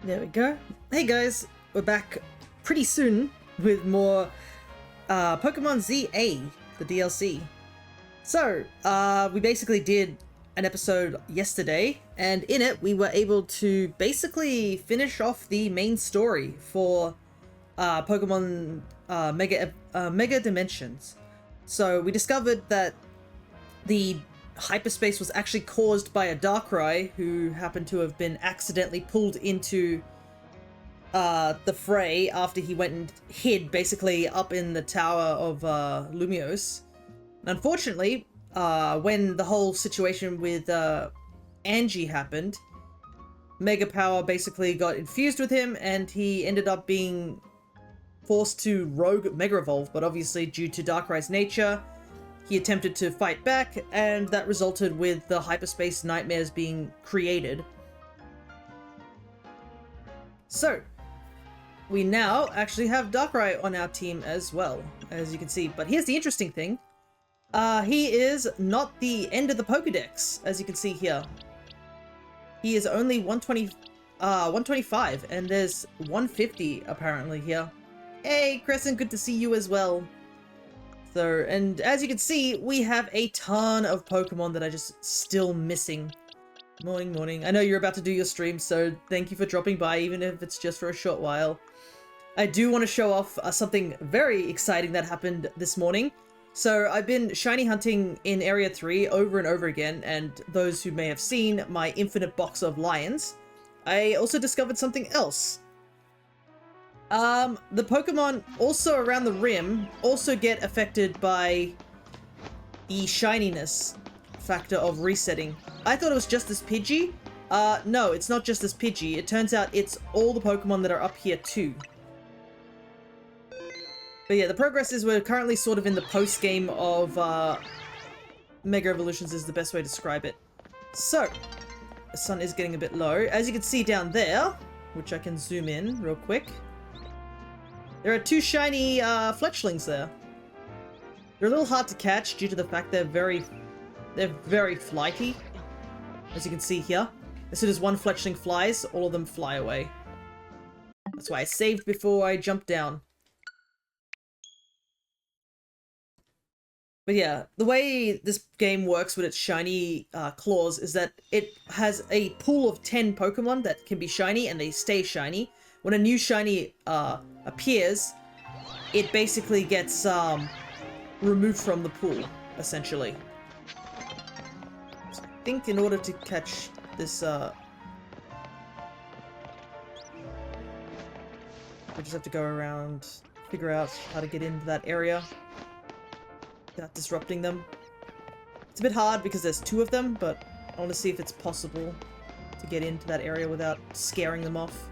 There we go. Hey guys, we're back pretty soon with more Pokemon ZA, the DLC. So, we basically did an episode yesterday, and in it we were able to basically finish off the main story for Pokemon Mega Dimensions. So we discovered that the hyperspace was actually caused by a Darkrai who happened to have been accidentally pulled into the fray after he went and hid basically up in the tower of Lumiose. Unfortunately, when the whole situation with Angie happened, Mega Power basically got infused with him and he ended up being forced to rogue Mega Evolve, but obviously due to Darkrai's nature, he attempted to fight back, and that resulted with the hyperspace nightmares being created. So, we now actually have Darkrai on our team as well, as you can see. But here's the interesting thing. He is not the end of the Pokedex, as you can see here. He is only 125, and there's 150 apparently here. Hey, Crescent, good to see you as well. So, and as you can see, we have a ton of Pokemon that are just still missing. Morning. I know you're about to do your stream, so thank you for dropping by, even if it's just for a short while. I do want to show off something very exciting that happened this morning. So, I've been shiny hunting in Area 3 over and over again, and those who may have seen my infinite box of lions, I also discovered something else. The Pokemon also around the rim also get affected by the shininess factor of resetting. I thought it was just this Pidgey. No, it's not just this Pidgey. It turns out it's all the Pokemon that are up here too. But yeah, the progress is we're currently sort of in the post-game of Mega Evolutions is the best way to describe it. So, the sun is getting a bit low. As you can see down there, which I can zoom in real quick, there are two shiny fletchlings there. They're a little hard to catch due to the fact they're very flighty. As you can see here. As soon as one fletchling flies, all of them fly away. That's why I saved before I jumped down. But yeah, the way this game works with its shiny claws is that it has a pool of 10 Pokemon that can be shiny and they stay shiny. When a new shiny appears, it basically gets removed from the pool, essentially. So I think in order to catch this, we just have to go around, figure out how to get into that area without disrupting them. It's a bit hard because there's two of them, but I want to see if it's possible to get into that area without scaring them off.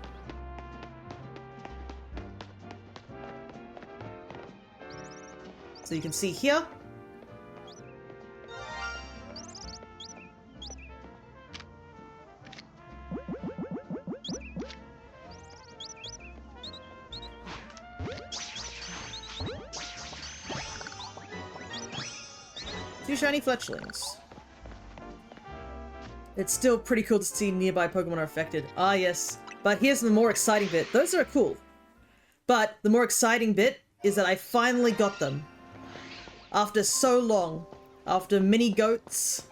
So you can see here. Two shiny fletchlings. It's still pretty cool to see nearby Pokemon are affected. Ah, yes. But here's the more exciting bit. Those are cool. But the more exciting bit is that I finally got them. After so long, after many goats,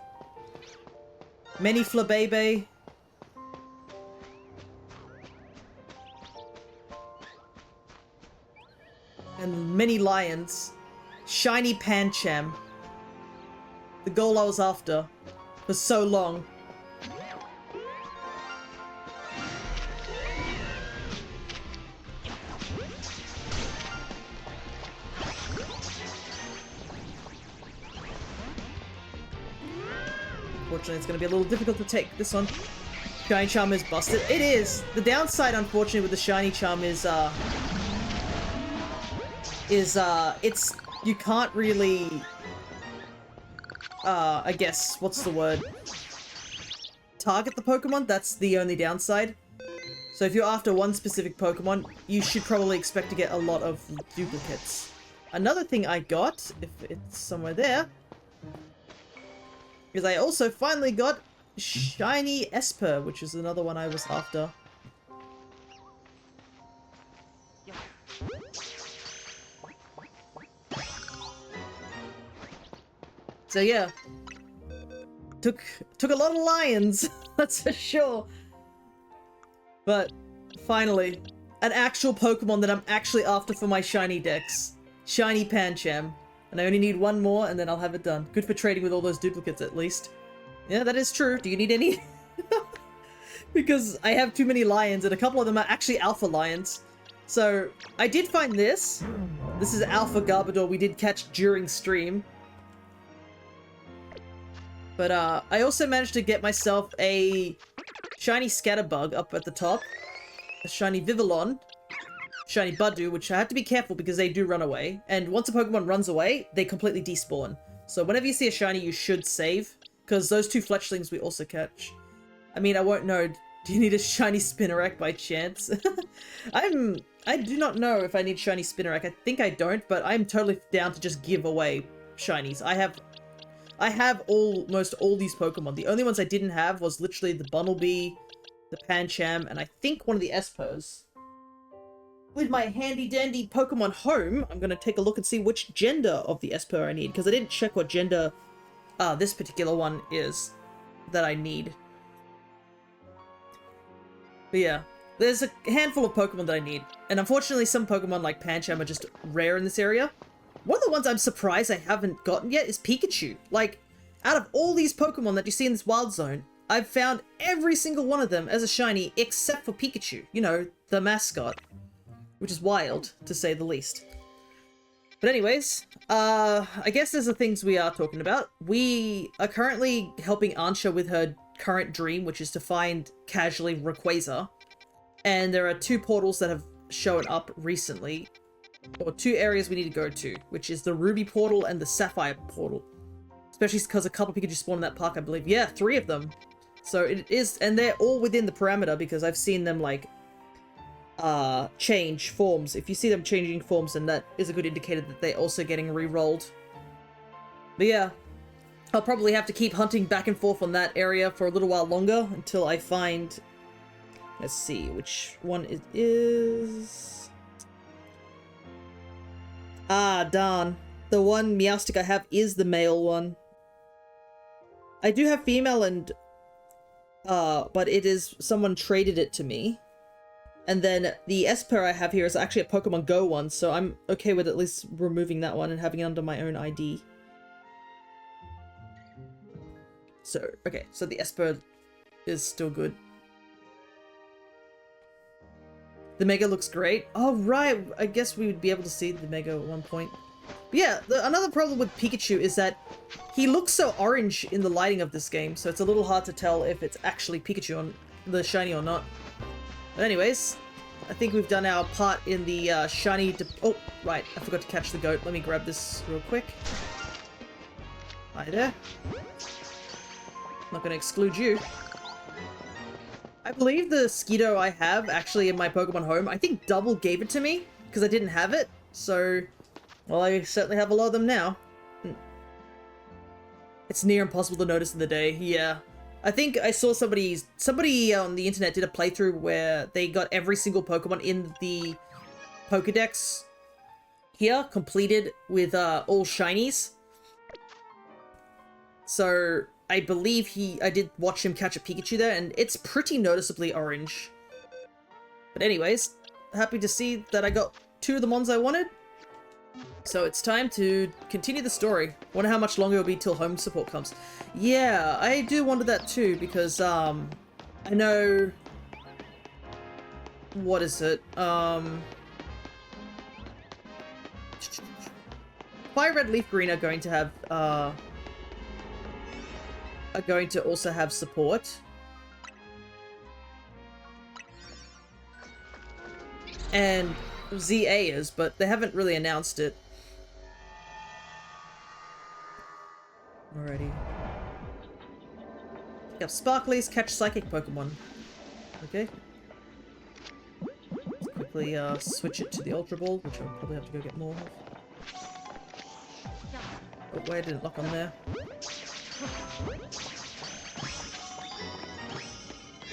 many Flabebe, and many lions, shiny Pancham, the goal I was after for so long. Unfortunately, it's going to be a little difficult to take this one. Shiny Charm is busted. It is! The downside, unfortunately, with the Shiny Charm is, it's, you can't really, I guess, what's the word? Target the Pokemon? That's the only downside. So if you're after one specific Pokemon, you should probably expect to get a lot of duplicates. Another thing I got, if it's somewhere there, is I also finally got Shiny Esper, which is another one I was after. So yeah. Took a lot of lions, that's for sure. But finally, an actual Pokemon that I'm actually after for my shiny Dex. Shiny Pancham. And I only need one more and then I'll have it done. Good for trading with all those duplicates at least. Yeah, that is true. Do you need any? Because I have too many lions and a couple of them are actually alpha lions. So I did find this. This is Alpha Garbodor we did catch during stream. But I also managed to get myself a shiny Scatterbug up at the top. A shiny Vivillon. Shiny Budew, which I have to be careful because they do run away. And once a Pokemon runs away, they completely despawn. So whenever you see a shiny, you should save. Because those two Fletchlings we also catch. I mean, I won't know. Do you need a shiny Spinarak by chance? I do not know if I need shiny Spinarak. I think I don't, but I'm totally down to just give away shinies. I have almost all these Pokemon. The only ones I didn't have was literally the Bunnelby, the Pancham, and I think one of the Espos. With my handy-dandy Pokemon home, I'm going to take a look and see which gender of the Esper I need, because I didn't check what gender this particular one is that I need. But yeah, there's a handful of Pokemon that I need, and unfortunately some Pokemon like Pancham are just rare in this area. One of the ones I'm surprised I haven't gotten yet is Pikachu. Like, out of all these Pokemon that you see in this wild zone, I've found every single one of them as a shiny except for Pikachu. You know, the mascot. Which is wild, to say the least. But anyways, I guess there's the things we are talking about. We are currently helping Ansha with her current dream, which is to find casually Rayquaza. And there are two portals that have shown up recently. Or two areas we need to go to, which is the Ruby portal and the Sapphire portal. Especially because a couple Pikachu spawn in that park, I believe. Yeah, 3 of them. So it is, and they're all within the parameter because I've seen them like change forms. If you see them changing forms, then that is a good indicator that they're also getting re-rolled. But yeah, I'll probably have to keep hunting back and forth on that area for a little while longer until I find, let's see, which one it is. Ah, darn. The one Meowstic I have is the male one. I do have female and, but it is, someone traded it to me. And then the Esper I have here is actually a Pokemon Go one, so I'm okay with at least removing that one and having it under my own ID. So, okay, so the Esper is still good. The Mega looks great. Oh, right, I guess we would be able to see the Mega at one point. But yeah, another problem with Pikachu is that he looks so orange in the lighting of this game, so it's a little hard to tell if it's actually Pikachu on the shiny or not. But anyways, I think we've done our part in the shiny... Oh, right, I forgot to catch the goat. Let me grab this real quick. Hi there. Not gonna exclude you. I believe the Skeeto I have actually in my Pokemon home, I think Double gave it to me because I didn't have it. So, well, I certainly have a lot of them now. It's near impossible to notice in the day, yeah. I think I saw somebody on the internet did a playthrough where they got every single Pokemon in the Pokedex here completed with all shinies. So I believe I did watch him catch a Pikachu there, and it's pretty noticeably orange. But anyways, happy to see that I got 2 of the ones I wanted. So it's time to continue the story. Wonder how much longer it'll be till home support comes. Yeah, I do wonder that too, because, I know... What is it? Fire Red, Leaf Green are going to have, are going to also have support. And ZA is, but they haven't really announced it. Alrighty. Pick up Sparklies, catch Psychic Pokemon. Okay. Let's quickly switch it to the Ultra Ball, which I'll probably have to go get more of. Oh wait, I didn't lock on there.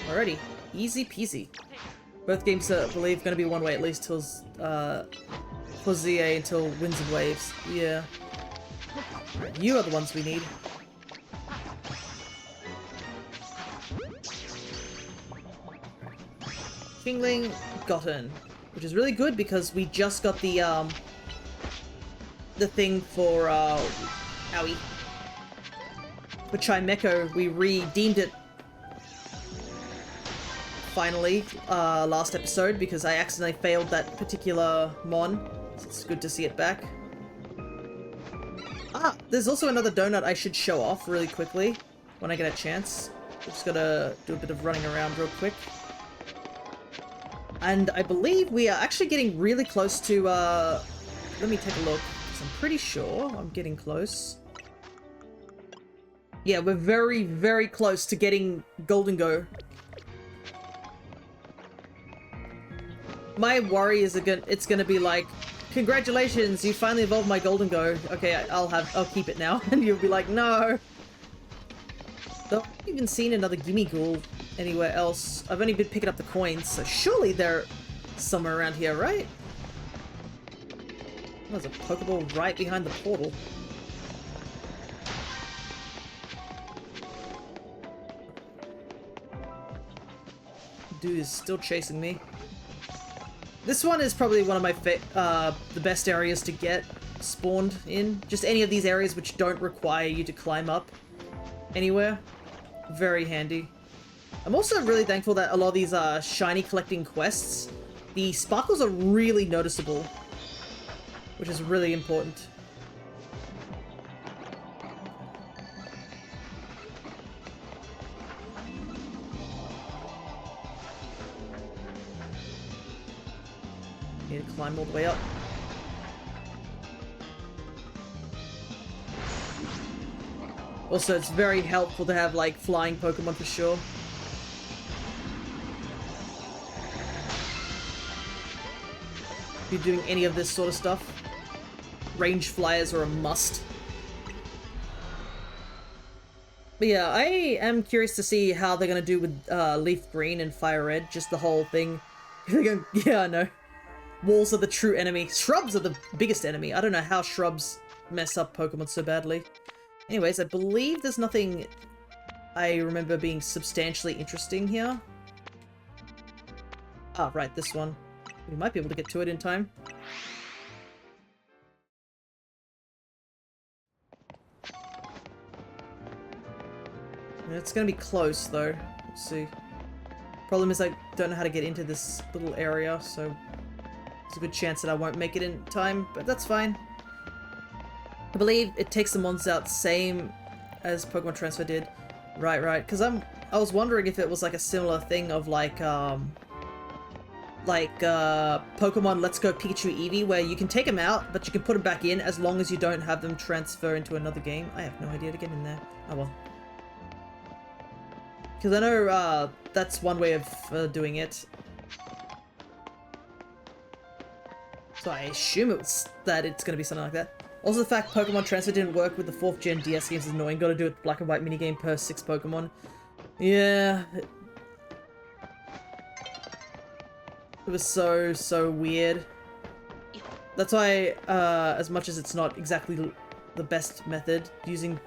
Alrighty. Easy peasy. Both games are, I believe, going to be one way at least till, for ZA until Winds and Waves. Yeah. You are the ones we need. Kingling gotten, which is really good because we just got the thing for owie. For Chimecho, we redeemed it finally last episode because I accidentally failed that particular mon. So it's good to see it back. Ah, there's also another donut I should show off really quickly when I get a chance. Just gotta do a bit of running around real quick. And I believe we are actually getting really close to, let me take a look. I'm pretty sure I'm getting close. Yeah, we're very, very close to getting Golden Go. My worry is it's gonna be like, congratulations, you finally evolved my Golden Go. Okay, I'll keep it now. And you'll be like, no. Though I haven't even seen another Gimme Ghoul anywhere else. I've only been picking up the coins, so surely they're somewhere around here, right? There's a Pokeball right behind the portal. Dude is still chasing me. This one is probably one of my the best areas to get spawned in. Just any of these areas which don't require you to climb up anywhere. Very handy. I'm also really thankful that a lot of these shiny collecting quests, the sparkles are really noticeable, which is really important. Need to climb all the way up. Also, it's very helpful to have, like, flying Pokemon for sure. If you're doing any of this sort of stuff, range flyers are a must. But yeah, I am curious to see how they're going to do with Leaf Green and Fire Red, just the whole thing. Yeah, I know. Walls are the true enemy. Shrubs are the biggest enemy. I don't know how shrubs mess up Pokemon so badly. Anyways, I believe there's nothing I remember being substantially interesting here. Ah, right, this one. We might be able to get to it in time. It's gonna be close, though. Let's see. Problem is I don't know how to get into this little area, so there's a good chance that I won't make it in time, but that's fine. I believe it takes the mons out same as Pokemon Transfer did. Right, because I was wondering if it was like a similar thing of like Pokemon Let's Go Pikachu Eevee, where you can take them out, but you can put them back in as long as you don't have them transfer into another game. I have no idea to get in there. Oh well. Because I know that's one way of doing it. So I assume it's going to be something like that. Also, the fact Pokemon Transfer didn't work with the 4th gen DS games is annoying. Gotta do a black and white minigame per 6 Pokemon. Yeah. It was so weird. That's why, as much as it's not exactly the best method, using the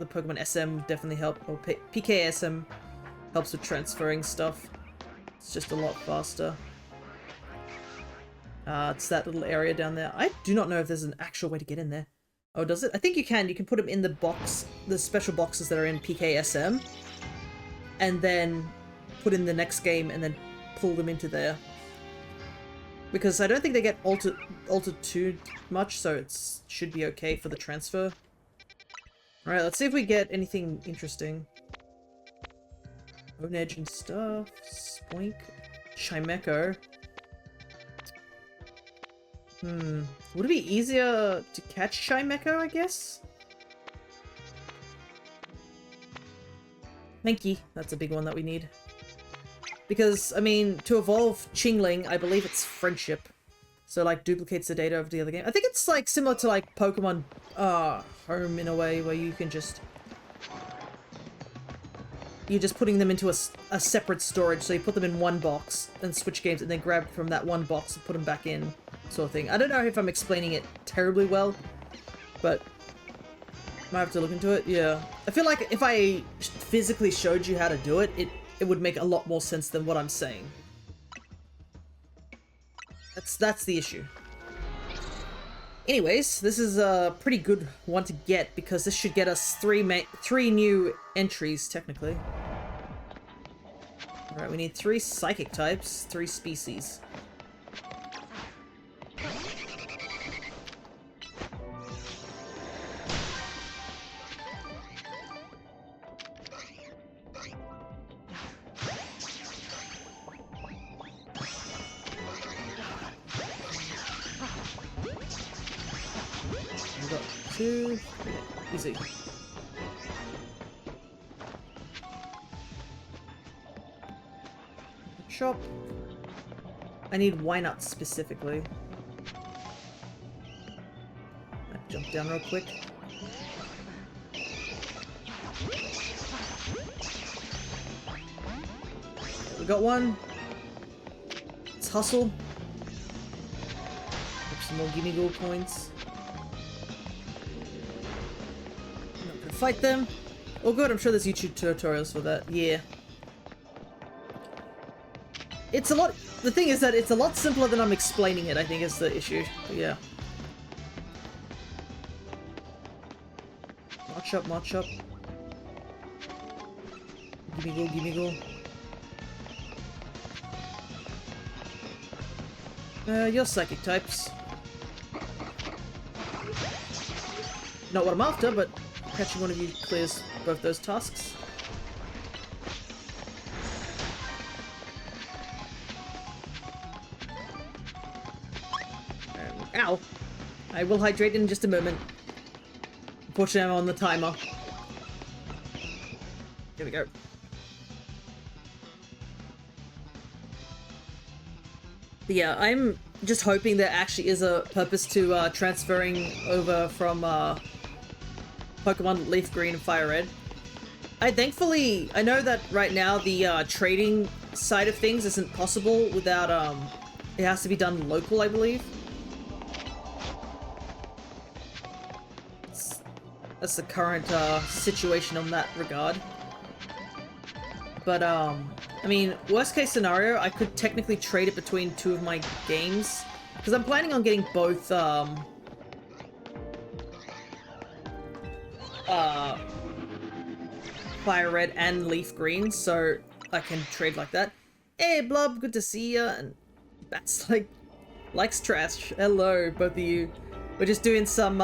Pokemon SM definitely helped, or PKSM helps with transferring stuff. It's just a lot faster. It's that little area down there. I do not know if there's an actual way to get in there. Oh, does it? I think you can. You can put them in the box, the special boxes that are in PKSM, and then put in the next game and then pull them into there. Because I don't think they get altered too much, so it should be okay for the transfer. Alright, let's see if we get anything interesting. Bone Edge and stuff. Spoink. Chimecho. Would it be easier to catch Chimecho, I guess? Mankey. That's a big one that we need. Because, I mean, to evolve Chingling, I believe it's Friendship. So, like, duplicates the data of the other game. I think it's, like, similar to, like, Pokemon Home in a way, where you can just... You're just putting them into a separate storage, so you put them in one box, and switch games, and then grab from that one box and put them back in, sort of thing. I don't know if I'm explaining it terribly well, but Might have to look into it, yeah. I feel like if I physically showed you how to do it, it would make a lot more sense than what I'm saying. That's the issue. Anyways, this is a pretty good one to get because this should get us three new entries, technically. Alright, we need 3 psychic types, 3 species. We've got 2. Easy. Shop. I need why not specifically. Jump down real quick. We got one. Let's hustle. Get some more gimme gold points. I'm not gonna fight them. Oh good, I'm sure there's YouTube tutorials for that. Yeah. It's a lot. The thing is that it's a lot simpler than I'm explaining it, I think is the issue. But yeah. March up, march up. Gimme go, gimme go. You're psychic types. Not what I'm after, but catching one of you clears both those tasks. Ow! I will hydrate in just a moment. Unfortunately, I'm on the timer. Here we go. But yeah, I'm just hoping there actually is a purpose to transferring over from Pokemon Leaf Green and Fire Red. I know that right now the trading side of things isn't possible without it has to be done local, I believe. That's the current situation on that regard. But I mean, worst case scenario, I could technically trade it between 2 of my games because I'm planning on getting both Fire Red and Leaf Green, so I can trade like that. Hey Blub, good to see ya. And Bats likes trash. Hello, both of you. We're just doing some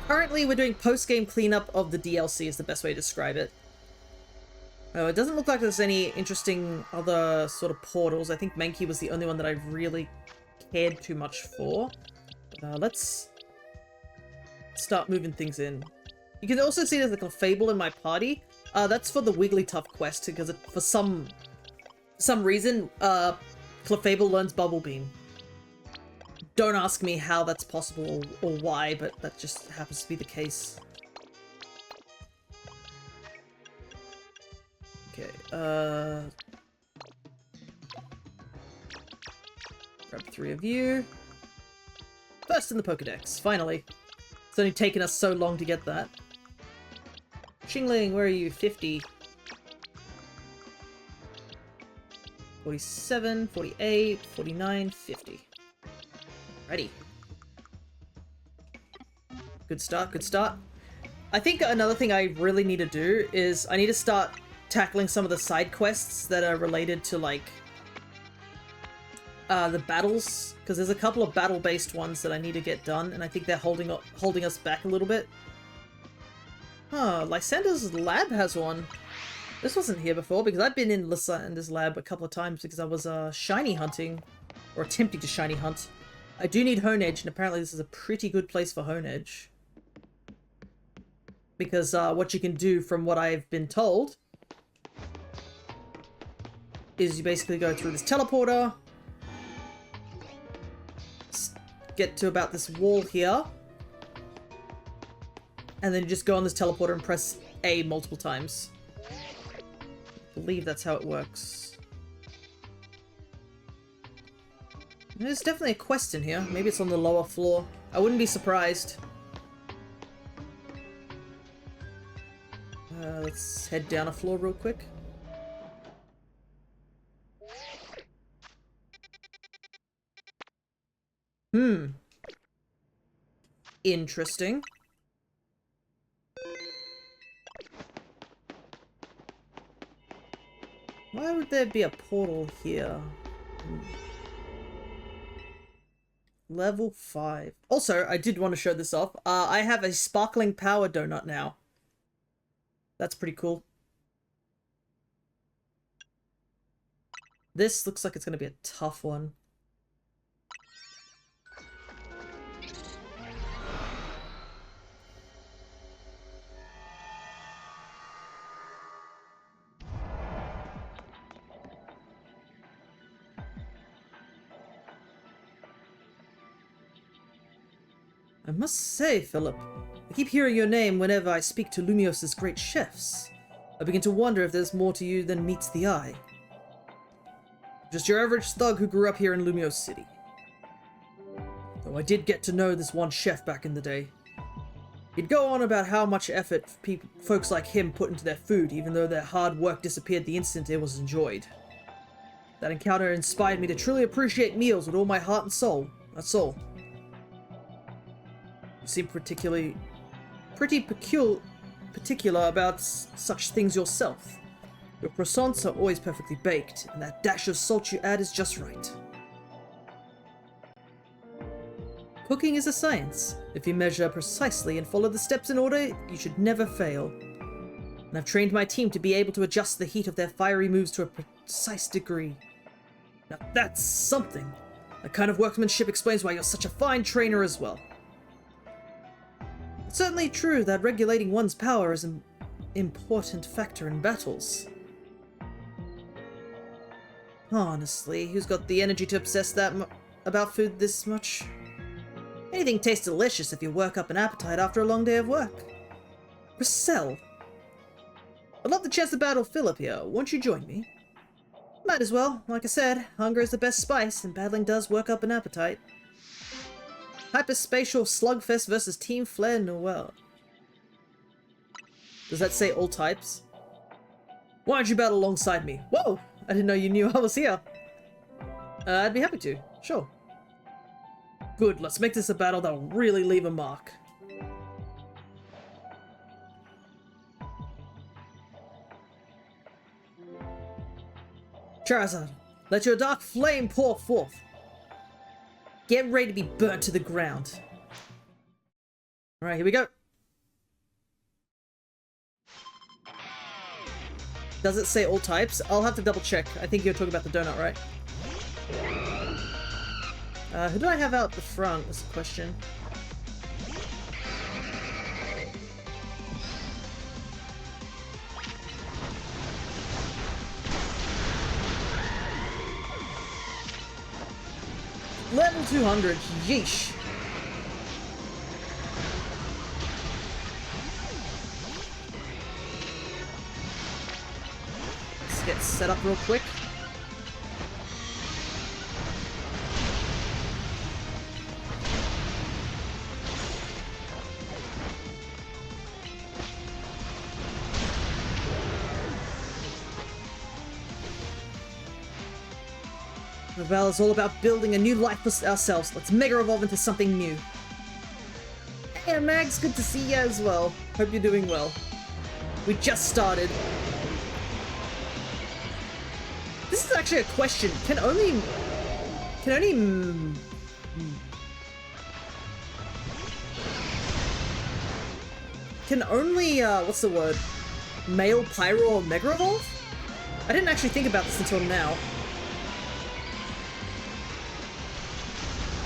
currently, we're doing post-game cleanup of the DLC is the best way to describe it. Oh, it doesn't look like there's any interesting other sort of portals. I think Mankey was the only one that I really cared too much for. Let's start moving things in. You can also see there's like a Fable in my party. That's for the Wigglytuff quest, because for some reason, Clefable learns Bubble Beam. Don't ask me how that's possible or why, but that just happens to be the case. Okay, grab 3 of you. First in the Pokedex, finally. It's only taken us so long to get that. Xingling, where are you? 50. 47, 48, 49, 50. Ready. Good start, good start. I think another thing I really need to do is I need to start tackling some of the side quests that are related to, like, the battles, because there's a couple of battle-based ones that I need to get done, and I think they're holding us back a little bit. Huh, Lysander's lab has one. This wasn't here before, because I've been in Lysander's lab a couple of times because I was shiny hunting, or attempting to shiny hunt. I do need Honedge, and apparently this is a pretty good place for Honedge. Because what you can do, from what I've been told, is you basically go through this teleporter, get to about this wall here, and then you just go on this teleporter and press A multiple times. I believe that's how it works. There's definitely a quest in here. Maybe it's on the lower floor. I wouldn't be surprised. Let's head down a floor real quick. Interesting. Why would there be a portal here? Level 5. Also, I did want to show this off. I have a sparkling power donut now. That's pretty cool. This looks like it's going to be a tough one. I must say, Philip, I keep hearing your name whenever I speak to Lumios's great chefs. I begin to wonder if there's more to you than meets the eye. Just your average thug who grew up here in Lumios City. Though I did get to know this one chef back in the day. He'd go on about how much effort folks like him put into their food, even though their hard work disappeared the instant it was enjoyed. That encounter inspired me to truly appreciate meals with all my heart and soul. That's all. You seem pretty particular about such things yourself. Your croissants are always perfectly baked, and that dash of salt you add is just right. Cooking is a science. If you measure precisely and follow the steps in order, you should never fail. And I've trained my team to be able to adjust the heat of their fiery moves to a precise degree. Now that's something. That kind of workmanship explains why you're such a fine trainer as well. It's certainly true that regulating one's power is an important factor in battles. Honestly, who's got the energy to obsess about food this much? Anything tastes delicious if you work up an appetite after a long day of work. Marcel, I'd love the chance to battle Philip here. Won't you join me? Might as well. Like I said, hunger is the best spice, and battling does work up an appetite. Hyperspatial Slugfest versus Team Flair Noel. Does that say all types? Why don't you battle alongside me? Whoa! I didn't know you knew I was here. I'd be happy to. Sure. Good, let's make this a battle that'll really leave a mark. Charizard, let your dark flame pour forth. Get ready to be burnt to the ground. Alright, here we go. Does it say all types? I'll have to double check. I think you're talking about the donut, right? Who do I have out the front? That's the question. Level 200, yeesh. Let's get set up real quick. The battle is all about building a new life for ourselves. Let's mega evolve into something new. Hey Mags, good to see you as well. Hope you're doing well. We just started. This is actually a question. Can only what's the word? Male Pyro or Mega Evolve? I didn't actually think about this until now.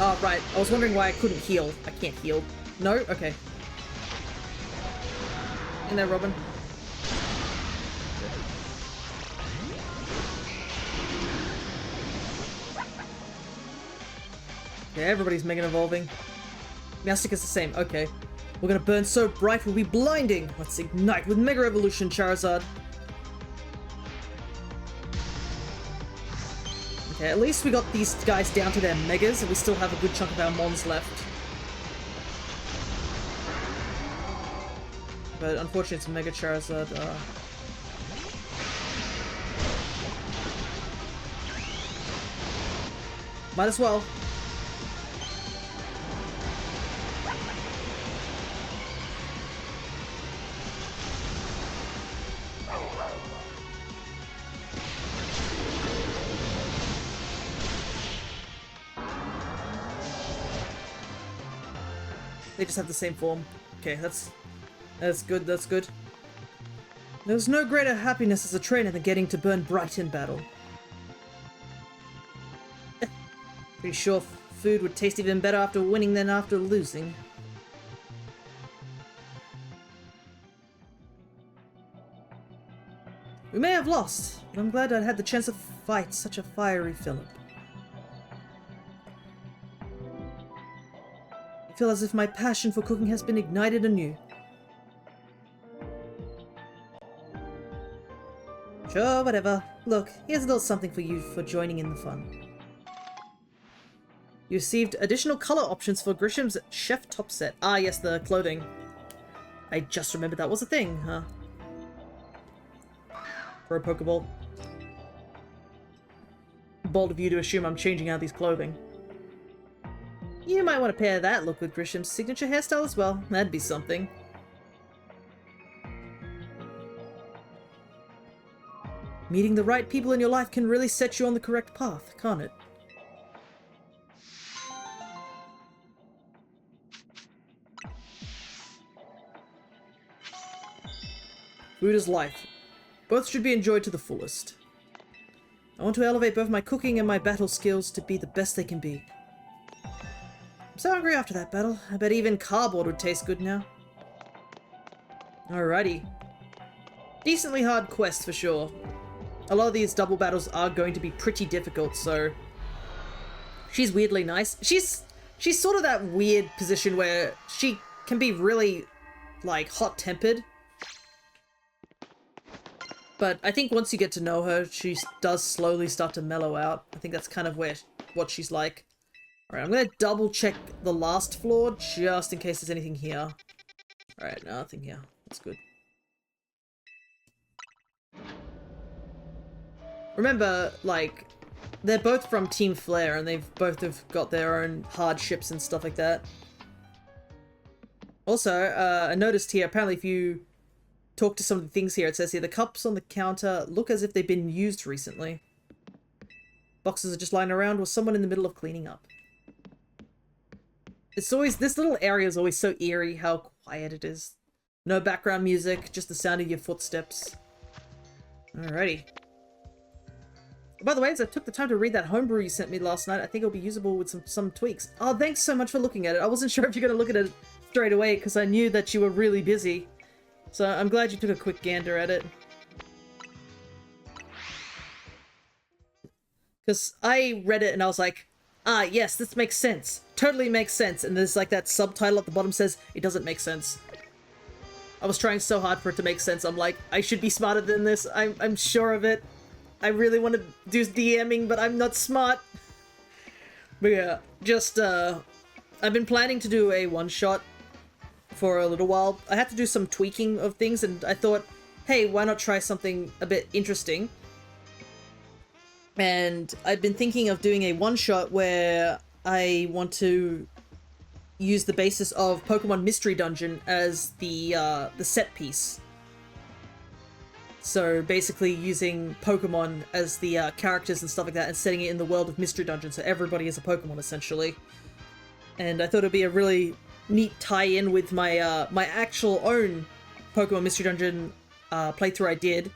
Oh, right. I was wondering why I couldn't heal. I can't heal. No? Okay. In there, Robin. Okay, everybody's Mega Evolving. Meowstic is the same. Okay. We're gonna burn so bright we'll be blinding. Let's ignite with Mega Evolution, Charizard. Okay, at least we got these guys down to their megas, and we still have a good chunk of our mons left. But unfortunately it's a Mega Charizard. Might as well. They just have the same form. Okay, that's good, that's good. There's no greater happiness as a trainer than getting to burn bright in battle. Pretty sure food would taste even better after winning than after losing. We may have lost, but I'm glad I had the chance to fight such a fiery Philip. I feel as if my passion for cooking has been ignited anew. Sure, whatever. Look, here's a little something for you for joining in the fun. You received additional color options for Grisham's chef top set. Ah, yes, the clothing. I just remembered that was a thing, huh? For a Pokeball. Bold of you to assume I'm changing out these clothing. You might want to pair that look with Grisham's signature hairstyle as well. That'd be something. Meeting the right people in your life can really set you on the correct path, can't it? Food is life. Both should be enjoyed to the fullest. I want to elevate both my cooking and my battle skills to be the best they can be. I'm so hungry after that battle. I bet even cardboard would taste good now. Alrighty. Decently hard quest for sure. A lot of these double battles are going to be pretty difficult, so... She's weirdly nice. She's sort of that weird position where she can be really, like, hot-tempered. But I think once you get to know her, she does slowly start to mellow out. I think that's kind of what she's like. Alright, I'm gonna double check the last floor, just in case there's anything here. Alright, nothing here. That's good. Remember, like, they're both from Team Flare, and they've both have got their own hardships and stuff like that. Also, I noticed here, apparently if you talk to some of the things here, it says here, the cups on the counter look as if they've been used recently. Boxes are just lying around, or someone in the middle of cleaning up. It's always, this little area is always so eerie how quiet it is. No background music, just the sound of your footsteps. Alrighty. By the way, as I took the time to read that homebrew you sent me last night, I think it'll be usable with some tweaks. Oh, thanks so much for looking at it. I wasn't sure if you're going to look at it straight away, because I knew that you were really busy. So I'm glad you took a quick gander at it. Because I read it and I was like, ah, yes, this makes sense. Totally makes sense. And there's like that subtitle at the bottom says, it doesn't make sense. I was trying so hard for it to make sense. I'm like, I should be smarter than this. I'm sure of it. I really want to do DMing, but I'm not smart. But yeah, just, I've been planning to do a one-shot for a little while. I had to do some tweaking of things, and I thought, hey, why not try something a bit interesting? And I've been thinking of doing a one-shot where I want to use the basis of Pokemon Mystery Dungeon as the set piece. So basically using Pokemon as the characters and stuff like that and setting it in the world of Mystery Dungeon, so everybody is a Pokemon essentially. And I thought it'd be a really neat tie-in with my my actual own Pokemon Mystery Dungeon playthrough I did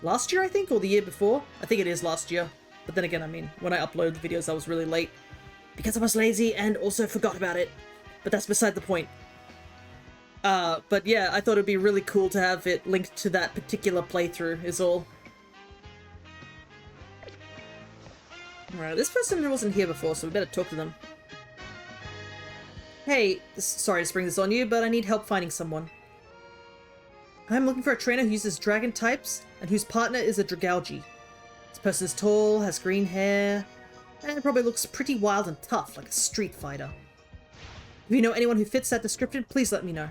last year, I think, or the year before. I think it is last year. But then again, I mean, when I uploaded the videos I was really late because I was lazy and also forgot about it. But that's beside the point. But yeah, I thought it'd be really cool to have it linked to that particular playthrough, is all. Alright, this person wasn't here before, so we better talk to them. Hey, sorry to spring this on you, but I need help finding someone. I'm looking for a trainer who uses dragon types, and whose partner is a Dragalge. This person is tall, has green hair, and probably looks pretty wild and tough, like a street fighter. If you know anyone who fits that description, please let me know.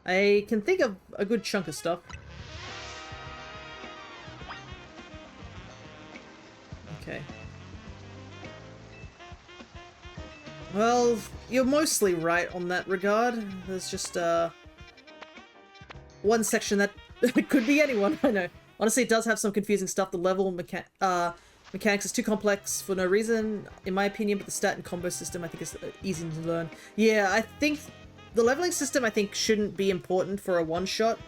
I can think of a good chunk of stuff. Okay. Well, you're mostly right on that regard. There's just, one section that could be anyone, I know. Honestly, it does have some confusing stuff. The level mechanics is too complex for no reason, in my opinion, but the stat and combo system, I think, is easy to learn. Yeah, I think the leveling system, I think, shouldn't be important for a one-shot.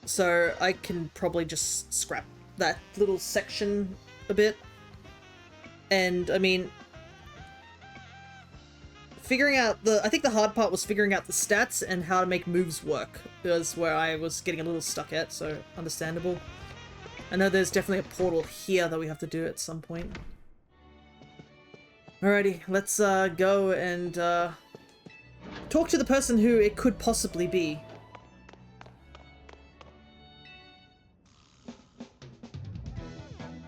So I can probably just scrap that little section a bit. And, I mean, figuring out I think the hard part was figuring out the stats and how to make moves work. Was where I was getting a little stuck at, so understandable. I know there's definitely a portal here that we have to do at some point. Alrighty, let's go and talk to the person who it could possibly be.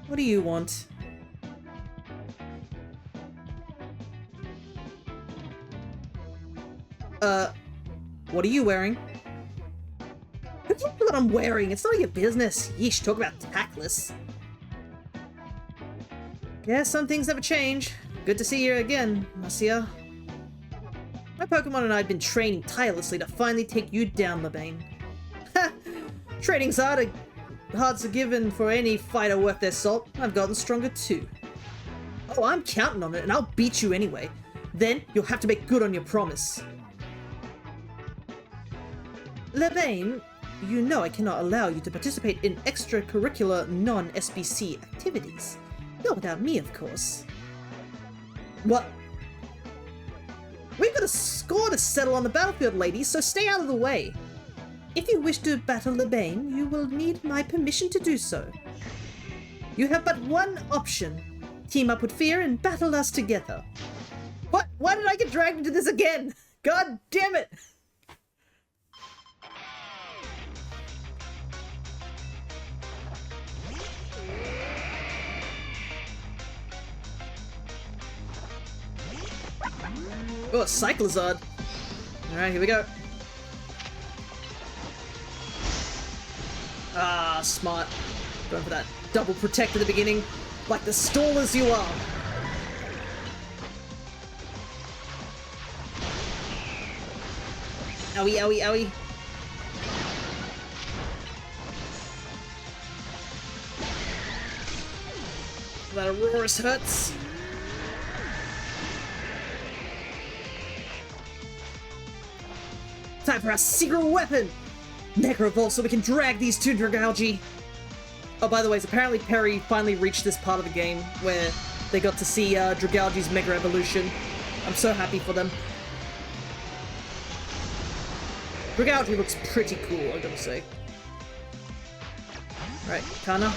What do you want? What are you wearing? Who cares what I'm wearing? It's not your business. Yeesh, talk about tactless. Guess some things never change. Good to see you again, Marcia. My Pokemon and I have been training tirelessly to finally take you down, Lebane. Ha! Training's hard to given for any fighter worth their salt. I've gotten stronger too. Oh, I'm counting on it, and I'll beat you anyway. Then you'll have to make good on your promise. Lebane, you know I cannot allow you to participate in extracurricular non-SBC activities. Not without me, of course. What? We've got a score to settle on the battlefield, ladies, so stay out of the way. If you wish to battle Lebane, you will need my permission to do so. You have but one option. Team up with Fear and battle us together. What? Why did I get dragged into this again? God damn it! Oh, it's Cyclozard. Alright, here we go. Ah, smart. Going for that double protect at the beginning, like the stallers you are. Owie, owie, owie. That Aurorus hurts. Time for our secret weapon! Mega Revolt so we can drag these two Dragalge. Oh, by the way, apparently Perry finally reached this part of the game where they got to see Dragalge's Mega Evolution. I'm so happy for them. Dragalge looks pretty cool, I gotta say. Right, Kana,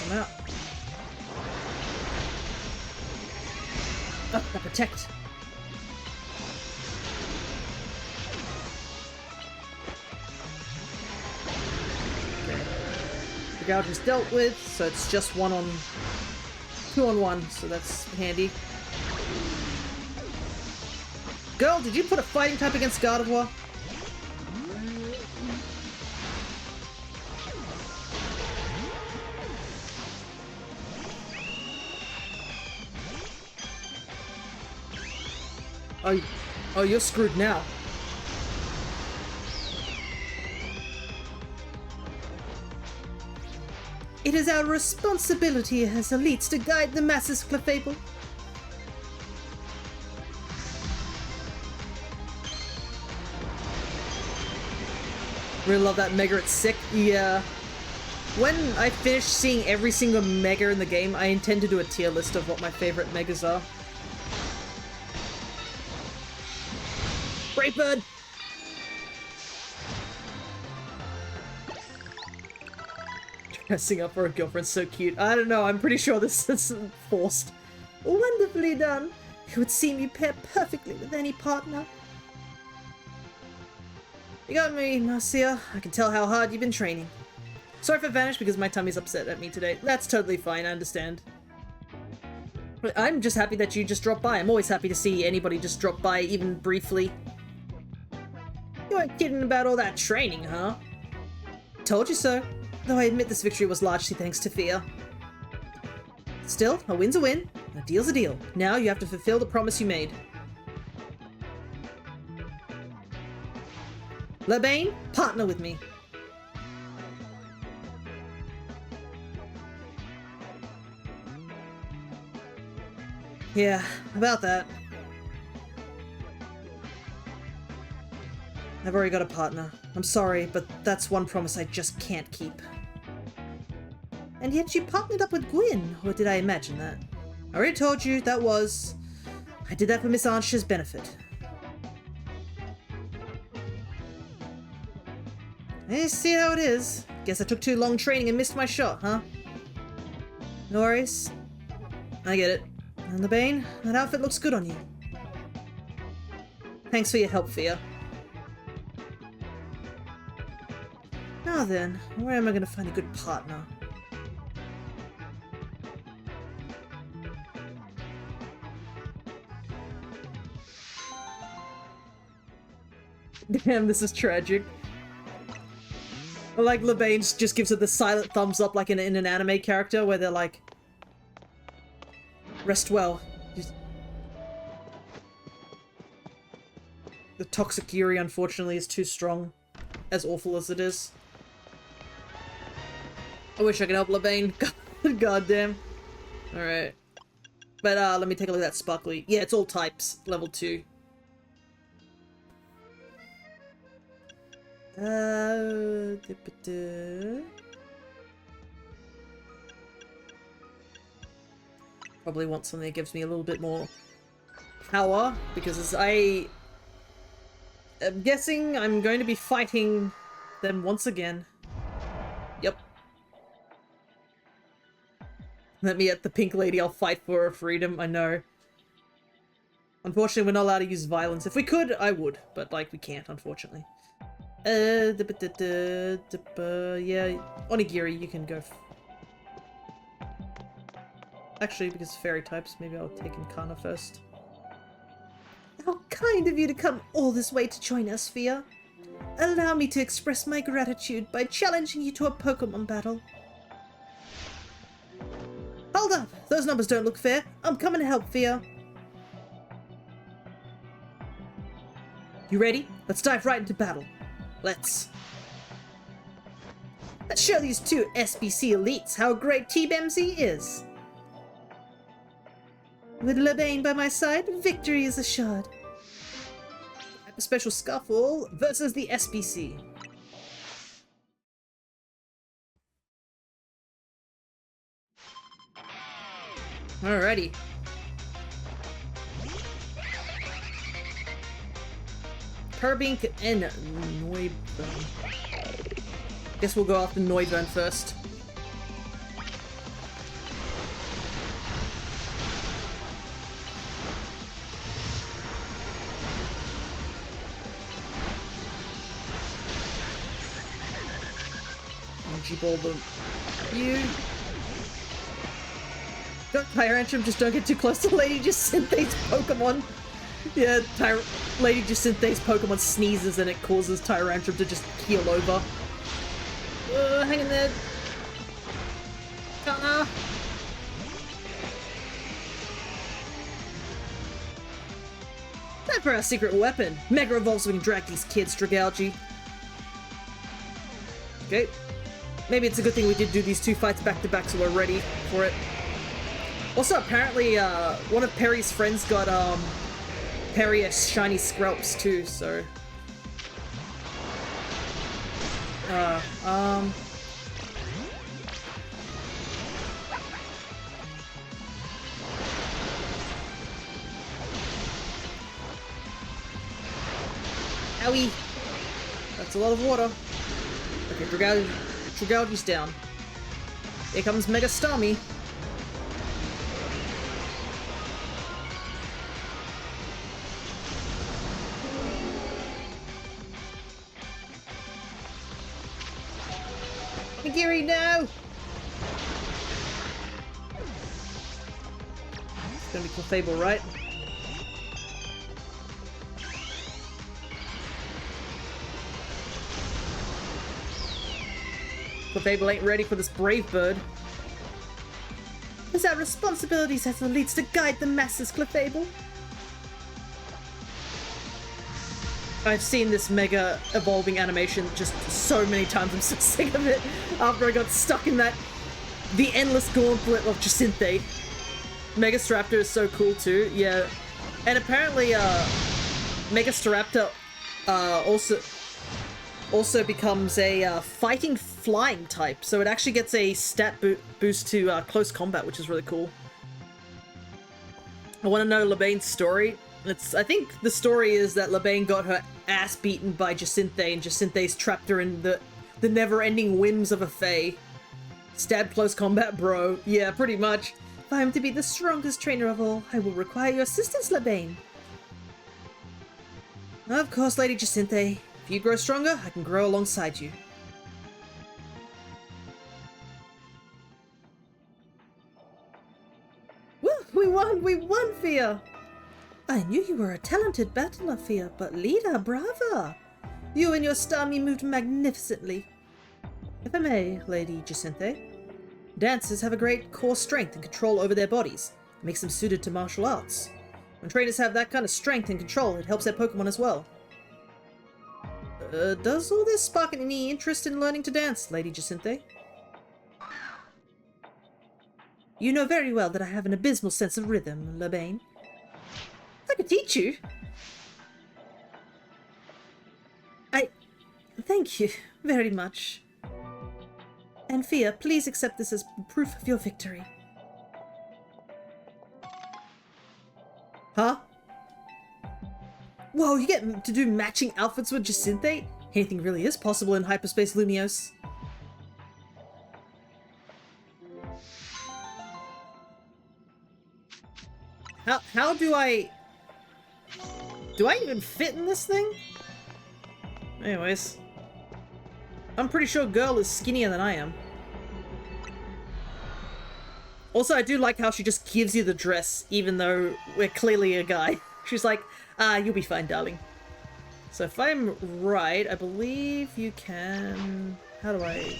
come out. Oh, that protect. Gouge is dealt with, so it's just 2 on 1, so that's handy. Girl, did you put a fighting type against Gardevoir? Oh, you're screwed now. It is our responsibility as elites to guide the masses, Clefable. Really love that Mega, it's sick. Yeah. When I finish seeing every single Mega in the game, I intend to do a tier list of what my favorite Megas are. Great Bird! Dressing up for a girlfriend, so cute. I don't know, I'm pretty sure this is forced. Wonderfully done. It would seem you pair perfectly with any partner. You got me, Marcia. I can tell how hard you've been training. Sorry if I vanished because my tummy's upset at me today. That's totally fine, I understand. I'm just happy that you just dropped by. I'm always happy to see anybody just drop by, even briefly. You weren't kidding about all that training, huh? Told you so. Though I admit this victory was largely thanks to fear. Still, a win's a win, and a deal's a deal. Now you have to fulfill the promise you made. Labane, partner with me. Yeah, about that. I've already got a partner. I'm sorry, but that's one promise I just can't keep. And yet you partnered up with Gwyn, or did I imagine that? I already told you that was... I did that for Miss Archer's benefit. I see how it is. Guess I took too long training and missed my shot, huh? No worries. I get it. And the Bane, that outfit looks good on you. Thanks for your help, Fia. Now then, where am I going to find a good partner? Damn, this is tragic. Like, Labane just gives it the silent thumbs up like in an anime character where they're like... Rest well. The toxic Yuri, unfortunately, is too strong. As awful as it is. I wish I could help Labane. God damn. Alright. But, let me take a look at that sparkly. Yeah, it's all types. Level 2. Probably want something that gives me a little bit more power, because as I am guessing I'm going to be fighting them once again. Yep. Let me at the pink lady, I'll fight for her freedom, I know. Unfortunately, we're not allowed to use violence. If we could, I would, but, like, we can't, unfortunately. Yeah, Onigiri, you can go. Actually, because fairy types, maybe I'll take Inkana first. How kind of you to come all this way to join us, Fia. Allow me to express my gratitude by challenging you to a Pokémon battle. Hold up! Those numbers don't look fair. I'm coming to help, Fia. You ready? Let's dive right into battle. Let's show these two SBC elites how great Team MC is. With Labane by my side, victory is assured. A special scuffle versus the SBC. Alrighty. Turbink and Noivern. Guess we'll go after Noivern first. Energy Ball them. You. Don't Tyrantrum, just don't get too close to Lady Jacinthe's Pokemon. Yeah, Lady Jacinthe's Pokemon sneezes and it causes Tyrantrum to just keel over. Hang in there. Time for our secret weapon. Mega Evolve so we can drag these kids, Dragalge. Okay. Maybe it's a good thing we did do these two fights back to back so we're ready for it. Also, apparently, one of Perry's friends got, Perry a shiny Skrelps too, so... Owie! That's a lot of water. Okay, Dragalge's down. Here comes Mega Starmie. Giri, no! Gonna be Clefable, right? Clefable ain't ready for this brave bird. It's our responsibilities as elites to guide the masses, Clefable. I've seen this mega evolving animation just so many times. I'm so sick of it after I got stuck in the endless gauntlet of Jacinthe. Mega Staraptor is so cool too, yeah. And apparently, Mega Staraptor also becomes a fighting flying type, so it actually gets a stat boost to close combat, which is really cool. I want to know Labane's story. I think the story is that Labane got her ass beaten by Jacinthe, and Jacinthe's trapped her in the never-ending whims of a fae. Stab close combat, bro. Yeah, pretty much. If I am to be the strongest trainer of all, I will require your assistance, Labane. Of course, Lady Jacinthe. If you grow stronger, I can grow alongside you. Woo! We won, Fia! I knew you were a talented battler, Fia, but leader, brava! You and your Starmie moved magnificently. If I may, Lady Jacinthe, dancers have a great core strength and control over their bodies. It makes them suited to martial arts. When trainers have that kind of strength and control, it helps their Pokemon as well. Does all this spark any interest in learning to dance, Lady Jacinthe? You know very well that I have an abysmal sense of rhythm, Labane. I could teach you. Thank you very much. And Fia, please accept this as proof of your victory. Huh? Whoa, you get to do matching outfits with Jacinthe? Anything really is possible in Hyperspace Lumiose. How do I even fit in this thing? Anyways. I'm pretty sure girl is skinnier than I am. Also, I do like how she just gives you the dress, even though we're clearly a guy. She's like, you'll be fine, darling. So if I'm right, I believe you can... How do I...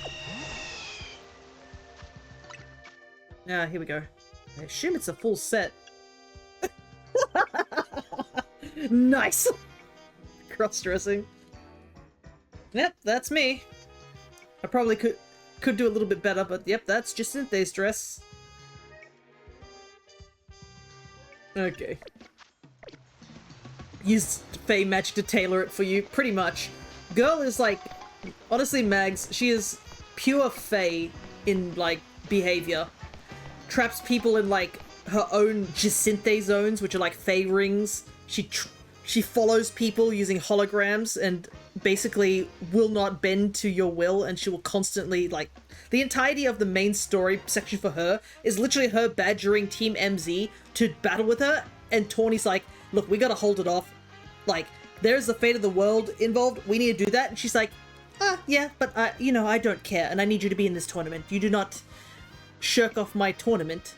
Here we go. I assume it's a full set. Nice! Cross-dressing. Yep, that's me. I probably could do a little bit better, but yep, that's Jacinthe's dress. Okay. Used Fae Magic to tailor it for you, pretty much. Girl is like, honestly, Mags, she is pure Fae in, like, behavior. Traps people in, like, her own Jacinthe zones, which are like Fae rings. She follows people using holograms and basically will not bend to your will, and she will constantly, like, the entirety of the main story section for her is literally her badgering Team MZ to battle with her, and Tawny's like, look, we gotta hold it off. Like, there's the fate of the world involved, we need to do that, and she's like, yeah, but, you know, I don't care, and I need you to be in this tournament. You do not shirk off my tournament.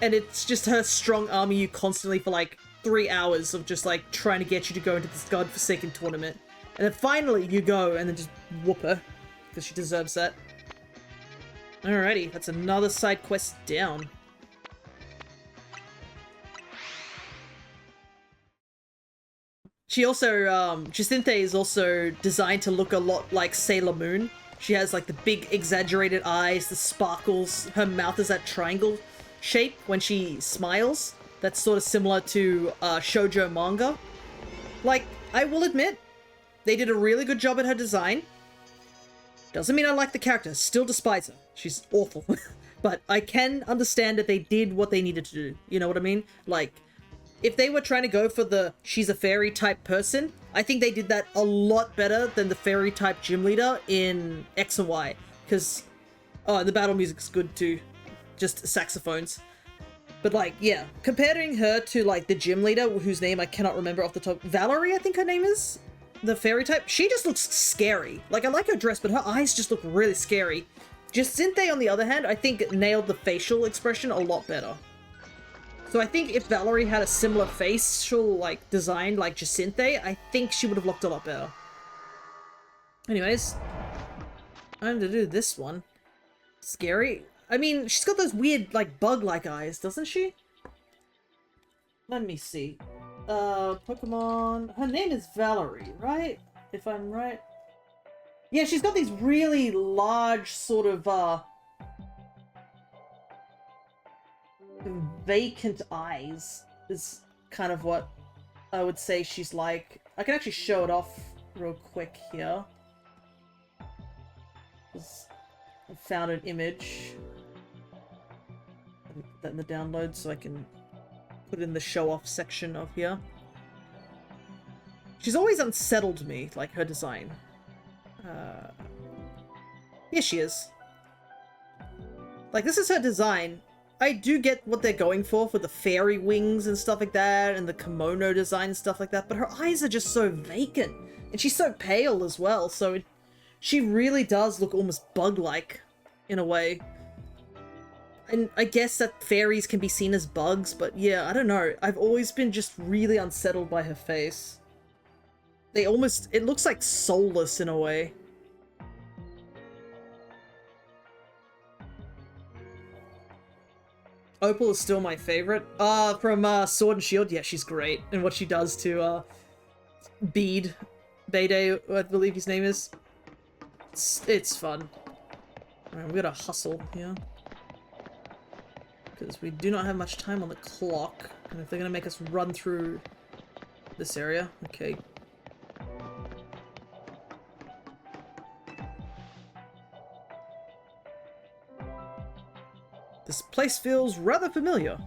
And it's just her strong arming you constantly for, like, 3 hours of just, like, trying to get you to go into this godforsaken tournament. And then finally you go and then just whoop her, because she deserves that. Alrighty, that's another side quest down. She also, Jacinthe is also designed to look a lot like Sailor Moon. She has, like, the big exaggerated eyes, the sparkles, her mouth is that triangle shape when she smiles. That's sort of similar to shoujo manga. Like, I will admit, they did a really good job at her design. Doesn't mean I like the character, still despise her. She's awful. But I can understand that they did what they needed to do. You know what I mean? Like, if they were trying to go for the she's a fairy type person, I think they did that a lot better than the fairy type gym leader in X and Y. Because, the battle music's good too. Just saxophones. But, like, yeah, comparing her to, like, the gym leader, whose name I cannot remember off the top, Valerie, I think her name is? The fairy type? She just looks scary. Like, I like her dress, but her eyes just look really scary. Jacinthe, on the other hand, I think nailed the facial expression a lot better. So I think if Valerie had a similar facial, like, design like Jacinthe, I think she would have looked a lot better. Anyways, I'm to do this one. Scary. I mean, she's got those weird, like, bug-like eyes, doesn't she? Let me see. Pokemon... Her name is Valerie, right? If I'm right. Yeah, she's got these really large, sort of, vacant eyes, is kind of what I would say she's like. I can actually show it off real quick here. I found an image. Let me put that in the download so I can put it in the show-off section of here. She's always unsettled me, like her design. Here she is. Like, this is her design. I do get what they're going for the fairy wings and stuff like that, and the kimono design and stuff like that, but her eyes are just so vacant. And she's so pale as well, so she really does look almost bug-like, in a way. And I guess that fairies can be seen as bugs, but yeah, I don't know. I've always been just really unsettled by her face. It looks like soulless in a way. Opal is still my favorite. From Sword and Shield, yeah, she's great. And what she does to Bede, I believe his name is. It's fun. Alright, we gotta hustle here. Because we do not have much time on the clock. And if they're gonna make us run through this area, okay. This place feels rather familiar.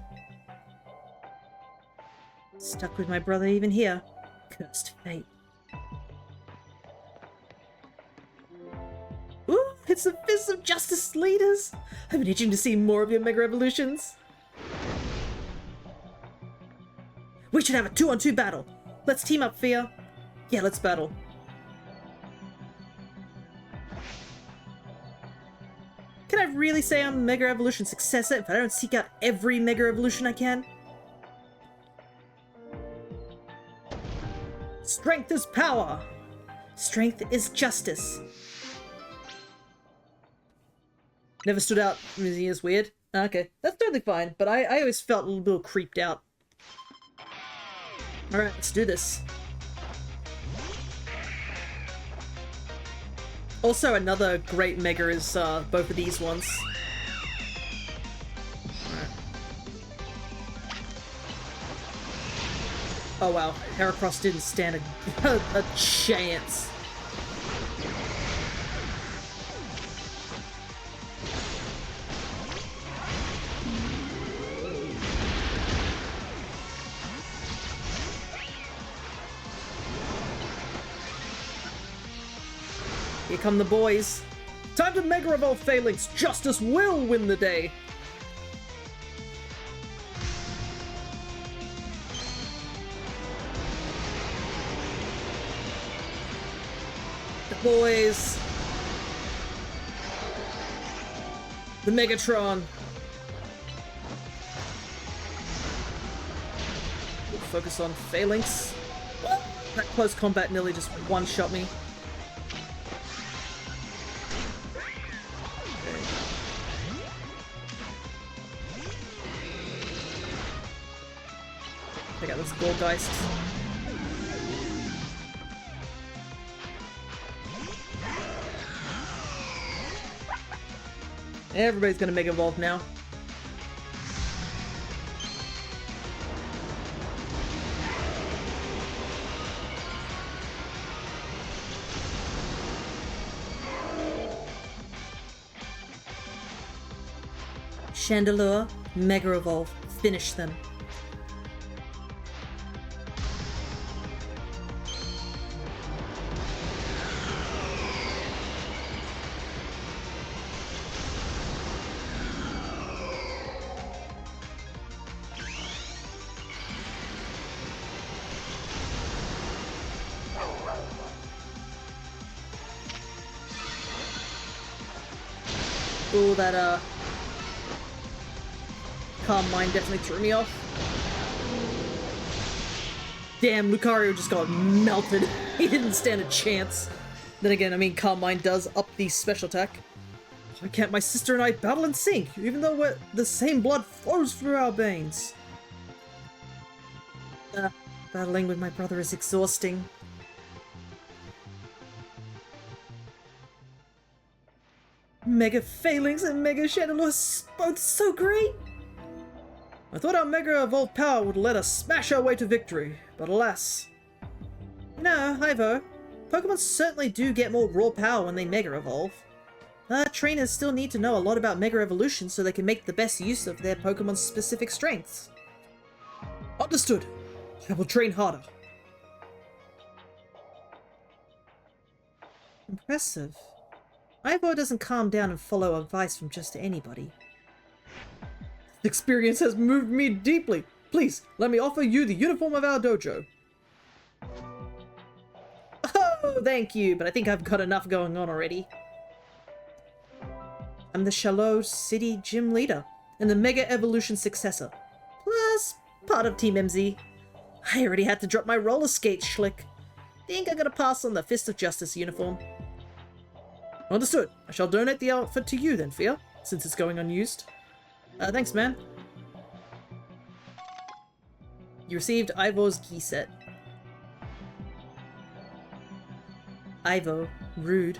Stuck with my brother even here. Cursed fate. Ooh, it's the Fist of Justice leaders! I've been itching to see more of your Mega Evolutions. We should have a 2-on-2 battle. Let's team up, Fia. Yeah, let's battle. Can I really say I'm a Mega Evolution successor if I don't seek out every Mega Evolution I can? Strength is power! Strength is justice. Never stood out as weird. Okay, that's totally fine, but I always felt a little creeped out. Alright, let's do this. Also, another great Mega is both of these ones. Alright. Oh wow, Heracross didn't stand a chance. Here come the boys. Time to Mega Evolve Phalanx. Justice will win the day. The boys. The Megatron. We'll focus on Phalanx. That close combat nearly just one-shot me. Check out this Goldgeist. Everybody's gonna Mega Evolve now. Chandelure, Mega Evolve, finish them. Ooh, that Calm Mind definitely threw me off. Damn, Lucario just got melted. He didn't stand a chance. Then again, I mean, Carmine does up the special attack. Why can't my sister and I battle in sync, even though the same blood flows through our veins? Battling with my brother is exhausting. Mega Phalanx and Mega Shadowless, both so great! I thought our Mega Evolved power would let us smash our way to victory, but alas. No, Ivo. Pokemon certainly do get more raw power when they Mega Evolve. Trainers still need to know a lot about Mega Evolution so they can make the best use of their Pokemon's specific strengths. Understood. I will train harder. Impressive. Ivo doesn't calm down and follow advice from just anybody. This experience has moved me deeply. Please, let me offer you the uniform of our dojo. Oh, thank you, but I think I've got enough going on already. I'm the Shallow City Gym Leader, and the Mega Evolution Successor. Plus, part of Team MZ. I already had to drop my roller skates, Schlick. Think I'm gonna pass on the Fist of Justice uniform. Understood. I shall donate the outfit to you then, Fia, since it's going unused. Thanks, man. You received Ivo's key set. Ivo. Rude.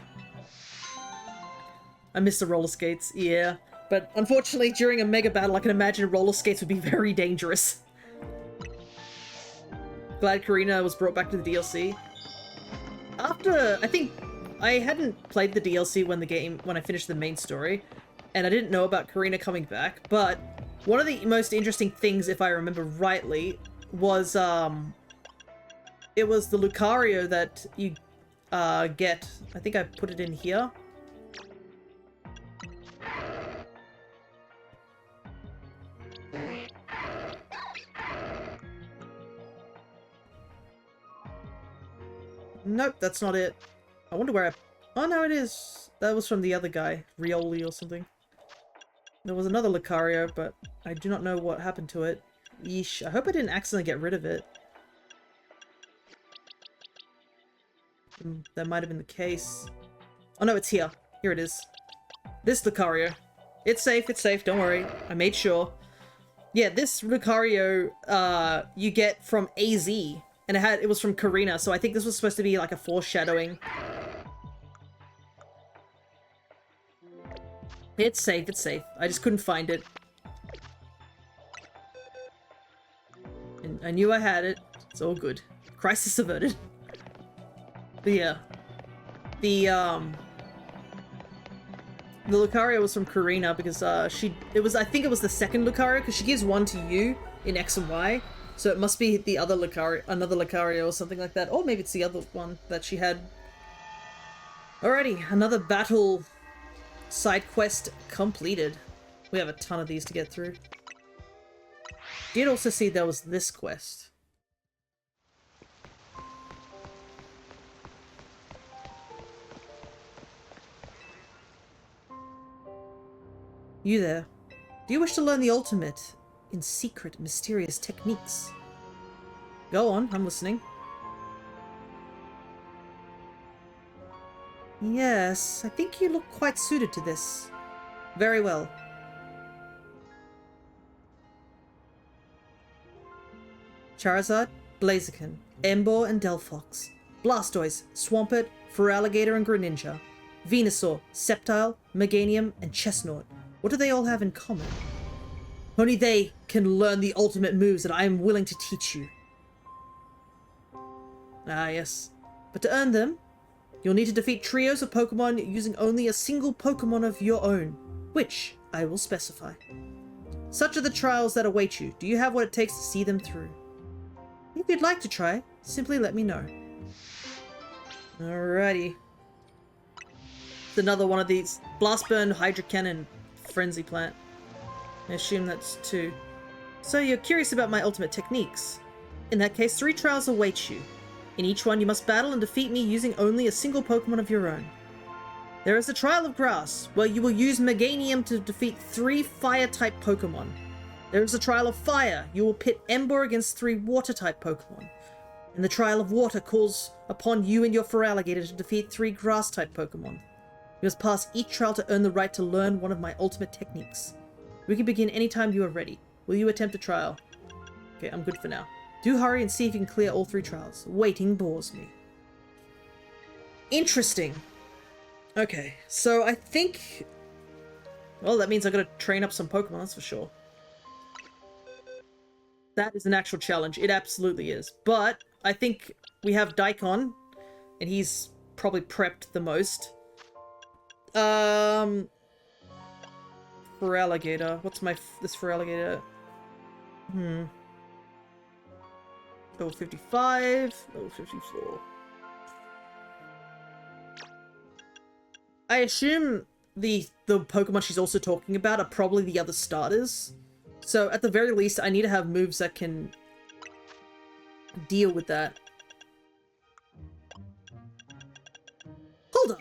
I miss the roller skates, yeah. But unfortunately, during a mega battle, I can imagine roller skates would be very dangerous. Glad Karina was brought back to the DLC. After, I think, I hadn't played the DLC when I finished the main story, and I didn't know about Karina coming back, but one of the most interesting things, if I remember rightly, was, it was the Lucario that you, get. I think I put it in here. Nope, that's not it. I wonder where I... Oh, no, it is. That was from the other guy. Rioli or something. There was another Lucario, but I do not know what happened to it. Yeesh. I hope I didn't accidentally get rid of it. That might have been the case. Oh, no, it's here. Here it is. This Lucario. It's safe, don't worry. I made sure. Yeah, this Lucario, you get from AZ. And it was from Karina, so I think this was supposed to be like a foreshadowing. It's safe, it's safe. I just couldn't find it. And I knew I had it. It's all good. Crisis averted. But yeah. The Lucario was from Karina because I think it was the second Lucario, because she gives one to you in X and Y. So it must be the other Lucario, another Lucario or something like that. Or maybe it's the other one that she had. Alrighty, another battle side quest completed. We have a ton of these to get through. Did also see there was this quest. You there. Do you wish to learn the ultimate in secret, mysterious techniques? Go on, I'm listening. Yes, I think you look quite suited to this. Very well. Charizard, Blaziken, Emboar and Delphox, Blastoise, Swampert, Feraligatr and Greninja, Venusaur, Sceptile, Meganium and Chestnut. What do they all have in common? Only they can learn the ultimate moves that I am willing to teach you. Ah, yes. But to earn them, you'll need to defeat trios of Pokemon using only a single Pokemon of your own, which I will specify. Such are the trials that await you. Do you have what it takes to see them through? If you'd like to try, simply let me know. Alrighty. It's another one of these. Blast Burn, Hydro Cannon, Frenzy Plant. I assume that's 2. So you're curious about my ultimate techniques. In that case, 3 trials await you. In each one, you must battle and defeat me using only a single Pokemon of your own. There is the Trial of Grass, where you will use Meganium to defeat 3 Fire-type Pokemon. There is the Trial of Fire. You will pit Emboar against 3 Water-type Pokemon. And the Trial of Water calls upon you and your Feraligatr to defeat 3 Grass-type Pokemon. You must pass each trial to earn the right to learn one of my ultimate techniques. We can begin anytime you are ready. Will you attempt a trial? Okay, I'm good for now. Do hurry and see if you can clear all 3 trials. Waiting bores me. Interesting. Okay, so I think... Well, that means I gotta train up some Pokemon, that's for sure. That is an actual challenge. It absolutely is. But I think we have Daikon, and he's probably prepped the most. Feraligatr. What's this Feraligatr? Level 55, level 54. I assume the Pokemon she's also talking about are probably the other starters. So at the very least, I need to have moves that can deal with that. Hold up.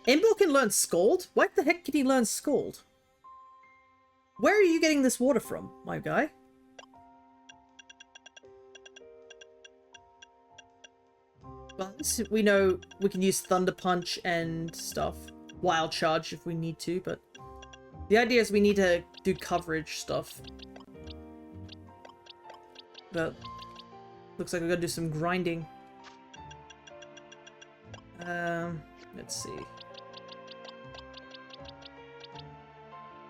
Ember can learn Scald? Why the heck can he learn Scald? Where are you getting this water from, my guy? Well, we know we can use Thunder Punch and stuff. Wild Charge if we need to, but the idea is we need to do coverage stuff. But looks like we gotta do some grinding. Let's see.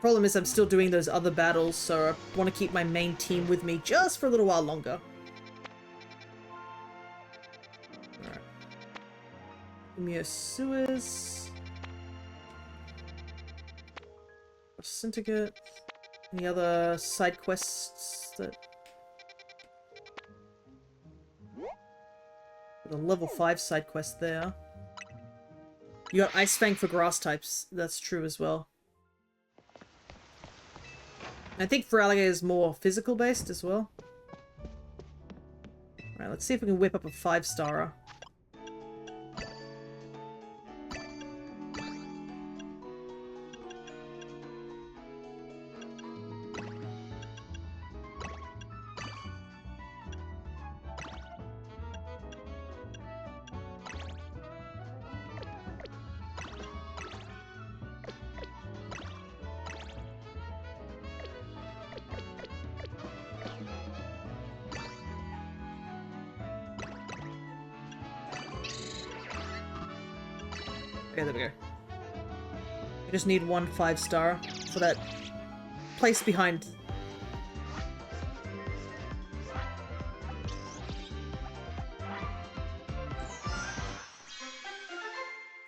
Problem is I'm still doing those other battles, so I want to keep my main team with me just for a little while longer. Alright. Sewers. Syndicate. Any other side quests that... The level 5 side quest there. You got Ice Fang for grass types. That's true as well. I think Feraligatr is more physical based as well. Alright, let's see if we can whip up a 5-starer. Okay, there we go. I just need 1 5-star for that place behind.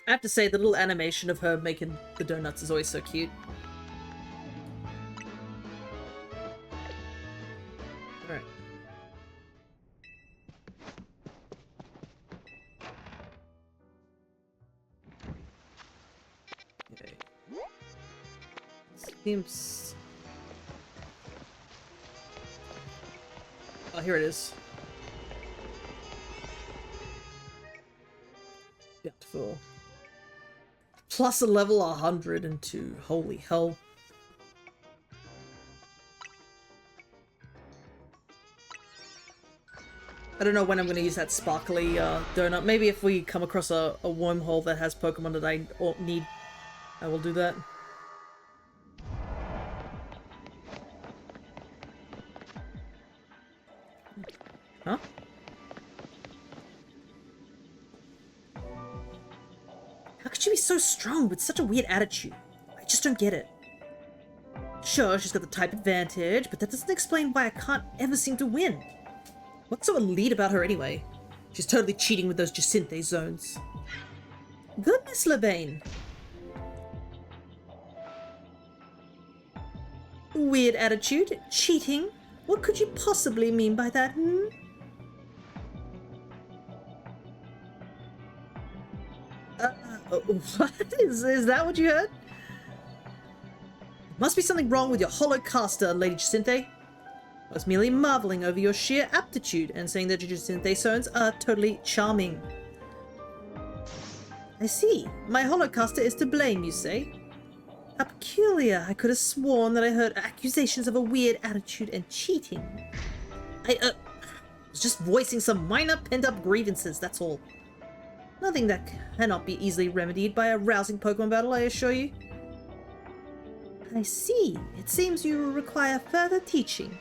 I have to say, the little animation of her making the donuts is always so cute. Alright. Okay. Seems... Oh, here it is. Beautiful. Plus a level 102. Holy hell. I don't know when I'm going to use that sparkly donut. Maybe if we come across a wormhole that has Pokemon that I need, I will do that. Huh? How could she be so strong with such a weird attitude? I just don't get it. Sure, she's got the type advantage, but that doesn't explain why I can't ever seem to win. What's so elite about her anyway? She's totally cheating with those Jacinthe zones. Goodness, Labane. Weird attitude? Cheating? What could you possibly mean by that, hmm? What? Is that what you heard? Must be something wrong with your holocaster, Lady Jacinthe. I was merely marveling over your sheer aptitude and saying that your Jacinthe zones are totally charming. I see. My holocaster is to blame, you say? How peculiar. I could have sworn that I heard accusations of a weird attitude and cheating. I was just voicing some minor pent-up grievances, that's all. Nothing that cannot be easily remedied by a rousing Pokemon battle, I assure you. I see. It seems you require further teaching.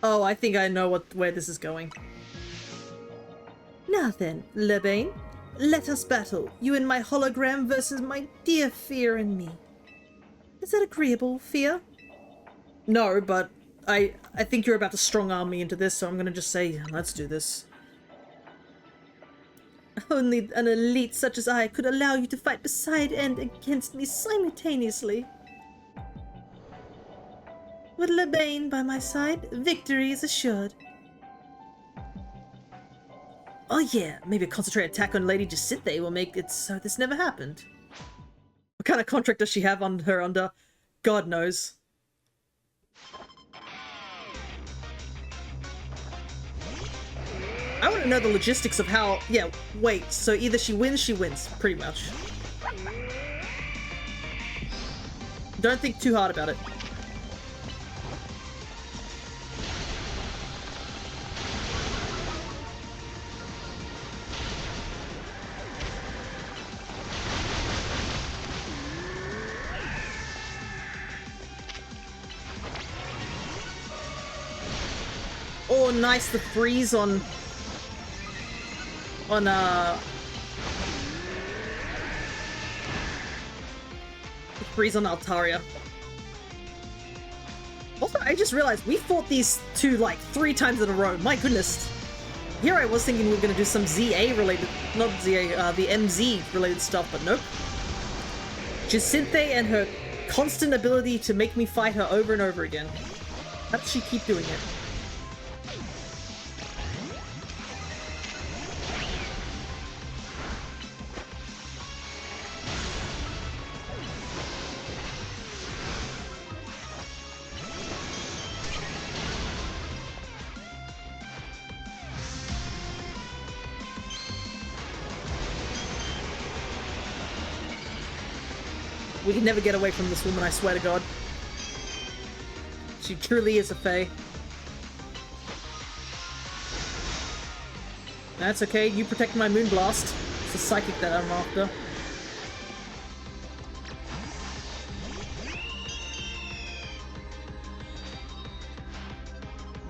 Oh, I think I know where this is going. Now then, Lebane, let us battle. You and my hologram versus my dear Fear and me. Is that agreeable, Fear? No, but I think you're about to strong-arm me into this, so I'm gonna just say, let's do this. Only an elite such as I could allow you to fight beside and against me simultaneously. With Lebane by my side, victory is assured. Oh yeah, maybe a concentrated attack on Lady Jacinthe will make it so this never happened. What kind of contract does she have on her under? God knows. I want to know the logistics of how... Yeah, wait, so either she wins, pretty much. Don't think too hard about it. Oh, nice, the freeze on freeze on Altaria. Also, I just realized we fought these two like 3 times in a row. My goodness. Here I was thinking we were gonna do some ZA related, not ZA, the MZ related stuff, but nope. Jacinthe and her constant ability to make me fight her over and over again. How does she keep doing it? We can never get away from this woman, I swear to God. She truly is a fae. That's okay, you protect my Moonblast. It's the psychic that I'm after.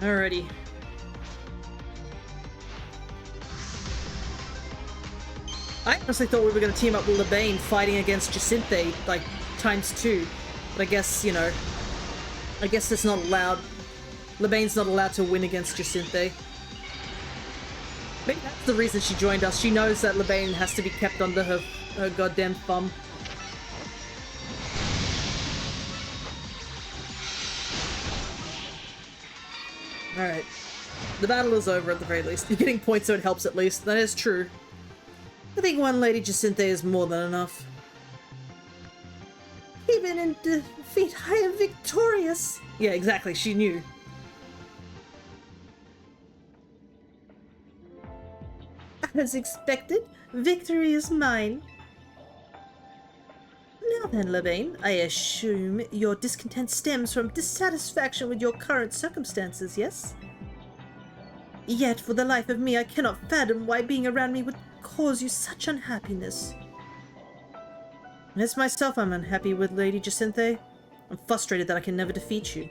Alrighty. I honestly thought we were going to team up with Lebane fighting against Jacinthe, like, ×2. But I guess, you know, I guess it's not allowed. Lebane's not allowed to win against Jacinthe. Maybe that's the reason she joined us. She knows that Lebane has to be kept under her goddamn thumb. Alright. The battle is over at the very least. You're getting points so it helps at least. That is true. I think one Lady Jacinthe is more than enough. Even in defeat, I am victorious! Yeah, exactly, she knew. As expected, victory is mine. Now then, Lebane, I assume your discontent stems from dissatisfaction with your current circumstances, yes? Yet, for the life of me, I cannot fathom why being around me would cause you such unhappiness. It's myself I'm unhappy with, Lady Jacinthe. I'm frustrated that I can never defeat you.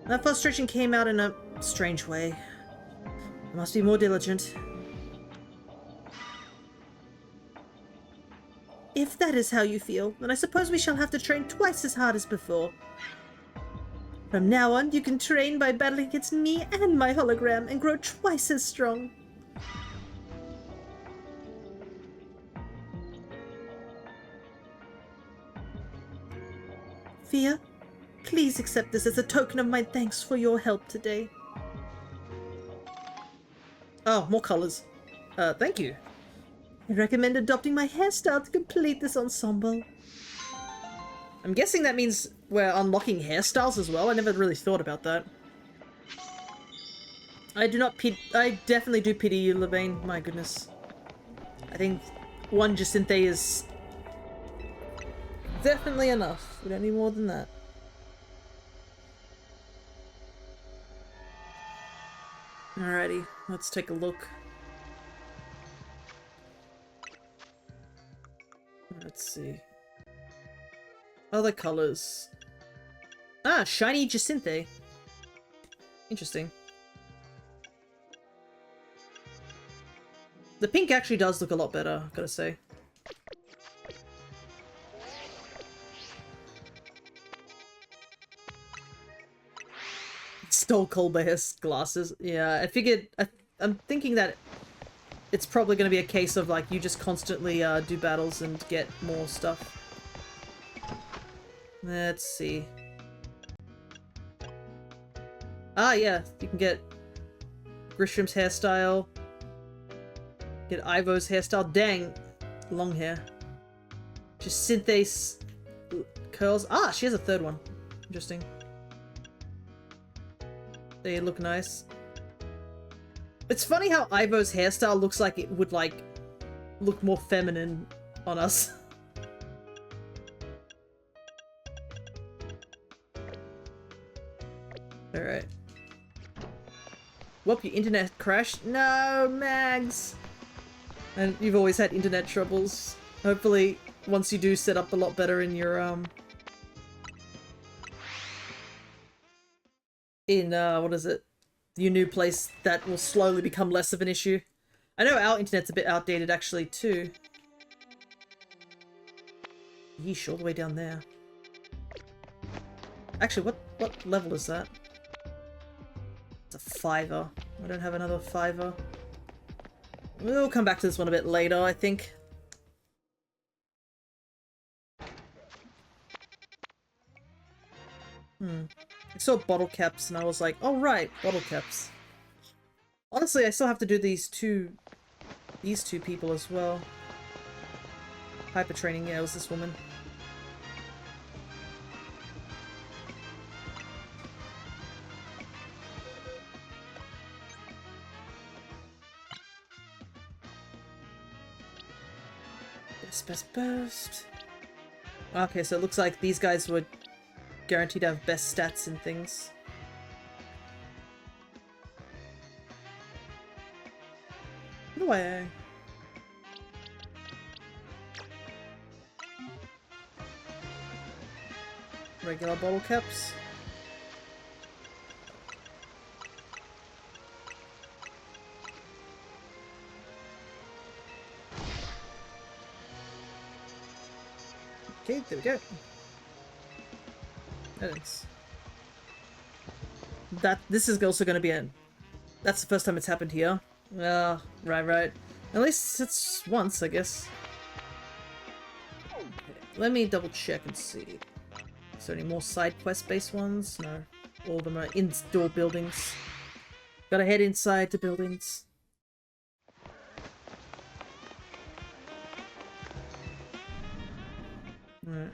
That frustration came out in a strange way. I must be more diligent. If that is how you feel, then I suppose we shall have to train twice as hard as before. From now on, you can train by battling against me and my hologram and grow twice as strong. Fia, please accept this as a token of my thanks for your help today. Oh, more colors. Thank you. I recommend adopting my hairstyle to complete this ensemble. I'm guessing that means we're unlocking hairstyles as well. I never really thought about that. I definitely do pity you, Lebane. My goodness. I think one Jacinthe is definitely enough. We don't need more than that. Alrighty, let's take a look. Let's see. Other colors. Ah, shiny Jacinthe. Interesting. The pink actually does look a lot better, gotta say. Stole Colbert's glasses. Yeah, I figured... I'm thinking that it's probably going to be a case of, like, you just constantly do battles and get more stuff. Let's see. Ah, yeah, you can get Grisham's hairstyle. Get Ivo's hairstyle. Dang, long hair. Just Synthase curls. Ah, she has a third one. Interesting. They look nice. It's funny how Ivo's hairstyle looks like it would, like, look more feminine on us. Alright. Whoop, your internet crashed? No, Mags! And you've always had internet troubles. Hopefully, once you do set up a lot better in your, what is it? Your new place, that will slowly become less of an issue. I know our internet's a bit outdated, actually, too. Yeesh, all the way down there. Actually, what level is that? It's a 5er. I don't have another 5er. We'll come back to this one a bit later, I think. I saw bottle caps and I was like, oh right, bottle caps. Honestly, I still have to do these two people as well. Hyper training, yeah, it was this woman. Best burst. Okay, so it looks like these guys would guaranteed to have best stats and things. No way. Regular bottle caps. Okay, there we go. Thanks. This is also going to be that's the first time it's happened here. Right. At least it's once, I guess. Okay, let me double check and see. Is there any more side quest based ones? No. All of them are indoor buildings. Gotta head inside to buildings. Alright.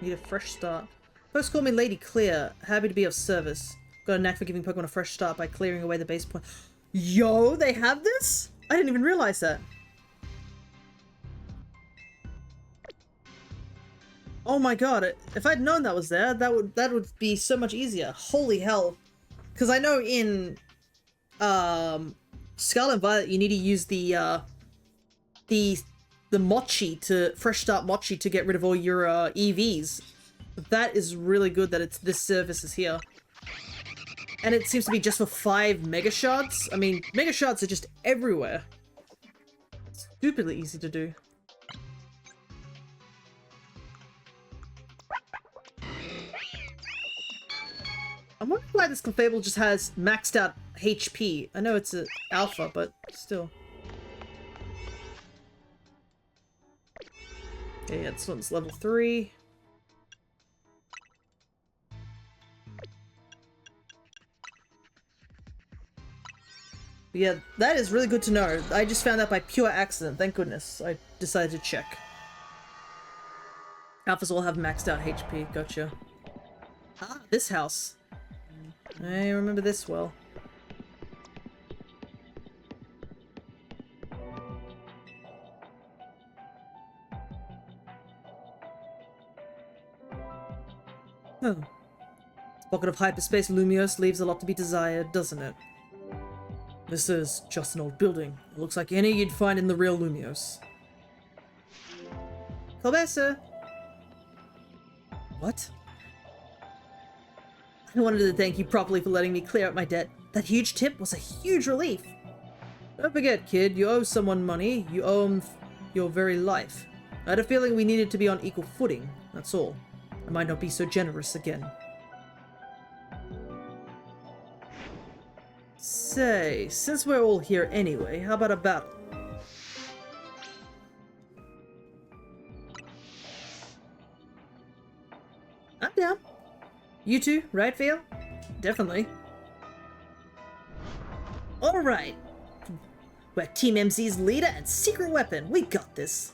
Need a fresh start. Folks call me Lady Clear. Happy to be of service. Got a knack for giving Pokemon a fresh start by clearing away the base point. Yo, they have this? I didn't even realize that. Oh my god, if I'd known that was there, that would be so much easier. Holy hell. Because I know in Scarlet and Violet you need to use the mochi to fresh start mochi to get rid of all your EVs. That is really good that this service is here. And it seems to be just for 5 Mega Shards. I mean, Mega Shards are just everywhere. Stupidly easy to do. I'm wondering why this Clefable just has maxed out HP. I know it's an alpha, but still. Okay, yeah, this one's level 3. But yeah, that is really good to know. I just found that by pure accident. Thank goodness. I decided to check. Alphas all have maxed out HP. Gotcha. Ah, this house. I remember this well. Oh. Pocket of hyperspace Lumios leaves a lot to be desired, doesn't it? This is just an old building. It looks like any you'd find in the real Lumios. Colbert, sir. What? I wanted to thank you properly for letting me clear up my debt. That huge tip was a huge relief. Don't forget, kid, you owe someone money. You owe them your very life. I had a feeling we needed to be on equal footing, that's all. I might not be so generous again. Say, since we're all here anyway, how about a battle? I'm down. You two, right, Phil? Definitely. Alright. We're Team MZ's leader and secret weapon. We got this.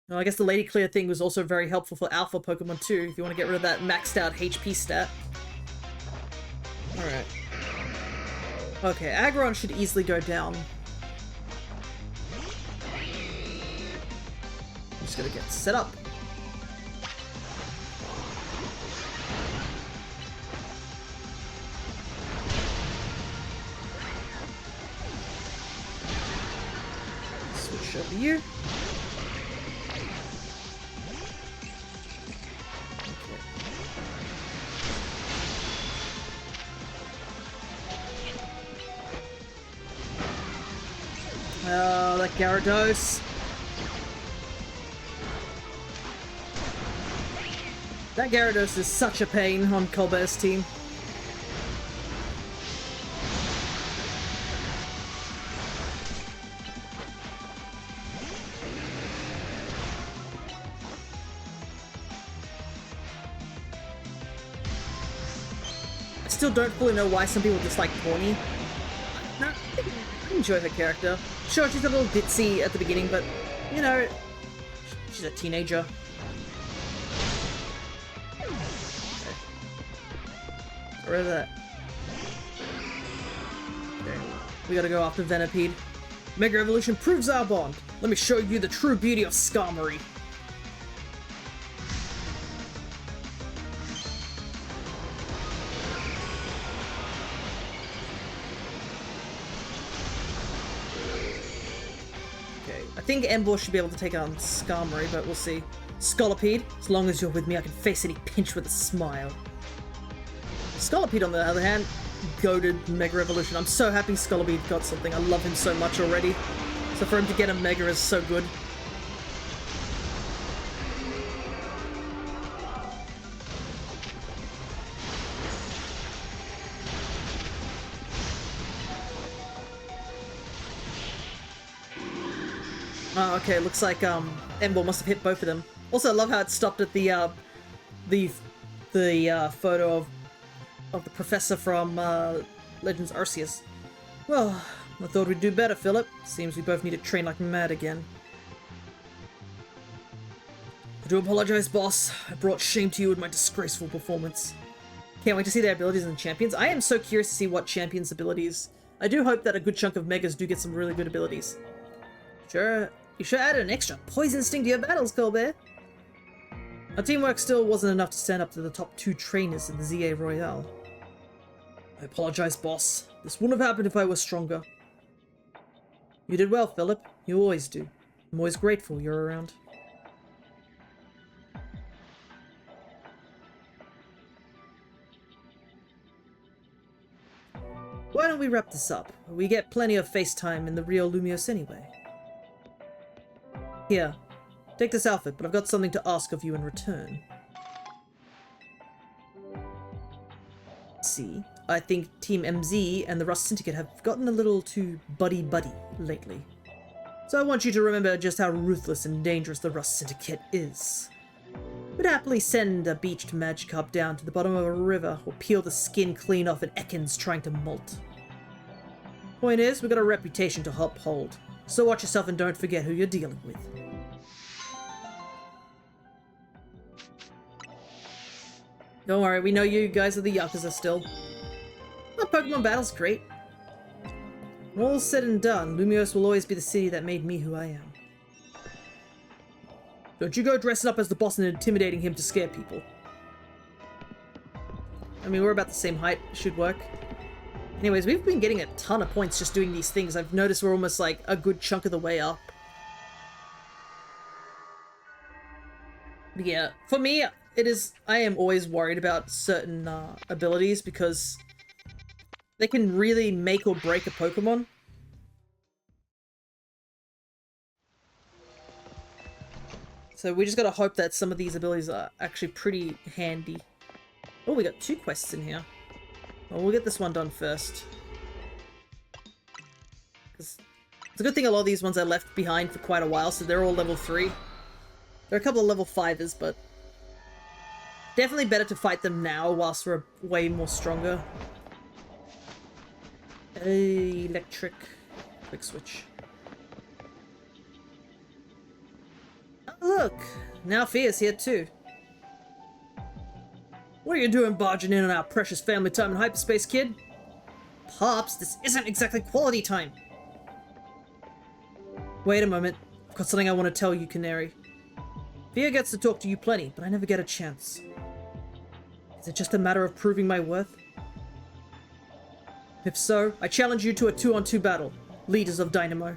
Well, I guess the Lady Clear thing was also very helpful for Alpha Pokemon too, if you want to get rid of that maxed out HP stat. Alright. Okay, Aggron should easily go down. I'm just gonna get set up. Switch over to you. Oh, that Gyarados. That Gyarados is such a pain on Colbert's team. I still don't fully know why some people dislike Pawny. No, I enjoy her character. Sure, she's a little ditzy at the beginning, but, you know, she's a teenager. Okay. Get rid of that. Okay, we gotta go after Venipede. Mega Evolution proves our bond. Let me show you the true beauty of Skarmory. I think Emboar should be able to take on Skarmory, but we'll see. Scolipede, as long as you're with me, I can face any pinch with a smile. Scolipede, on the other hand, goated Mega Evolution. I'm so happy Scolipede got something. I love him so much already. So for him to get a Mega is so good. Oh, okay, looks like Emboar must have hit both of them. Also, I love how it stopped at the photo of the professor from Legends Arceus. Well, I thought we'd do better, Philip. Seems we both need to train like mad again. I do apologize, boss. I brought shame to you with my disgraceful performance. Can't wait to see their abilities in Champions. I am so curious to see what Champions' abilities. I do hope that a good chunk of Megas do get some really good abilities. Sure. You should add an extra poison sting to your battles, Colbert. Our teamwork still wasn't enough to stand up to the top 2 trainers in the ZA Royale. I apologize, boss. This wouldn't have happened if I was stronger. You did well, Philip. You always do. I'm always grateful you're around. Why don't we wrap this up? We get plenty of FaceTime in the real Lumios anyway. Here, take this outfit, but I've got something to ask of you in return. See, I think Team MZ and the Rust Syndicate have gotten a little too buddy-buddy lately. So I want you to remember just how ruthless and dangerous the Rust Syndicate is. We'd happily send a beached Magikarp down to the bottom of a river or peel the skin clean off an Ekans trying to molt. Point is, we've got a reputation to uphold. So watch yourself and don't forget who you're dealing with. Don't worry, we know you guys are the Yakuza still. But Pokemon battle's great. When all's said and done, Lumios will always be the city that made me who I am. Don't you go dressing up as the boss and intimidating him to scare people. I mean, we're about the same height. Should work. Anyways, we've been getting a ton of points just doing these things. I've noticed we're almost like a good chunk of the way up. But yeah, for me, I am always worried about certain abilities because they can really make or break a Pokemon. So we just gotta hope that some of these abilities are actually pretty handy. Oh, we got 2 quests in here. Well, we'll get this one done first. Because it's a good thing a lot of these ones I left behind for quite a while, so they're all level 3. There are a couple of level 5s, but definitely better to fight them now whilst we're way more stronger. Electric. Quick switch. Oh, look! Now Fia's here too. What are you doing barging in on our precious family time in hyperspace, kid? Pops, this isn't exactly quality time. Wait a moment. I've got something I want to tell you, Canary. Fia gets to talk to you plenty, but I never get a chance. Is it just a matter of proving my worth? If so, I challenge you to a 2-on-2 battle. Leaders of Dynamo.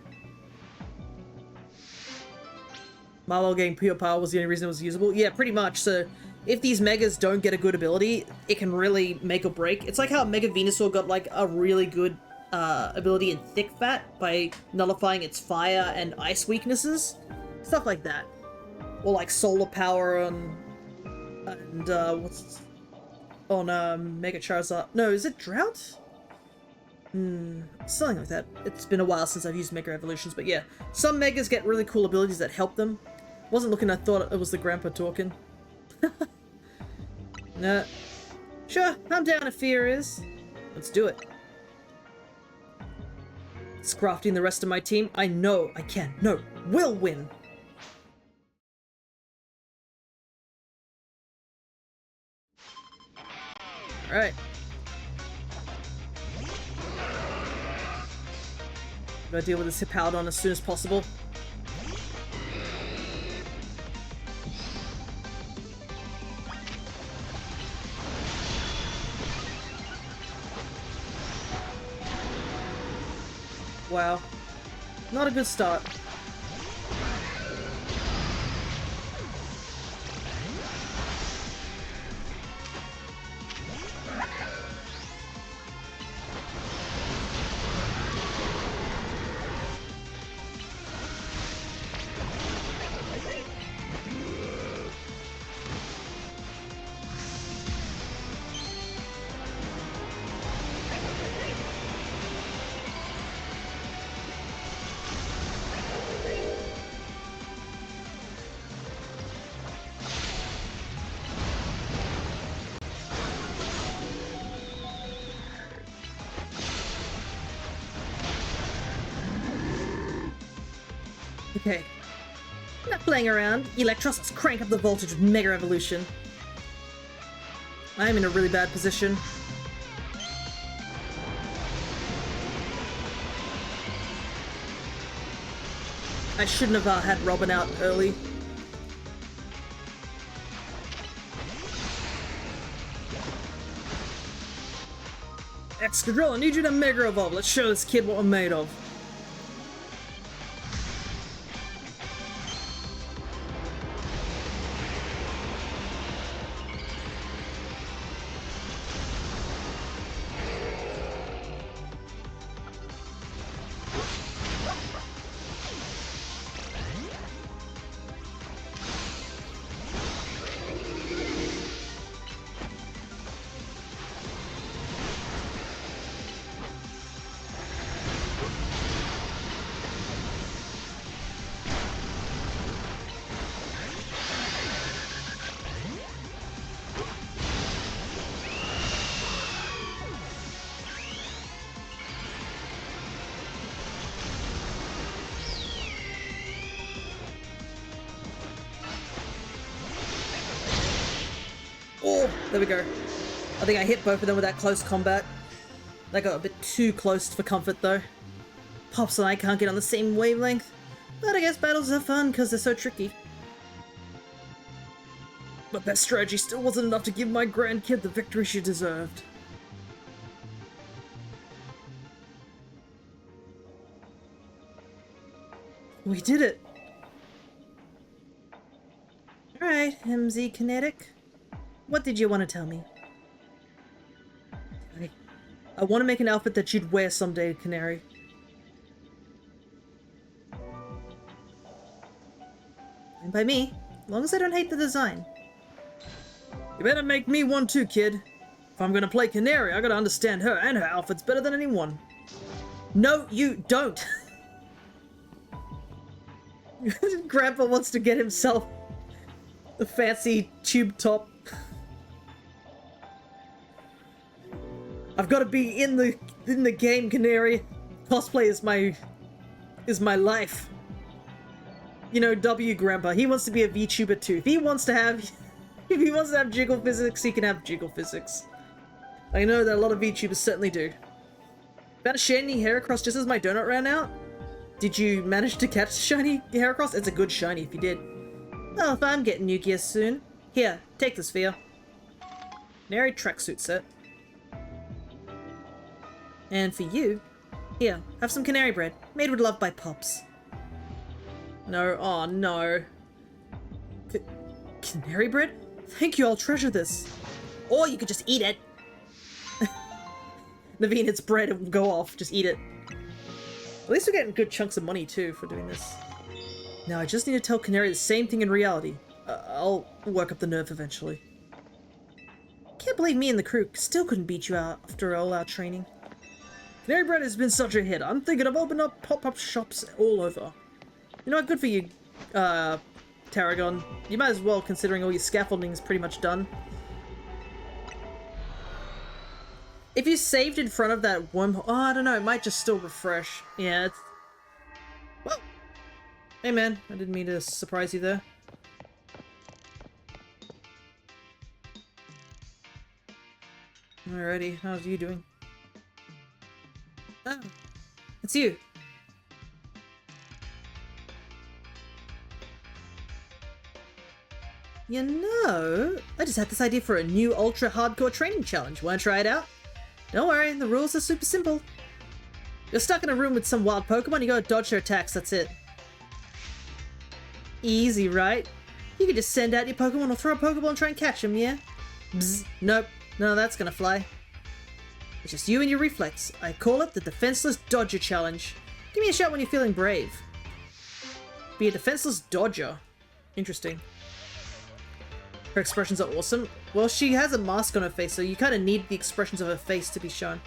Marwell getting pure power was the only reason it was usable? Yeah, pretty much. So, if these Megas don't get a good ability, it can really make or break. It's like how Mega Venusaur got like a really good ability in Thick Fat by nullifying its fire and ice weaknesses. Stuff like that. Or like Solar Power and what's on Mega Charizard. No, is it Drought? Something like that. It's been a while since I've used Mega Evolutions, but yeah. Some Megas get really cool abilities that help them. Wasn't looking, I thought it was the grandpa talking. Nah. Sure, I'm down if Fear is. Let's do it. It's crafting the rest of my team. I know I can. No, will win. Alright. Gotta deal with this Hippowdon as soon as possible. Wow. Not a good start. Okay. Not playing around. Electros, let's crank up the voltage with Mega Evolution. I am in a really bad position. I shouldn't have had Robin out early. Excadrill, I need you to Mega Evolve. Let's show this kid what we're made of. Oh, there we go. I think I hit both of them with that close combat. That got a bit too close for comfort though. Pops and I can't get on the same wavelength. But I guess battles are fun because they're so tricky. But that strategy still wasn't enough to give my grandkid the victory she deserved. We did it! Alright, MZ Kinetic. What did you want to tell me? I want to make an outfit that you'd wear someday, Canary. And by me, as long as I don't hate the design. You better make me one too, kid. If I'm gonna play Canary, I gotta understand her and her outfits better than anyone. No, you don't! Grandpa wants to get himself the fancy tube top. I've got to be in the game, Canary. Cosplay is my life. You know, Grandpa. He wants to be a VTuber too. If he wants to have jiggle physics, he can have jiggle physics. I know that a lot of VTubers certainly do. Found a shiny Heracross just as my donut ran out. Did you manage to catch shiny Heracross? It's a good shiny if you did. Well, if I'm getting new gear soon. Here, take this for you. Canary tracksuit set. And for you, here, have some canary bread, made with love by Pops. No, oh no. Canary bread? Thank you, I'll treasure this. Or you could just eat it. Naveen, it's bread, it will go off, just eat it. At least we're getting good chunks of money too for doing this. Now I just need to tell Canary the same thing in reality. I'll work up the nerve eventually. Can't believe me and the crew still couldn't beat you out after all our training. Canary bread has been such a hit. I'm thinking of opening up pop-up shops all over. You know what? Good for you, Tarragon. You might as well, considering all your scaffolding is pretty much done. If you saved in front of that wormhole... Oh, I don't know. It might just still refresh. Yeah, it's... Whoa! Hey, man. I didn't mean to surprise you there. Alrighty. How's you doing? Oh, it's you. You know, I just had this idea for a new ultra hardcore training challenge. Wanna try it out? Don't worry, the rules are super simple. You're stuck in a room with some wild Pokemon, you gotta dodge their attacks, that's it. Easy, right? You can just send out your Pokemon or throw a Pokeball and try and catch them, yeah? Bzz, nope, none of that's gonna fly. It's just you and your reflex. I call it the Defenseless Dodger Challenge. Give me a shot when you're feeling brave. Be a Defenseless Dodger. Interesting. Her expressions are awesome. Well, she has a mask on her face, so you kind of need the expressions of her face to be shown.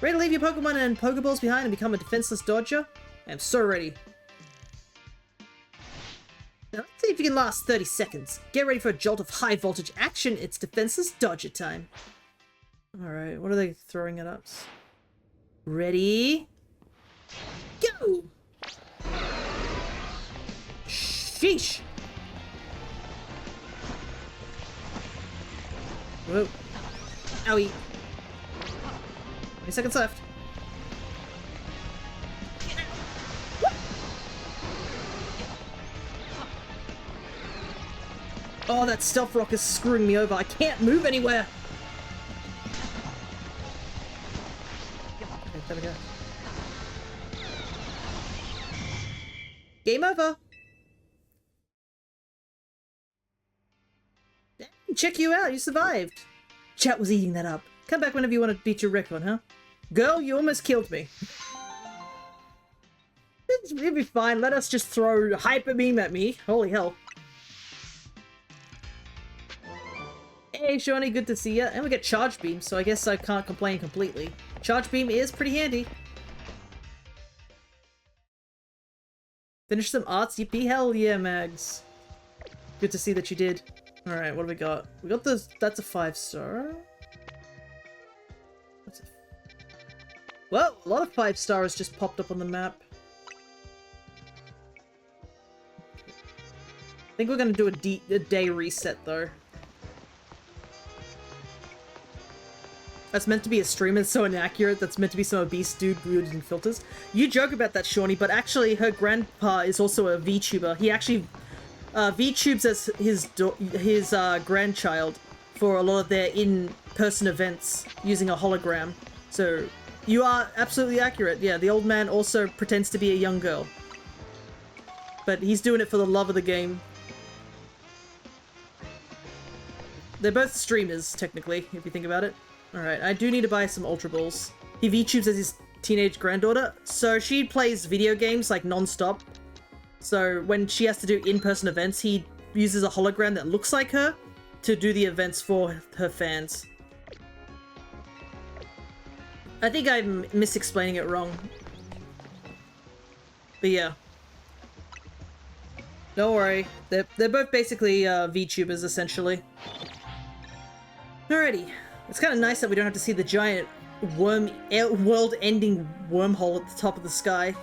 Ready to leave your Pokemon and Pokeballs behind and become a Defenseless Dodger? I am so ready. Now, let's see if you can last 30 seconds. Get ready for a jolt of high voltage action. It's Defenseless Dodger time. Alright, what are they throwing at us? Ready? Go! Sheesh! Whoa. Owie. 20 seconds left. Oh, that stealth rock is screwing me over. I can't move anywhere. Okay, there we go. Game over. Check you out, you survived. Chat was eating that up. Come back whenever you want to beat your record, huh? Girl, you almost killed me. It'll be fine, let us just throw Hyper Beam at me. Holy hell. Hey Shawnee, good to see ya. And we get Charge Beam, so I guess I can't complain completely. Charge Beam is pretty handy. Finish some arts, yippee, hell yeah, Mags. Good to see that you did. Alright, what do we got? We got this, that's a 5-star. Well, a lot of 5-stars just popped up on the map. I think we're gonna do a day reset though. That's meant to be a stream, it's so inaccurate. That's meant to be some obese dude using filters. You joke about that, Shawnee, but actually her grandpa is also a VTuber. He actually VTubes as his grandchild for a lot of their in-person events using a hologram. So you are absolutely accurate. Yeah, the old man also pretends to be a young girl. But he's doing it for the love of the game. They're both streamers, technically, if you think about it. Alright, I do need to buy some Ultra Balls. He VTubes as his teenage granddaughter, so she plays video games, like, non-stop. So when she has to do in-person events, he uses a hologram that looks like her to do the events for her fans. I think I'm misexplaining it wrong. But yeah. Don't worry. They're both basically VTubers, essentially. Alrighty. It's kind of nice that we don't have to see the giant world-ending wormhole at the top of the sky.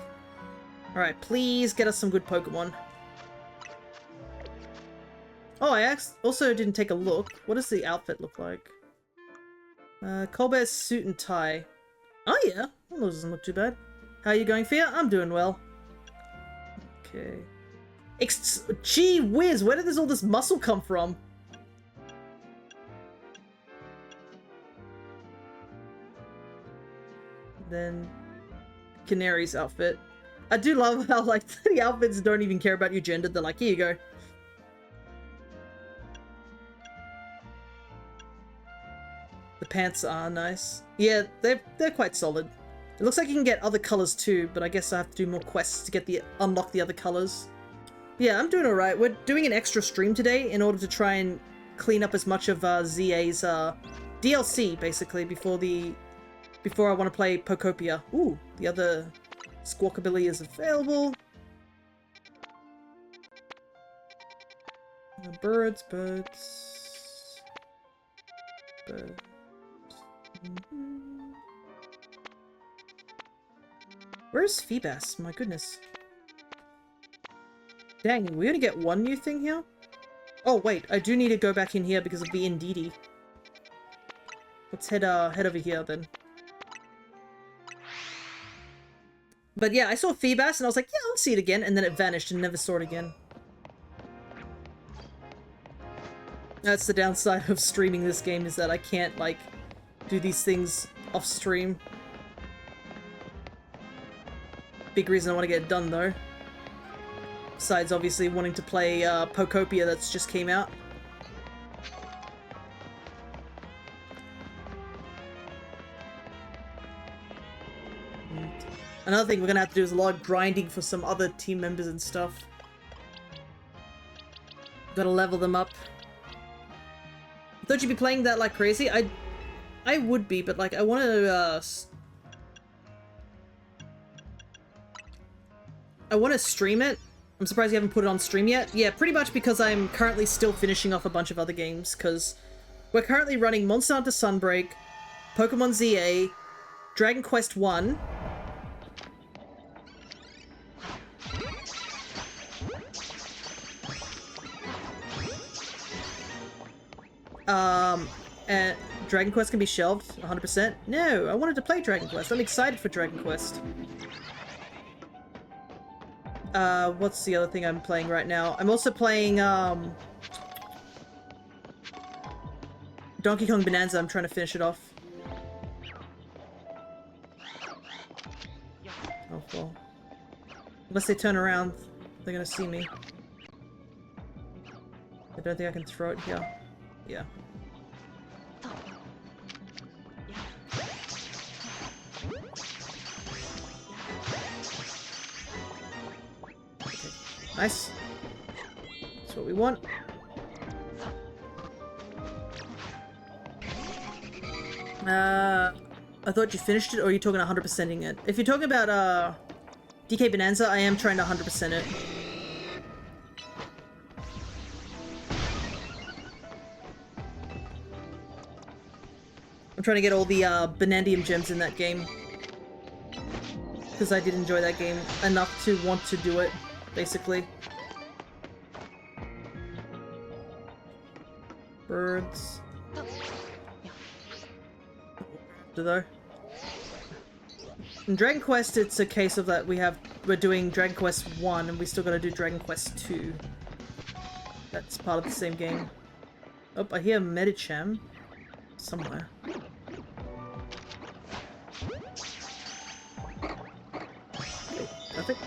Alright, please get us some good Pokemon. Oh, I also didn't take a look. What does the outfit look like? Colbert's suit and tie. Oh yeah, that doesn't look too bad. How are you going, Fia? I'm doing well. Okay. Gee whiz, where did all this muscle come from? Then Canary's outfit. I do love how, like, the outfits don't even care about your gender. They're like, here you go. The pants are nice. Yeah, they're quite solid. It looks like you can get other colors too, but I guess I have to do more quests to get unlock the other colors. Yeah, I'm doing alright. We're doing an extra stream today in order to try and clean up as much of ZA's DLC, basically, before I want to play Pokopia. Ooh, the other Squawkabilly is available. Birds. Where's Feebas? My goodness. Dang, we only get one new thing here? Oh wait, I do need to go back in here because of the Indeedee. Let's head over here then. But yeah, I saw Feebas and I was like, yeah, I'll see it again, and then it vanished and never saw it again. That's the downside of streaming this game, is that I can't, like, do these things off stream. Big reason I want to get it done, though. Besides, obviously, wanting to play Pokopia that's just came out. Another thing we're gonna have to do is a lot of grinding for some other team members and stuff. Gotta level them up. Thought you'd be playing that like crazy? I would be, but like I want to stream it. I'm surprised you haven't put it on stream yet. Yeah, pretty much because I'm currently still finishing off a bunch of other games, because we're currently running Monster Hunter Sunbreak, Pokemon ZA, Dragon Quest 1, and Dragon Quest can be shelved 100%. No, I wanted to play Dragon Quest. I'm excited for Dragon Quest. What's the other thing I'm playing right now? I'm also playing, Donkey Kong Bonanza. I'm trying to finish it off. Oh, well. Unless they turn around, they're gonna see me. I don't think I can throw it here. Yeah. Okay. Nice. That's what we want. I thought you finished it, or are you talking 100%ing it? If you're talking about, DK Bonanza, I am trying to 100% it. I'm trying to get all the, Bonandium gems in that game. Because I did enjoy that game enough to want to do it, basically. Birds. Do they? In Dragon Quest, it's a case of that we're doing Dragon Quest 1 and we still gotta do Dragon Quest 2. That's part of the same game. Oh, I hear Medicham somewhere. Okay, perfect.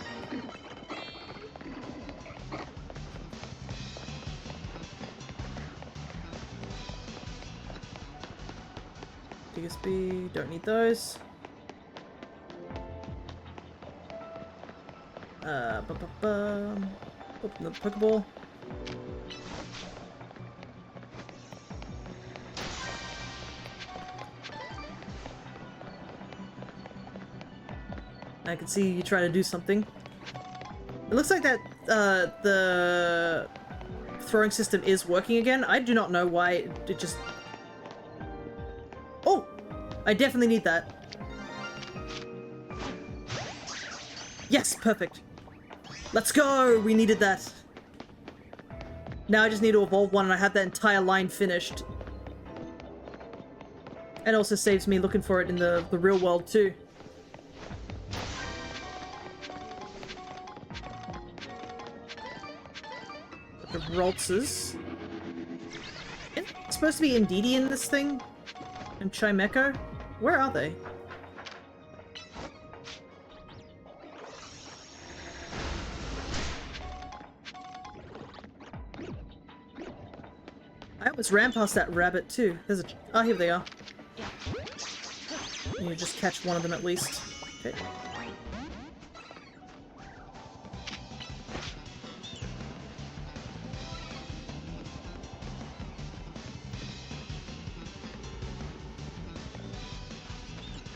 DSB, don't need those. Open the Pokeball. I can see you trying to do something. It looks like that the throwing system is working again. I do not know why it just... Oh! I definitely need that. Yes, perfect. Let's go! We needed that. Now I just need to evolve one and I have that entire line finished. And also saves me looking for it in the real world too. The Roltzes. It's supposed to be Indeedee in this thing? And Chimecho? Where are they? I almost ran past that rabbit too. There's a... Oh, here they are. And you just catch one of them at least. Okay.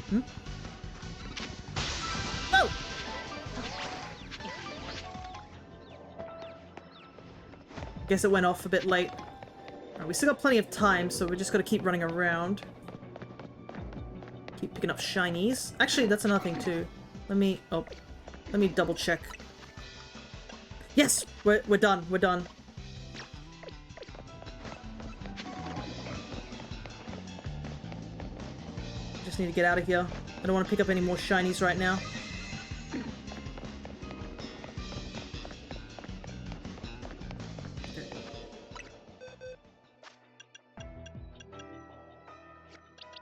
Hmm? No! Guess it went off a bit late. Alright, we still got plenty of time, so we just gotta keep running around. Keep picking up shinies. Actually, that's another thing too. Let me double check. Yes! We're done, we're done. Just need to get out of here. I don't want to pick up any more shinies right now. Okay.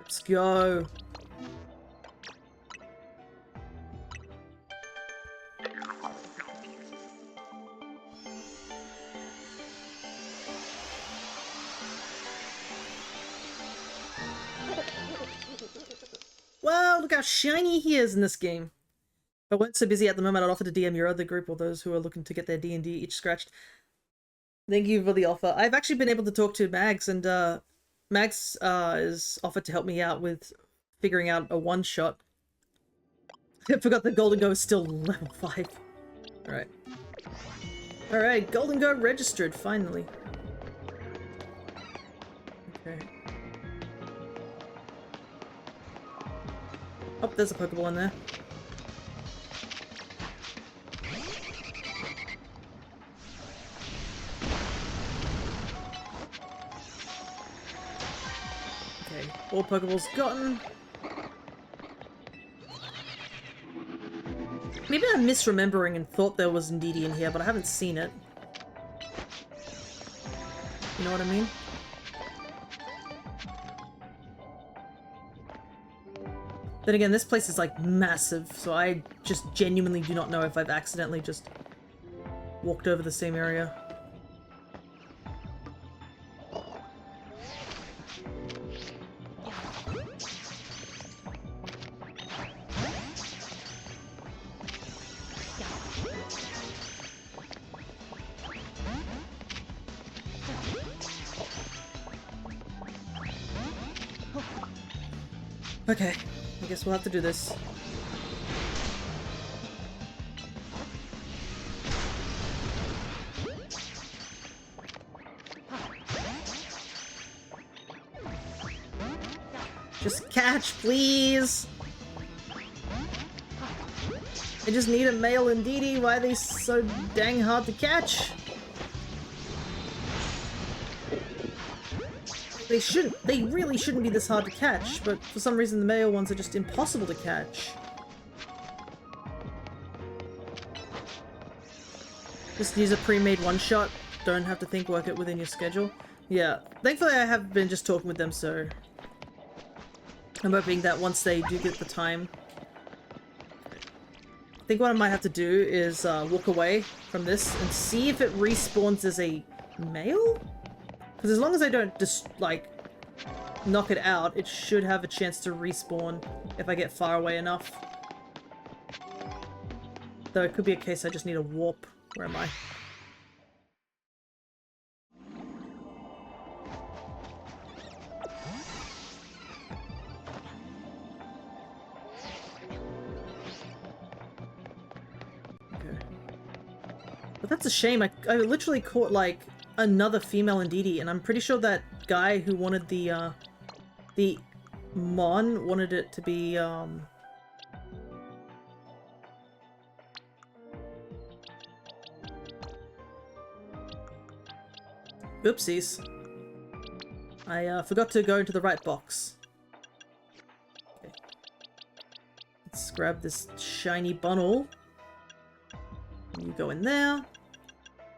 Let's go. Wow, look how shiny he is in this game. If I weren't so busy at the moment, I'd offer to DM your other group or those who are looking to get their D&D each scratched. Thank you for the offer. I've actually been able to talk to Mags, and Mags is offered to help me out with figuring out a one-shot. I forgot that Golden Go is still level 5. Alright. Alright, Golden Go registered, finally. Okay. Oh, there's a Pokeball in there. Okay, all Pokeballs gotten. Maybe I'm misremembering and thought there was Indeedee in here, but I haven't seen it. You know what I mean? Then again, this place is like massive, so I just genuinely do not know if I've accidentally just walked over the same area. Okay, I guess we'll have to do this. Just catch, please! I just need a male Indeedee. Why are they so dang hard to catch? They really shouldn't be this hard to catch, but for some reason the male ones are just impossible to catch. Just use a pre-made one-shot. don't have to think, work it within your schedule. Yeah, thankfully I have been just talking with them, so I'm hoping that once they do get the time. I think what I might have to do is walk away from this and see if it respawns as a male? Because as long as I don't just, like, knock it out, it should have a chance to respawn if I get far away enough. Though it could be a case I just need a warp. Where am I? Okay. But that's a shame. I literally caught, like, another female Indeedee, and I'm pretty sure that guy who wanted the Mon wanted it to be, Oopsies. I forgot to go into the right box. Okay. Let's grab this shiny bundle. You go in there.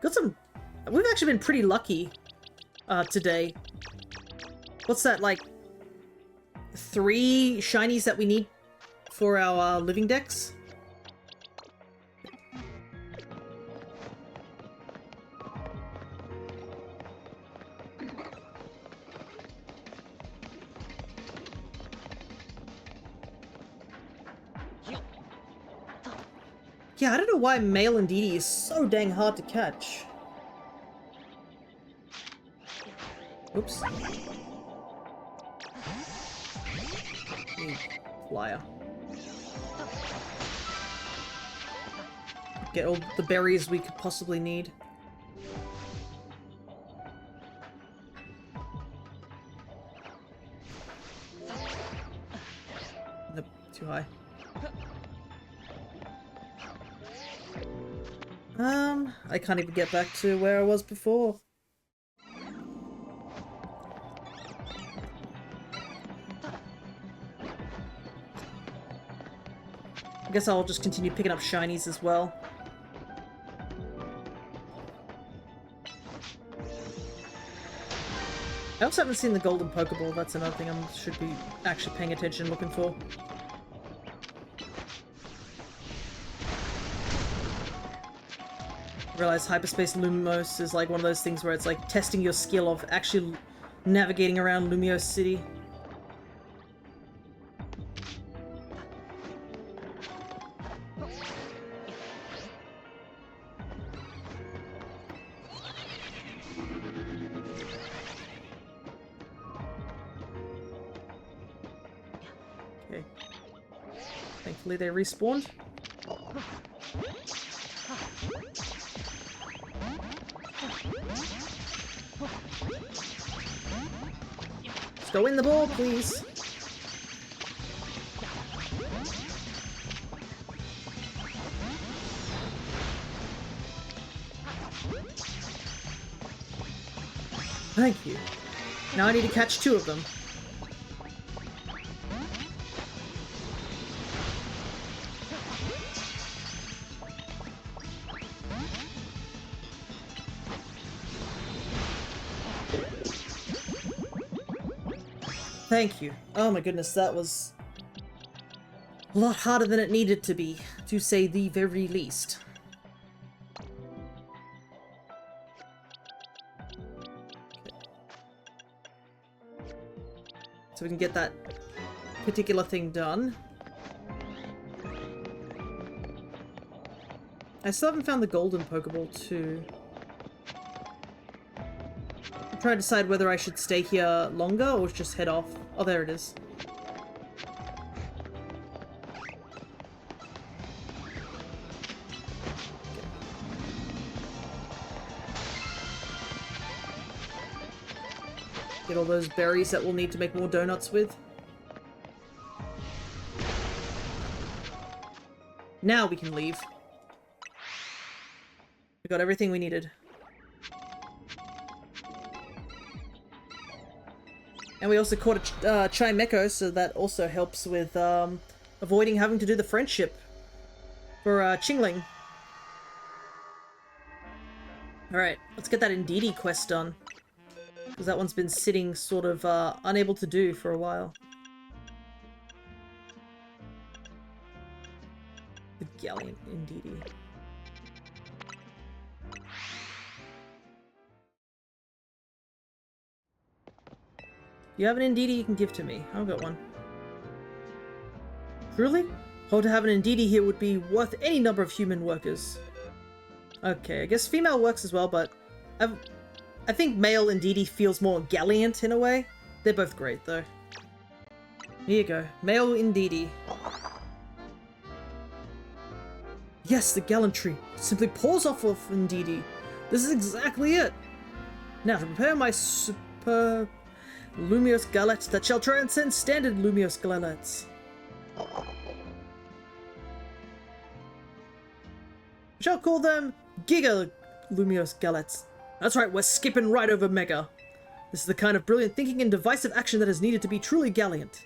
Got some... We've actually been pretty lucky today. What's that, like 3 shinies that we need for our Living Dex? Yeah, I don't know why male Indeedee is so dang hard to catch. Oops. Flyer. Get all the berries we could possibly need. Nope, too high. I can't even get back to where I was before. I guess I'll just continue picking up shinies as well. I also haven't seen the golden Pokeball. That's another thing I should be actually paying attention and looking for. I realize Hyperspace Lumos is like one of those things where it's like testing your skill of actually navigating around Lumiose City. Okay. Thankfully they respawned. Let's go in the ball, please. Thank you. Now I need to catch 2 of them. Thank you. Oh my goodness, that was a lot harder than it needed to be, to say the very least. So we can get that particular thing done. I still haven't found the golden Pokeball too. I'm trying to decide whether I should stay here longer or just head off. Oh, there it is. Get all those berries that we'll need to make more donuts with. Now we can leave. We got everything we needed. And we also caught a Chimecho, so that also helps with avoiding having to do the friendship for Chingling. Alright, let's get that Indeedee quest done. Because that one's been sitting sort of unable to do for a while. The Gallant Indeedee. You have an Indeedee you can give to me. I've got one. Truly? Oh, to have an Indeedee here would be worth any number of human workers. Okay, I guess female works as well, but I think male Indeedee feels more gallant in a way. They're both great, though. Here you go. Male Indeedee. Yes, the gallantry. Simply pours off of Indeedee. This is exactly it. Now, to prepare my super Lumiose galettes that shall transcend standard Lumiose galettes. We shall call them Giga Lumiose galettes. That's right, we're skipping right over Mega. This is the kind of brilliant thinking and divisive action that is needed to be truly gallant.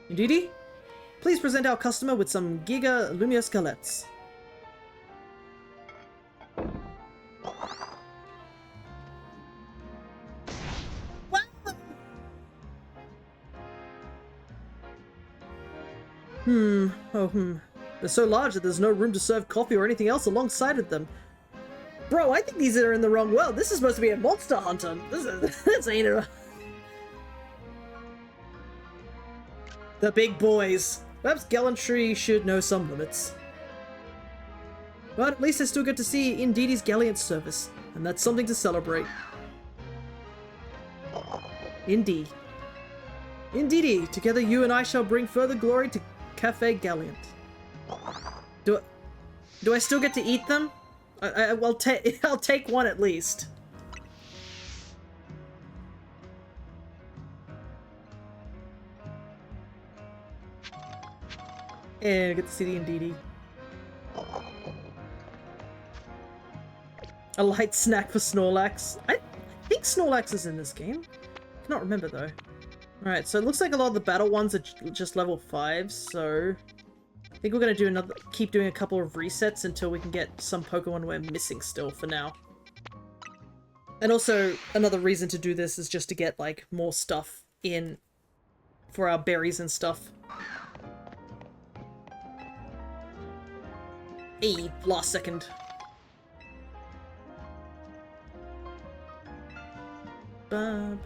Indeedee? Please present our customer with some Giga Lumiose galettes. They're so large that there's no room to serve coffee or anything else alongside of them. Bro, I think these are in the wrong world. This is supposed to be a Monster Hunter. This ain't a... The big boys. Perhaps gallantry should know some limits. But at least I still get to see Indeedee's gallant service, and that's something to celebrate. Indeed. Indeedee, together you and I shall bring further glory to Cafe Gallant. Do I still get to eat them? I'll take one at least. And I get to see the Indeedee. A light snack for Snorlax. I think Snorlax is in this game. I cannot remember though. Alright, so it looks like a lot of the battle ones are just level 5, so I think we're gonna do keep doing a couple of resets until we can get some Pokemon we're missing still for now. And also, another reason to do this is just to get, like, more stuff in for our berries and stuff. Hey, last second. Because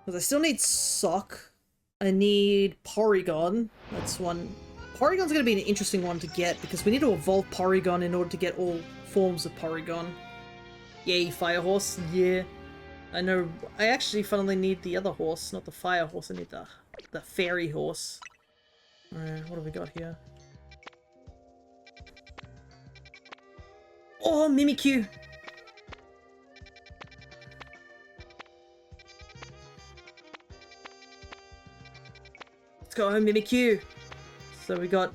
I still need Sock. I need Porygon. That's one. Porygon's going to be an interesting one to get because we need to evolve Porygon in order to get all forms of Porygon. Yay, Fire Horse. Yeah. I know. I actually funnily need the other horse, not the Fire Horse. I need the Fairy Horse. Alright, what have we got here? Oh, Mimikyu! Let's go home, Mimikyu! So we got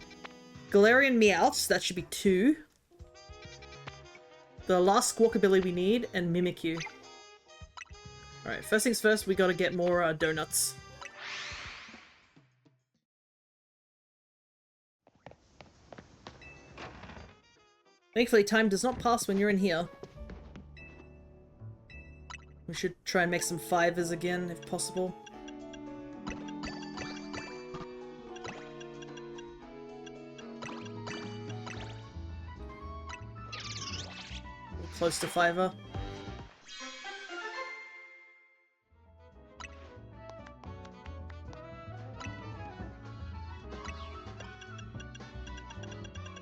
Galarian Meowths, that should be 2. The last Squawkabilly we need, and Mimikyu. Alright, first things first, we gotta get more donuts. Thankfully, time does not pass when you're in here. We should try and make some 5s again, if possible. Close to 5er.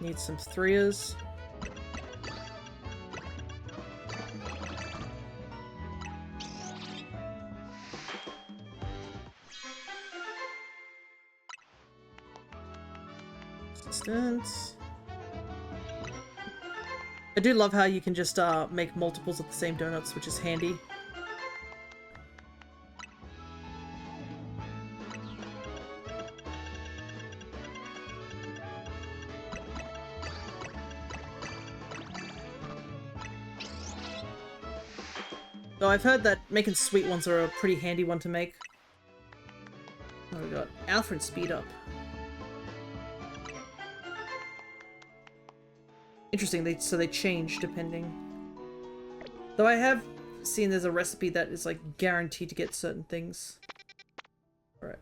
Need some 3s. Assistance. I do love how you can just make multiples of the same donuts, which is handy. Though I've heard that making sweet ones are a pretty handy one to make. Oh, we got Alpha and Speed Up. Interesting, so they change depending. Though I have seen there's a recipe that is like guaranteed to get certain things. Alright.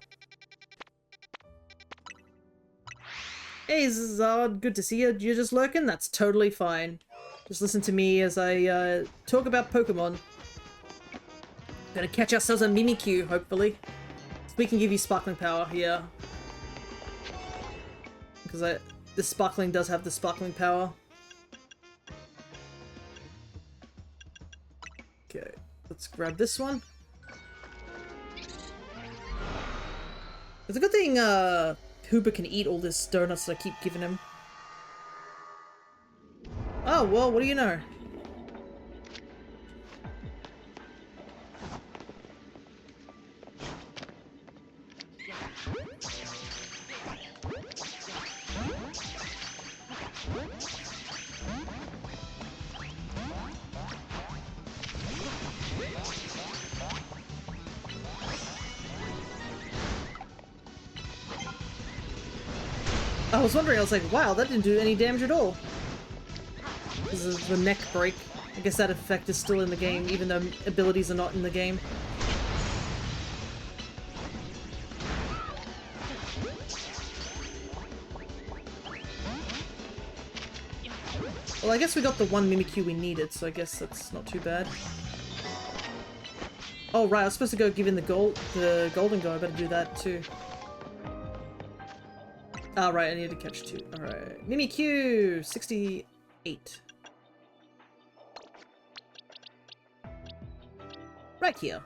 Hey Zard, good to see you. You're just lurking? That's totally fine. Just listen to me as I talk about Pokemon. Gonna catch ourselves a Mimikyu, hopefully. So we can give you sparkling power, yeah. Because the sparkling does have the sparkling power. Okay, let's grab this one. It's a good thing Hooper can eat all this donuts that I keep giving him. Oh, well, what do you know? I was wondering, I was like, wow, that didn't do any damage at all. Because of the neck break. I guess that effect is still in the game, even though abilities are not in the game. Well, I guess we got the one Mimikyu we needed, so I guess that's not too bad. Oh, right, I was supposed to go give in the golden go. I better do that too. Ah, right, I need to catch two. Alright. Mimikyu! 68. Right here.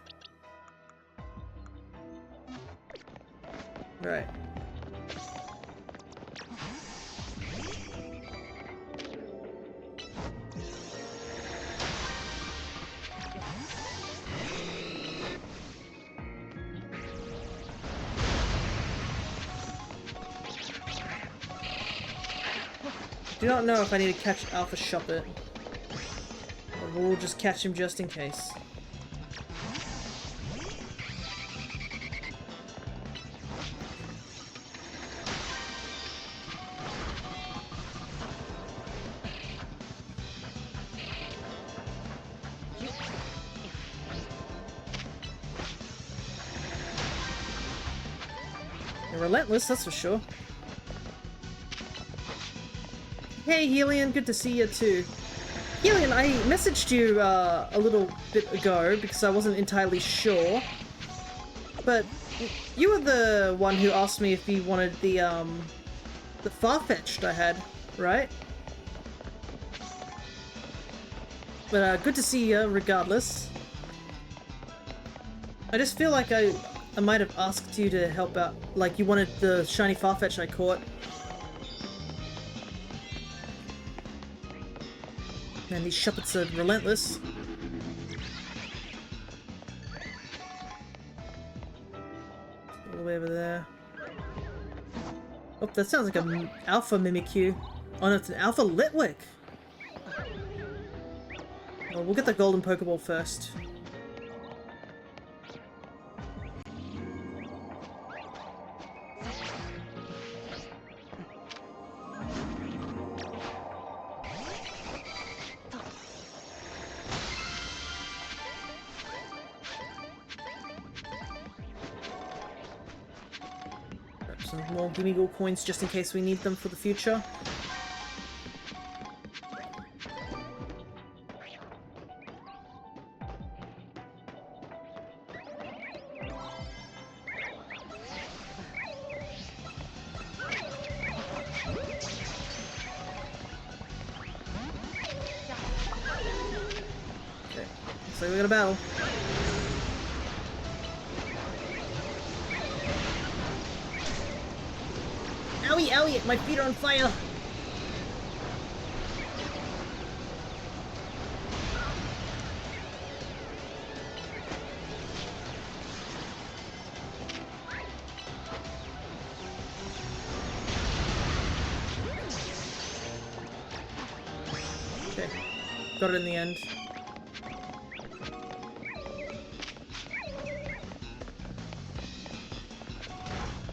Right. Do not know if I need to catch Alpha Shuppet. But we'll just catch him just in case. They're relentless, that's for sure. Hey Helion, good to see you too. Helion, I messaged you a little bit ago because I wasn't entirely sure. But you were the one who asked me if you wanted the Farfetch'd I had, right? But good to see you regardless. I just feel like I might have asked you to help out. Like you wanted the shiny Farfetch'd I caught. Man, these Shuppets are relentless. All the way over there. Oh, that sounds like an Alpha Mimikyu. Oh no, it's an Alpha Litwick! Well, we'll get the golden Pokeball first. Some more Gimme-Ghoul coins just in case we need them for the future. Okay, looks like we got a battle. Owie, owie, my feet are on fire! Okay, got it in the end.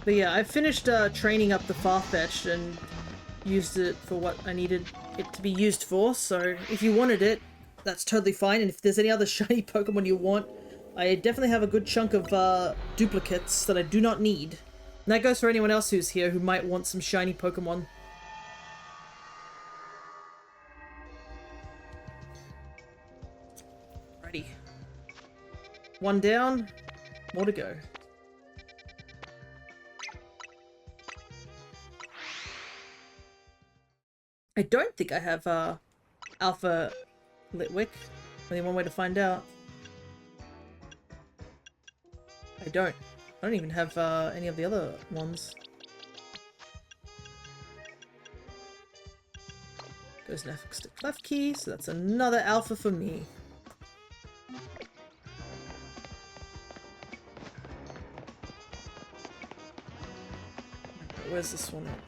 But yeah, I finished training up the Farfetch'd and used it for what I needed it to be used for, so if you wanted it, that's totally fine, and if there's any other shiny Pokemon you want, I definitely have a good chunk of duplicates that I do not need. And that goes for anyone else who's here who might want some shiny Pokemon. Alrighty. One down, more to go. I don't think I have Alpha Litwick. Only one way to find out. I don't even have any of the other ones. Goes an FX to Klefki, so that's another alpha for me. Where's this one at?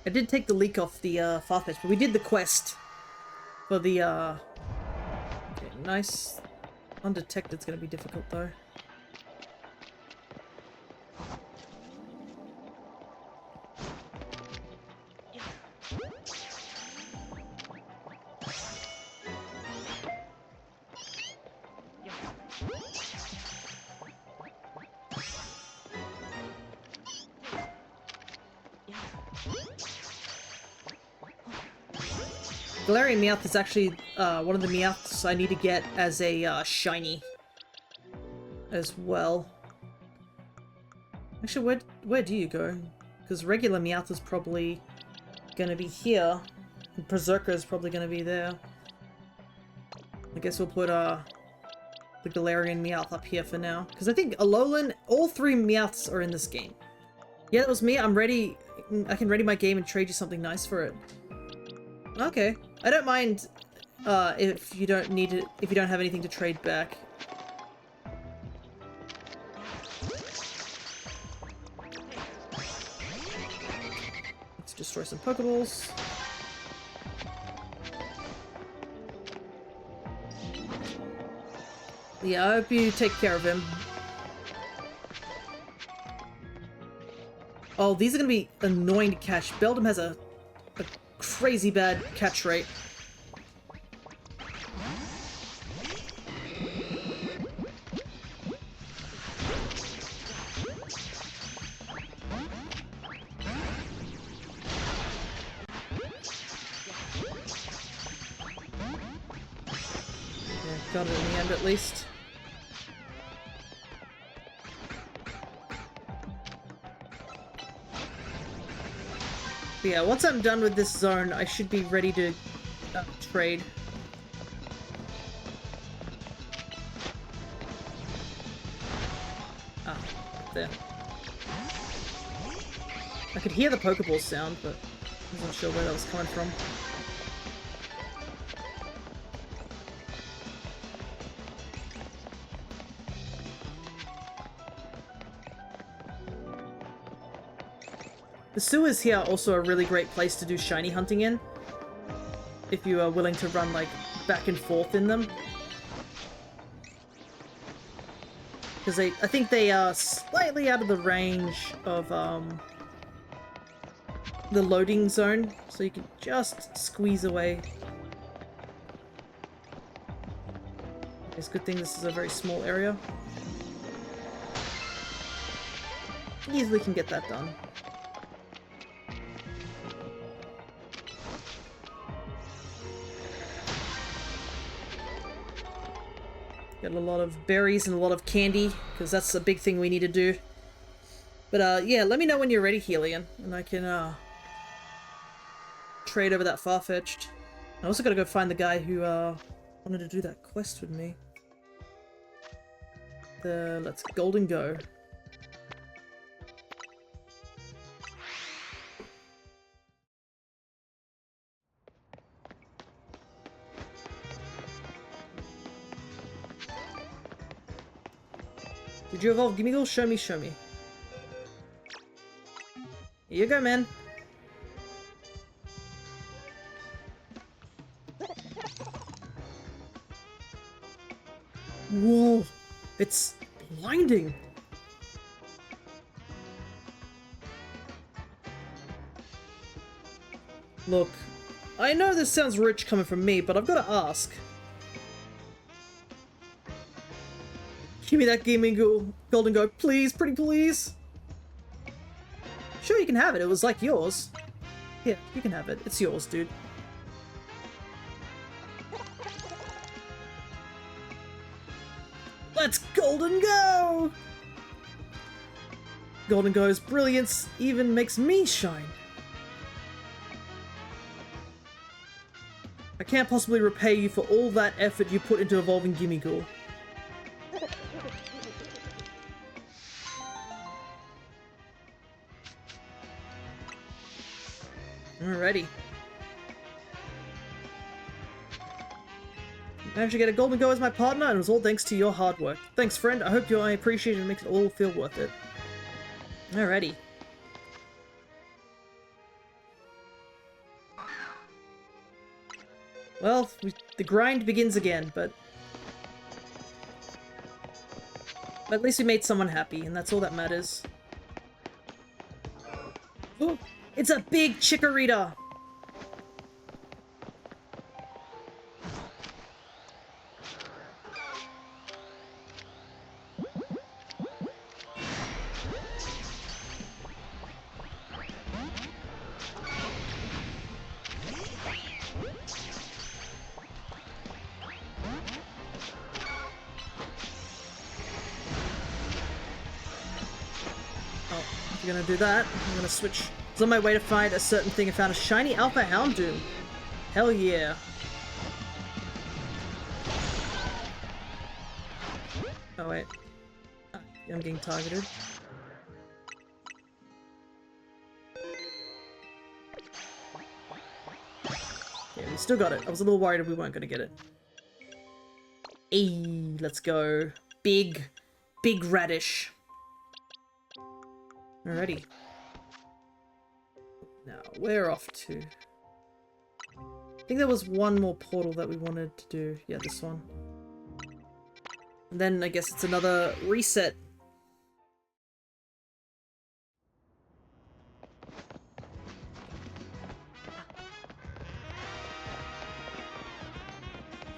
I did take the leak off the Farfetch, but we did the quest for the okay, nice. Undetected's gonna be difficult though. Galarian Meowth is actually one of the Meowths I need to get as a shiny as well. Actually, where do you go? Because regular Meowth is probably gonna be here, and Berserker is probably gonna be there. I guess we'll put the Galarian Meowth up here for now, because I think Alolan, all three Meowths are in this game. Yeah, that was me. I'm ready. I can ready my game and trade you something nice for it. Okay. I don't mind if you don't need it, if you don't have anything to trade back. Let's destroy some Pokeballs. Yeah, I hope you take care of him. Oh, these are gonna be annoying to catch. Beldum has a crazy bad catch rate. Yeah, got it in the end at least. But yeah, once I'm done with this zone, I should be ready to trade. Ah, there. I could hear the Pokeball sound, but I wasn't sure where that was coming from. The sewers here are also a really great place to do shiny hunting in, if you are willing to run, like, back and forth in them. Because I think they are slightly out of the range of, the loading zone, so you can just squeeze away. It's a good thing this is a very small area. Easily can get that done. Got a lot of berries and a lot of candy, because that's a big thing we need to do. But yeah, let me know when you're ready, Helion, and I can trade over that Farfetch'd. I also gotta go find the guy who wanted to do that quest with me. Let's golden go. Did you evolve Gimmighoul? Show me, show me. Here you go, man. Whoa, it's blinding. Look, I know this sounds rich coming from me, but I've got to ask. Give me that gaming golden go, please, pretty please. Sure, you can have it. It was like yours. Here, you can have it. It's yours, dude. Let's golden go! Golden go's brilliance even makes me shine. I can't possibly repay you for all that effort you put into evolving Gimmighoul. Alrighty. Managed to get a golden go as my partner, and it was all thanks to your hard work. Thanks, friend. I hope I appreciate it and makes it all feel worth it. Alrighty. Well, the grind begins again, but at least we made someone happy, and that's all that matters. Oh, it's a big Chikorita! Gonna do that. I'm gonna switch. I was on my way to find a certain thing and found a shiny Alpha Houndoom. Hell yeah. Oh wait. Ah, I'm getting targeted. Yeah, we still got it. I was a little worried we weren't gonna get it. Hey, let's go. Big radish. Alrighty. Now, we're off to... I think there was one more portal that we wanted to do. Yeah, this one. And then I guess it's another reset.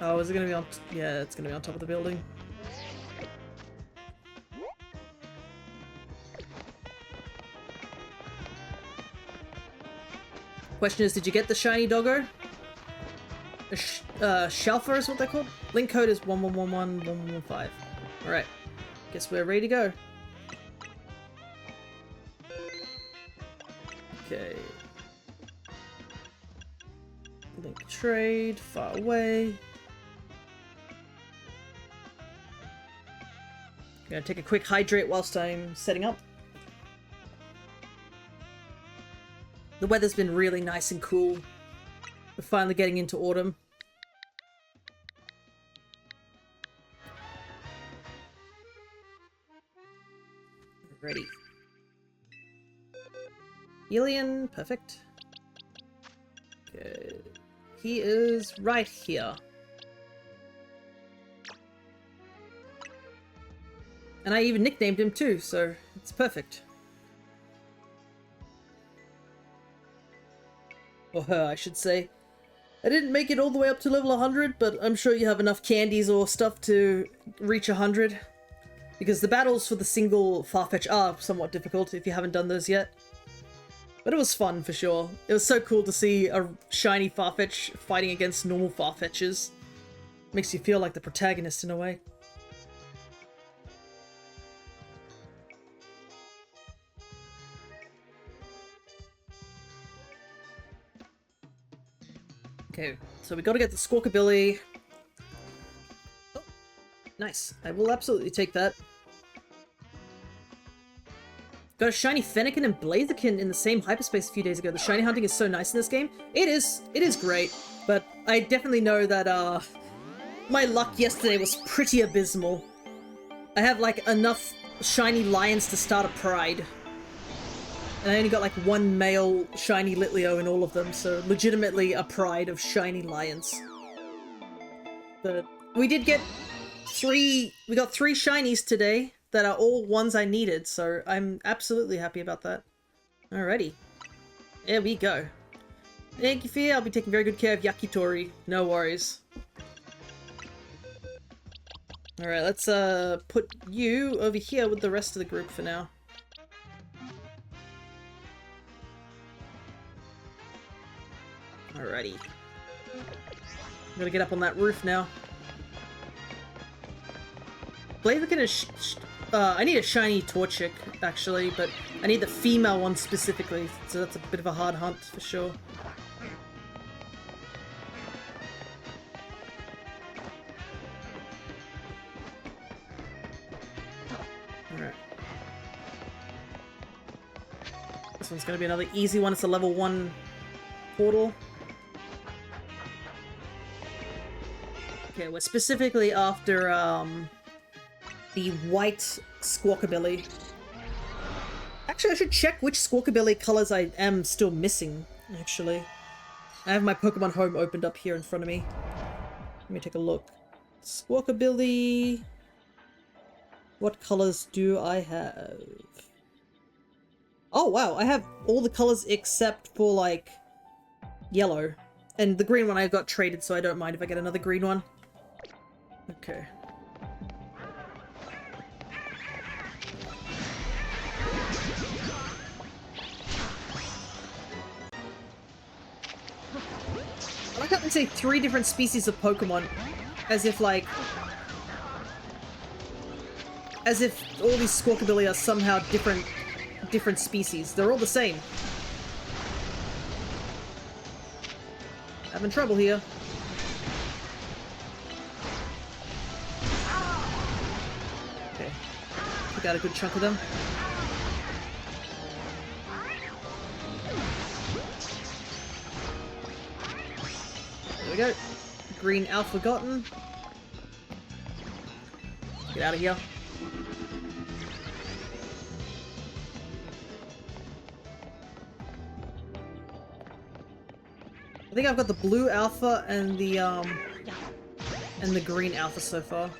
Oh, is it gonna be on... Yeah, it's gonna be on top of the building. Question is, did you get the shiny doggo? Shelfer is what they're called? Link code is 11111115. Alright. Guess we're ready to go. Okay. Link trade, far away. Gonna take a quick hydrate whilst I'm setting up. The weather's been really nice and cool. We're finally getting into autumn. Ready. Alien, perfect. Okay. He is right here. And I even nicknamed him too, so it's perfect. Or her, I should say. I didn't make it all the way up to level 100, but I'm sure you have enough candies or stuff to reach 100. Because the battles for the single Farfetch are somewhat difficult if you haven't done those yet. But it was fun for sure. It was so cool to see a shiny Farfetch fighting against normal Farfetches. Makes you feel like the protagonist in a way. Okay, so we gotta get the Squawkabilly. Oh, nice. I will absolutely take that. Got a shiny Fennekin and Blaziken in the same hyperspace a few days ago. The shiny hunting is so nice in this game. It is great, but I definitely know that my luck yesterday was pretty abysmal. I have like enough shiny lions to start a pride. And I only got like one male shiny Litleo in all of them, so legitimately a pride of shiny lions. But we did get three shinies today that are all ones I needed, so I'm absolutely happy about that. Alrighty. There we go. Thank you, Fia. I'll be taking very good care of Yakitori. No worries. Alright, let's put you over here with the rest of the group for now. Alrighty. I'm gonna get up on that roof now. I need a shiny Torchic, actually, but I need the female one specifically, so that's a bit of a hard hunt for sure. Alright. This one's gonna be another easy one. It's a level 1 portal. Okay, we're specifically after, the white Squawkabilly. Actually, I should check which Squawkabilly colors I am still missing, actually. I have my Pokemon Home opened up here in front of me. Let me take a look. Squawkabilly... What colors do I have? Oh, wow, I have all the colors except for, like, yellow. And the green one I got traded, so I don't mind if I get another green one. Okay. I like how they say 3 different species of Pokemon, as if like... as if all these Squawkabilly are somehow different species. They're all the same. Having trouble here. Okay. We got a good chunk of them. There we go. Green Alpha gotten. Get out of here. I think I've got the blue Alpha and the green Alpha so far.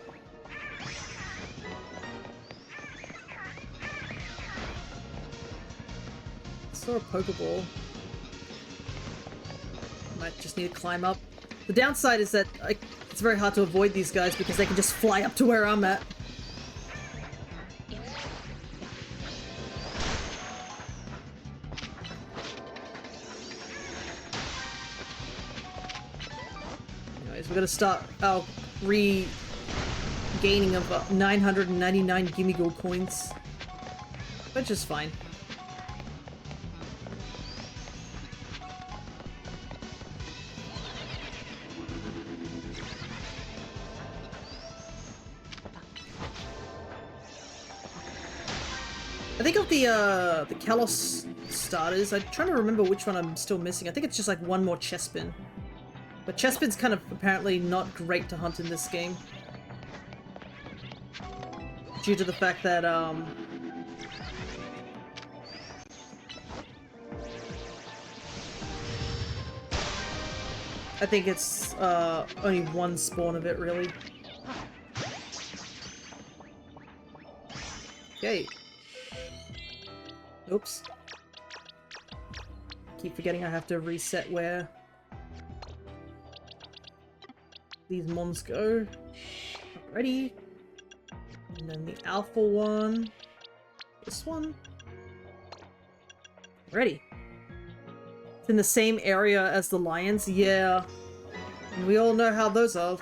Saw a Pokeball. Might just need to climb up. The downside is that it's very hard to avoid these guys because they can just fly up to where I'm at. Anyways, we're gonna start our regaining of 999 Gimme Gold coins, which is fine. I think of the Kalos starters, I'm trying to remember which one I'm still missing. I think it's just like one more Chespin. But Chespin's kind of apparently not great to hunt in this game. Due to the fact that, I think it's, only one spawn of it, really. Okay. Oops. Keep forgetting I have to reset where these mons go. Alrighty. And then the alpha one. This one. Ready. It's in the same area as the lions. Yeah. And we all know how those are.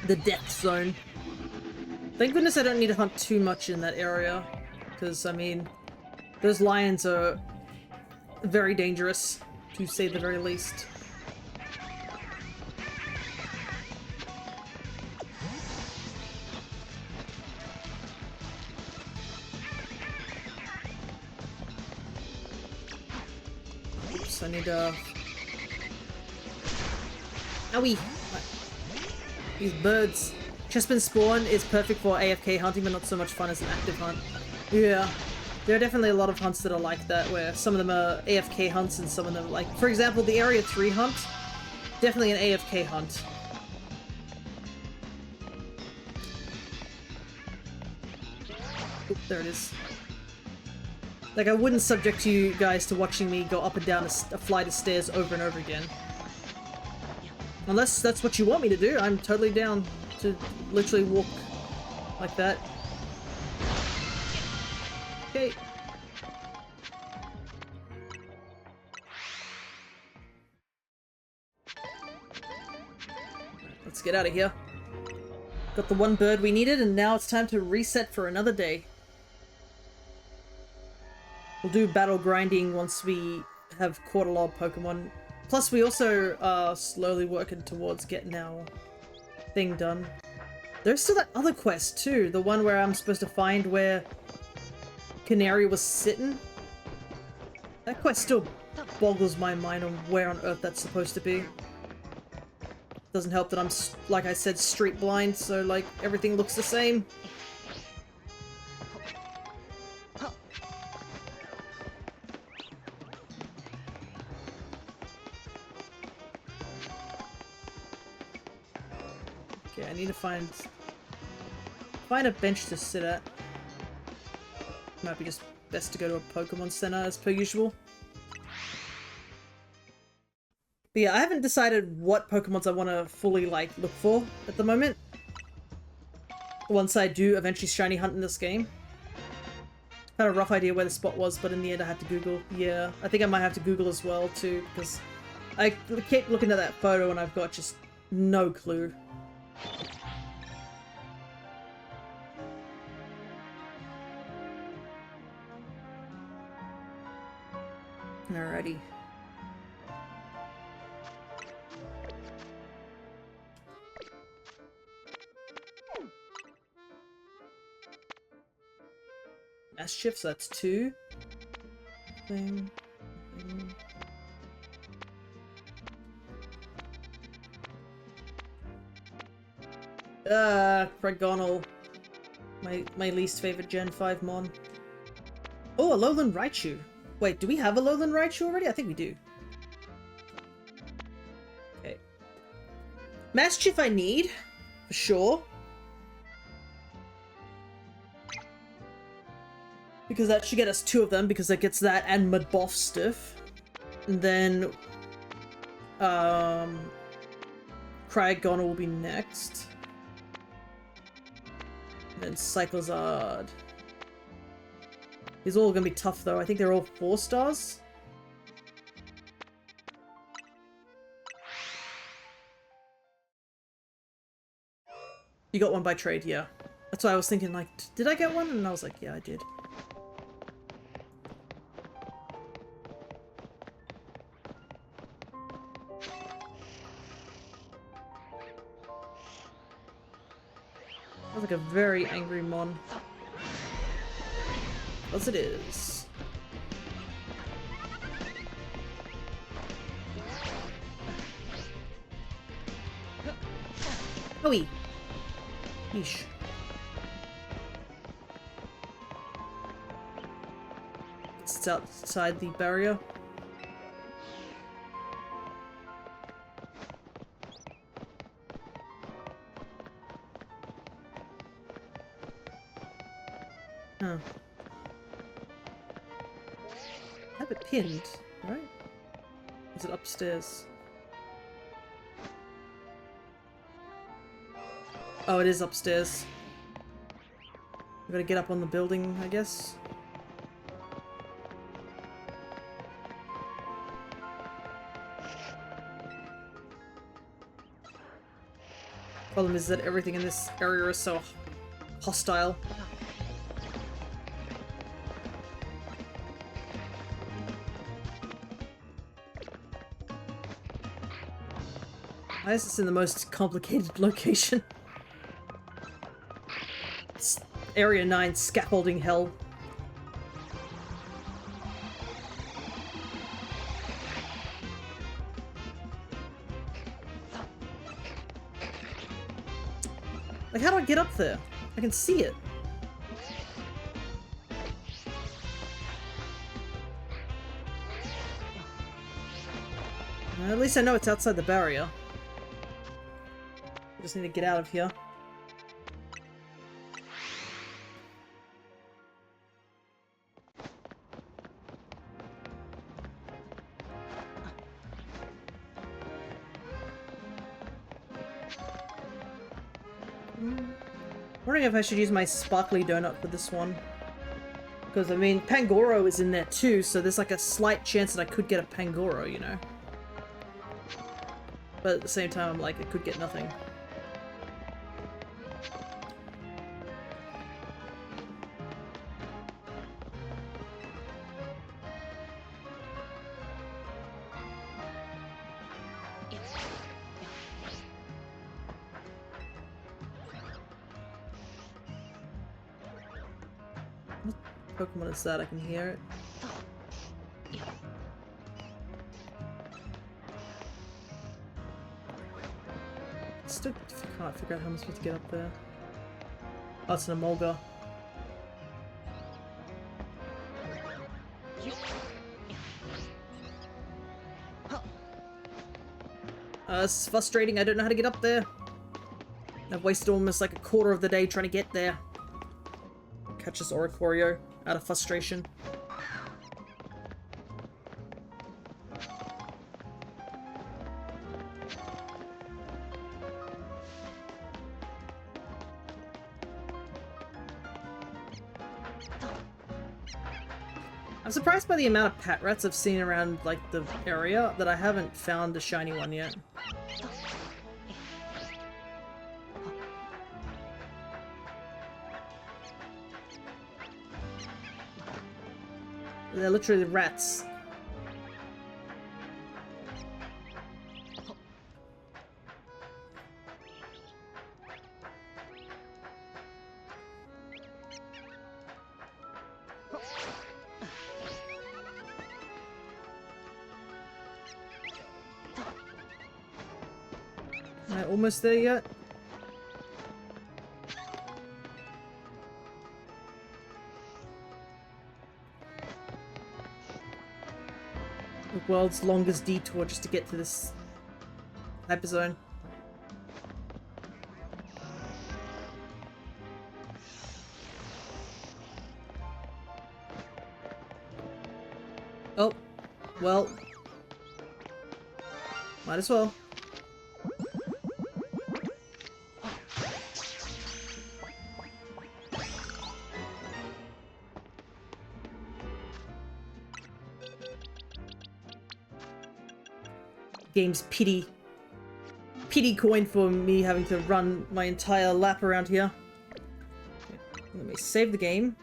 The death zone. Thank goodness I don't need to hunt too much in that area, because, I mean, those lions are very dangerous, to say the very least. Oops, I need to... Owie! These birds. Chespin spawn is perfect for AFK hunting, but not so much fun as an active hunt. Yeah. There are definitely a lot of hunts that are like that, where some of them are AFK hunts and some of them, like, for example, the Area 3 hunt, definitely an AFK hunt. Oop, there it is. Like, I wouldn't subject you guys to watching me go up and down a flight of stairs over and over again. Unless that's what you want me to do, I'm totally down to literally walk like that. Okay. Let's get out of here. Got the one bird we needed, and now it's time to reset for another day. We'll do battle grinding once we have caught a lot of Pokemon. Plus, we also are slowly working towards getting our thing done. There's still that other quest too, the one where I'm supposed to find where Canary was sitting. That quest still boggles my mind on where on earth that's supposed to be. Doesn't help that I'm, like I said, street blind, so like everything looks the same. Okay, I need to find a bench to sit at. Might be just best to go to a Pokemon Center as per usual. But yeah, I haven't decided what Pokemons I want to fully, like, look for at the moment. Once I do eventually shiny hunt in this game. I had a rough idea where the spot was, but in the end I had to Google. Yeah, I think I might have to Google as well, too, because I kept looking at that photo and I've got just no clue. Alrighty. Mischief, so that's 2. Thing. Pregonal. My least favorite Gen 5 mon. Oh, a Alolan Raichu. Wait, do we have a Alolan Raichu already? I think we do. Okay. Mischief I need, for sure. Because that should get us 2 of them, because that gets that and Mudboff stuff. And then, Cryogonal will be next. And then Cyclozard. These are all gonna be tough though. I think they're all 4 stars. You got one by trade, yeah. That's why I was thinking, like, did I get one? And I was like, yeah, I did. Sounds like a very angry mon. As it is. Owie! Yeesh. It's outside the barrier. Huh. I have it pinned, right? Is it upstairs? Oh, it is upstairs. I gotta get up on the building, I guess. Problem is that everything in this area is so hostile. Why is this in the most complicated location? It's Area 9 scaffolding hell. Like, how do I get up there? I can see it. At least I know it's outside the barrier. I just need to get out of here. Wondering if I should use my sparkly donut for this one. Because, I mean, Pangoro is in there too, so there's like a slight chance that I could get a Pangoro, you know? But at the same time, I'm like, I could get nothing. What Pokemon is that? I can hear it. Still can't figure out how I'm supposed to get up there. Oh, it's an Emolga. This is frustrating. I don't know how to get up there. I've wasted almost like a quarter of the day trying to get there. Catch this Oricorio out of frustration. I'm surprised by the amount of pat rats I've seen around, like, the area, that I haven't found a shiny one yet. They're literally rats. Am I almost there yet? The world's longest detour just to get to this hyper zone. Oh, well, might as well. Game's pity coin for me having to run my entire lap around here. Let me save the game.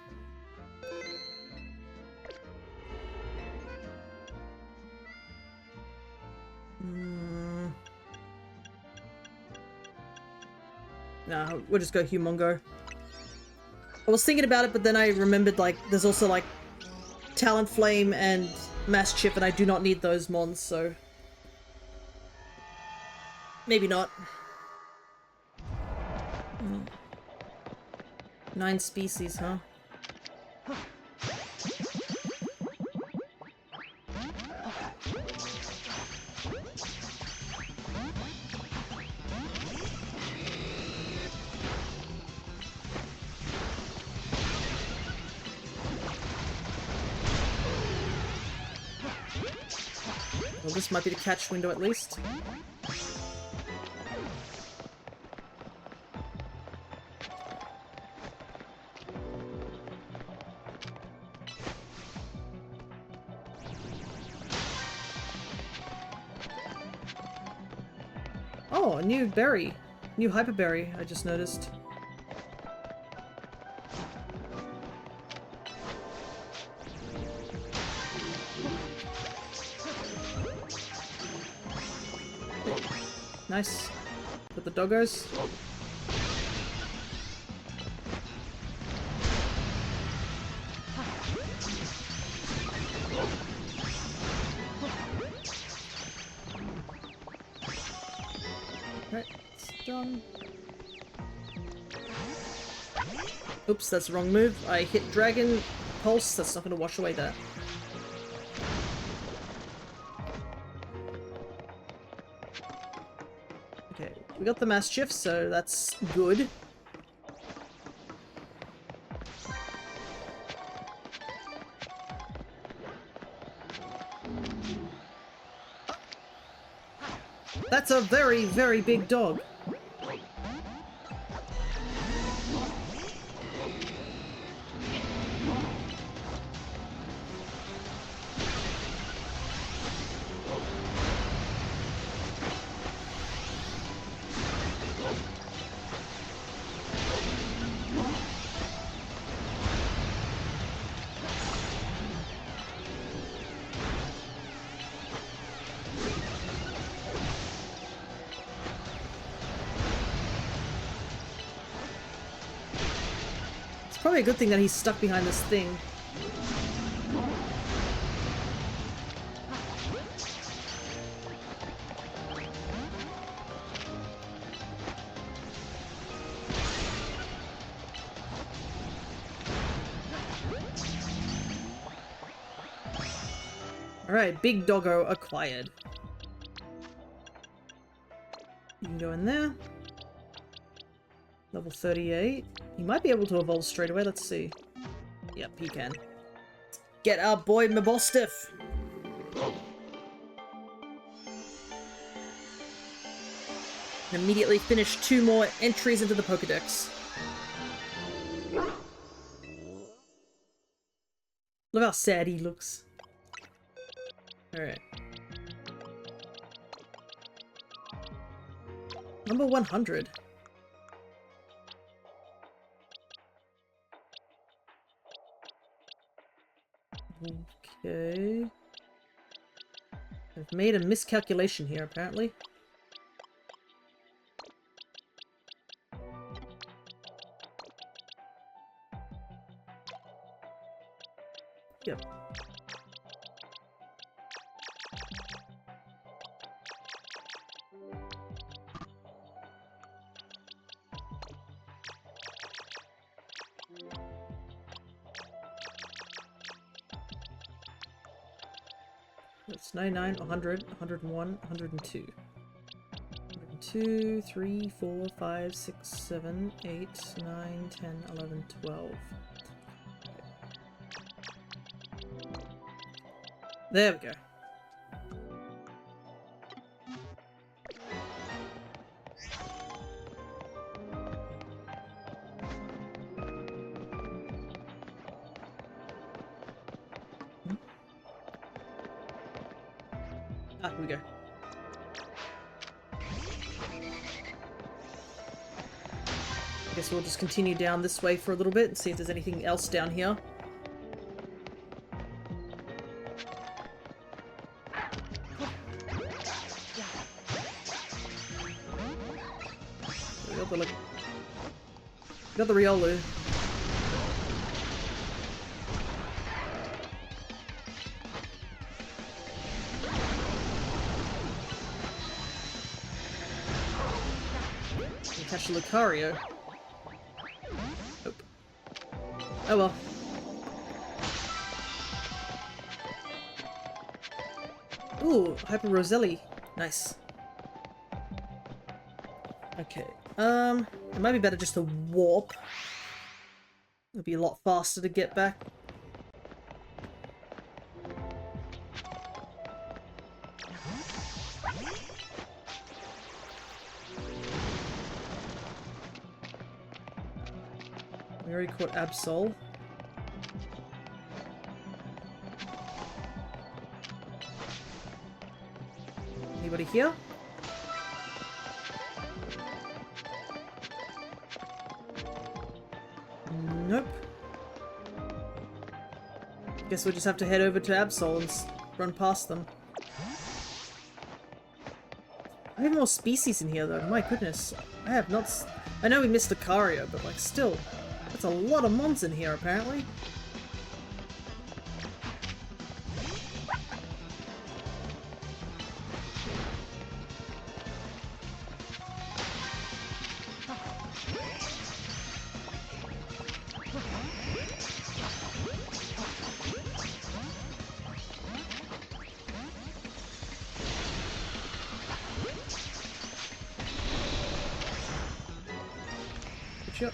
Nah, we'll just go Humongo. I was thinking about it, but then I remembered, like, there's also, like, Talonflame and Mastiff, and I do not need those mons, so... maybe not. 9 species, huh? Well, this might be the catch window at least. Oh, a new berry. New hyper berry, I just noticed. Nice. With the doggos. Right, it's done. Oops, that's the wrong move. I hit Dragon Pulse. That's not going to wash away that. Okay, we got the mass shift, so that's good. That's a very, very big dog. Probably a good thing that he's stuck behind this thing. Alright, big doggo acquired. You can go in there. Level 38. He might be able to evolve straight away. Let's see. Yep, he can. Get our boy Mabostiff! And immediately finish 2 more entries into the Pokedex. Look how sad he looks. Alright. Number 100. Okay. I've made a miscalculation here, apparently. Yep. It's 99, 100, 101, 102. 102, 3, 4, 5, 6, 7, 8, 9, 10, 11, 12. There we go. Ah, here we go. I guess we'll just continue down this way for a little bit and see if there's anything else down here. Got the Riolu. Catch the Lucario. Nope. Oh well. Ooh, Hyper Roselli. Nice. Okay. It might be better just to warp. It'll be a lot faster to get back. We already caught Absol. Anybody here? Nope. Guess we'll just have to head over to Absol and run past them. I have more species in here though, my goodness. I have not I know we missed Lucario, but like still, that's a lot of mons in here apparently. shot.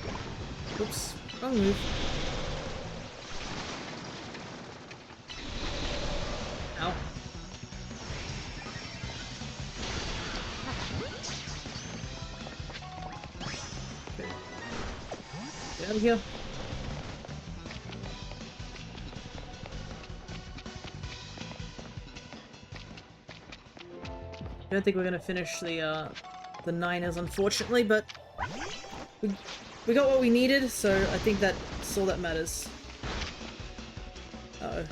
Oops, wrong move. Ow. Okay. Get out of here. I don't think we're gonna finish the Niners, unfortunately, but we got what we needed, so I think that's all that matters. Uh-oh.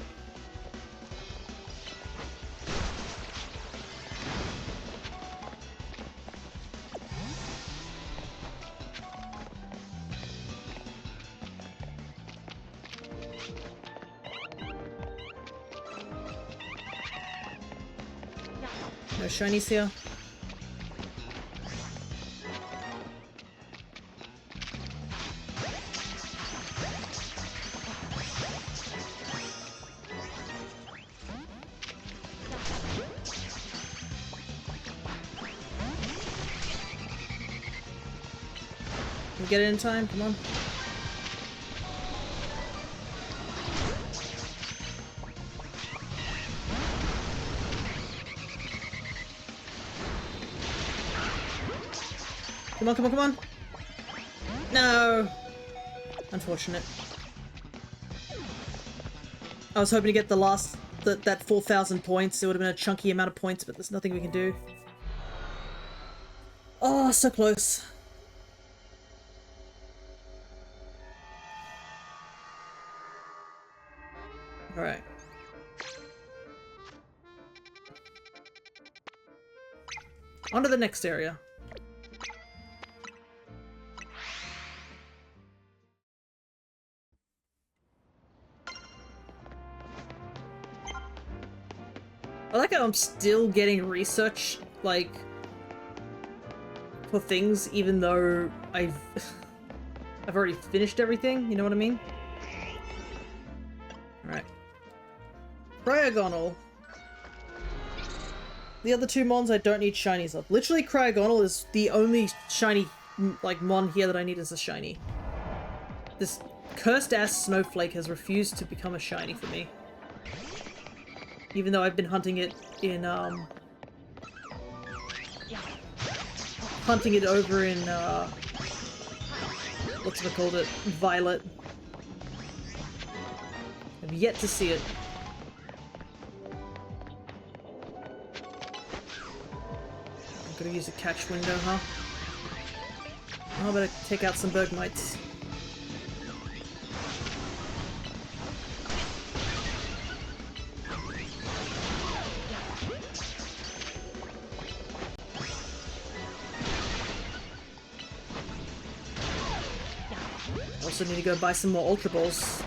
No shinies here. Can we get it in time? Come on. Come on, come on, come on! No! Unfortunate. I was hoping to get the last, that 4,000 points. It would have been a chunky amount of points, but there's nothing we can do. Oh, so close. Alright. On to the next area. I like how I'm still getting research, like, for things, even though I've already finished everything, you know what I mean? Alright. Cryogonal. The other two mons I don't need shinies of. Literally, Cryogonal is the only shiny, like, mon here that I need as a shiny. This cursed-ass snowflake has refused to become a shiny for me. Even though I've been hunting it in, hunting it over in, what's it called it? Violet. I've yet to see it. I'm gonna use a catch window, huh? Oh, I better take out some Bergmites. Also need to go buy some more Ultra Balls.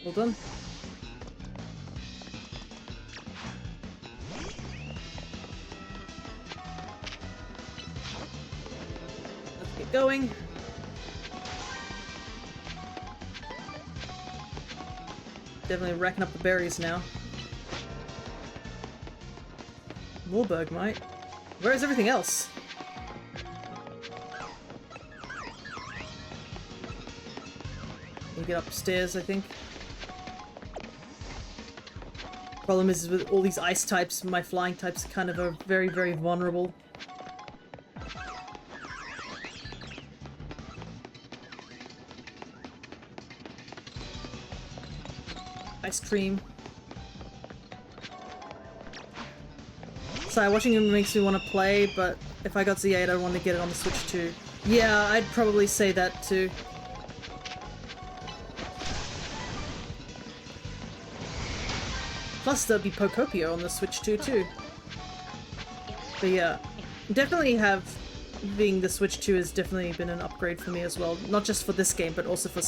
Well done. Let's get going. Definitely racking up the berries now. More Bergmite. Where is everything else? We get upstairs, I think. Problem is with all these ice types, my flying types kind of are very, very vulnerable. Ice cream. Sorry, watching him makes me want to play, but if I got Z8, I'd want to get it on the Switch too. Yeah, I'd probably say that too. Plus, there'll be Pokopio on the Switch too. But yeah, definitely being the Switch 2 has definitely been an upgrade for me as well. Not just for this game, but also for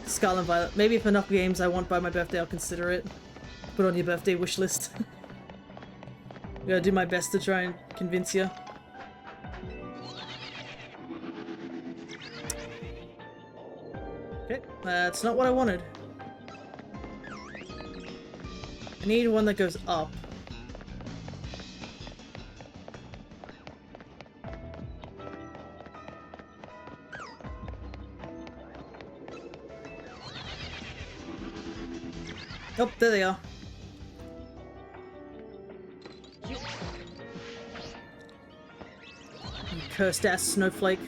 Scarlet and Violet. Maybe if enough games I want by my birthday, I'll consider it. Put on your birthday wish list. I'm gonna do my best to try and convince you. Okay, that's not what I wanted. I need one that goes up. Oh, there they are. You cursed ass snowflake.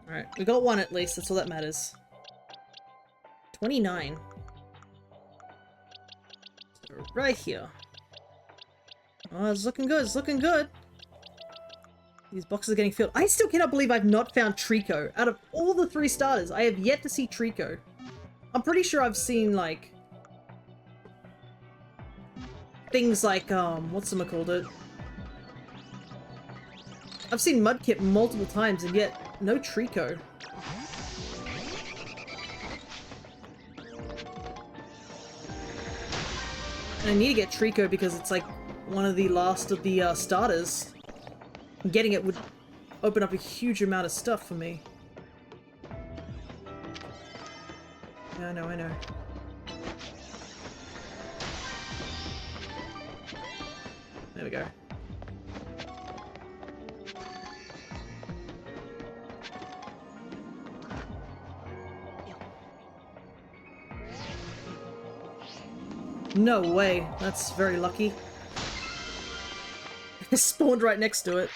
Alright, we got one at least, that's all that matters. 29. So right here. Oh, it's looking good, it's looking good. These boxes are getting filled. I still cannot believe I've not found Trico. Out of all the 3 starters, I have yet to see Trico. I'm pretty sure I've seen, like... things like, whatchamacallit? I've seen Mudkip multiple times, and yet no Trico. And I need to get Trico because it's like one of the last of the starters. And getting it would open up a huge amount of stuff for me. Yeah, I know, I know. There we go. No way. That's very lucky. It spawned right next to it.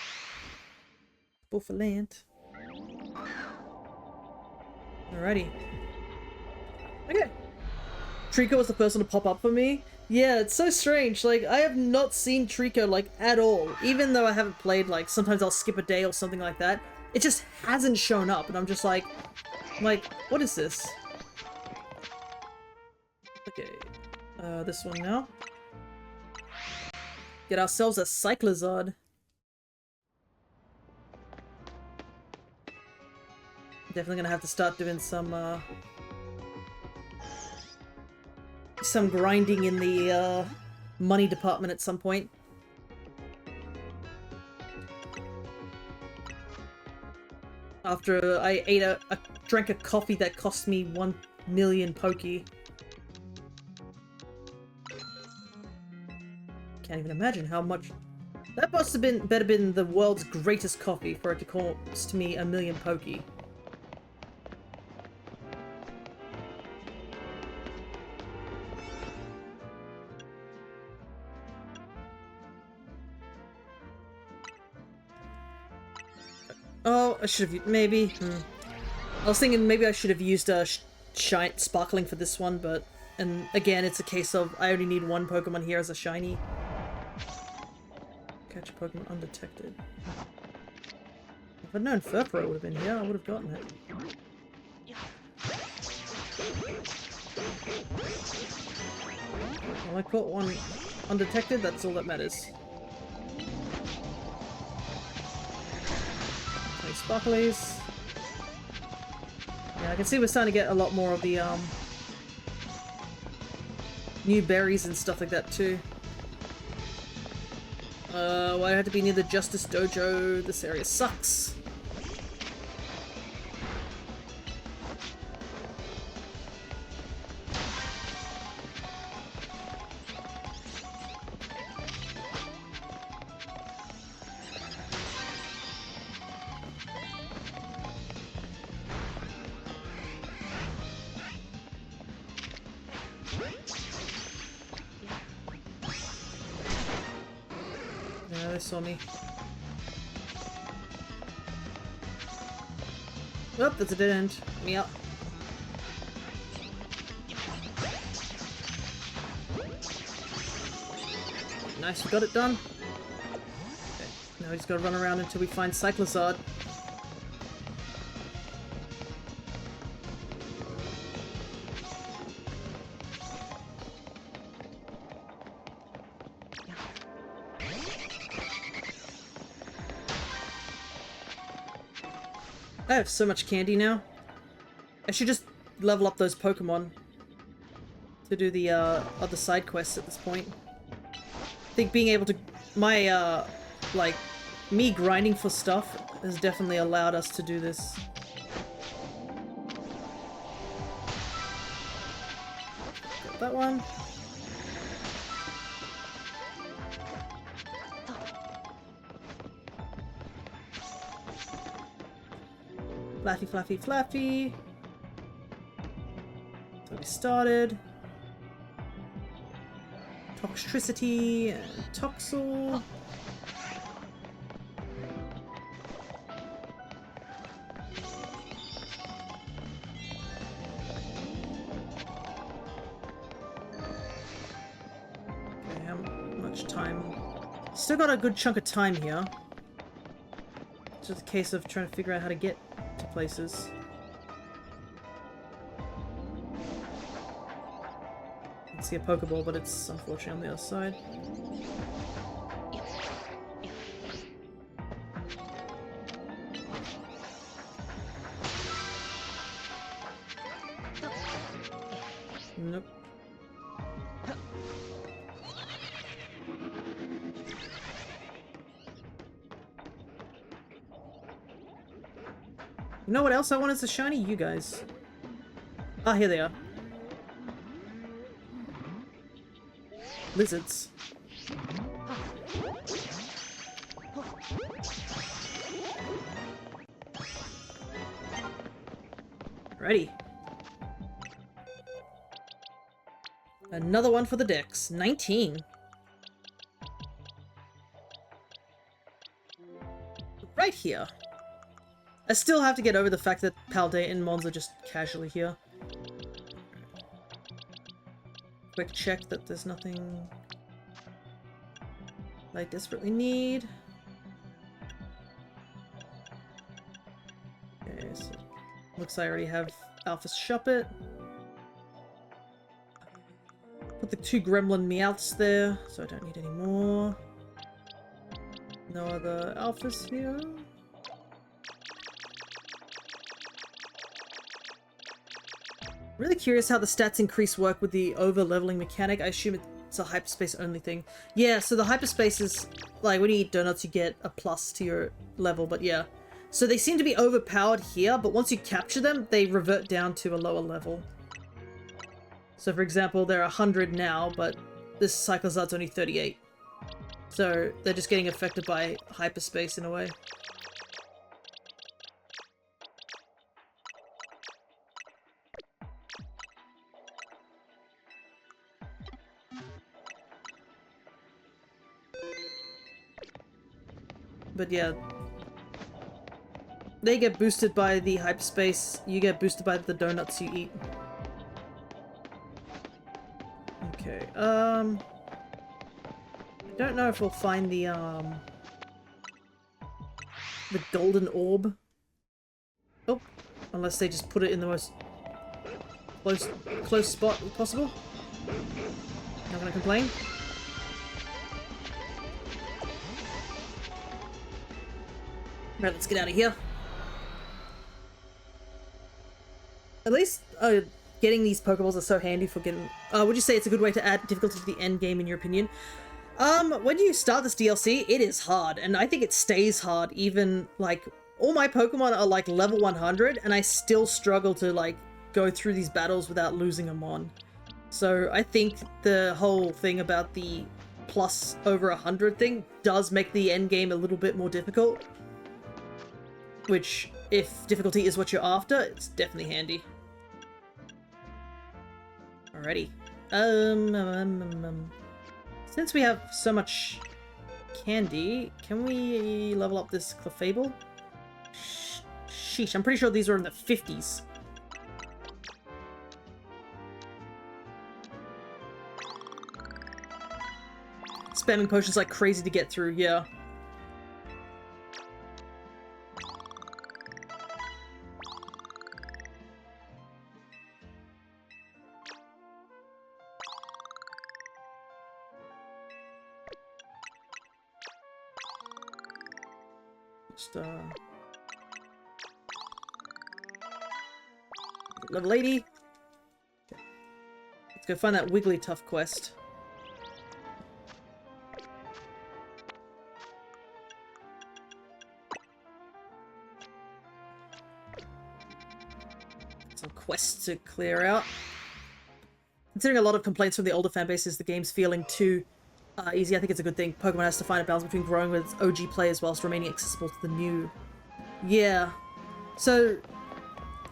Ball for land. Alrighty. Okay. Trico was the person to pop up for me. Yeah, it's so strange. Like, I have not seen Trico, like, at all. Even though I haven't played, like, sometimes I'll skip a day or something like that. It just hasn't shown up, and I'm just like, what is this? Okay. This one now. Get ourselves a Cyclozard. Definitely gonna have to start doing some grinding in the money department at some point. After I drank a coffee that cost me 1 million Poke. Can't even imagine how much. That must have better been the world's greatest coffee for it to cost me 1 million Poke. Oh, I should have maybe. I was thinking maybe I should have used shine sparkling for this one, but and again, it's a case of I only need 1 Pokemon here as a shiny. Catch a Pokemon undetected. If I'd known Furfro would have been here, I would have gotten it. Well, I caught one undetected, that's all that matters. Okay, Sparklies. Yeah, I can see we're starting to get a lot more of the new berries and stuff like that too. Well, I had to be near the Justice Dojo. This area sucks. Yeah, they saw me. Oh, that's a dead end. Let me up. Nice, we got it done. Okay, now we just gotta run around until we find Cyclozard. I have so much candy now. I should just level up those Pokemon to do the other side quests at this point. I think being able to... my, like, me grinding for stuff has definitely allowed us to do this. Got that one. Flaffy, flaffy, flaffy. So we started. Toxtricity and Toxel. Okay, how much time? Still got a good chunk of time here. It's just a case of trying to figure out how to get to places. I can see a Pokeball, but it's unfortunately on the other side. Nope. You know what else I want as a shiny? You guys. Ah, here they are. Lizards. Ready. Another one for the Dex. 19. Right here. I still have to get over the fact that Paldea and Mons are just casually here. Quick check that there's nothing I desperately need. Okay, so looks like I already have Alpha Shuppet. Put the 2 Gremlin Meowths there, so I don't need any more. No other Alphas here. Really curious how the stats increase work with the over-leveling mechanic. I assume it's a hyperspace only thing. Yeah, so the hyperspace is, like, when you eat donuts you get a plus to your level, but yeah. So they seem to be overpowered here, but once you capture them, they revert down to a lower level. So for example, they're 100 now, but this cycle's out's only 38. So they're just getting affected by hyperspace in a way. But yeah, they get boosted by the hyperspace, you get boosted by the donuts you eat. Okay, I don't know if we'll find the golden orb. Oh, unless they just put it in the most close spot possible. Not gonna complain. Right, let's get out of here. At least, getting these Pokeballs are so handy for getting... would you say it's a good way to add difficulty to the end game, in your opinion? When you start this DLC, it is hard, and I think it stays hard, even, like, all my Pokemon are, like, level 100, and I still struggle to, like, go through these battles without losing them on. So I think the whole thing about the plus over 100 thing does make the end game a little bit more difficult. Which, if difficulty is what you're after, it's definitely handy. Alrighty. Since we have so much candy, can we level up this Clefable? Sheesh, I'm pretty sure these are in the 50s. Spamming potions like crazy to get through, yeah. Just, level 80. Let's go find that Wigglytuff quest. Some quests to clear out. Considering a lot of complaints from the older fan bases, the game's feeling too easy, I think it's a good thing. Pokemon has to find a balance between growing with its OG players whilst remaining accessible to the new. Yeah. So,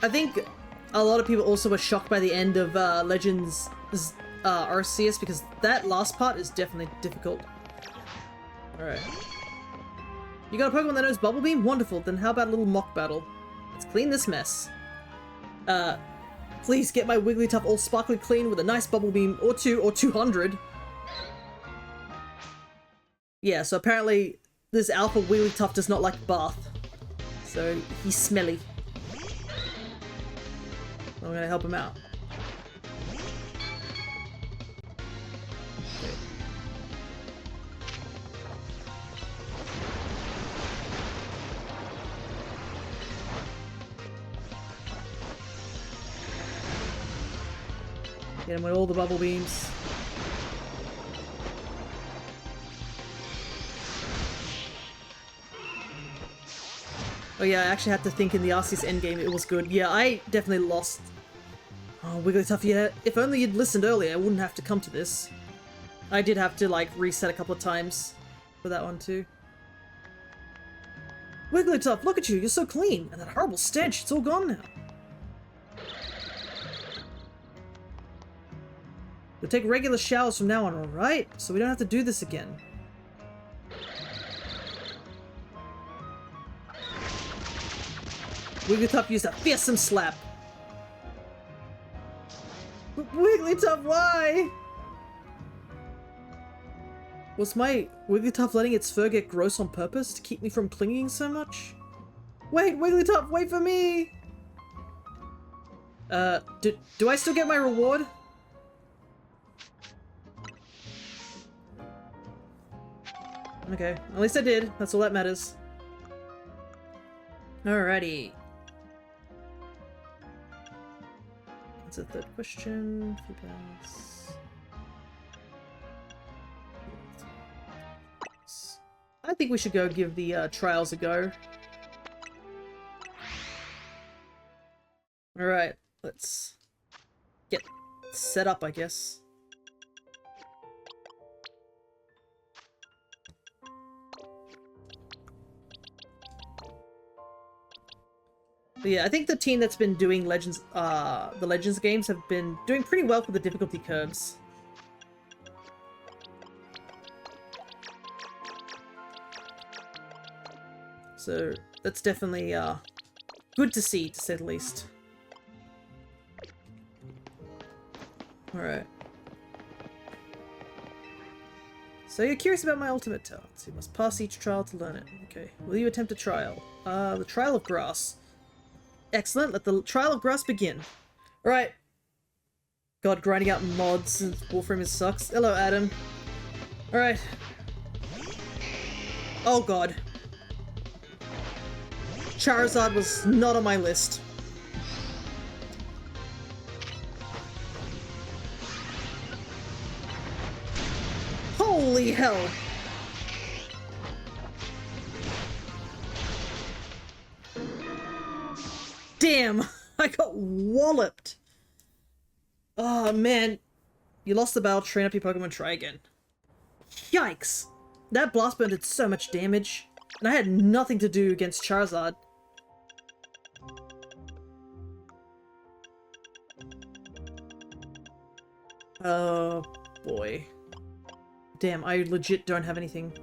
I think a lot of people also were shocked by the end of Legends Arceus, because that last part is definitely difficult. Alright. You got a Pokemon that knows Bubble Beam? Wonderful. Then how about a little mock battle? Let's clean this mess. Please get my Wigglytuff all sparkly clean with a nice Bubble Beam, or 2, or 200. Yeah, so apparently this alpha Wigglytuff does not like bath. So he's smelly. I'm gonna help him out. Okay. Get him with all the bubble beams. Oh yeah, I actually had to think in the Arceus endgame it was good. Yeah, I definitely lost. Oh, Wigglytuff, yeah. If only you'd listened earlier, I wouldn't have to come to this. I did have to, like, reset a couple of times for that one, too. Wigglytuff, look at you, you're so clean. And that horrible stench, it's all gone now. We'll take regular showers from now on, alright? So we don't have to do this again. Wigglytuff used a fearsome slap. Wigglytuff, why? Was my Wigglytuff letting its fur get gross on purpose to keep me from clinging so much? Wait, Wigglytuff, wait for me! Do I still get my reward? Okay, at least I did. That's all that matters. Alrighty. That's a third question. I think we should go give the trials a go. Alright, let's get set up, I guess. But yeah, I think the team that's been doing Legends, the Legends games have been doing pretty well for the difficulty curves. So that's definitely good to see, to say the least. Alright. So you're curious about my ultimate talents. You must pass each trial to learn it. Okay. Will you attempt a trial? The Trial of Grass. Excellent. Let the Trial of Grass begin. Alright. God, grinding out mods since Warframe sucks. Hello, Adam. Alright. Oh god. Charizard was not on my list. Holy hell! Damn! I got walloped! Oh man. You lost the battle, train up your Pokemon, try again. Yikes! That Blast Burn did so much damage. And I had nothing to do against Charizard. Oh boy. Damn, I legit don't have anything.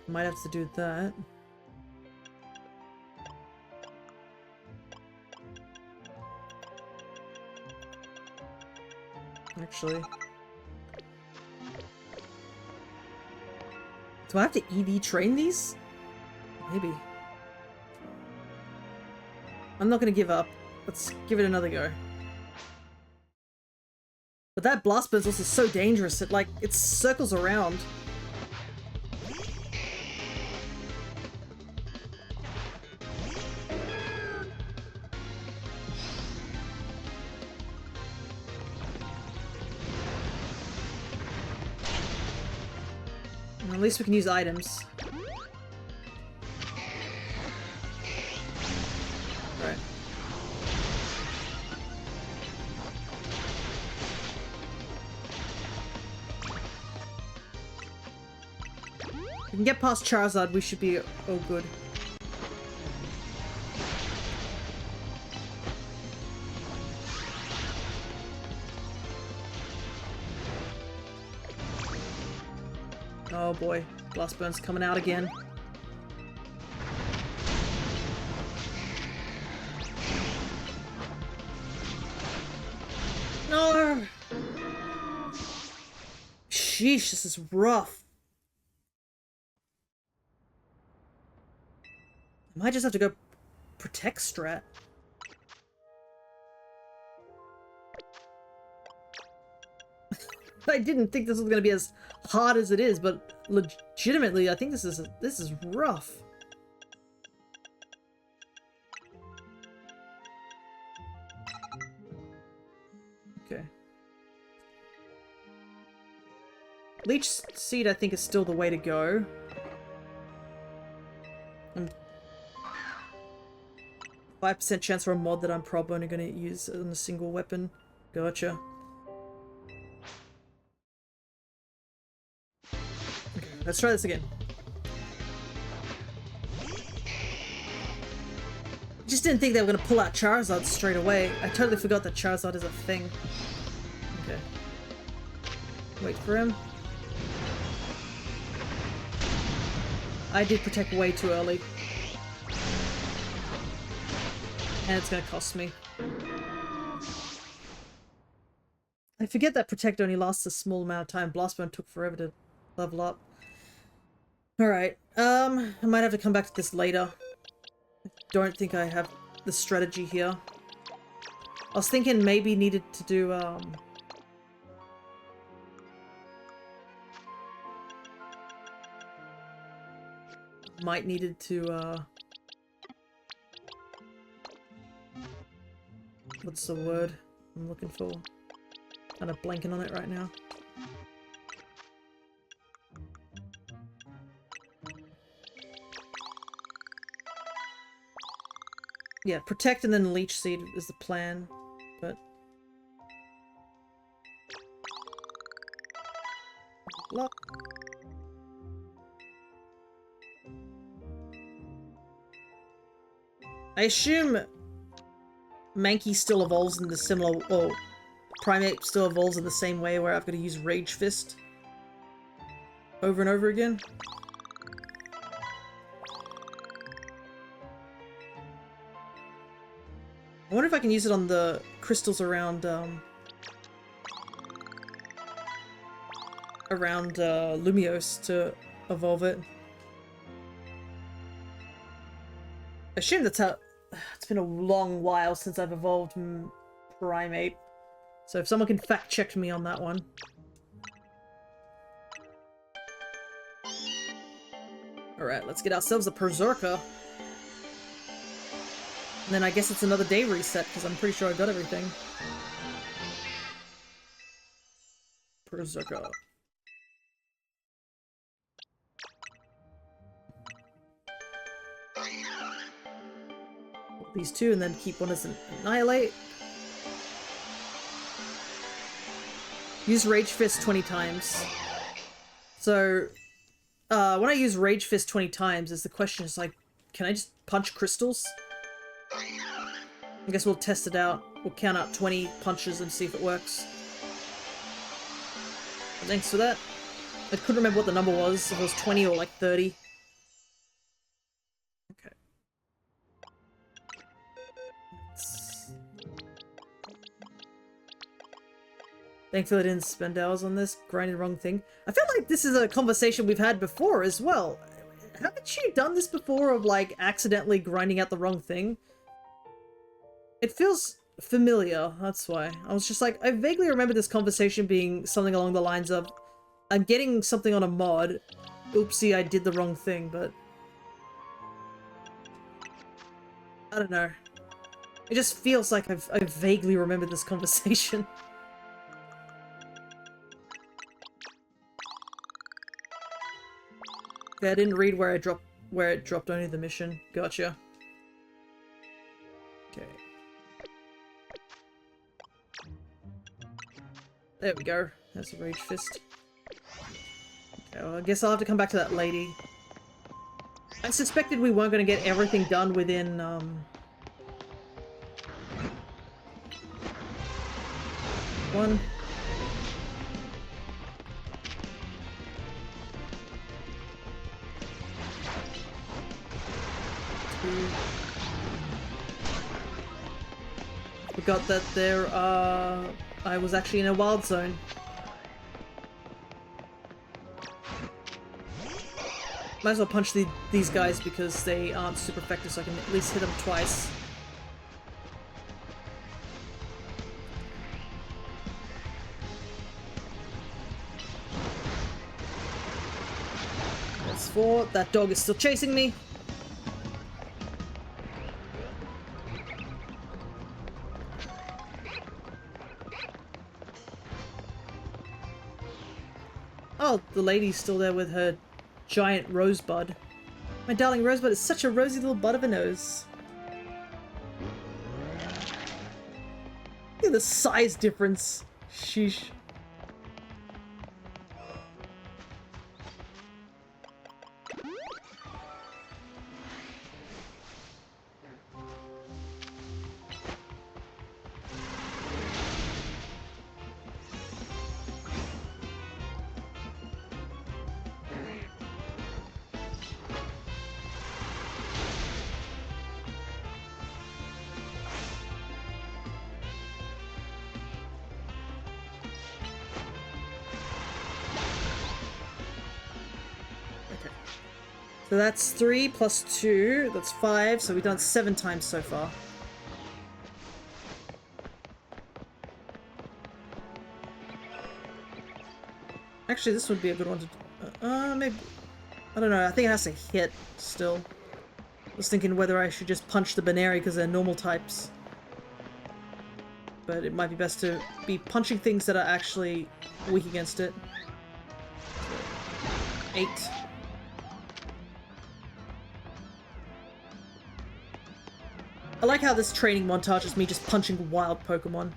Might have to do that. Actually. Do I have to EV train these? Maybe. I'm not gonna give up. Let's give it another go. But that Blast Burn is also so dangerous. It, like, it circles around. Well, at least we can use items. Right. If we can get past Charizard, we should be all good. Oh boy, Blast Burn's coming out again. No! Sheesh, this is rough. I might just have to go protect strat. I didn't think this was gonna be as hard as it is, but legitimately, I think this is rough. Okay. Leech Seed, I think, is still the way to go. And 5% chance for a mod that I'm probably only going to use on a single weapon. Gotcha. Okay, let's try this again. Just didn't think they were going to pull out Charizard straight away. I totally forgot that Charizard is a thing. Okay. Wait for him. I did protect way too early. And it's gonna cost me. I forget that protect only lasts a small amount of time. Blast Burn took forever to level up. Alright, I might have to come back to this later. I don't think I have the strategy here. I was thinking maybe needed to do, might needed to, what's the word I'm looking for? Kind of blanking on it right now. Yeah, protect and then Leech Seed is the plan, but... Luck. I assume Mankey still evolves in the similar, or Primate still evolves in the same way where I've got to use Rage Fist over and over again. I wonder if I can use it on the crystals around Lumiose to evolve it. I assume that's how... It's been a long while since I've evolved Primate. So if someone can fact check me on that one. Alright, let's get ourselves a Berserker. And then I guess it's another day reset, because I'm pretty sure I got everything. Berserker. These two, and then keep one as an Annihilate. Use Rage Fist 20 times. So, when I use Rage Fist 20 times, is the question is like, can I just punch crystals? I guess we'll test it out. We'll count out 20 punches and see if it works. Thanks for that. I couldn't remember what the number was, if it was 20 or like 30. Okay. Thankfully I didn't spend hours on this. Grinding the wrong thing. I feel like this is a conversation we've had before as well. Haven't you done this before of like accidentally grinding out the wrong thing? It feels familiar, that's why. I was just like, I vaguely remember this conversation being something along the lines of, I'm getting something on a mod. Oopsie, I did the wrong thing, but... I don't know. It just feels like I vaguely remember this conversation. Okay, I didn't read where it dropped only the mission. Gotcha. Okay. There we go. That's a rage fist. Okay, well, I guess I'll have to come back to that lady. I suspected we weren't going to get everything done within, one. Two. Forgot that there I was actually in a wild zone. Might as well punch these guys because they aren't super effective, so I can at least hit them twice. That's 4. That dog is still chasing me. Oh, the lady's still there with her giant rosebud. My darling rosebud is such a rosy little bud of a nose. Look at the size difference. Sheesh. So that's 3 plus 2, that's 5, so we've done 7 times so far. Actually, this would be a good one to... maybe... I don't know, I think it has to hit still. I was thinking whether I should just punch the Baneri because they're normal types. But it might be best to be punching things that are actually weak against it. 8. I like how this training montage is me just punching wild Pokemon.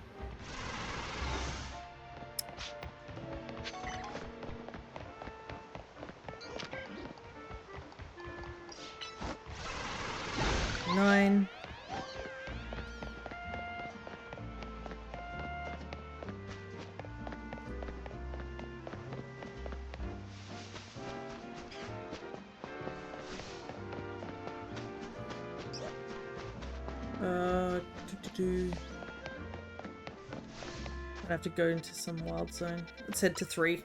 Nine. I have to go into some wild zone. Let's head to 3.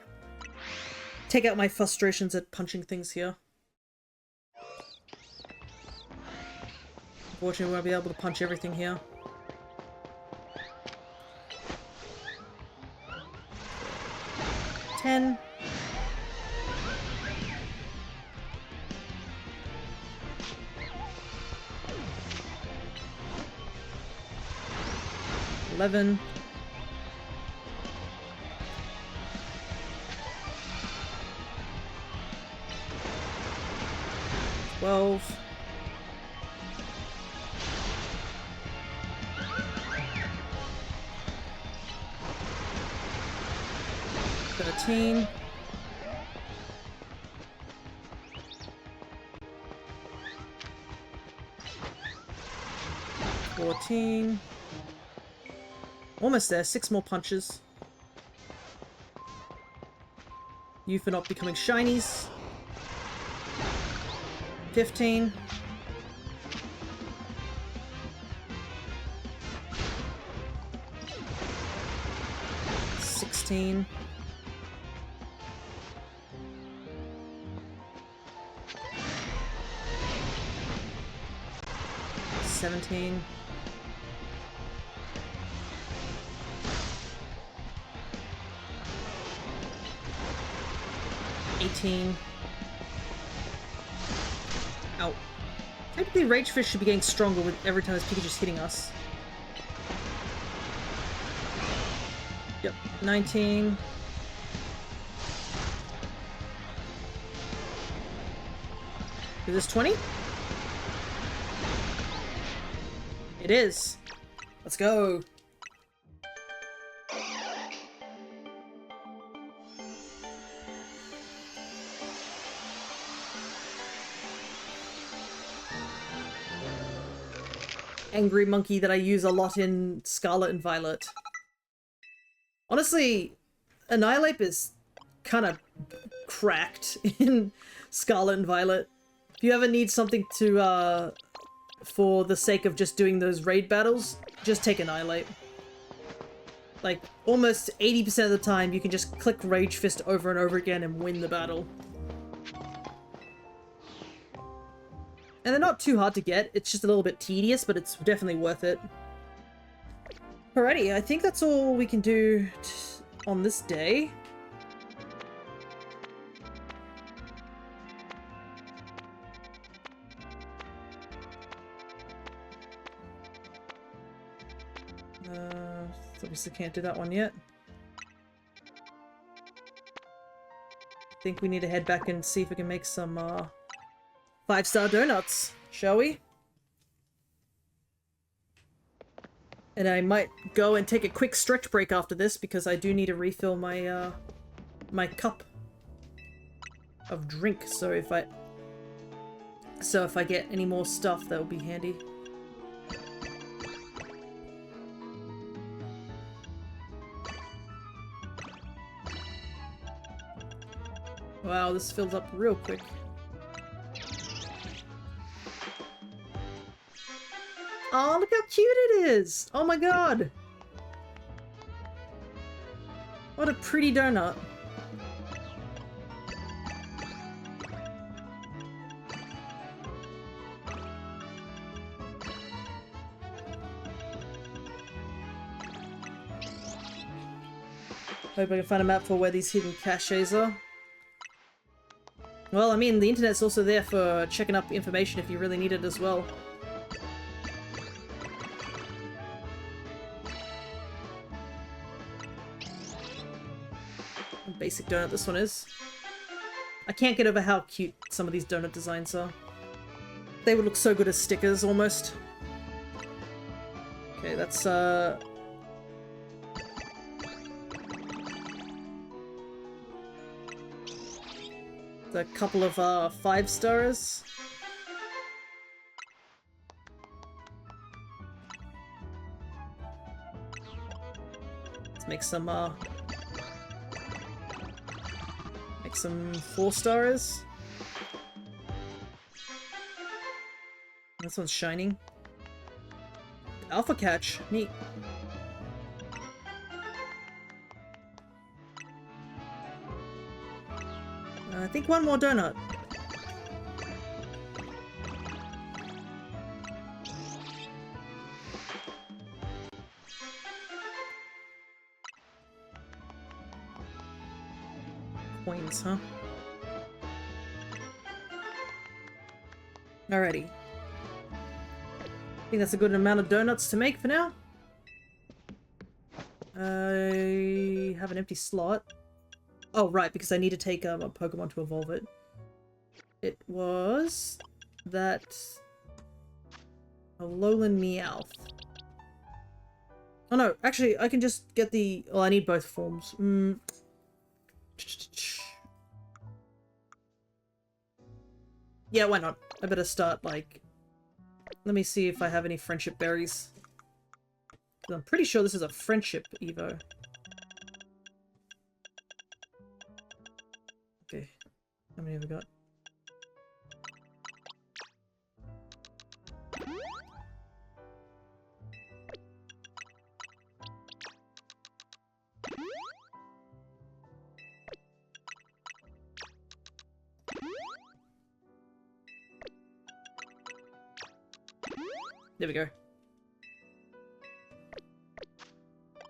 Take out my frustrations at punching things here. Unfortunately, we won't be able to punch everything here. Ten. $11. 12. 13. 14. Almost there. 6 more punches. You for not becoming shinies. 15. 16. 17. 18. Ow. Technically, Rage Fish should be getting stronger with every time this Pikachu's hitting us. Yep. 19. Is this 20? It is. Let's go. Angry monkey that I use a lot in Scarlet and Violet. Honestly, Annihilate is kind of cracked in Scarlet and Violet. If you ever need something to, for the sake of just doing those raid battles, just take Annihilate. Like, almost 80% of the time, you can just click Rage Fist over and over again and win the battle. And they're not too hard to get, it's just a little bit tedious, but it's definitely worth it. Alrighty, I think that's all we can do on this day. Obviously can't do that one yet. I think we need to head back and see if we can make some, 5-star donuts, shall we? And I might go and take a quick stretch break after this because I do need to refill my, my cup of drink. So if I get any more stuff, that would be handy. Wow, this fills up real quick. Oh, look how cute it is! Oh my god! What a pretty donut. Hope I can find a map for where these hidden caches are. Well, I mean, the internet's also there for checking up information if you really need it as well. Basic donut this one is. I can't get over how cute some of these donut designs are. They would look so good as stickers, almost. Okay, that's, a couple of, 5-stars. Let's make some, some 4-stars. This one's shining. Alpha catch. Neat. I think one more donut. Coins, huh? Alrighty. I think that's a good amount of donuts to make for now. I have an empty slot. Oh, right, because I need to take a Pokemon to evolve it. It was that Alolan Meowth. Oh no, actually, I can just get the... Oh, I need both forms. Yeah, why not? I better start, like... Let me see if I have any friendship berries. I'm pretty sure this is a friendship Evo. Okay, how many have we got? There we go.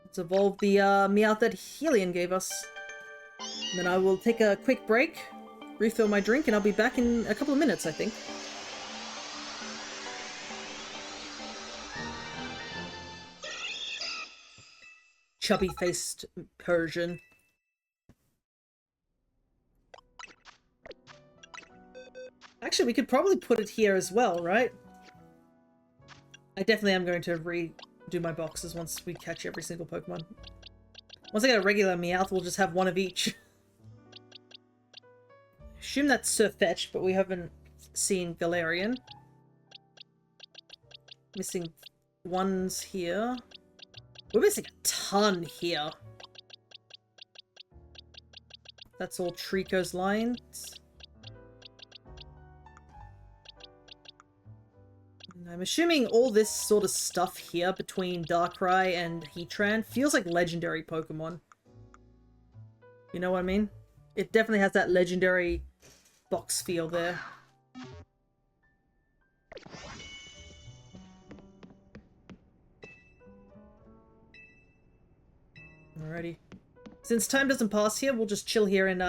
Let's evolve the Meowth that Helion gave us. And then I will take a quick break, refill my drink, and I'll be back in a couple of minutes, I think. Chubby-faced Persian. Actually, we could probably put it here as well, right? I definitely am going to redo my boxes once we catch every single Pokemon. Once I get a regular Meowth, we'll just have one of each. Assume that's Sirfetch'd, but we haven't seen Galarian. Missing ones here. We're missing a ton here. That's all Trico's lines. I'm assuming all this sort of stuff here between Darkrai and Heatran feels like legendary Pokemon. You know what I mean? It definitely has that legendary box feel there. Alrighty. Since time doesn't pass here, we'll just chill here in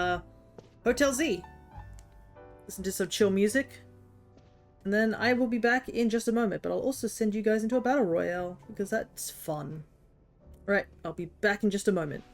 Hotel Z. Listen to some chill music. And then I will be back in just a moment, but I'll also send you guys into a battle royale, because that's fun. Alright, I'll be back in just a moment.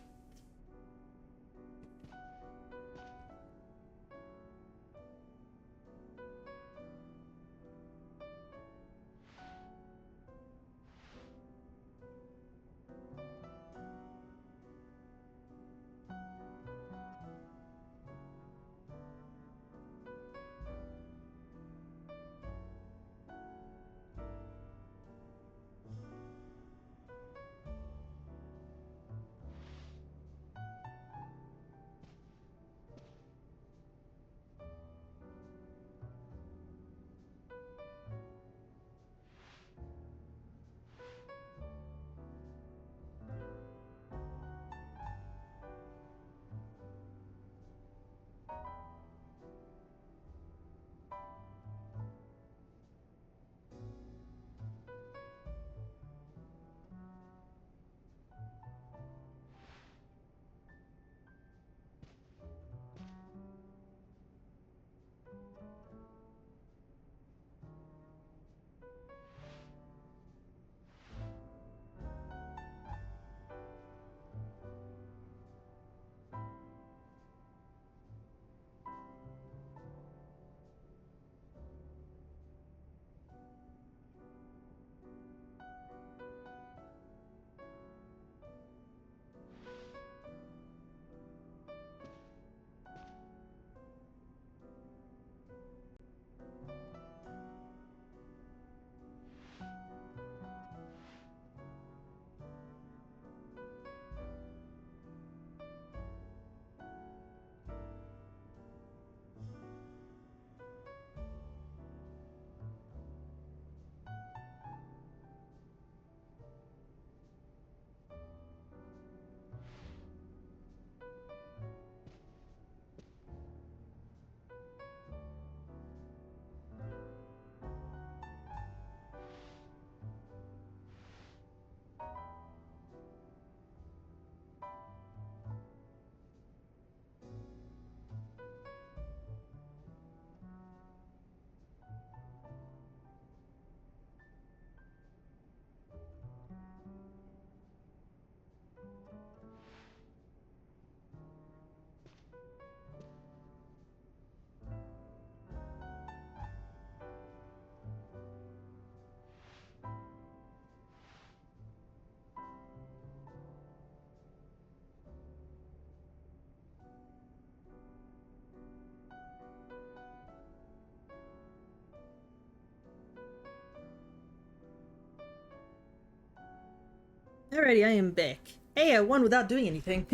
Alrighty, I am back. Hey, I won without doing anything.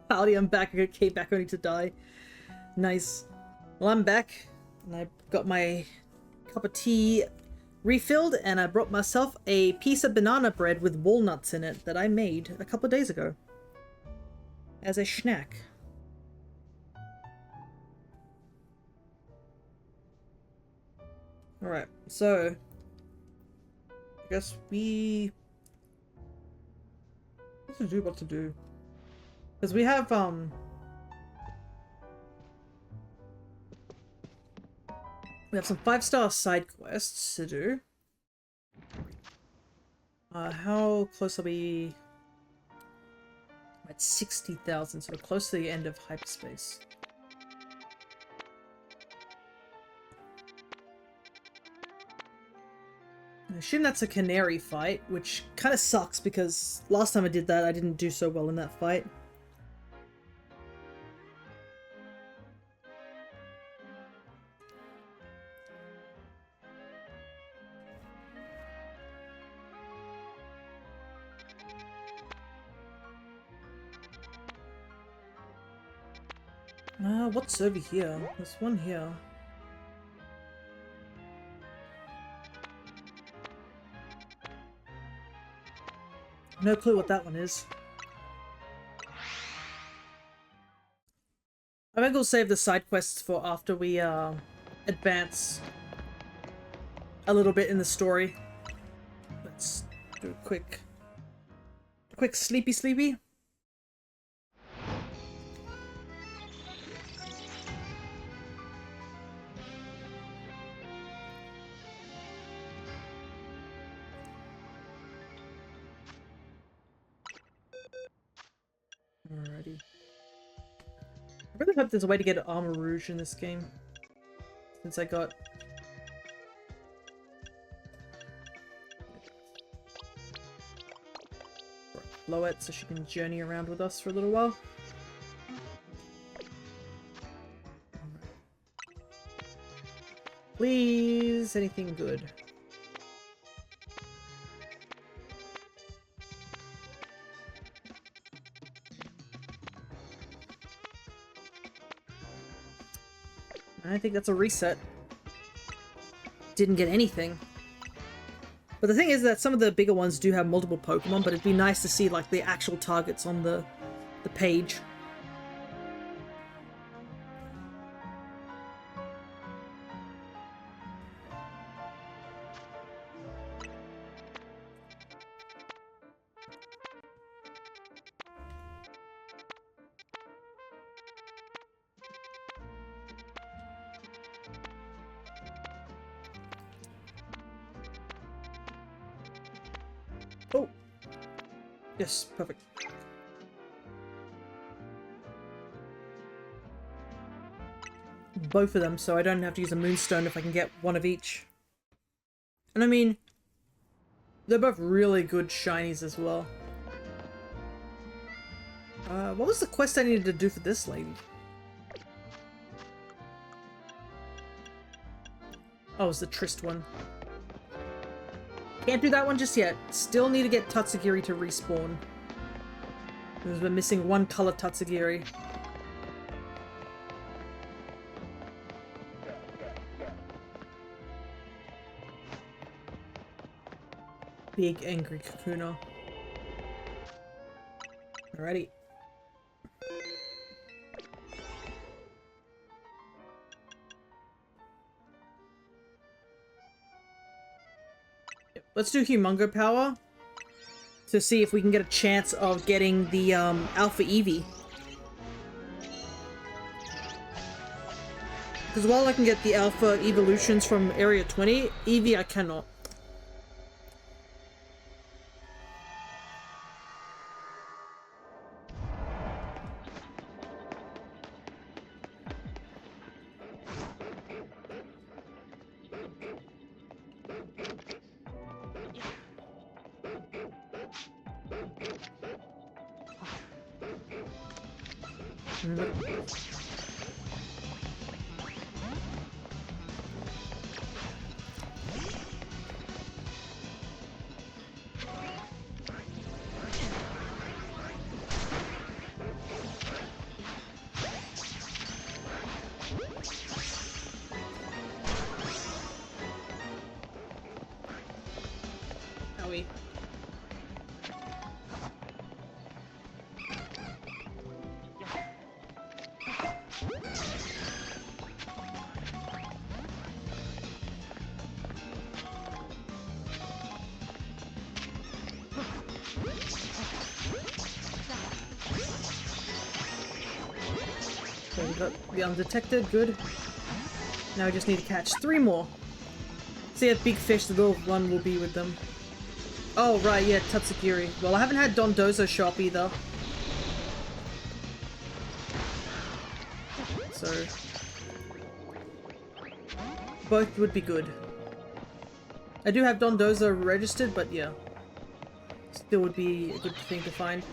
Howdy, I'm back. I came back only to die. Nice. Well, I'm back, and I got my cup of tea refilled, and I brought myself a piece of banana bread with walnuts in it that I made a couple of days ago as a snack. Alright, so I guess what to do. Because we have some 5-star side quests to do. How close are we? At 60,000, so we're close to the end of hyperspace. I assume that's a canary fight, which kind of sucks because last time I did that, I didn't do so well in that fight. What's over here? There's one here. No clue what that one is. I think we'll save the side quests for after we advance a little bit in the story. Let's do a quick sleepy. Alrighty. I really hope there's a way to get Armor Rouge in this game. Since I got... Loette so she can journey around with us for a little while. Please, anything good. I think that's a reset. Didn't get anything. But the thing is that some of the bigger ones do have multiple Pokemon, but it'd be nice to see like the actual targets on the page. Oh! Yes, perfect. Both of them, so I don't have to use a Moonstone if I can get one of each. And I mean, they're both really good shinies as well. What was the quest I needed to do for this lady? Oh, it was the Trist one. Can't do that one just yet. Still need to get Tatsugiri to respawn. Because we're missing one color Tatsugiri. Big angry Kakuna. Alrighty. Let's do Humongo Power to see if we can get a chance of getting the Alpha Eevee. Because while I can get the Alpha Evolutions from Area 20, Eevee I cannot. Owie. Okay, we got the undetected, good. Now we just need to catch 3 more. See that big fish, the little one will be with them. Oh, right, yeah, Tatsugiri. Well, I haven't had Dondozo show up either. So... both would be good. I do have Dondozo registered, but yeah. Still would be a good thing to find.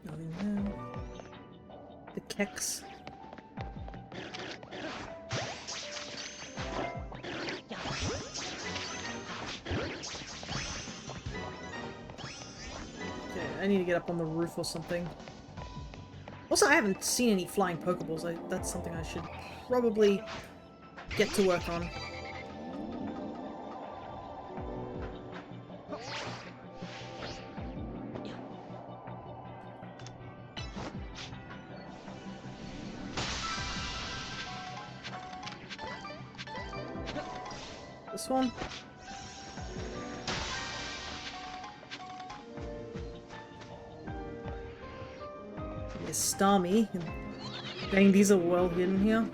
Nothing there. The Kex. I need to get up on the roof or something. Also, I haven't seen any flying Pokeballs. That's something I should probably get to work on. This one? Starmie. Dang, these are well hidden here.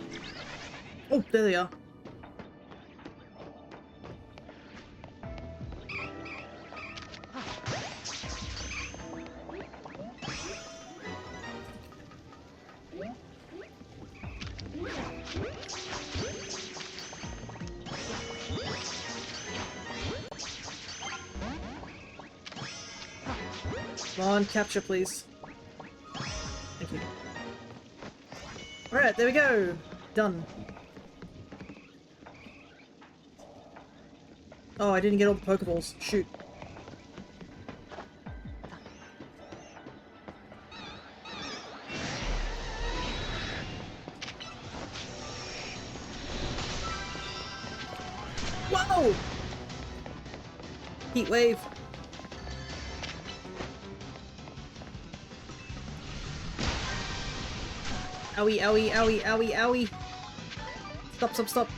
Oh, there they are. Come on, capture, please. Thank you. Alright, there we go! Done. Oh, I didn't get all the Pokeballs. Shoot. Whoa! Heat wave. Owie, owie, owie, owie, owie. Stop, stop, stop.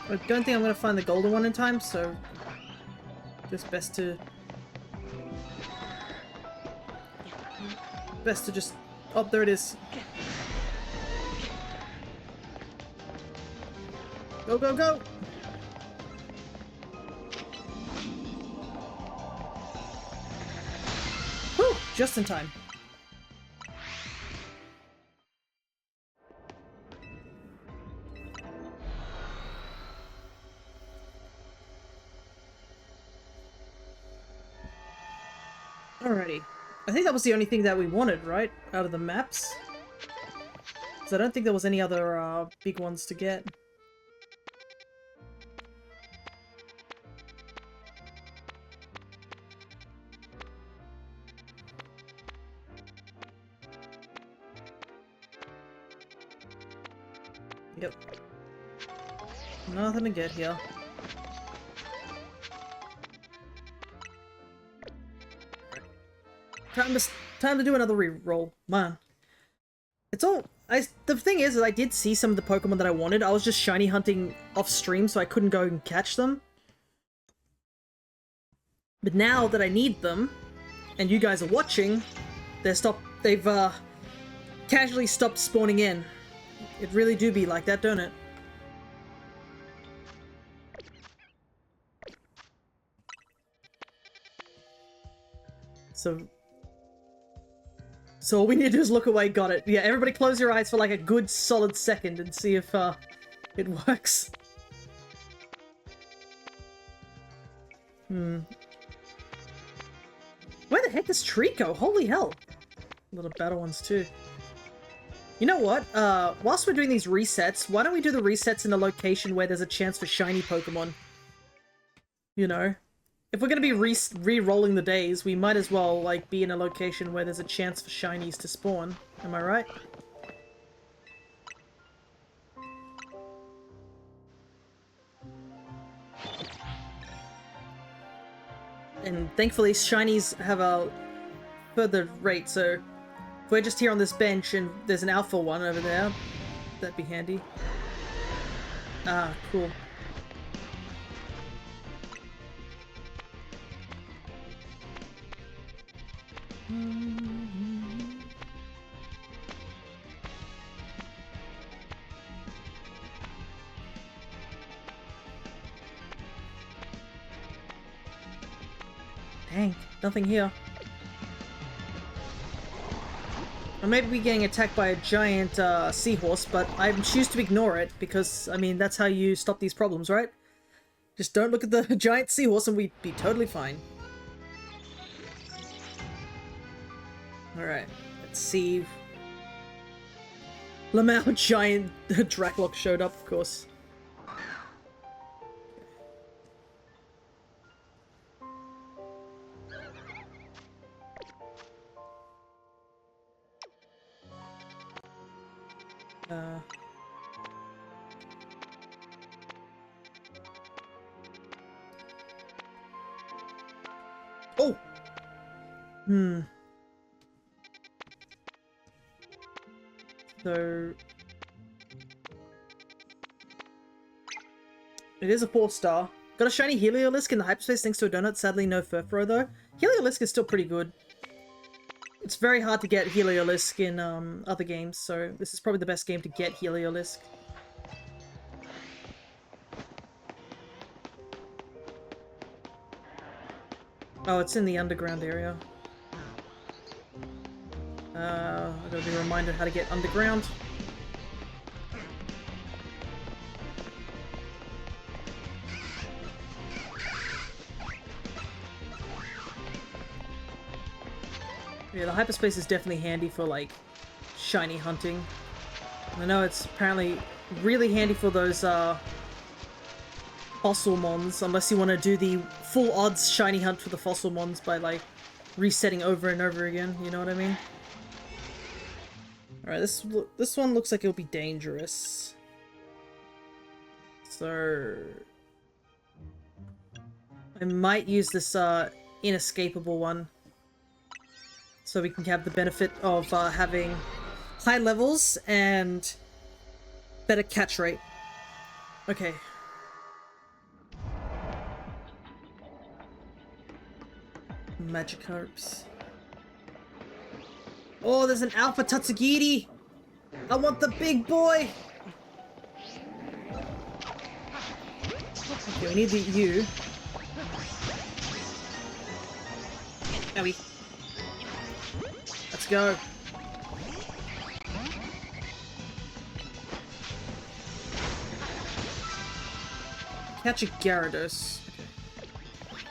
I don't think I'm gonna find the golden one in time, so just best to just... Oh, there it is. Go, go, go! Whew! Just in time. Alrighty. I think that was the only thing that we wanted, right? Out of the maps? Because I don't think there was any other big ones to get. Yep. Nothing to get here. Time to do another reroll. Man. It's all... the thing is I did see some of the Pokemon that I wanted. I was just shiny hunting off stream, so I couldn't go and catch them. But now that I need them, and you guys are watching, they've casually stopped spawning in. It really do be like that, don't it? So all we need to do is look away, got it. Yeah, everybody close your eyes for like a good solid second and see if it works. Where the heck is Trico? Holy hell. A lot of battle ones too. You know what? Whilst we're doing these resets, why don't we do the resets in a location where there's a chance for shiny Pokemon? You know? If we're gonna be re-rolling the days, we might as well, like, be in a location where there's a chance for shinies to spawn. Am I right? And thankfully, shinies have a further rate, so if we're just here on this bench and there's an alpha one over there, that'd be handy. Ah, cool. Dang, nothing here. I may be getting attacked by a giant seahorse, but I choose to ignore it because, I mean, that's how you stop these problems, right? Just don't look at the giant seahorse and we'd be totally fine. Alright, let's see. Lamau giant Draclock showed up, of course. Oh! So... It is a 4-star. Got a shiny Heliolisk in the hyperspace thanks to a donut. Sadly, no Furfuro though. Heliolisk is still pretty good. It's very hard to get Heliolisk in other games, so this is probably the best game to get Heliolisk. Oh, it's in the underground area. I gotta be reminded how to get underground. Yeah, the hyperspace is definitely handy for, like, shiny hunting. I know it's apparently really handy for those, fossil mons, unless you want to do the full odds shiny hunt for the fossil mons by, like, resetting over and over again, you know what I mean? Alright, this one looks like it'll be dangerous. So... I might use this, inescapable one. So we can have the benefit of having high levels and better catch rate. Okay. Magikarps. Oh, there's an Alpha Tatsugiri! I want the big boy! Okay, we need the U. Owie. Let's go. Catch a Gyarados. Okay.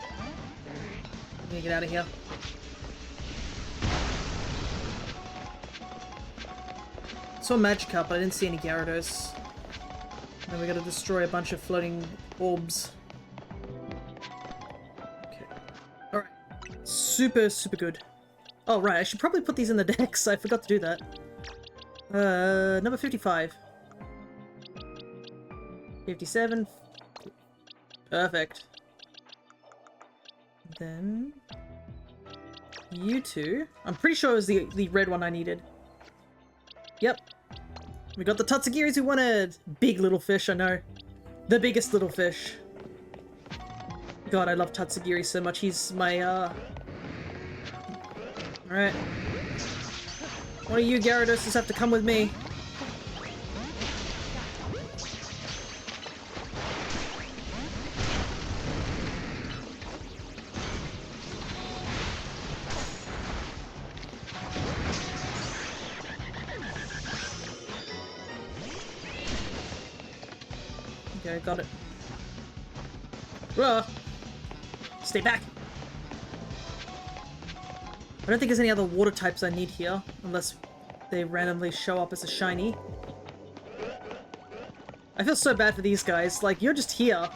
Let me get out of here. Saw Magikarp, but I didn't see any Gyarados. Then we gotta destroy a bunch of floating orbs. Okay. Alright. Super, super good. Oh, right, I should probably put these in the Dex. I forgot to do that. Number 55. 57. Perfect. Then... you two. I'm pretty sure it was the red one I needed. Yep. We got the Tatsugiris we wanted! Big little fish, I know. The biggest little fish. God, I love Tatsugiri so much. He's my, Alright. One of you Gyarados have to come with me. Okay, got it. Whoa! Stay back! I don't think there's any other water types I need here, unless they randomly show up as a shiny. I feel so bad for these guys, like, you're just here.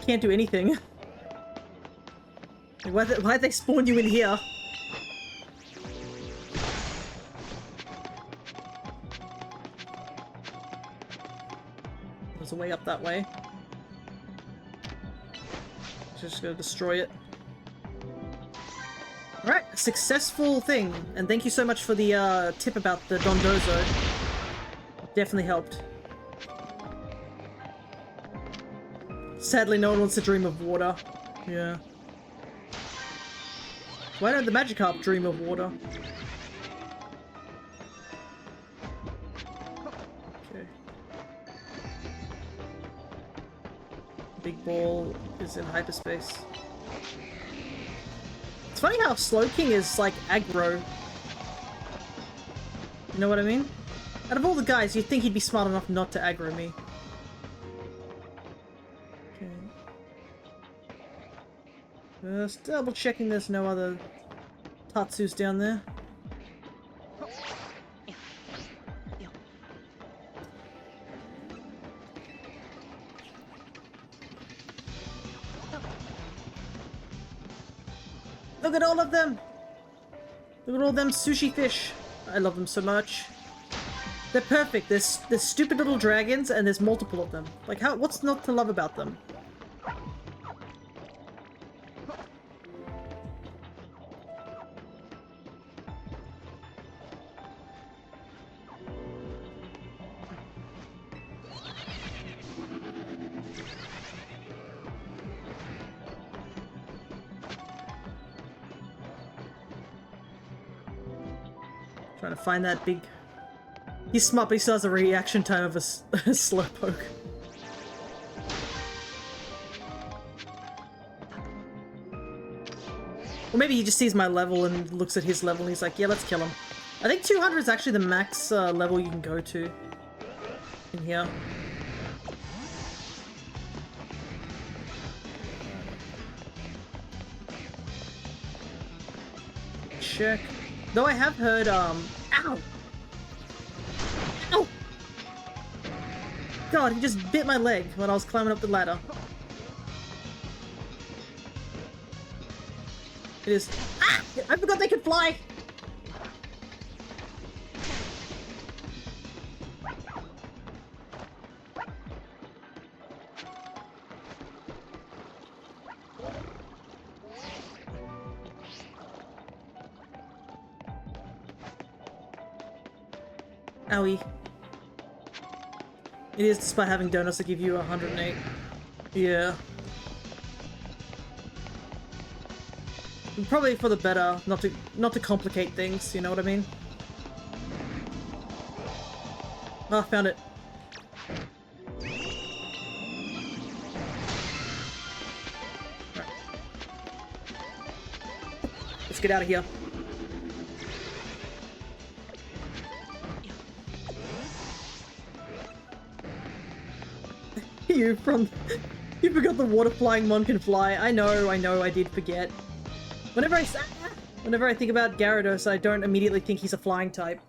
Can't do anything. Why'd they spawn you in here? There's a way up that way. Just gonna destroy it. Alright, a successful thing. And thank you so much for the tip about the Dondozo. Definitely helped. Sadly, no one wants to dream of water. Yeah. Why don't the Magikarp dream of water? Okay. Big ball is in hyperspace. It's funny how Slowking is like aggro. You know what I mean? Out of all the guys, you'd think he'd be smart enough not to aggro me. Okay. Just double checking there's no other Tatsus down there. Look at all of them! Look at all them sushi fish! I love them so much. They're perfect. There's stupid little dragons and there's multiple of them. Like how, what's not to love about them? Trying to find that big... He's smart, but he still has a reaction time of a Slowpoke. Or maybe he just sees my level and looks at his level and he's like, yeah, let's kill him. I think 200 is actually the max level you can go to in here. Check. Though I have heard, ow! Ow! God, he just bit my leg when I was climbing up the ladder. It is... Ah! I forgot they could fly! Owie. It is despite having donuts that give you 108. Yeah. Probably for the better, not to complicate things, you know what I mean? Oh, found it. Right. Let's get out of here. You forgot the water flying mon can fly. I know, I did forget. Whenever I think about Gyarados, I don't immediately think he's a flying type.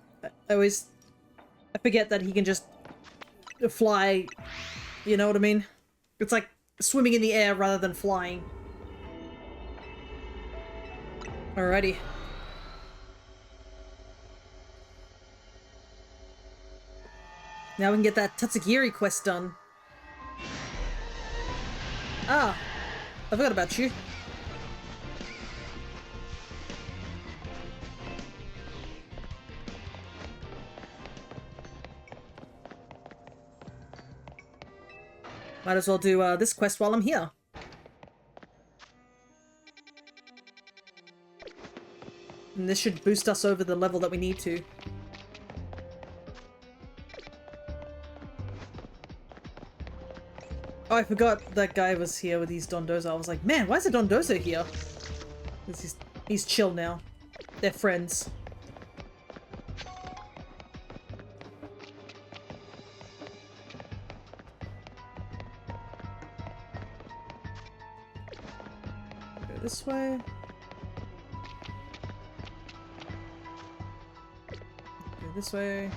I forget that he can just fly, you know what I mean? It's like swimming in the air rather than flying. Alrighty. Now we can get that Tatsugiri quest done. Ah, I forgot about you. Might as well do this quest while I'm here. And this should boost us over the level that we need to. Oh, I forgot that guy was here with his Dondozo. I was like, man, why is a Dondozo here? He's chill now. They're friends. Go this way. Go this way.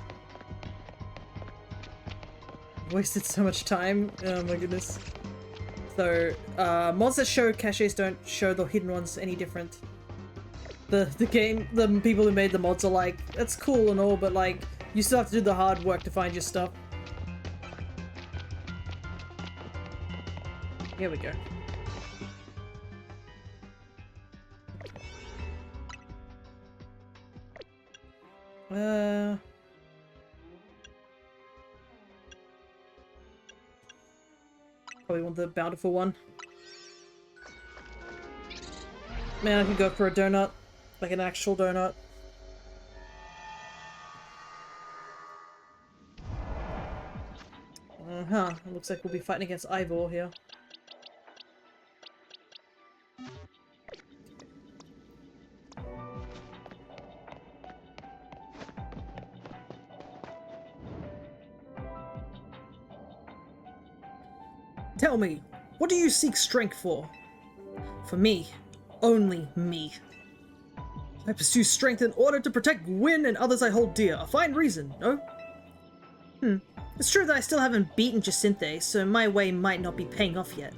Wasted so much time. Oh my goodness. So, mods that show caches don't show the hidden ones any different. The people who made the mods are like, that's cool and all, but like, you still have to do the hard work to find your stuff. Here we go. Probably want the bountiful one. Man, I could go for a donut. Like an actual donut. Uh-huh. It looks like we'll be fighting against Ivor here. Tell me, what do you seek strength for? For me, only me. I pursue strength in order to protect Gwyn and others I hold dear. A fine reason, no? It's true that I still haven't beaten Jacinthe, so my way might not be paying off yet.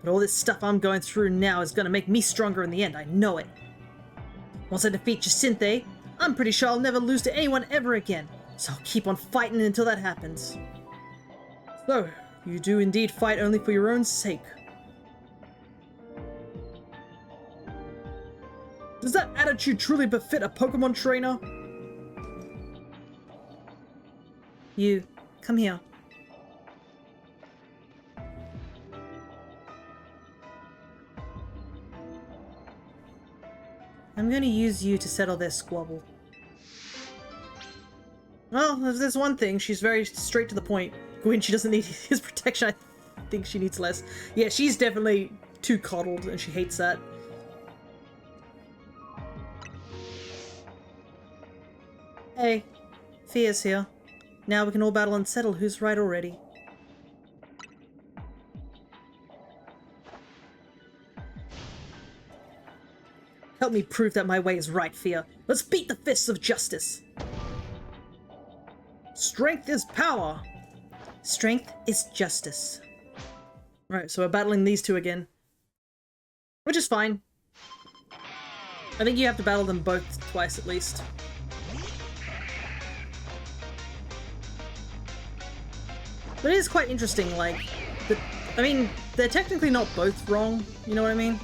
But all this stuff I'm going through now is gonna make me stronger in the end, I know it. Once I defeat Jacinthe, I'm pretty sure I'll never lose to anyone ever again, so I'll keep on fighting until that happens. So, you do indeed fight only for your own sake. Does that attitude truly befit a Pokemon trainer? You, come here. I'm going to use you to settle their squabble. Well, if there's one thing, she's very straight to the point. Gwyn, she doesn't need his protection. I think she needs less. Yeah, she's definitely too coddled, and she hates that. Hey, Fia's here. Now we can all battle and settle who's right already. Help me prove that my way is right, Fia. Let's beat the fists of justice. Strength is power. Strength is justice. Right, so we're battling these two again. Which is fine. I think you have to battle them both twice at least. But it is quite interesting, like, I mean, they're technically not both wrong, you know what I mean?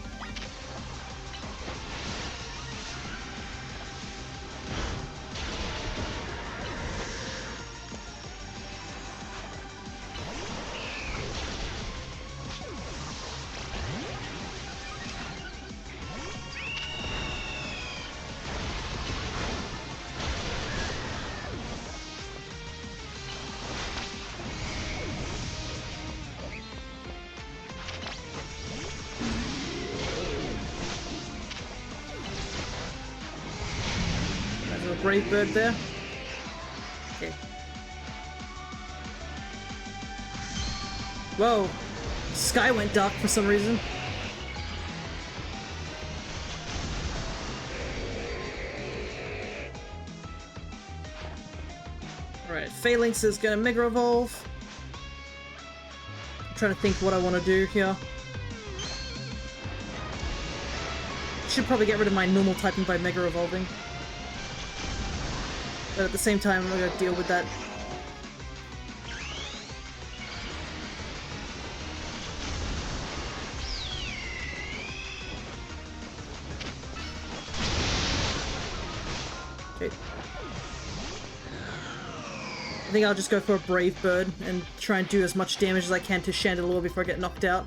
Brave bird there. Okay. Whoa. Sky went dark for some reason. Alright, Phalanx is gonna Mega Evolve. I'm trying to think what I want to do here. Should probably get rid of my normal typing by Mega Evolving. But at the same time, I'm gonna deal with that. Okay. I think I'll just go for a Brave Bird and try and do as much damage as I can to Chandelure before I get knocked out.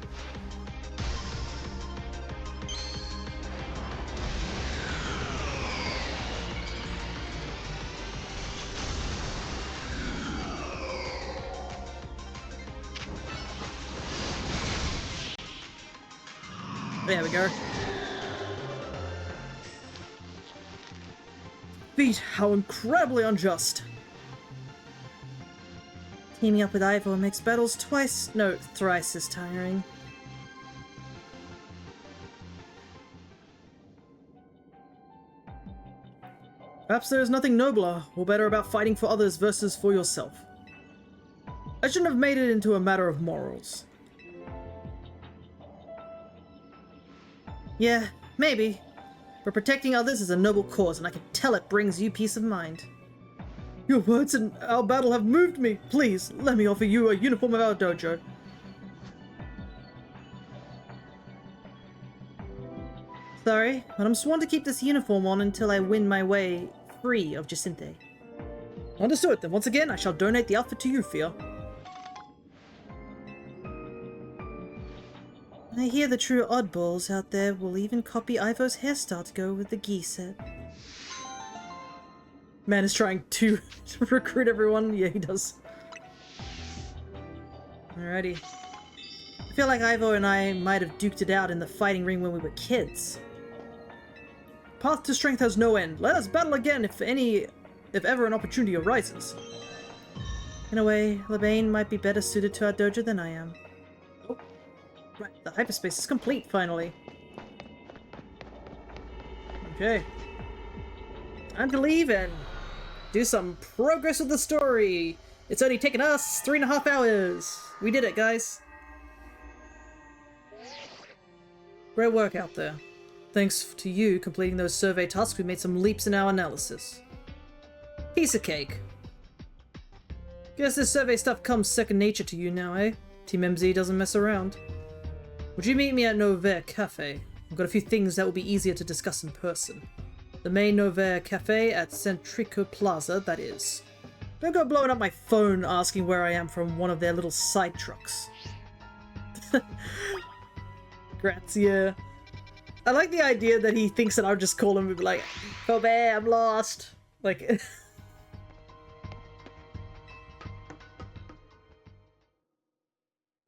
There we go. Beat, how incredibly unjust. Teaming up with Ivor makes battles thrice as tiring. Perhaps there is nothing nobler or better about fighting for others versus for yourself. I shouldn't have made it into a matter of morals. Yeah, maybe. But protecting others is a noble cause, and I can tell it brings you peace of mind. Your words in our battle have moved me. Please, let me offer you a uniform of our dojo. Sorry, but I'm sworn to keep this uniform on until I win my way free of Jacinthe. Understood, then once again I shall donate the outfit to you, Fia. I hear the true oddballs out there will even copy Ivo's hairstyle to go with the gi set. Man is trying to recruit everyone. Yeah, he does. Alrighty. I feel like Ivo and I might have duked it out in the fighting ring when we were kids. Path to strength has no end. Let us battle again if ever an opportunity arises. In a way, Lebane might be better suited to our dojo than I am. Oh. Right, the hyperspace is complete, finally. Okay. Time to leave and do some progress with the story. It's only taken us 3.5 hours. We did it, guys. Great work out there. Thanks to you completing those survey tasks, we made some leaps in our analysis. Piece of cake. Guess this survey stuff comes second nature to you now, eh? Team MZ doesn't mess around. Would you meet me at Novaire Cafe? I've got a few things that will be easier to discuss in person. The main Novaire Cafe at Centrico Plaza, that is. Don't go blowing up my phone asking where I am from one of their little side trucks. Grazia. I like the idea that he thinks that I'll just call him and be like, Kobe, I'm lost. Like...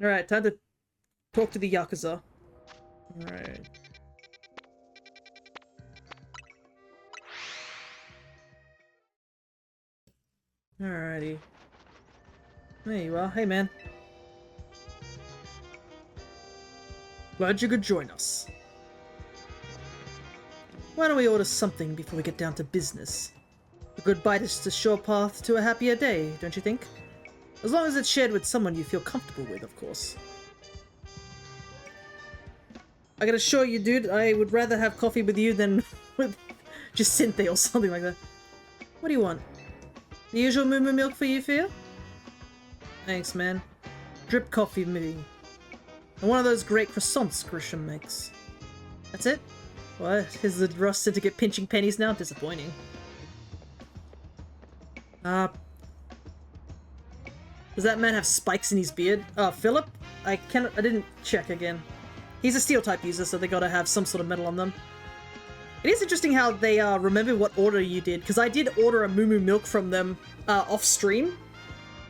Alright, time to talk to the Yakuza. Alright. Alrighty. There you are. Hey, man. Glad you could join us. Why don't we order something before we get down to business? A good bite is the sure path to a happier day, don't you think? As long as it's shared with someone you feel comfortable with, of course. I gotta assure you, dude, I would rather have coffee with you than with just Cynthia or something like that. What do you want? The usual moo milk for you, Fia? Thanks, man. Drip coffee, me. And one of those great croissants Grisham makes. That's it? What? Is the Rust Syndicate pinching pennies now? Disappointing. Does that man have spikes in his beard? Philip? I didn't check again. He's a steel type user, so they gotta have some sort of metal on them. It is interesting how they remember what order you did, because I did order a Moo Milk from them off stream.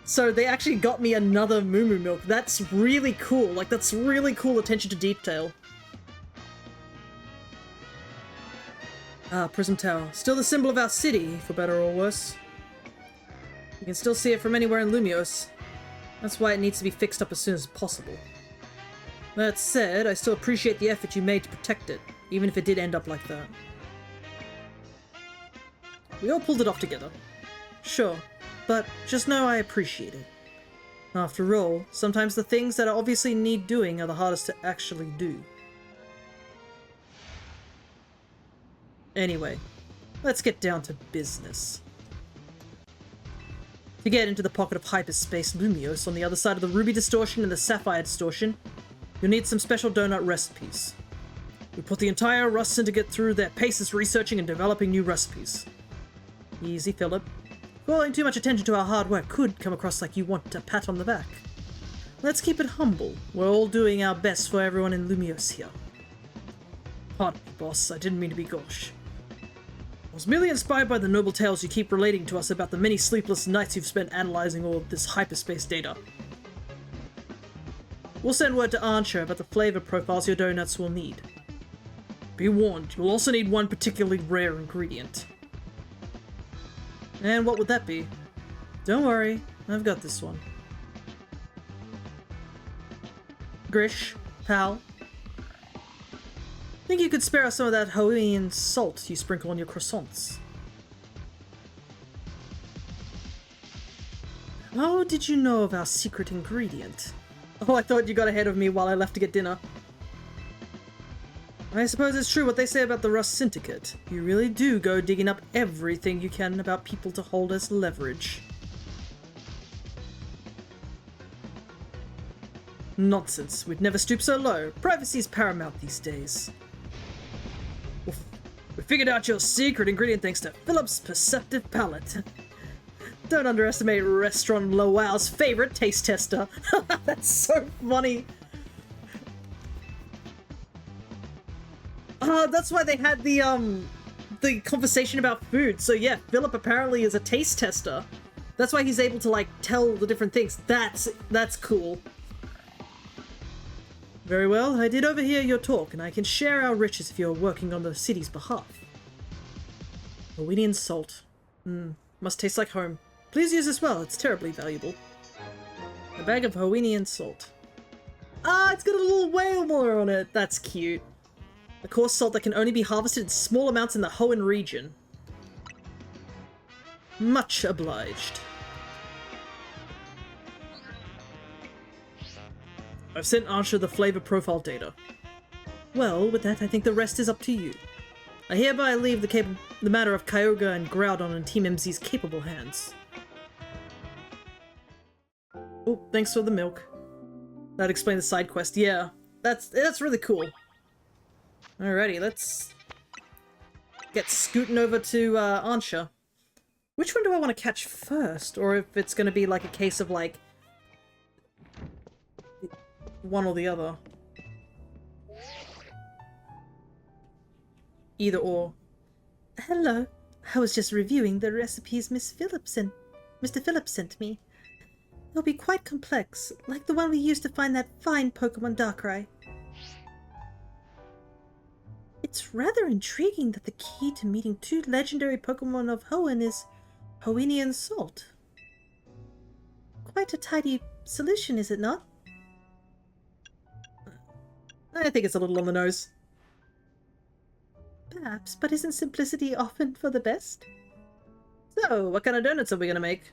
So they actually got me another Moo Milk. That's really cool. Like, that's really cool attention to detail. Prism Tower. Still the symbol of our city, for better or worse. You can still see it from anywhere in Lumios. That's why it needs to be fixed up as soon as possible. That said, I still appreciate the effort you made to protect it, even if it did end up like that. We all pulled it off together. Sure, but just know I appreciate it. After all, sometimes the things that obviously need doing are the hardest to actually do. Anyway, let's get down to business. To get into the pocket of hyperspace Lumios on the other side of the Ruby Distortion and the Sapphire Distortion, you'll need some special donut recipes. We put the entire Rust Syndicate through their paces researching and developing new recipes. Easy, Philip. Calling too much attention to our hard work could come across like you want a pat on the back. Let's keep it humble. We're all doing our best for everyone in Lumios here. Pardon me, boss. I didn't mean to be gauche. I was merely inspired by the noble tales you keep relating to us about the many sleepless nights you've spent analyzing all of this hyperspace data. We'll send word to Archer about the flavor profiles your donuts will need. Be warned, you'll also need one particularly rare ingredient. And what would that be? Don't worry, I've got this one. Grish, pal. Think you could spare us some of that Hawaiian salt you sprinkle on your croissants? How did you know of our secret ingredient? Oh, I thought you got ahead of me while I left to get dinner. I suppose it's true what they say about the Rust Syndicate. You really do go digging up everything you can about people to hold as leverage. Nonsense. We'd never stoop so low. Privacy is paramount these days. We figured out your secret ingredient thanks to Philip's perceptive palate. Don't underestimate Restaurant Lowow's favorite taste tester. That's so funny. That's why they had the conversation about food. So yeah, Philip apparently is a taste tester. That's why he's able to, like, tell the different things. That's cool. Very well, I did overhear your talk, and I can share our riches if you're working on the city's behalf. Hawaiian salt. Must taste like home. Please use this well, it's terribly valuable. A bag of Hawaiian salt. It's got a little whale molar on it. That's cute. A coarse salt that can only be harvested in small amounts in the Hoenn region. Much obliged. I've sent Archer the flavor profile data. Well, with that, I think the rest is up to you. I hereby leave the matter of Kyogre and Groudon in Team MZ's capable hands. Oh, thanks for the milk. That explains the side quest. Yeah, that's really cool. Alrighty, let's get scooting over to Archer. Which one do I want to catch first? Or if it's going to be like a case of like one or the other. Either or. Hello. I was just reviewing the recipes Mr. Phillips sent me. They'll be quite complex, like the one we used to find that fine Pokemon Darkrai. It's rather intriguing that the key to meeting 2 legendary Pokemon of Hoenn is Hawaiian salt. Quite a tidy solution, is it not? I think it's a little on the nose. Perhaps, but isn't simplicity often for the best? So, what kind of donuts are we gonna make?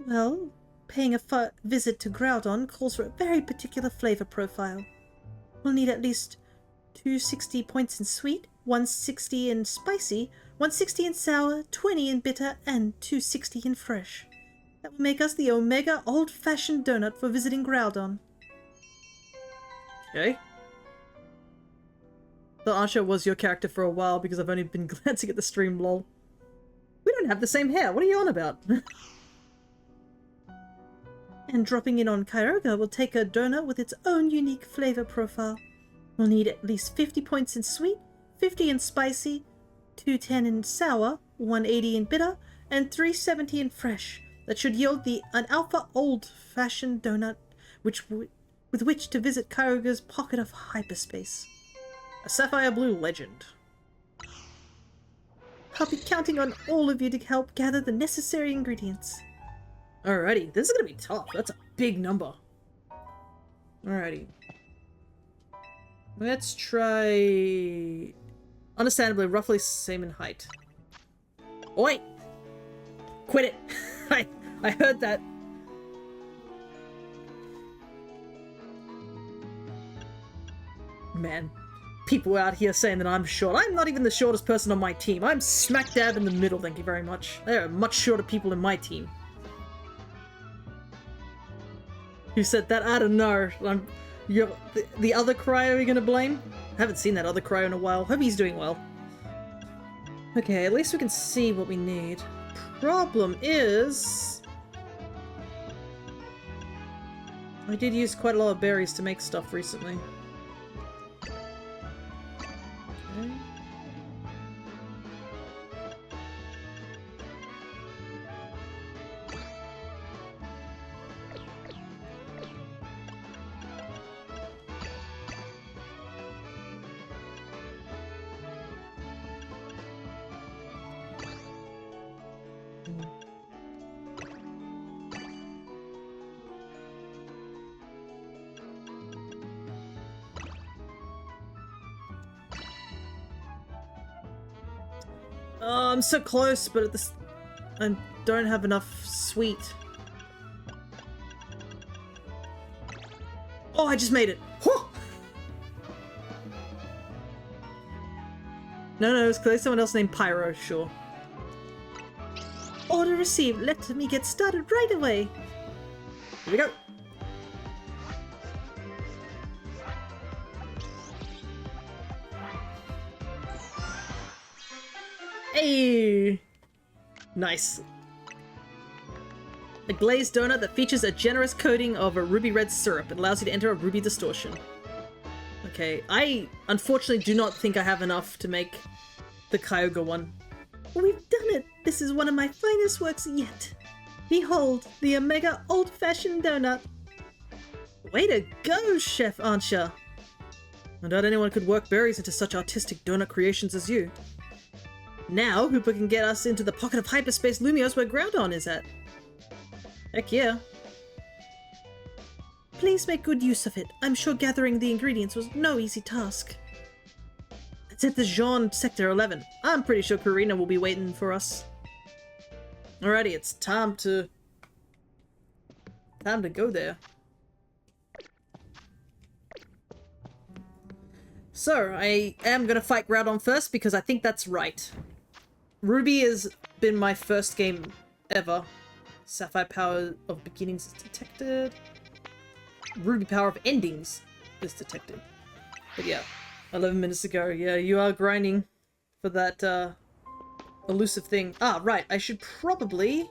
Well, paying a visit to Groudon calls for a very particular flavor profile. We'll need at least 260 points in sweet, 160 in spicy, 160 in sour, 20 in bitter, and 260 in fresh. That will make us the Omega old-fashioned donut for visiting Groudon. Okay. The Archer was your character for a while because I've only been glancing at the stream, lol. We don't have the same hair, what are you on about? And dropping in on Kyogre will take a donut with its own unique flavor profile. We'll need at least 50 points in sweet, 50 in spicy, 210 in sour, 180 in bitter, and 370 in fresh. That should yield an alpha old-fashioned donut with which to visit Kyogre's pocket of hyperspace. A sapphire blue legend. I'll be counting on all of you to help gather the necessary ingredients. Alrighty, this is gonna be tough. That's a big number. Alrighty. Let's try... Understandably, roughly same in height. Oi! Quit it! I heard that. Man. People out here saying that I'm short. I'm not even the shortest person on my team. I'm smack dab in the middle, thank you very much. There are much shorter people in my team. Who said that? I don't know. The other cryo you're gonna blame? I haven't seen that other cryo in a while. Hope he's doing well. Okay, at least we can see what we need. Problem is... I did use quite a lot of berries to make stuff recently. Okay. Oh, I'm so close, but I don't have enough sweet. Oh, I just made it. Whew! No, it's clearly someone else named Pyro, sure. Order received. Let me get started right away. Here we go. Hey! Nice. A glazed donut that features a generous coating of a ruby red syrup and allows you to enter a ruby distortion. Okay, I unfortunately do not think I have enough to make the Kyogre one. We've done it! This is one of my finest works yet. Behold, the Omega Old-Fashioned Donut. Way to go, Chef Ansha! I doubt anyone could work berries into such artistic donut creations as you. Now, Hooper can get us into the pocket of hyperspace Lumios where Groudon is at. Heck yeah. Please make good use of it. I'm sure gathering the ingredients was no easy task. It's at the Jean Sector 11. I'm pretty sure Karina will be waiting for us. Alrighty, it's time to go there. So, I am gonna fight Groudon first because I think that's right. Ruby has been my first game ever. Sapphire power of beginnings is detected. Ruby power of endings is detected. But yeah, 11 minutes ago. Yeah, you are grinding for that elusive thing. Ah, right. I should probably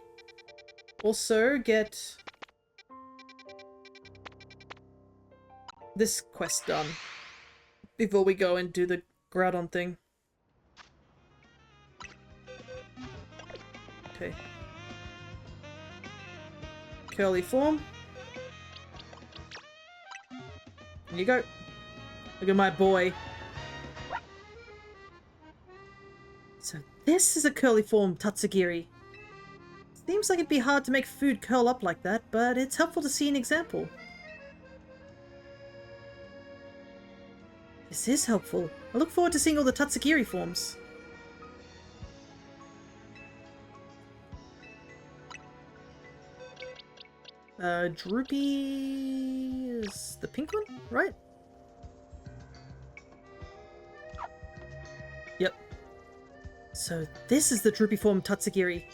also get this quest done before we go and do the Groudon thing. Okay. Curly form. There you go. Look at my boy. So this is a curly form Tatsugiri. Seems like it'd be hard to make food curl up like that, but it's helpful to see an example. This is helpful. I look forward to seeing all the Tatsugiri forms. Droopy is the pink one, right? Yep. So this is the droopy form Tatsugiri.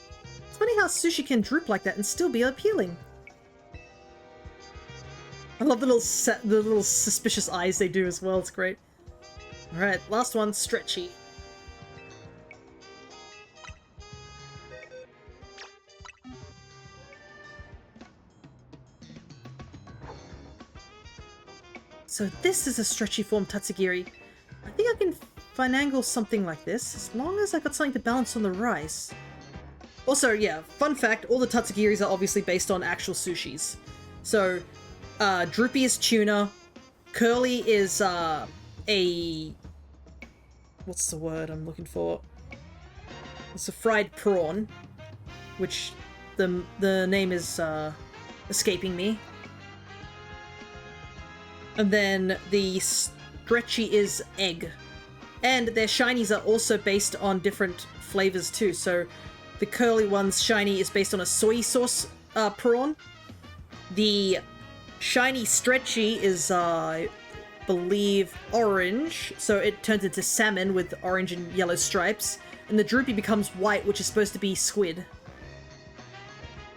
It's funny how sushi can droop like that and still be appealing. I love the little suspicious eyes they do as well. It's great. All right, last one, Stretchy. So this is a stretchy form Tatsugiri. I think I can finagle something like this, as long as I got something to balance on the rice. Also, yeah, fun fact, all the Tatsugiris are obviously based on actual sushis. So, Droopy is tuna, Curly is, what's the word I'm looking for? It's a fried prawn, which the name is, escaping me. And then the Stretchy is egg. And their shinies are also based on different flavors too. So the curly one's shiny is based on a soy sauce prawn. The shiny Stretchy is, I believe, orange. So it turns into salmon with orange and yellow stripes. And the Droopy becomes white, which is supposed to be squid.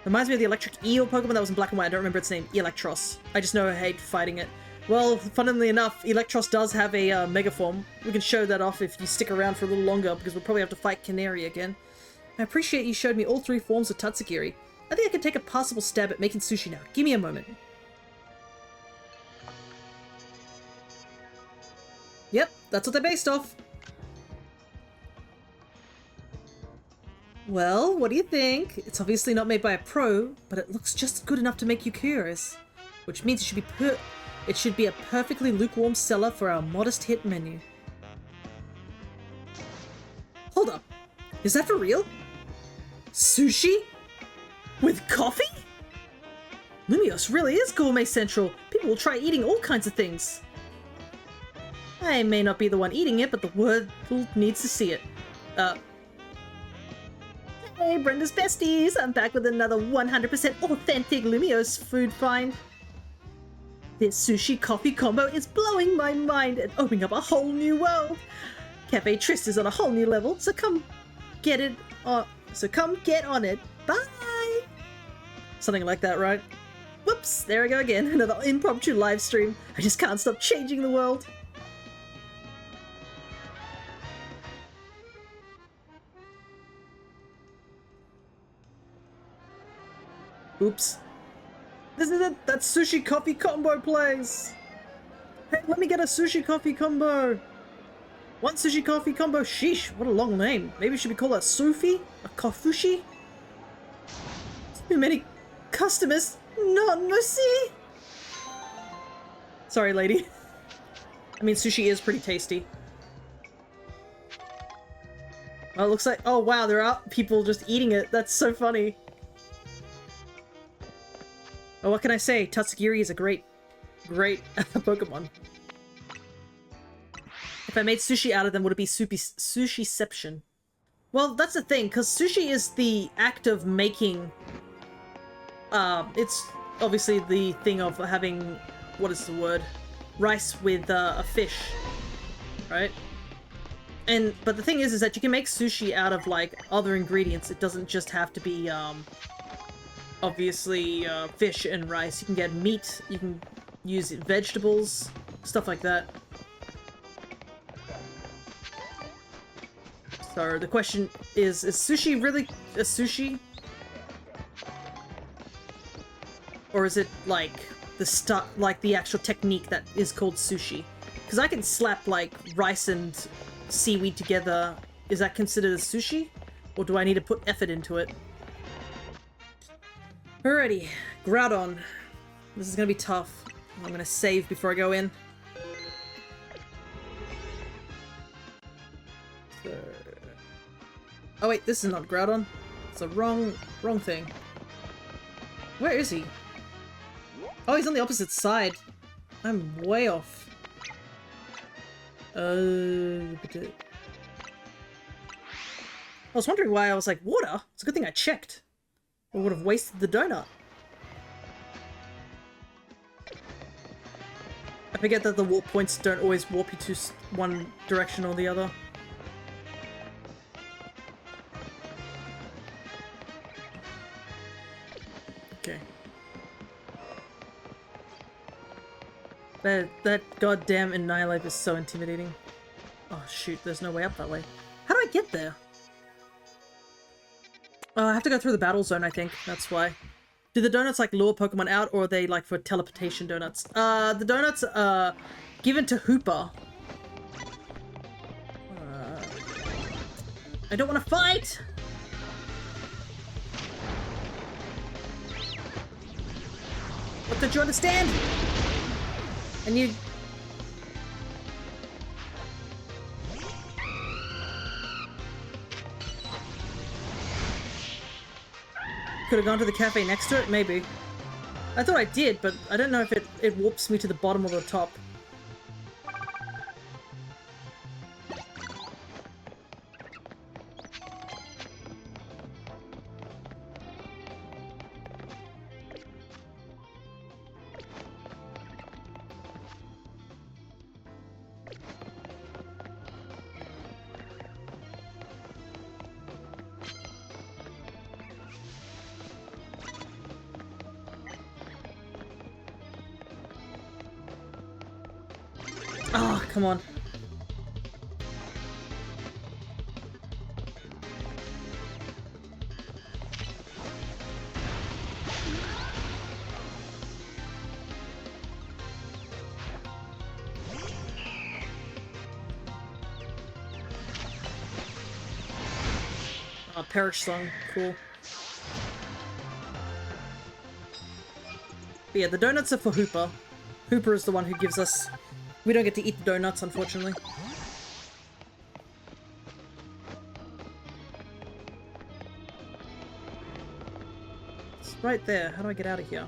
Reminds me of the electric eel Pokemon that was in black and white. I don't remember its name. Electros. I just know I hate fighting it. Well, funnily enough, Electros does have a Mega Form. We can show that off if you stick around for a little longer, because we'll probably have to fight Canary again. I appreciate you showed me all three forms of Tatsugiri. I think I can take a passable stab at making sushi now. Give me a moment. Yep, that's what they're based off. Well, what do you think? It's obviously not made by a pro, but it looks just good enough to make you curious. Which means it should be a perfectly lukewarm seller for our modest hit menu. Hold up. Is that for real? Sushi? With coffee? Lumios really is gourmet central. People will try eating all kinds of things. I may not be the one eating it, but the world needs to see it. Hey, Brenda's besties! I'm back with another 100% authentic Lumios food find. This sushi coffee combo is blowing my mind and opening up a whole new world. Cafe Trist is on a whole new level, so come get it. Come get on it. Bye. Something like that, right? Whoops! There I go again. Another impromptu live stream. I just can't stop changing the world. Oops. This is it! That sushi coffee combo plays! Hey, let me get a sushi coffee combo! One sushi coffee combo, sheesh, what a long name. Maybe should we call it Sufi? A Kofushi? Too many customers, not mercy! Sorry, lady. I mean, sushi is pretty tasty. Well, it looks like- oh wow, there are people just eating it. That's so funny. Oh, what can I say? Tatsugiri is a great Pokemon. If I made sushi out of them, would it be sushiception? Well, that's the thing, because sushi is the act of making... it's obviously the thing of having... what is the word? Rice with a fish, right? But the thing is that you can make sushi out of, like, other ingredients. It doesn't just have to be, obviously, fish and rice. You can get meat, you can use vegetables, stuff like that. So the question is sushi really a sushi? Or is it, like, the actual technique that is called sushi? Because I can slap, like, rice and seaweed together. Is that considered a sushi? Or do I need to put effort into it? Alrighty, Groudon. This is gonna be tough. I'm gonna save before I go in. So... oh wait, this is not Groudon. It's a wrong thing. Where is he? Oh, he's on the opposite side. I'm way off. I was wondering why I was like, water? It's a good thing I checked. I would have wasted the donut. I forget that the warp points don't always warp you to one direction or the other. Okay. That goddamn Annihilate is so intimidating. Oh shoot, there's no way up that way. How do I get there? I have to go through the battle zone, I think. That's why. Do the donuts, like, lure Pokemon out, or are they, like, for teleportation donuts? The donuts are given to Hooper. I don't want to fight! What don't you understand? And you... could have gone to the cafe next to it? Maybe. I thought I did, but I don't know if it warps me to the bottom or the top. Oh, come on. Oh, Perish Song. Cool. But yeah, the donuts are for Hooper. Hooper is the one who gives us... we don't get to eat the donuts, unfortunately. It's right there. How do I get out of here?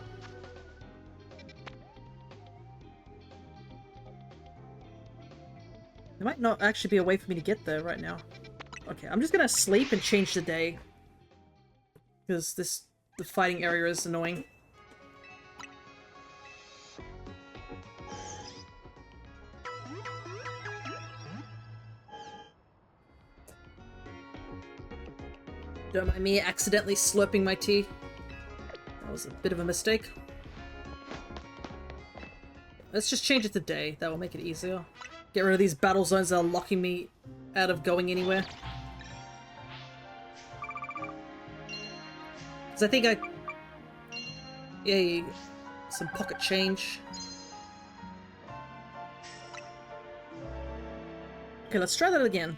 There might not actually be a way for me to get there right now. Okay, I'm just gonna sleep and change the day. Because the fighting area is annoying. Don't mind me accidentally slurping my tea. That was a bit of a mistake. Let's just change it to day. That will make it easier. Get rid of these battle zones that are locking me out of going anywhere. Because I think I... yeah, some pocket change. Okay, let's try that again.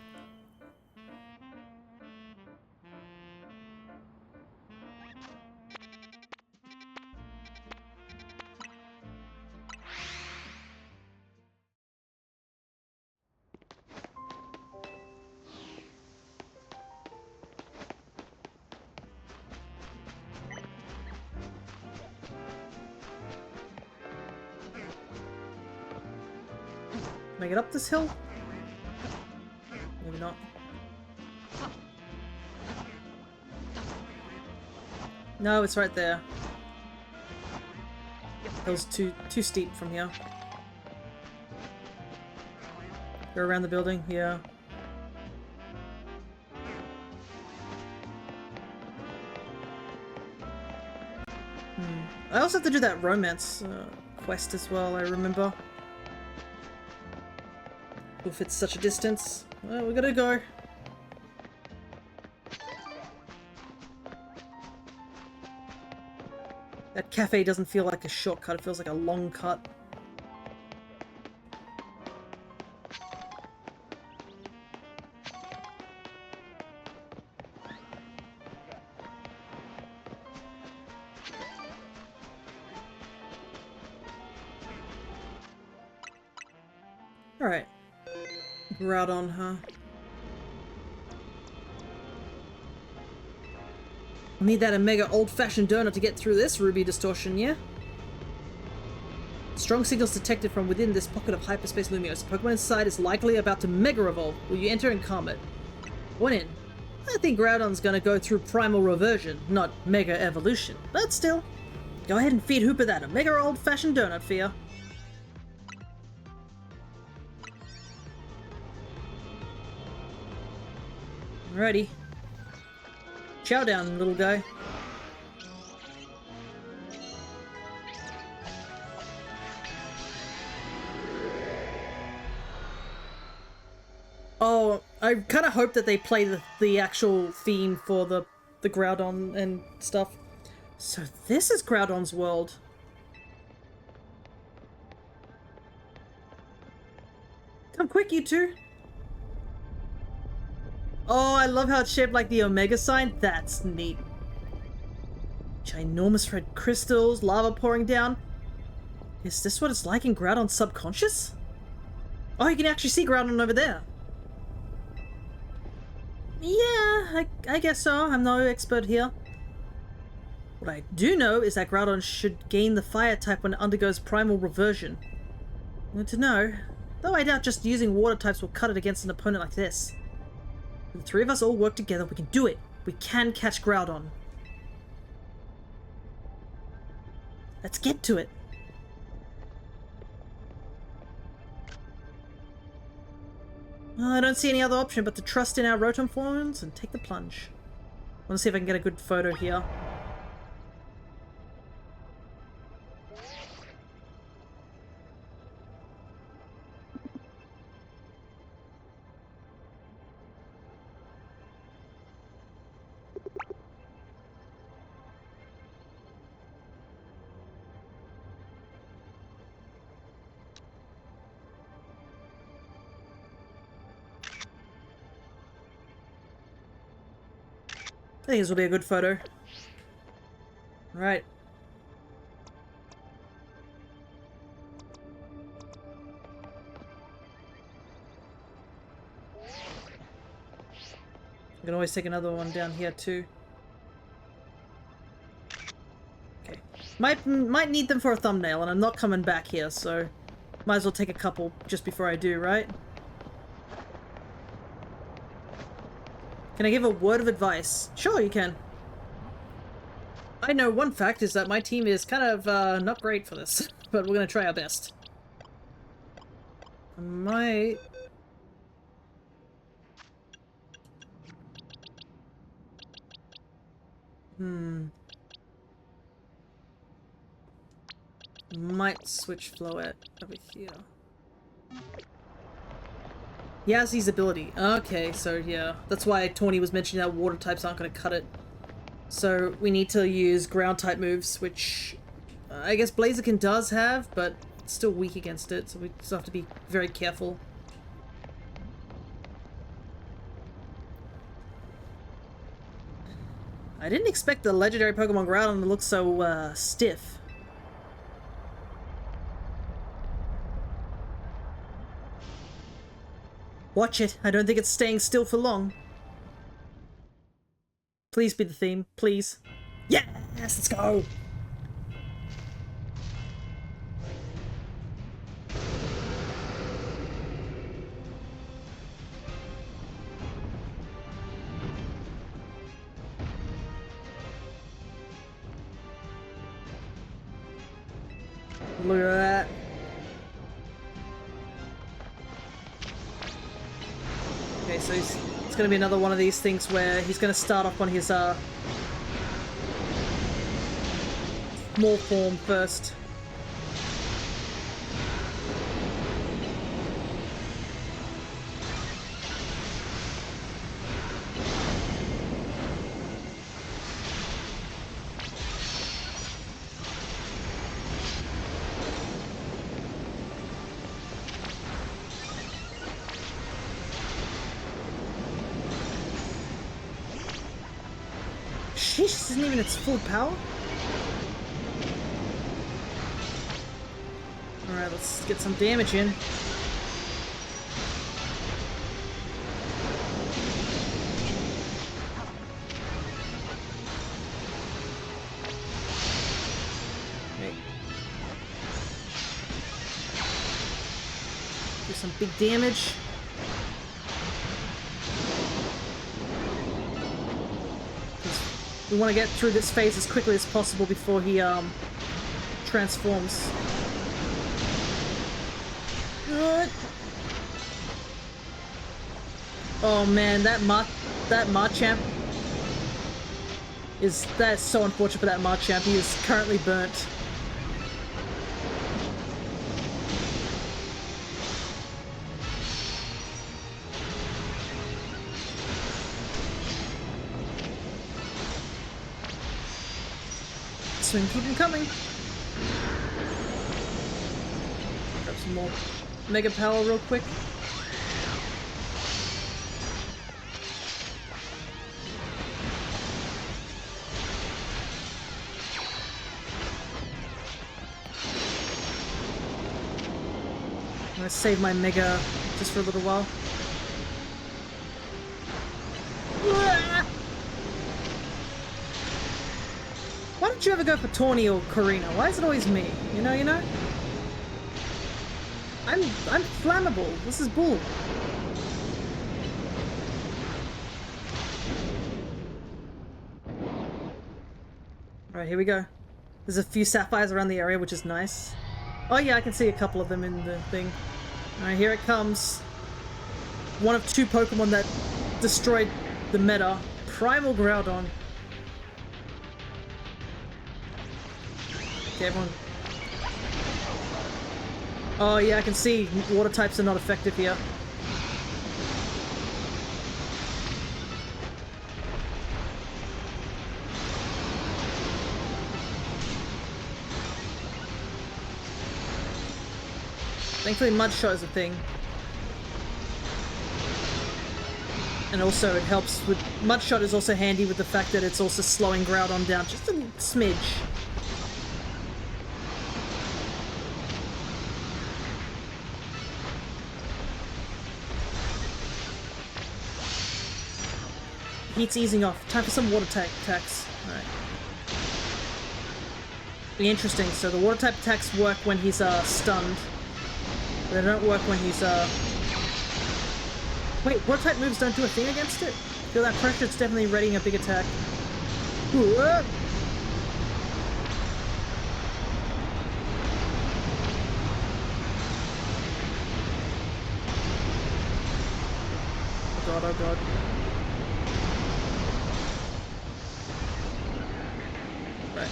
Can I get up this hill? Maybe not. No, it's right there. That was too steep from here. Go around the building, yeah. I also have to do that romance quest as well, I remember. If it's such a distance. Well, we gotta go. That cafe doesn't feel like a shortcut, it feels like a long cut. Alright. Groudon, huh? We'll need that mega old-fashioned donut to get through this ruby distortion, yeah? Strong signals detected from within this pocket of hyperspace Lumios. The Pokemon inside is likely about to mega evolve. Will you enter and calm it? One in. I think Groudon's gonna go through primal reversion, not mega evolution. But still, go ahead and feed Hooper that a mega old-fashioned donut for you. Alrighty. Chow down, little guy. Oh, I kind of hope that they play the actual theme for the Groudon and stuff. So this is Groudon's world. Come quick, you two. Oh, I love how it's shaped like the Omega sign. That's neat. Ginormous red crystals, lava pouring down. Is this what it's like in Groudon's subconscious? Oh, you can actually see Groudon over there. Yeah, I guess so. I'm no expert here. What I do know is that Groudon should gain the fire type when it undergoes primal reversion. Good to know. Though I doubt just using water types will cut it against an opponent like this. If the three of us all work together, we can do it. We can catch Groudon. Let's get to it. Well, I don't see any other option but to trust in our Rotom forms and take the plunge. I want to see if I can get a good photo here. I think this will be a good photo. Right. I can always take another one down here too. Okay. Might need them for a thumbnail, and I'm not coming back here, so might as well take a couple just before I do, right? Can I give a word of advice? Sure, you can. I know one fact is that my team is kind of not great for this, but we're gonna try our best. I might... Might switch Floette over here. Yazzy's ability. Okay, so yeah. That's why Tawny was mentioning that water types aren't going to cut it. So we need to use ground type moves, which I guess Blaziken does have, but it's still weak against it, so we still have to be very careful. I didn't expect the legendary Pokemon Groudon to look so, stiff. Watch it. I don't think it's staying still for long. Please be the theme. Please. Yes! Let's go! Look at that. Okay, so it's gonna be another one of these things where he's gonna start off on his small form first. Sheesh, this isn't even its full power? Alright, let's get some damage in. Okay. Do some big damage. We want to get through this phase as quickly as possible before he transforms. Oh man, that Machamp that's so unfortunate for that Machamp. He is currently burnt. Swing, keep him coming. Grab some more Mega Power real quick. I'm gonna save my Mega just for a little while. Why don't you ever go for Tawny or Karina? Why is it always me? You know? I'm flammable. This is bull. Alright, here we go. There's a few sapphires around the area, which is nice. Oh yeah, I can see a couple of them in the thing. Alright, here it comes. One of two Pokemon that destroyed the meta. Primal Groudon. Okay, everyone. Oh yeah, I can see water types are not effective here. Thankfully Mud Shot is a thing. And also it helps with... Mud Shot is also handy with the fact that it's also slowing Groudon down just a smidge. Heat's easing off. Time for some water type attacks. Alright. Be interesting. So the water type attacks work when he's stunned. But they don't work when he's Wait, water type moves don't do a thing against it? Feel that pressure, it's definitely readying a big attack. Ooh, oh god, oh god. Right.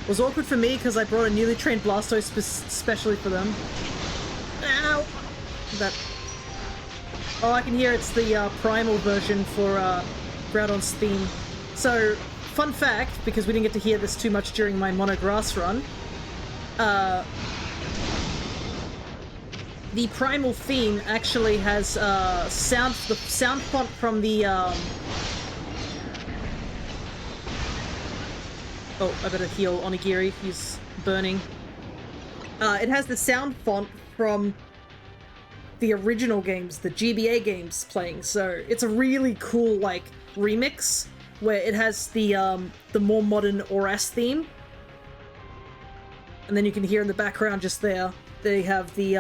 It was awkward for me because I brought a newly trained Blastoise specially for them. Ow! That. Oh, I can hear it's the primal version for Groudon's theme. So, fun fact, because we didn't get to hear this too much during my Mono Grass run, the primal theme actually has the sound font from the oh, I better heal Onigiri, he's burning. It has the sound font from the original games, the GBA games playing, so it's a really cool, like, remix where it has the more modern ORAS theme. And then you can hear in the background just there, they have the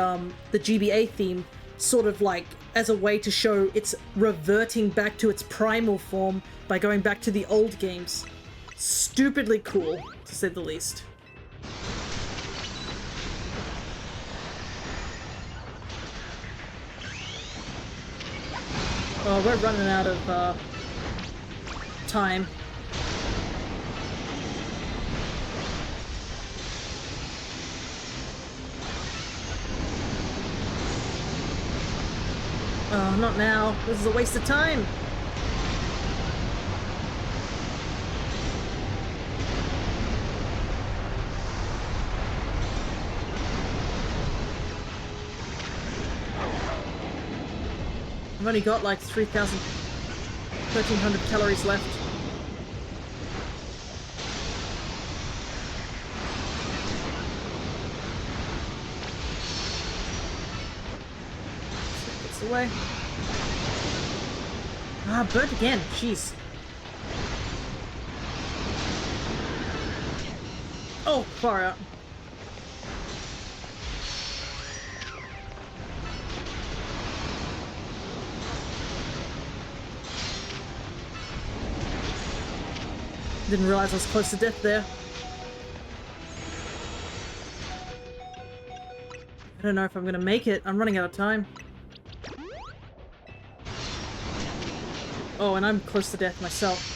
GBA theme, sort of like as a way to show it's reverting back to its primal form by going back to the old games. Stupidly cool, to say the least. Oh, we're running out of time. Oh, not now. This is a waste of time. I've only got like 1,300 calories left. It's away. Ah, burnt again. Jeez. Oh, far out. Didn't realize I was close to death there. I don't know if I'm gonna make it. I'm running out of time. Oh, and I'm close to death myself.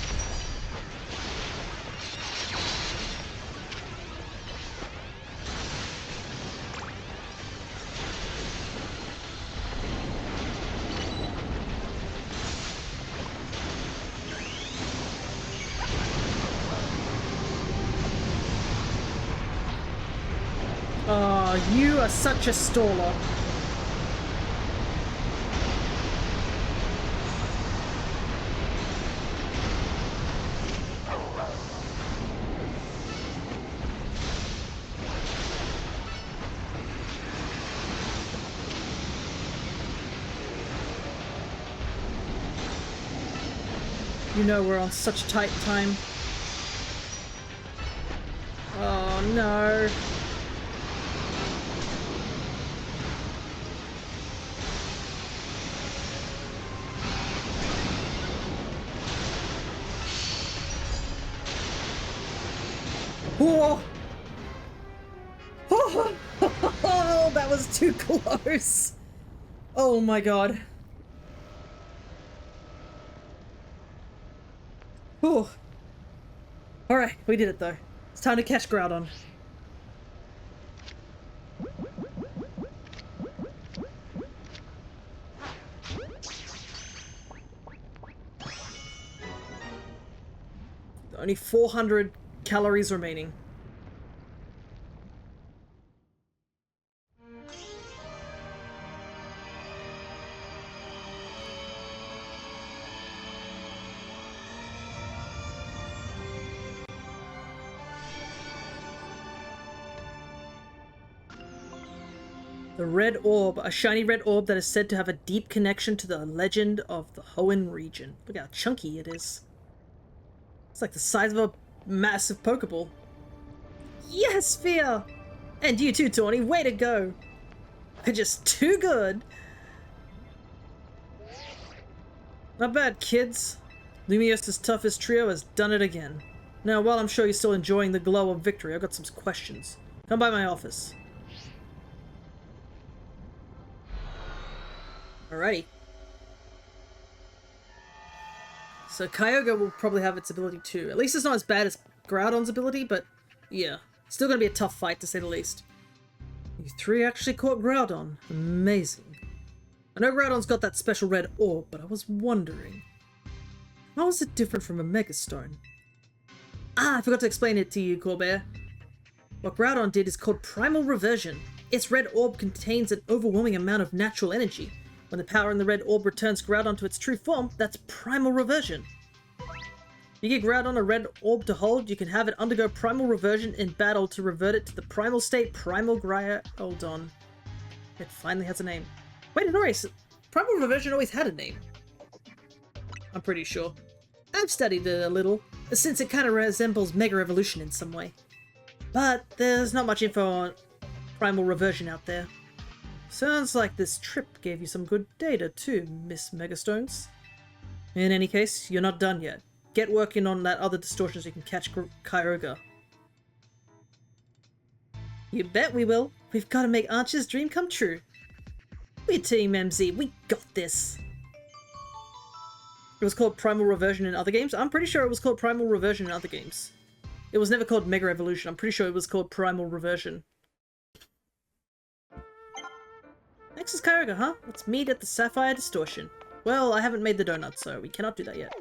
Oh, you are such a staller. You know we're on such tight time. Oh no. Whoa! Oh, that was too close. Oh my god. Whew. Alright, we did it though. It's time to catch Groudon. Only 400 calories remaining. The red orb, a shiny red orb that is said to have a deep connection to the legend of the Hoenn region. Look how chunky it is. It's like the size of a massive Pokeball. Yes, Fear! And you too, Tawny, way to go! They're just too good! Not bad, kids. Lumios's toughest trio has done it again. Now, while I'm sure you're still enjoying the glow of victory, I've got some questions. Come by my office. Alrighty. So Kyogre will probably have its ability too. At least it's not as bad as Groudon's ability, but yeah. Still gonna be a tough fight, to say the least. You three actually caught Groudon. Amazing. I know Groudon's got that special red orb, but I was wondering, how is it different from a Megastone? Ah, I forgot to explain it to you, Corbett. What Groudon did is called Primal Reversion. Its red orb contains an overwhelming amount of natural energy. When the power in the red orb returns Groudon to its true form, that's Primal Reversion. You give Groudon a red orb to hold, you can have it undergo Primal Reversion in battle to revert it to the primal state. Primal Hold. It finally has a name. Wait, Primal Reversion always had a name. I'm pretty sure. I've studied it a little, since it kind of resembles Mega Evolution in some way. But there's not much info on Primal Reversion out there. Sounds like this trip gave you some good data too, Miss Megastones. In any case, you're not done yet. Get working on that other distortion so you can catch Kyogre. You bet we will. We've got to make Archer's dream come true. We're Team MZ, we got this. It was called Primal Reversion in other games? I'm pretty sure it was called Primal Reversion in other games. It was never called Mega Evolution. I'm pretty sure it was called Primal Reversion. Next is Kyogre, huh? Let's meet at the Sapphire Distortion. Well, I haven't made the donut, so we cannot do that yet.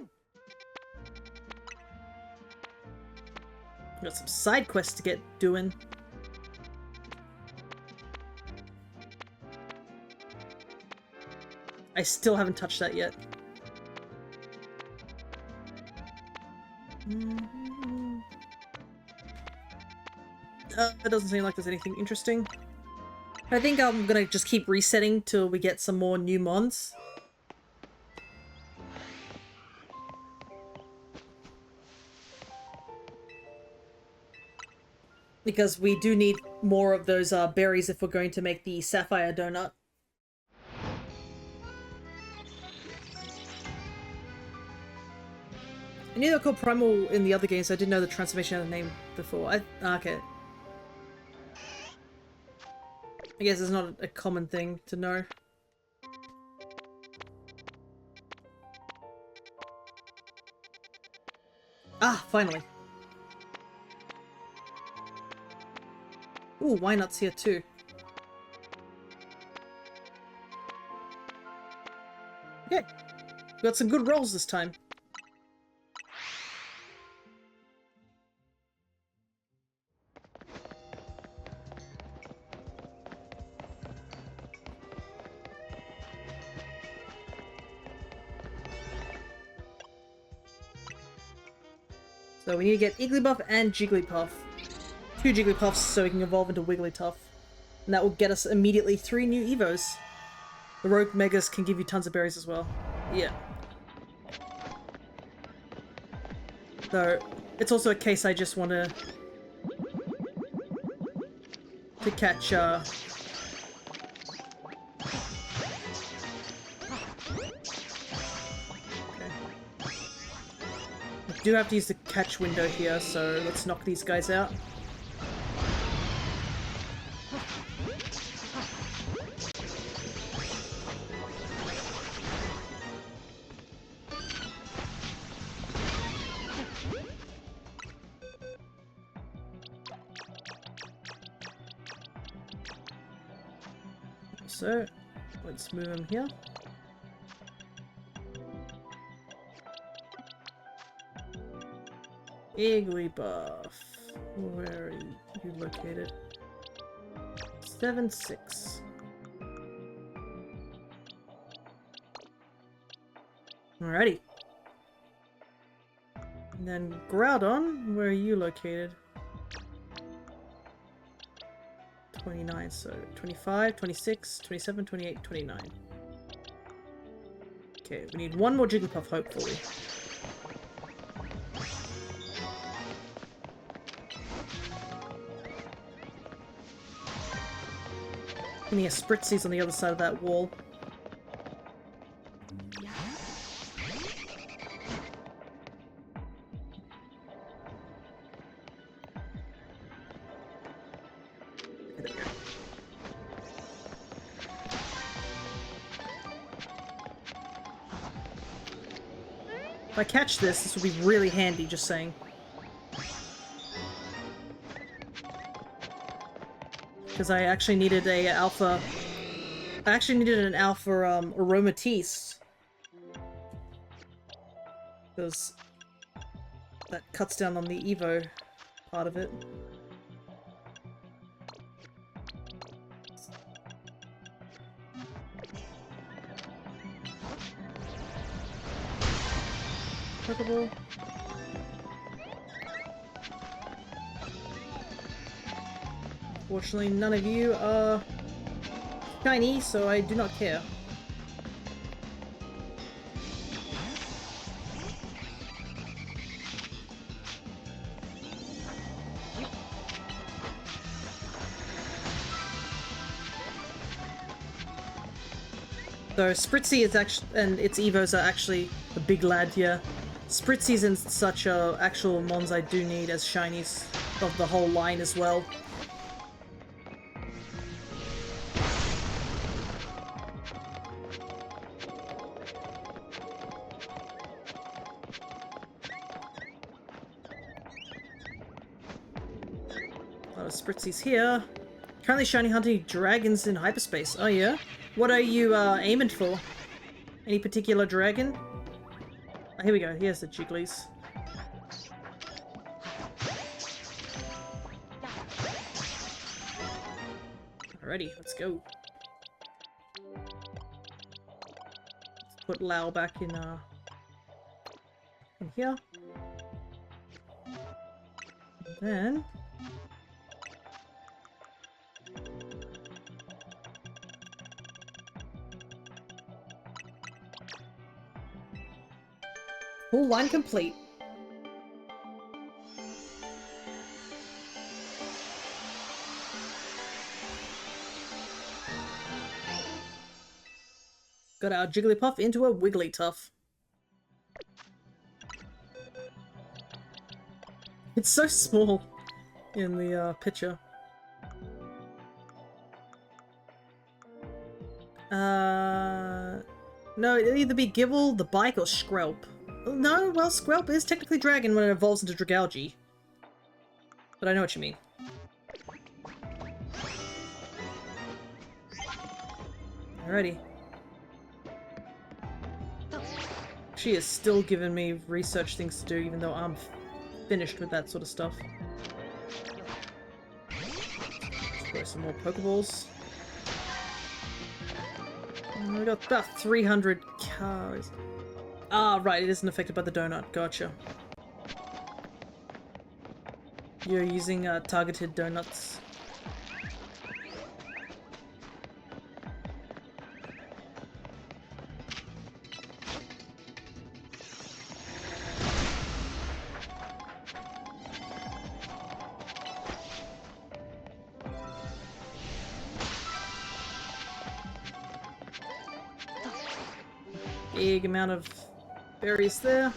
Got some side quests to get doing. I still haven't touched that yet. It doesn't seem like there's anything interesting. I think I'm gonna just keep resetting till we get some more new mons. Because we do need more of those berries if we're going to make the Sapphire Donut. I knew they were called Primal in the other games, so I didn't know the transformation had a name before. Okay. I guess it's not a common thing to know. Ah, finally. Ooh, Wynut's here too. Okay. We got some good rolls this time. So we need to get Igglybuff and Jigglypuff. 2 Jigglypuffs so we can evolve into Wigglytuff. And that will get us immediately 3 new Evos. The Rogue Megas can give you tons of berries as well. Yeah. So, it's also a case I just want to catch, do have to use the catch window here, so let's knock these guys out. So, let's move him here. Igglybuff. Where are you located? 7-6. Alrighty. And then Groudon, where are you located? 29, so 25, 26, 27, 28, 29. Okay, we need one more Jigglypuff, hopefully. And he has Spritzies on the other side of that wall. If I catch this, this will be really handy, just saying. Because I actually needed a alpha... I actually needed an alpha aromatisse. Because that cuts down on the Evo part of it. Pokeball. Fortunately, none of you are shiny, so I do not care. So Spritzy is actually, and its Evos are actually a big lad here. Spritzy's and such are actual mons I do need as shinies of the whole line as well. A lot of Spritzy's here. Currently shiny hunting dragons in hyperspace. Oh yeah? What are you aiming for? Any particular dragon? Oh, here we go. Here's the Jigglies. Alrighty, let's go. Let's put Lao back in here. And then full line complete. Got our Jigglypuff into a Wigglytuff. It's so small in the picture. No, it'll either be Gible, the Bike, or Skrelp. No, well, Skrelp is technically dragon when it evolves into Dragalge. But I know what you mean. Alrighty. She is still giving me research things to do, even though I'm finished with that sort of stuff. Let's throw some more Pokeballs. We got about 300 calories. Ah, right, it isn't affected by the donut. Gotcha. You're using targeted donuts. Big amount of berries there.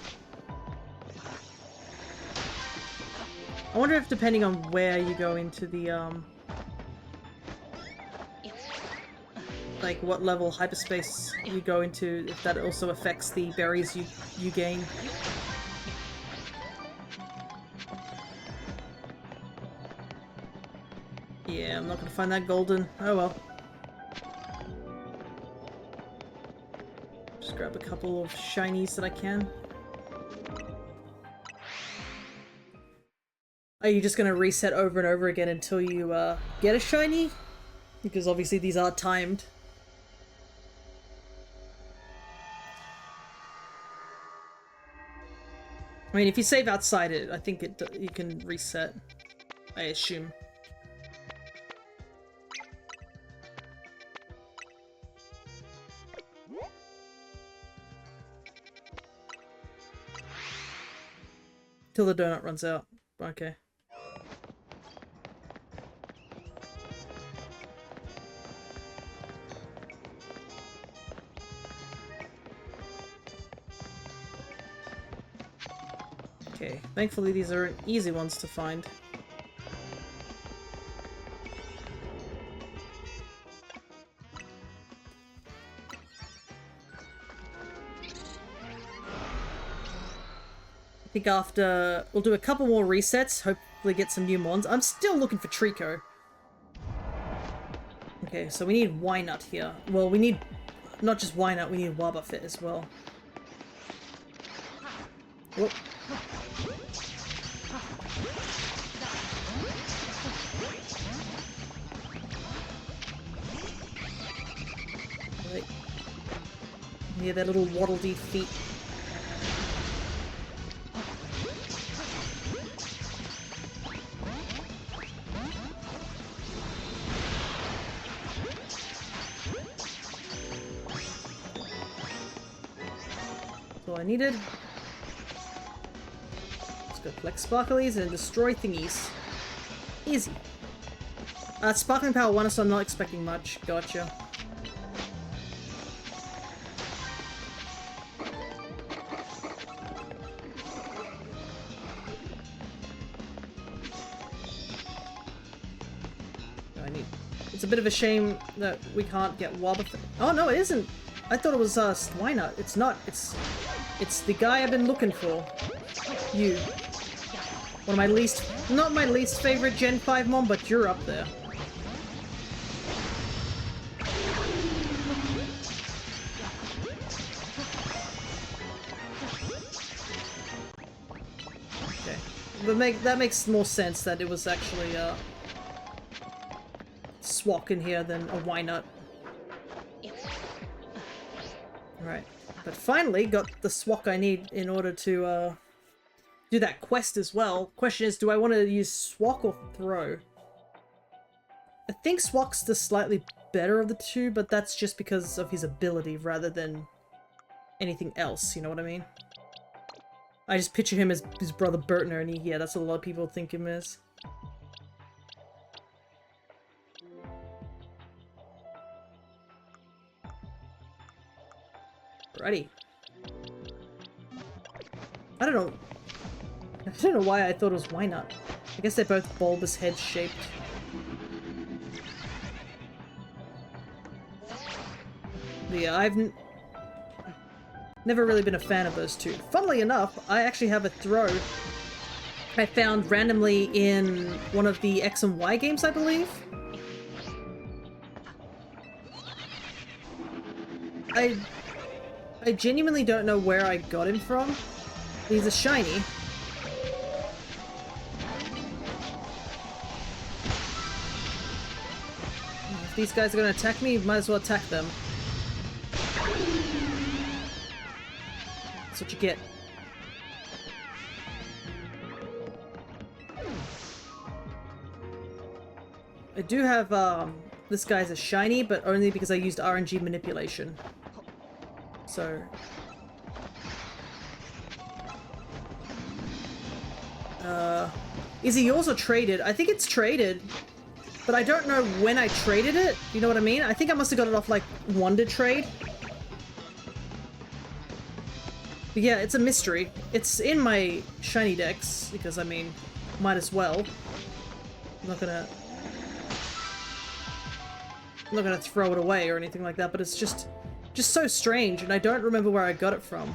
I wonder if depending on where you go into the like what level hyperspace you go into, if that also affects the berries you gain. Yeah, I'm not gonna find that golden. Oh well. Just grab a couple of shinies that I can. Are you just gonna reset over and over again until you get a shiny? Because obviously these are timed. I mean, if you save outside it, I think you can reset. I assume. Till the donut runs out. Okay. Okay, thankfully these are easy ones to find. I think after we'll do a couple more resets, hopefully get some new mons. I'm still looking for Trico. Okay, so we need Wynut here. Well, we need not just Wynut, we need Wobbuffet as well. Whoop. Right. Yeah, their little waddle-dee feet. all I needed. Let's go collect sparklies and destroy thingies. Easy. Sparkling power 1, so I'm not expecting much. Gotcha. It's a bit of a shame that we can't get Wobbuffet. Oh no, it isn't. I thought it was Swinut. It's not. It's the guy I've been looking for. You. One of my least, not my least favorite Gen 5 mom, but you're up there. Okay, but that makes more sense that it was actually Swak in here than a Wynut. Right, but finally got the Swak I need in order to do that quest as well. Question is, do I want to use Swak or Throw? I think Swak's the slightly better of the two, but that's just because of his ability rather than anything else, you know what I mean? I just picture him as his brother Bertner, and yeah, that's what a lot of people think him as. Alrighty. I don't know why I thought it was Wynut. I guess they're both bulbous head shaped. But yeah, I've never really been a fan of those two. Funnily enough, I actually have a throw I found randomly in one of the X and Y games, I believe. I genuinely don't know where I got him from. He's a shiny. If these guys are gonna attack me, might as well attack them. That's what you get. I do have, this guy's a shiny, but only because I used RNG manipulation. So... is he yours or traded? I think it's traded, but I don't know when I traded it. You know what I mean? I think I must have got it off, like, Wonder Trade. But yeah, it's a mystery. It's in my shiny Dex, because, I mean, might as well. I'm not gonna throw it away or anything like that, but it's just so strange, and I don't remember where I got it from.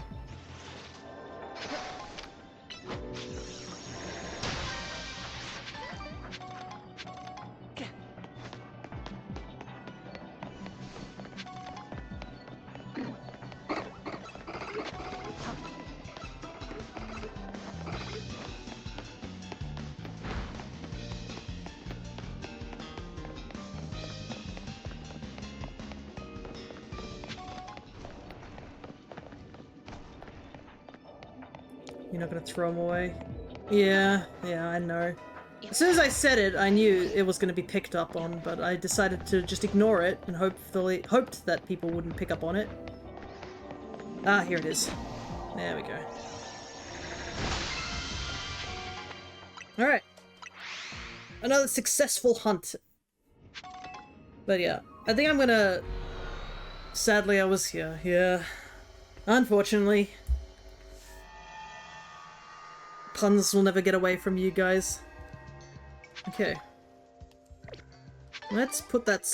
You're not gonna throw them away? Yeah, I know. As soon as I said it, I knew it was gonna be picked up on, but I decided to just ignore it and hoped that people wouldn't pick up on it. Ah, here it is. There we go. Alright. Another successful hunt. But yeah, I think I'm gonna... Sadly, I was here. Yeah. Unfortunately. Puns will never get away from you guys. Okay. Let's put that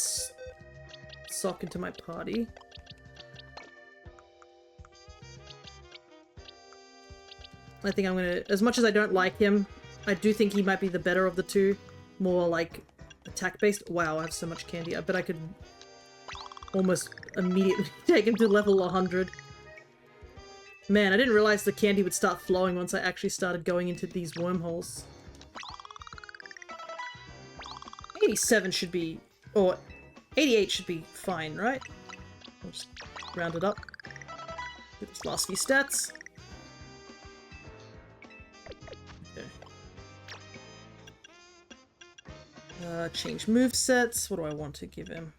sock into my party. I think I'm gonna... As much as I don't like him, I do think he might be the better of the two. More, like, attack-based. Wow, I have so much candy. I bet I could almost immediately take him to level 100. Man, I didn't realize the candy would start flowing once I actually started going into these wormholes. 87 should be... or 88 should be fine, right? I'll just round it up. Do these last few stats. Okay. Change movesets. What do I want to give him?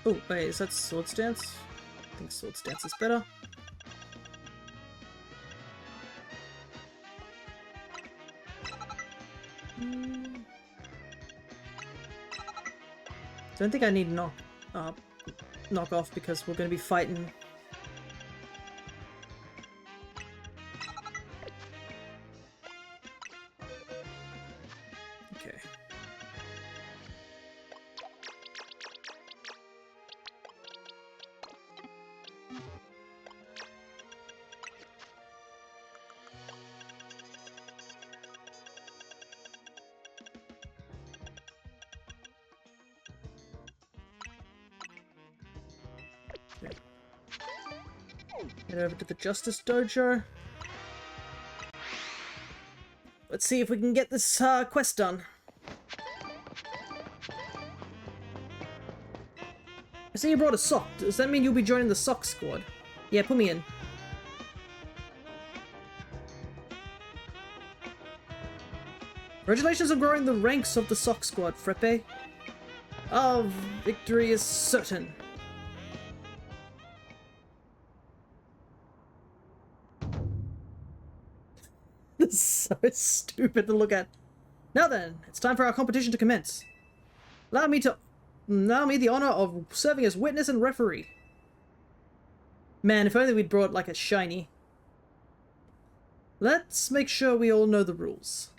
Oh, wait, is that Swords Dance? I think Swords Dance is better. Don't think I need knock off because we're going to be fighting. Okay. Head over to the Justice Dojo. Let's see if we can get this quest done. I see you brought a sock. Does that mean you'll be joining the sock squad? Yeah, put me in. Congratulations on growing the ranks of the sock squad, Freppe. Our victory is certain. This is so stupid to look at. Now then, it's time for our competition to commence. Allow me the honor of serving as witness and referee. Man, if only we'd brought like a shiny. Let's make sure we all know the rules.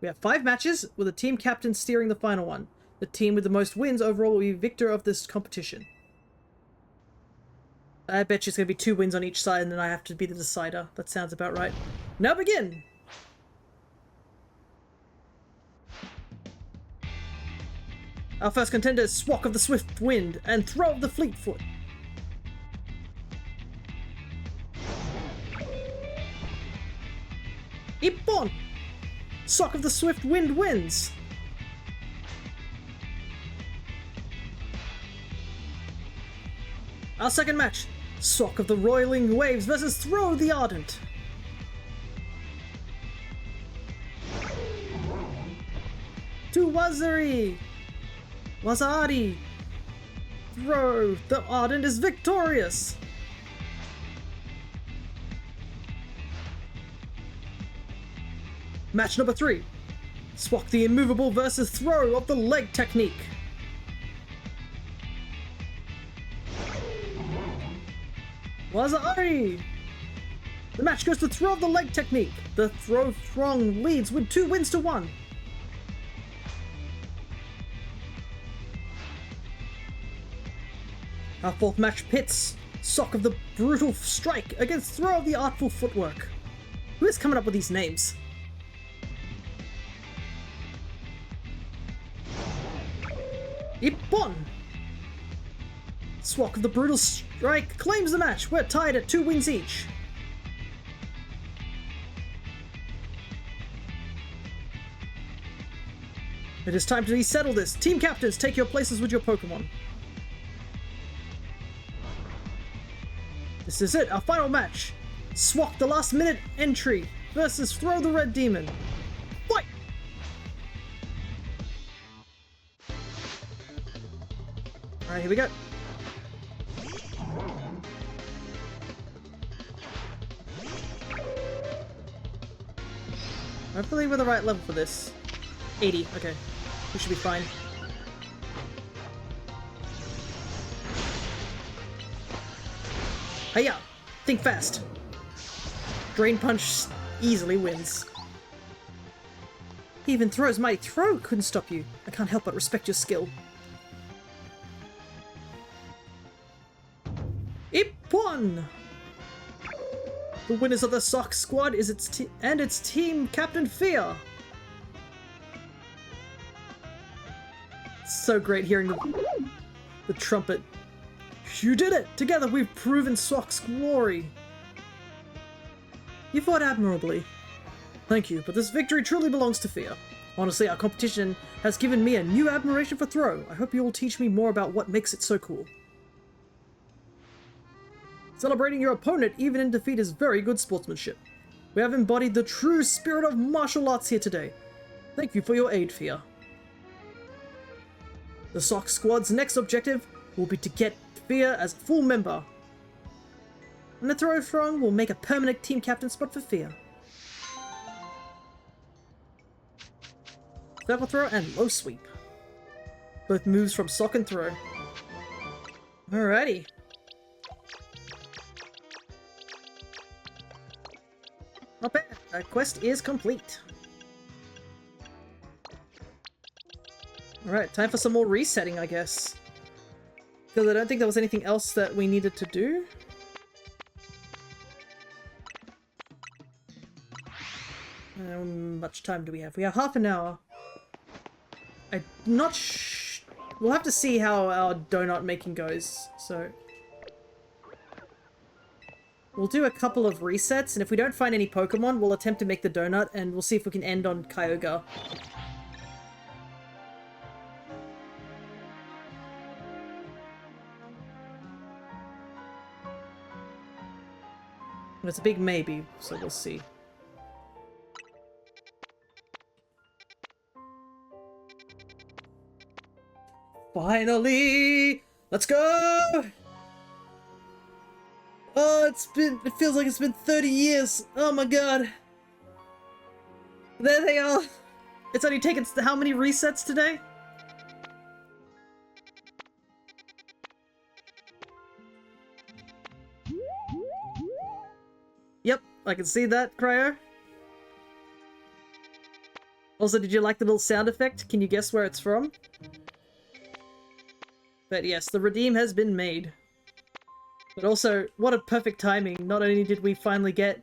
We have 5 matches, with a team captain steering the final one. The team with the most wins overall will be victor of this competition. I bet you it's going to be 2 wins on each side and then I have to be the decider. That sounds about right. Now begin! Our first contender is Swak of the Swift Wind and Throw of the Fleetfoot. Ippon! Swak of the Swift Wind wins! Our second match, Swak of the Roiling Waves versus Throw the Ardent. To Wazari! Wazari! Throw the Ardent is victorious! Match number 3. Swak the Immovable versus Throw of the Leg Technique. Wazari! The match goes to Throw of the Leg Technique. The Throw Throng leads with 2 wins to 1. Our fourth match pits Sock of the Brutal Strike against Throw of the Artful Footwork. Who is coming up with these names? Ippon! Swak of the Brutal Strike claims the match. We're tied at 2 wins each. It is time to settle this. Team captains, take your places with your Pokémon. This is it, our final match. Swak the last minute entry versus Throw the Red Demon. Fight! Alright, here we go. Hopefully we're the right level for this. 80, okay. We should be fine. Hiya! Think fast! Drain Punch easily wins. Even Throw's mighty throw couldn't stop you. I can't help but respect your skill. Ippon! The winners of the Sock Squad is its team captain Fear. It's so great hearing the trumpet. You did it! Together we've proven Sock's glory. You fought admirably. Thank you, but this victory truly belongs to Fear. Honestly, our competition has given me a new admiration for Throw. I hope you will teach me more about what makes it so cool. Celebrating your opponent even in defeat is very good sportsmanship. We have embodied the true spirit of martial arts here today. Thank you for your aid, Fear. The Sock Squad's next objective will be to get Fear as a full member. And the Throw Strong will make a permanent team captain spot for Fear. Circle Throw and Low Sweep. Both moves from Sock and Throw. Alrighty. Not bad. That quest is complete. Alright, time for some more resetting, I guess. Because I don't think there was anything else that we needed to do. How much time do we have? We have half an hour. I'm not we'll have to see how our donut making goes, so... We'll do a couple of resets, and if we don't find any Pokemon, we'll attempt to make the donut, and we'll see if we can end on Kyogre. It's a big maybe, so we'll see. Finally! Let's go! Oh, it feels like it's been 30 years. Oh my god. There they are. It's only taken how many resets today? Yep, I can see that, Cryo. Also, did you like the little sound effect? Can you guess where it's from? But yes, the redeem has been made. But also, what a perfect timing. Not only did we finally got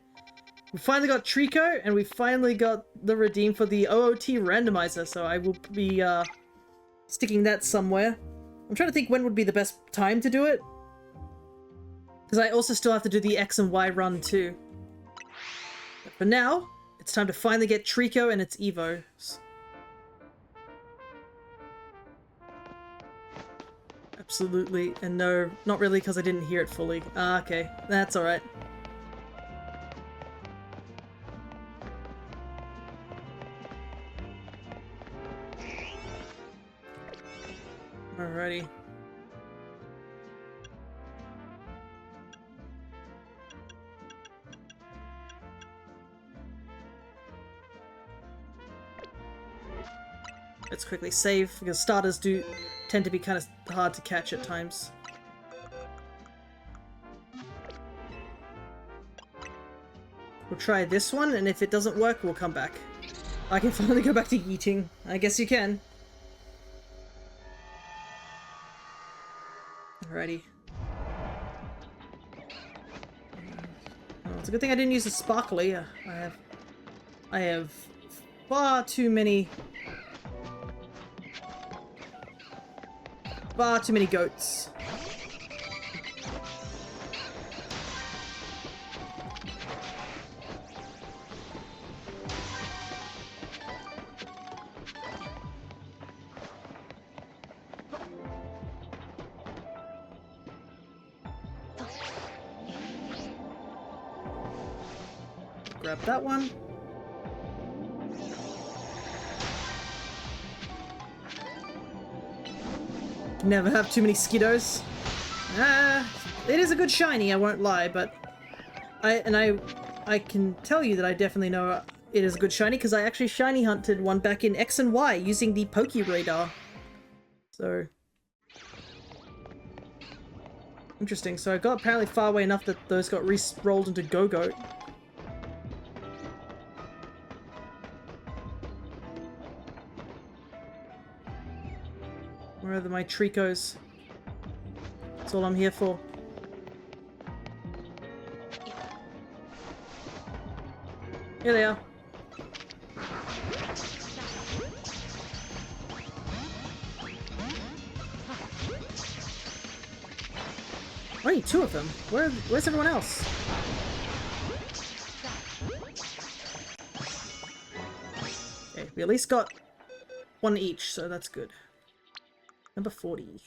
Trico, and we finally got the redeem for the OOT randomizer, so I will be sticking that somewhere. I'm trying to think when would be the best time to do it. Because I also still have to do the X and Y run too. But for now, it's time to finally get Trico and its Evos. Absolutely, and no, not really because I didn't hear it fully. Ah, okay, that's alright. Alrighty. Let's quickly save, because starters do tend to be kind of hard to catch at times. We'll try this one, and if it doesn't work, we'll come back. I can finally go back to eating. I guess you can. Alrighty. Oh, it's a good thing I didn't use the sparkly. I have far too many goats. Grab that one. Never have too many Skiddos. It is a good shiny, I won't lie, but I can tell you that I definitely know it is a good shiny because I actually shiny hunted one back in X and Y using the Poke Radar. So interesting. So I got apparently far away enough that those got re-rolled into Go-Goat. Where are my Tricos? That's all I'm here for. Here they are. Only two of them. Where's everyone else? Okay, we at least got one each, so that's good. Number 40.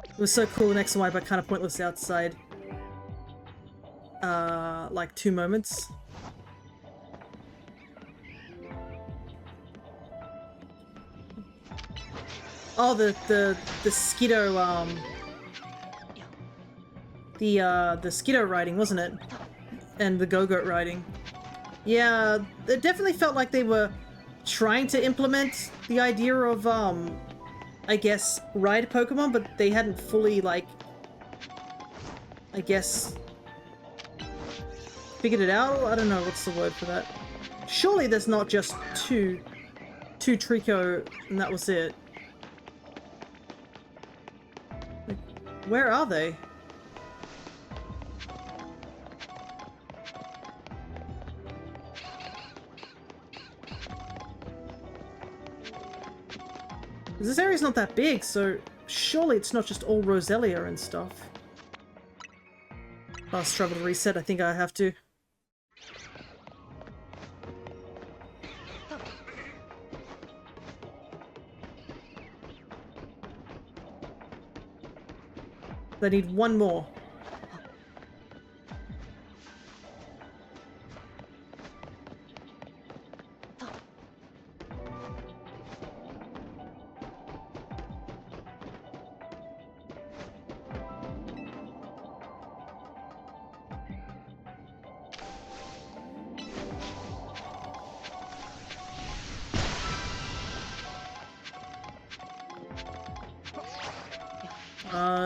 It was so cool in X and Y, but kind of pointless outside. Like 2 moments. Oh, the Skiddo, the Skiddo riding, wasn't it? And the Go-Goat riding. Yeah, it definitely felt like they were trying to implement the idea of, I guess, ride Pokemon, but they hadn't fully, like, I guess, figured it out? I don't know, what's the word for that? Surely there's not just two Trico and that was it. Like, where are they? This area's not that big, so surely it's not just all Roselia and stuff. Last travel to reset, I think I have to. I need one more.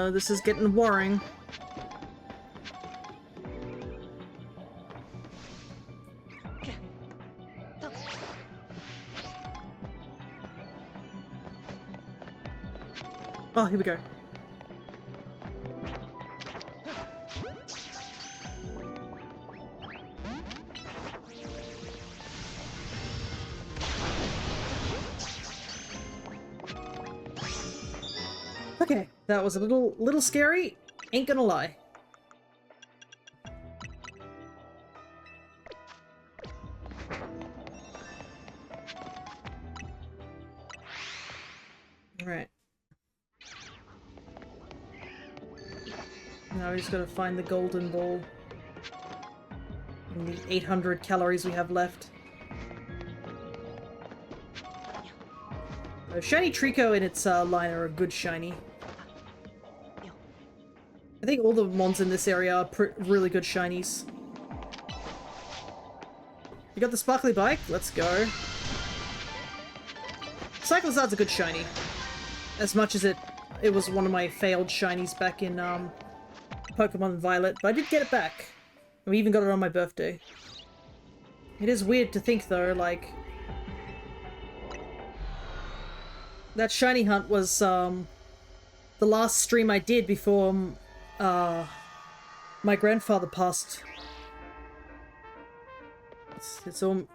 This is getting worrying. Oh, here we go. Okay, that was a little scary, ain't gonna lie. Alright. Now we just gotta find the golden ball. And the 800 calories we have left. Shiny Trico and its line are a good shiny. I think all the mons in this area are really good shinies. You got the sparkly bike? Let's go. Cyclizard's a good shiny. As much as it was one of my failed shinies back in Pokemon Violet, but I did get it back. And we even got it on my birthday. It is weird to think though, like... that shiny hunt was the last stream I did before my grandfather passed. It's all...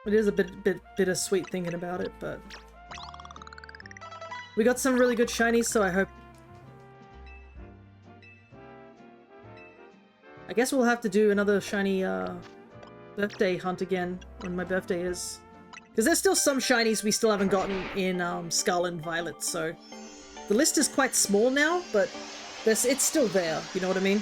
It is a bit bittersweet thinking about it, but... we got some really good shinies, so I hope... I guess we'll have to do another shiny, birthday hunt again when my birthday is. Because there's still some shinies we still haven't gotten in, Scarlet and Violet, so... the list is quite small now, but it's still there, you know what I mean?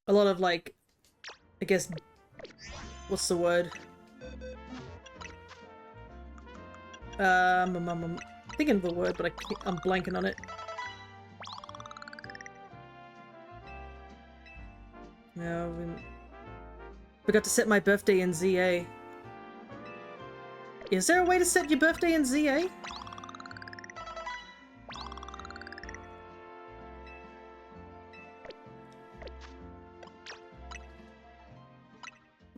A lot of, like, I guess, what's the word? I'm thinking of the word, but I'm blanking on it. No, we forgot to set my birthday in ZA. Is there a way to set your birthday in ZA?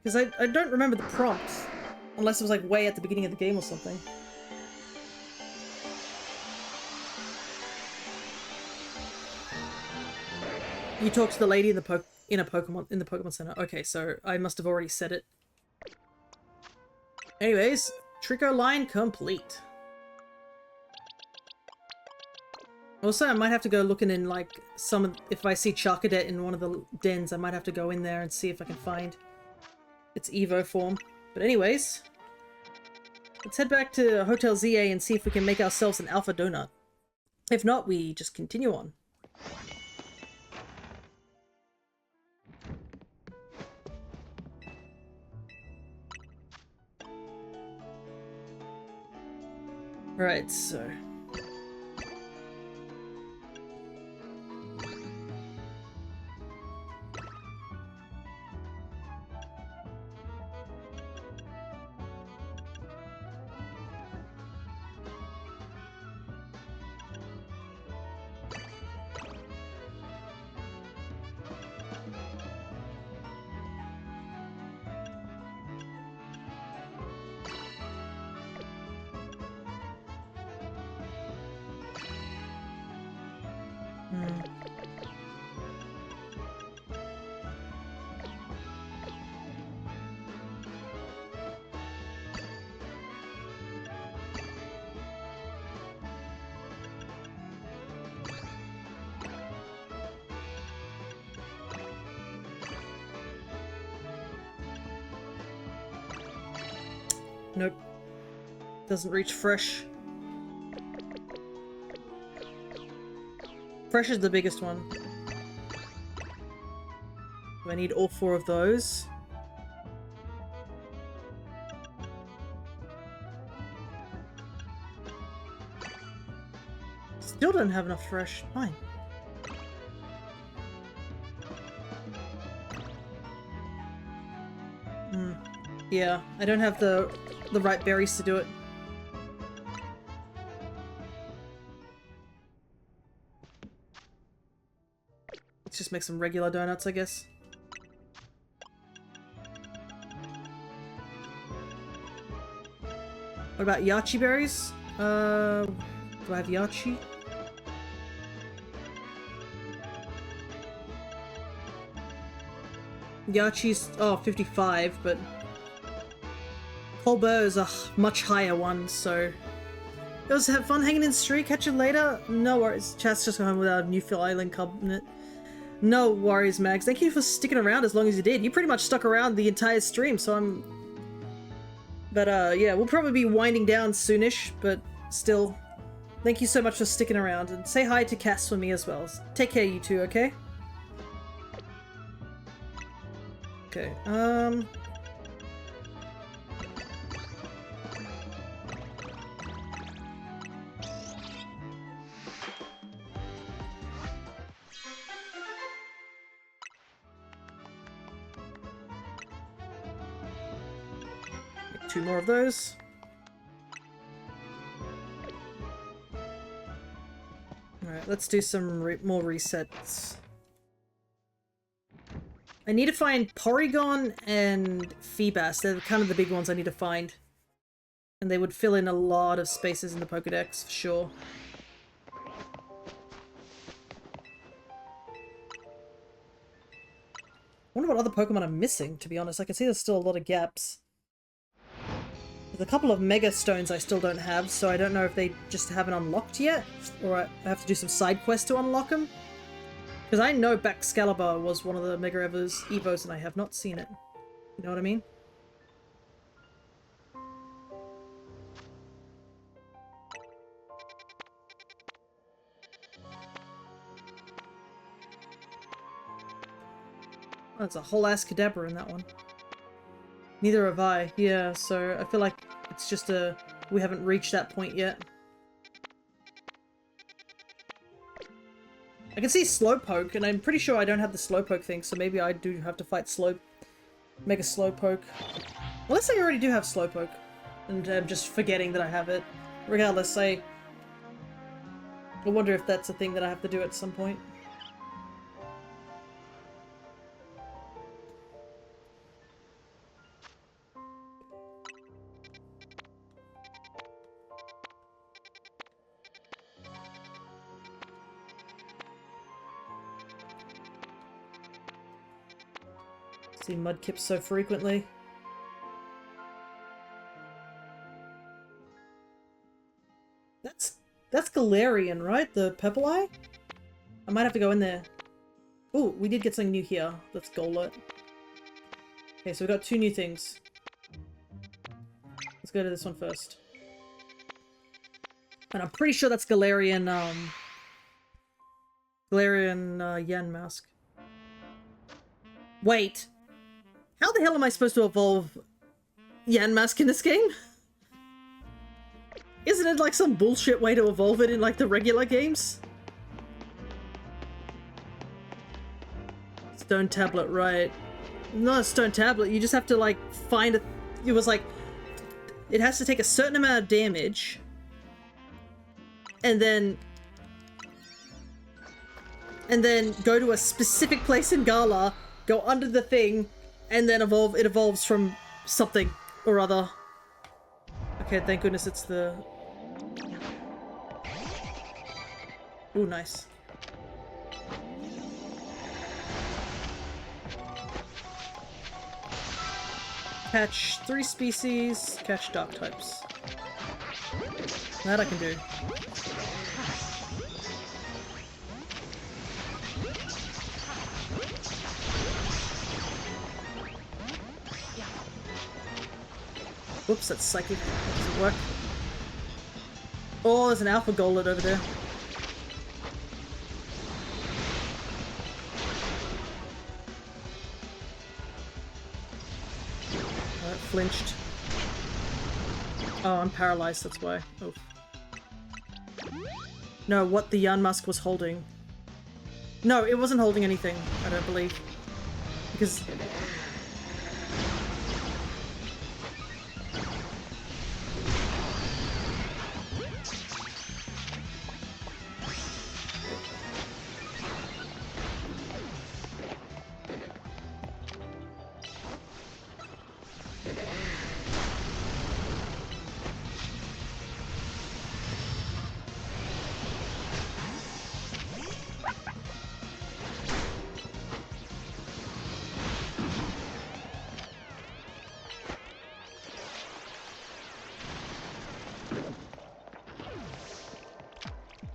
Because I don't remember the prompt. Unless it was like way at the beginning of the game or something. You talked to the lady in the Pokemon Center. Okay, so I must have already said it. Anyways, Trico line complete. Also, I might have to go looking in like if I see Charcadet in one of the dens, I might have to go in there and see if I can find its Evo form. But anyways, let's head back to Hotel ZA and see if we can make ourselves an Alpha Donut. If not, we just continue on. Right, so... Nope. Doesn't reach fresh. Fresh is the biggest one. Do I need all 4 of those? Still don't have enough fresh. Fine. Yeah, I don't have the right berries to do it. Let's just make some regular donuts, I guess. What about yachi berries? Do I have yachi? Yachi's, 55, but Colbert is a much higher one, so... Guys, have fun hanging in the street, catch you later. No worries, chat's just going home without a Newfield Island cabinet. No worries, Mags. Thank you for sticking around as long as you did. You pretty much stuck around the entire stream, so I'm... But, yeah, we'll probably be winding down soonish, but still. Thank you so much for sticking around, and say hi to Cass for me as well. Take care, you two, okay? Okay, make 2 more of those. Alright, let's do some more resets. I need to find Porygon and Feebas. They're kind of the big ones I need to find. And they would fill in a lot of spaces in the Pokedex, for sure. I wonder what other Pokemon I'm missing, to be honest. I can see there's still a lot of gaps. There's a couple of Mega Stones I still don't have, so I don't know if they just haven't unlocked yet, or I have to do some side quests to unlock them. Because I know Baxcalibur was one of the Mega Evos and I have not seen it. You know what I mean? Oh, there's a whole ass Kadabra in that one. Neither have I. Yeah, so I feel like it's just we haven't reached that point yet. I can see Slowpoke, and I'm pretty sure I don't have the Slowpoke thing, so maybe I do have to fight Mega Slowpoke. Unless I already do have Slowpoke, and I'm just forgetting that I have it. Regardless, I wonder if that's a thing that I have to do at some point. See Mudkip so frequently. That's Galarian, right? The Purple Eye? I might have to go in there. Ooh, we did get something new here. That's Golett. Okay, so we got 2 new things. Let's go to this one first. And I'm pretty sure that's Galarian, Yan Mask. Wait. How the hell am I supposed to evolve Yan Mask in this game? Isn't it like some bullshit way to evolve it in like the regular games? Stone tablet, right. Not a stone tablet, you just have to like find a... It was like... It has to take a certain amount of damage. And then go to a specific place in Gala, go under the thing, and then evolve. It evolves from something or other. Okay, thank goodness it's the... Ooh, nice. Catch 3 species, catch dark types. That I can do. Whoops, that's psychic. That doesn't work. Oh, there's an alpha goldet over there. Oh, it flinched. Oh, I'm paralyzed, that's why. Oh. No, what the Yanmask was holding. No, it wasn't holding anything, I don't believe. Because...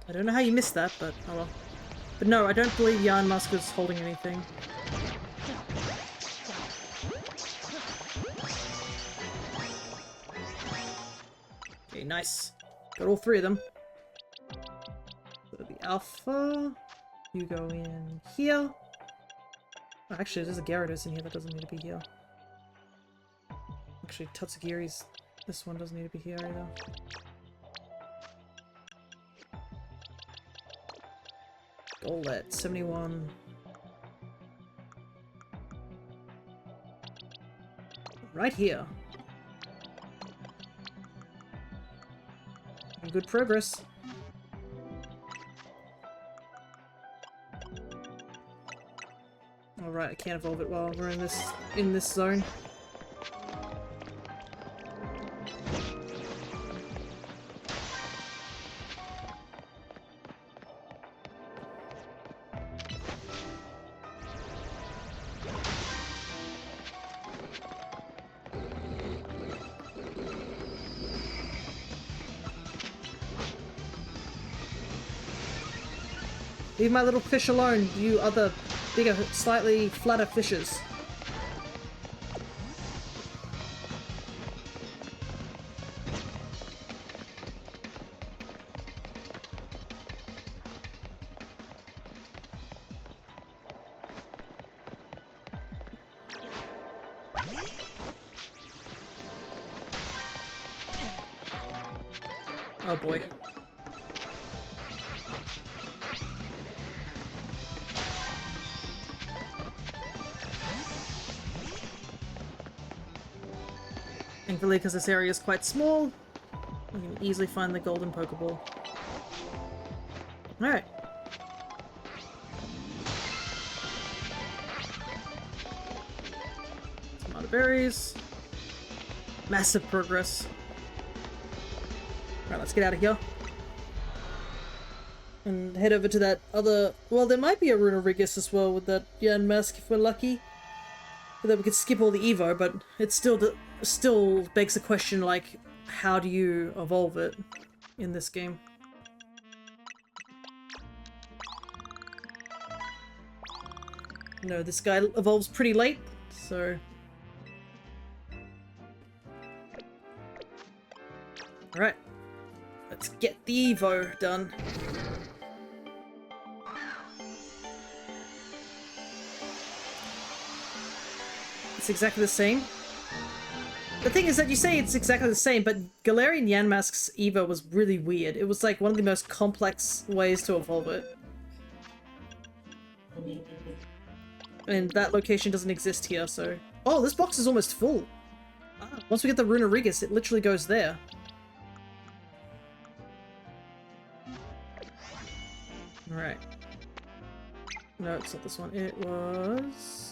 I don't know how you missed that, but oh well. But no, I don't believe Yanmask was holding anything. Okay, nice. Got all 3 of them. So the alpha, you go in here. Oh, actually, there's a Gyarados in here that doesn't need to be here. Actually, Tatsugiri's... This one doesn't need to be here either. Goldet, 71. Right here. Good progress. Alright, I can't evolve it while we're in this zone. Leave my little fish alone, you other bigger, slightly flatter fishes. Oh boy. Thankfully, because this area is quite small, we can easily find the golden Pokeball. Alright. Some other berries. Massive progress. Alright, let's get out of here. And head over to that other... Well, there might be a Runerigus as well with that Yanmask if we're lucky. So that we could skip all the Evo, but it still begs the question, like, how do you evolve it in this game? No, this guy evolves pretty late, so... Alright. Let's get the Evo done. It's exactly the same. The thing is that you say it's exactly the same, but Galarian Yamask's Evo was really weird. It was like one of the most complex ways to evolve it. And that location doesn't exist here, so... Oh, this box is almost full! Ah, once we get the Runerigus, it literally goes there. Alright. No, it's not this one. It was...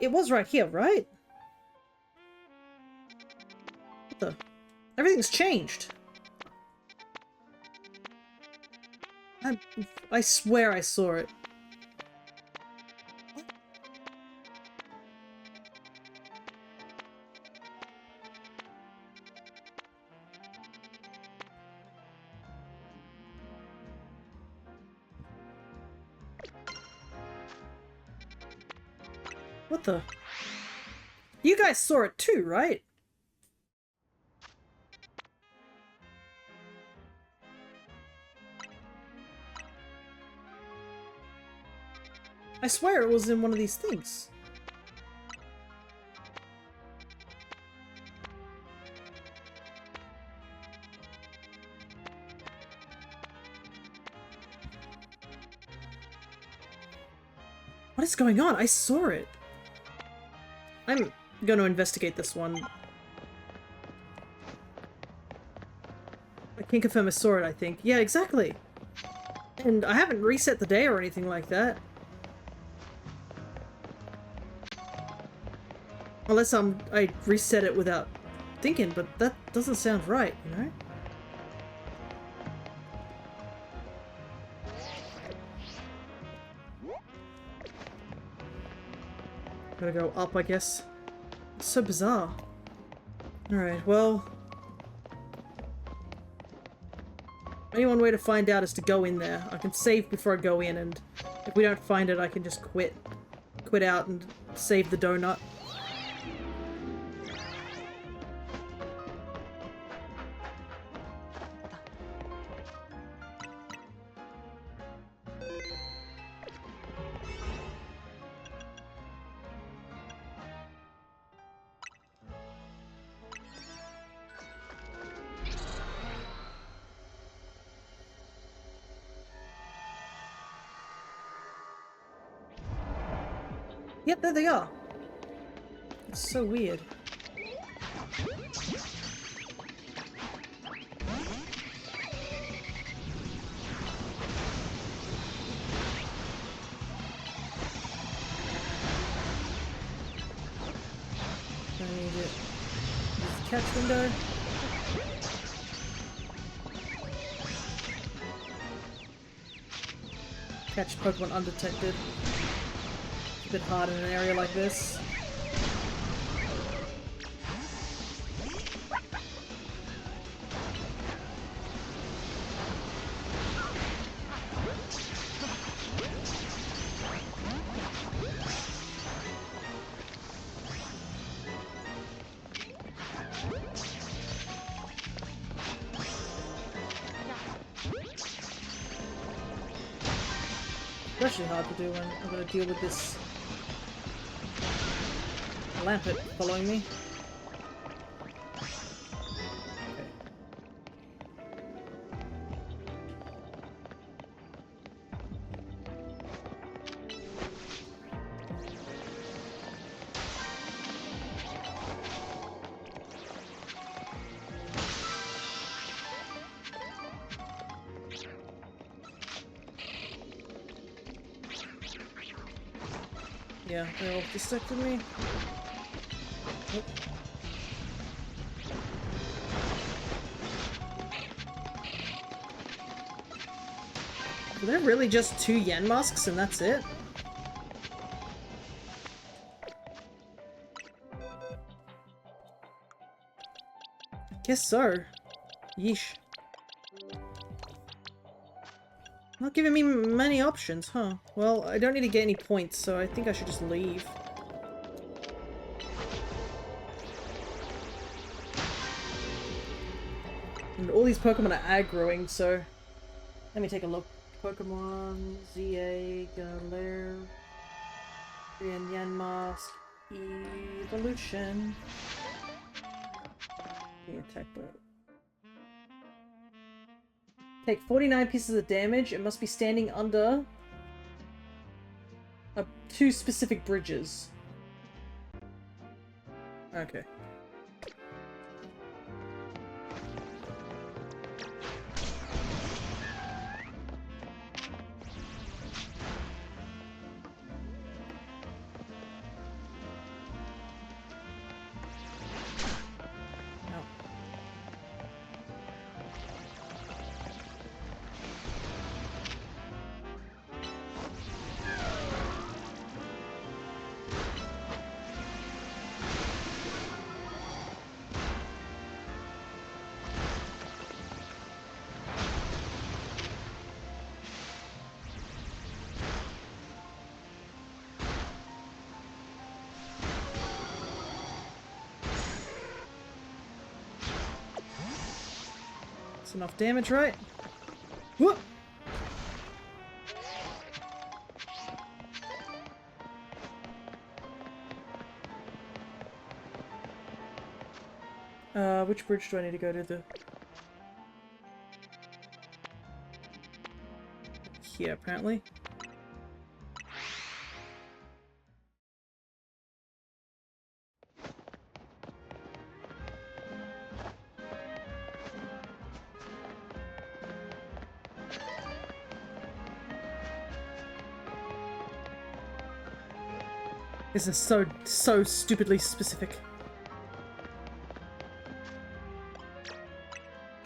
it was right here, right? What the? Everything's changed. I swear I saw it. What the? You guys saw it too, right? I swear it was in one of these things. What is going on? I saw it. I'm going to investigate this one. I can confirm I saw it, I think. Yeah, exactly. And I haven't reset the day or anything like that. Unless I reset it without thinking, but that doesn't sound right, you know? Gotta go up, I guess. It's so bizarre. Alright, well... only one way to find out is to go in there. I can save before I go in, and if we don't find it, I can just quit. Quit out and save the donut. Yep, there they are. It's so weird. I need it. Use the catch window. Catch Pokemon undetected. A bit hard in an area like this. Especially hard to do when I'm going to deal with this Lampet following me. Okay. Yeah, they all distracted me. Nope. Are there really just 2 Yanmasks and that's it? Guess so. Yeesh. Not giving me many options, huh? Well, I don't need to get any points, so I think I should just leave. And all these Pokemon are aggroing, so... Let me take a look. Pokemon, ZA, Galarian, Yanmask, Evolution. The attack boat. Take 49 pieces of damage. It must be standing under... two specific bridges. Okay. That's enough damage, right? Whoop! Which bridge do I need to go to? The... Here, apparently. This is so stupidly specific.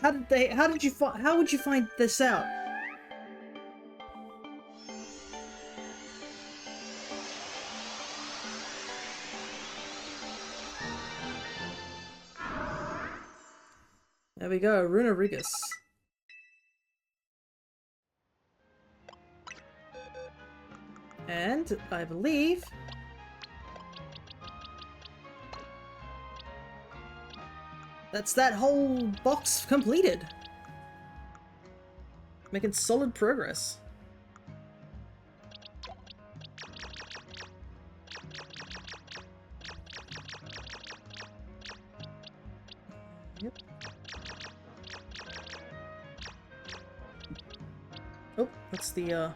How would you find this out? There we go, Runarigus. And I believe that's that whole box completed. Making solid progress. Yep. Oh, that's the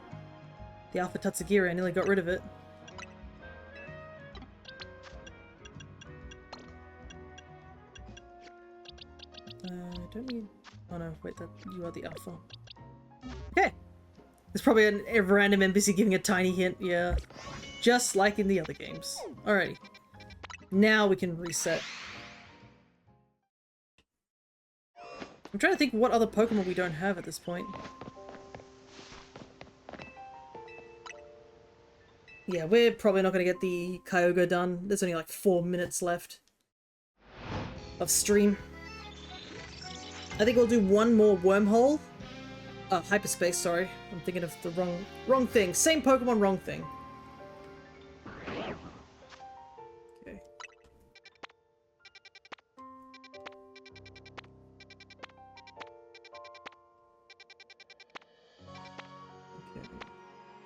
Alpha Tatsugiri. I nearly got rid of it. Don't need... Oh no, wait, that you are the Alpha. Okay! There's probably a random NPC giving a tiny hint, yeah. Just like in the other games. Alrighty. Now we can reset. I'm trying to think what other Pokemon we don't have at this point. Yeah, we're probably not going to get the Kyogre done. There's only like 4 minutes left of stream. I think we'll do one more wormhole. Hyperspace, sorry. I'm thinking of the wrong thing. Same Pokemon, wrong thing. Okay. Okay.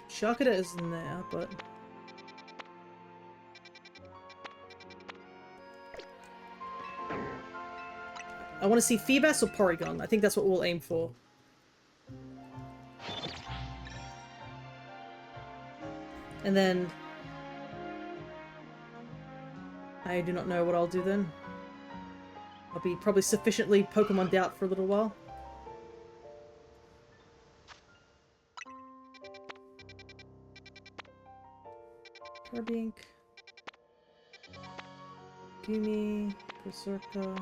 Sharkada isn't there, but... I want to see Feebas or Porygon. I think that's what we'll aim for. And then... I do not know what I'll do then. I'll be probably sufficiently Pokemon'd out for a little while. Carbink. Gumi. Berserker.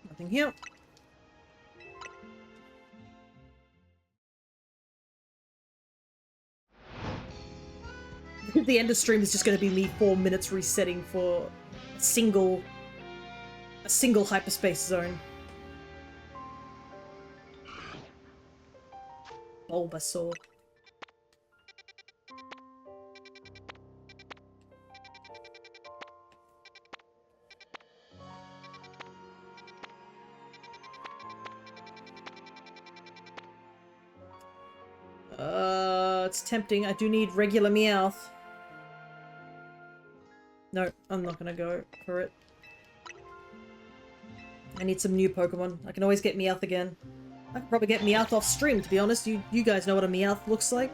Nothing here. The end of stream is just going to be me 4 minutes resetting for a single hyperspace zone. Bulbasaur. it's tempting. I do need regular Meowth. No, I'm not gonna go for it. I need some new Pokemon. I can always get Meowth again. I could probably get Meowth off stream, to be honest. You guys know what a Meowth looks like.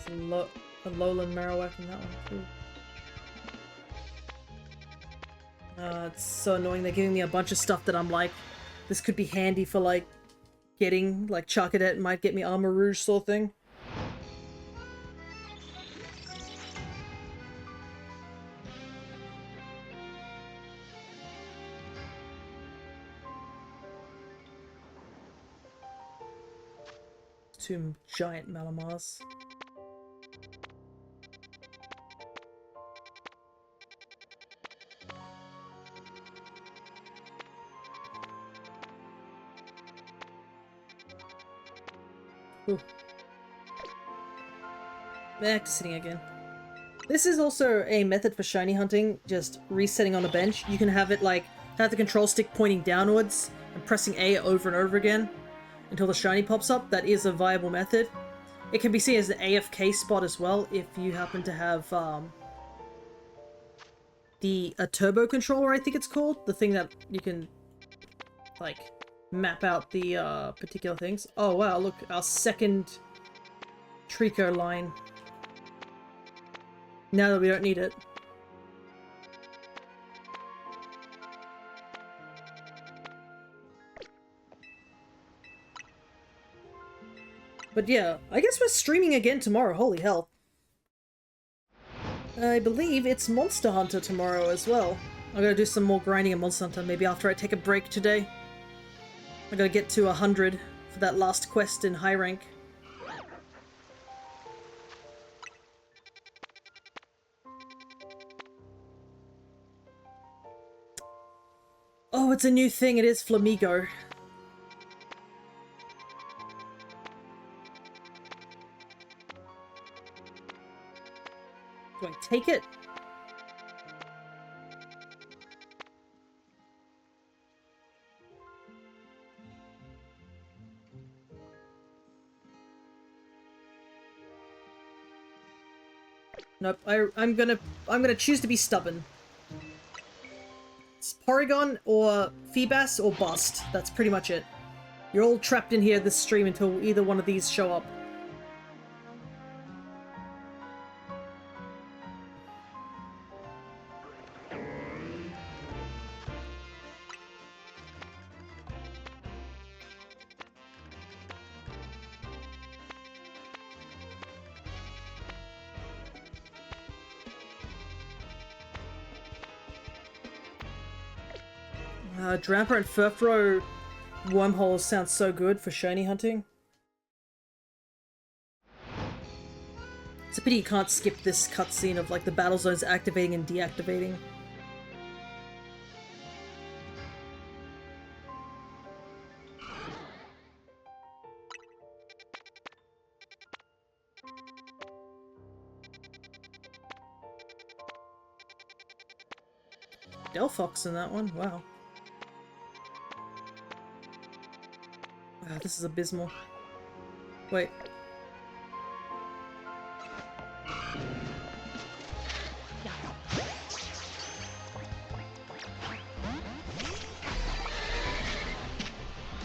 There's a Lowland Marowak in that one too. It's so annoying. They're giving me a bunch of stuff that I'm like, this could be handy for like getting, like Charcadet might get me Armor Rouge sort of thing. Two giant Malamars. Ooh. Back to sitting again. This is also a method for shiny hunting, just resetting on a bench. You can have it like, have the control stick pointing downwards and pressing A over and over again until the shiny pops up. That is a viable method. It can be seen as an AFK spot as well if you happen to have a turbo controller, I think it's called. The thing that you can like map out the particular things. Oh wow, look, our second Trico line. Now that we don't need it. But yeah, I guess we're streaming again tomorrow, holy hell. I believe it's Monster Hunter tomorrow as well. I'm gonna do some more grinding in Monster Hunter, maybe after I take a break today. I gotta get to 100 for that last quest in high rank. Oh, it's a new thing, it is Flamigo. Do I take it? Nope, I'm gonna choose to be stubborn. It's Porygon or Feebas or bust. That's pretty much it. You're all trapped in here this stream until either one of these show up. Dramper and Furfro wormholes sound so good for shiny hunting. It's a pity you can't skip this cutscene of like the battle zones activating and deactivating. Delphox in that one, wow. Wow, this is abysmal. Wait.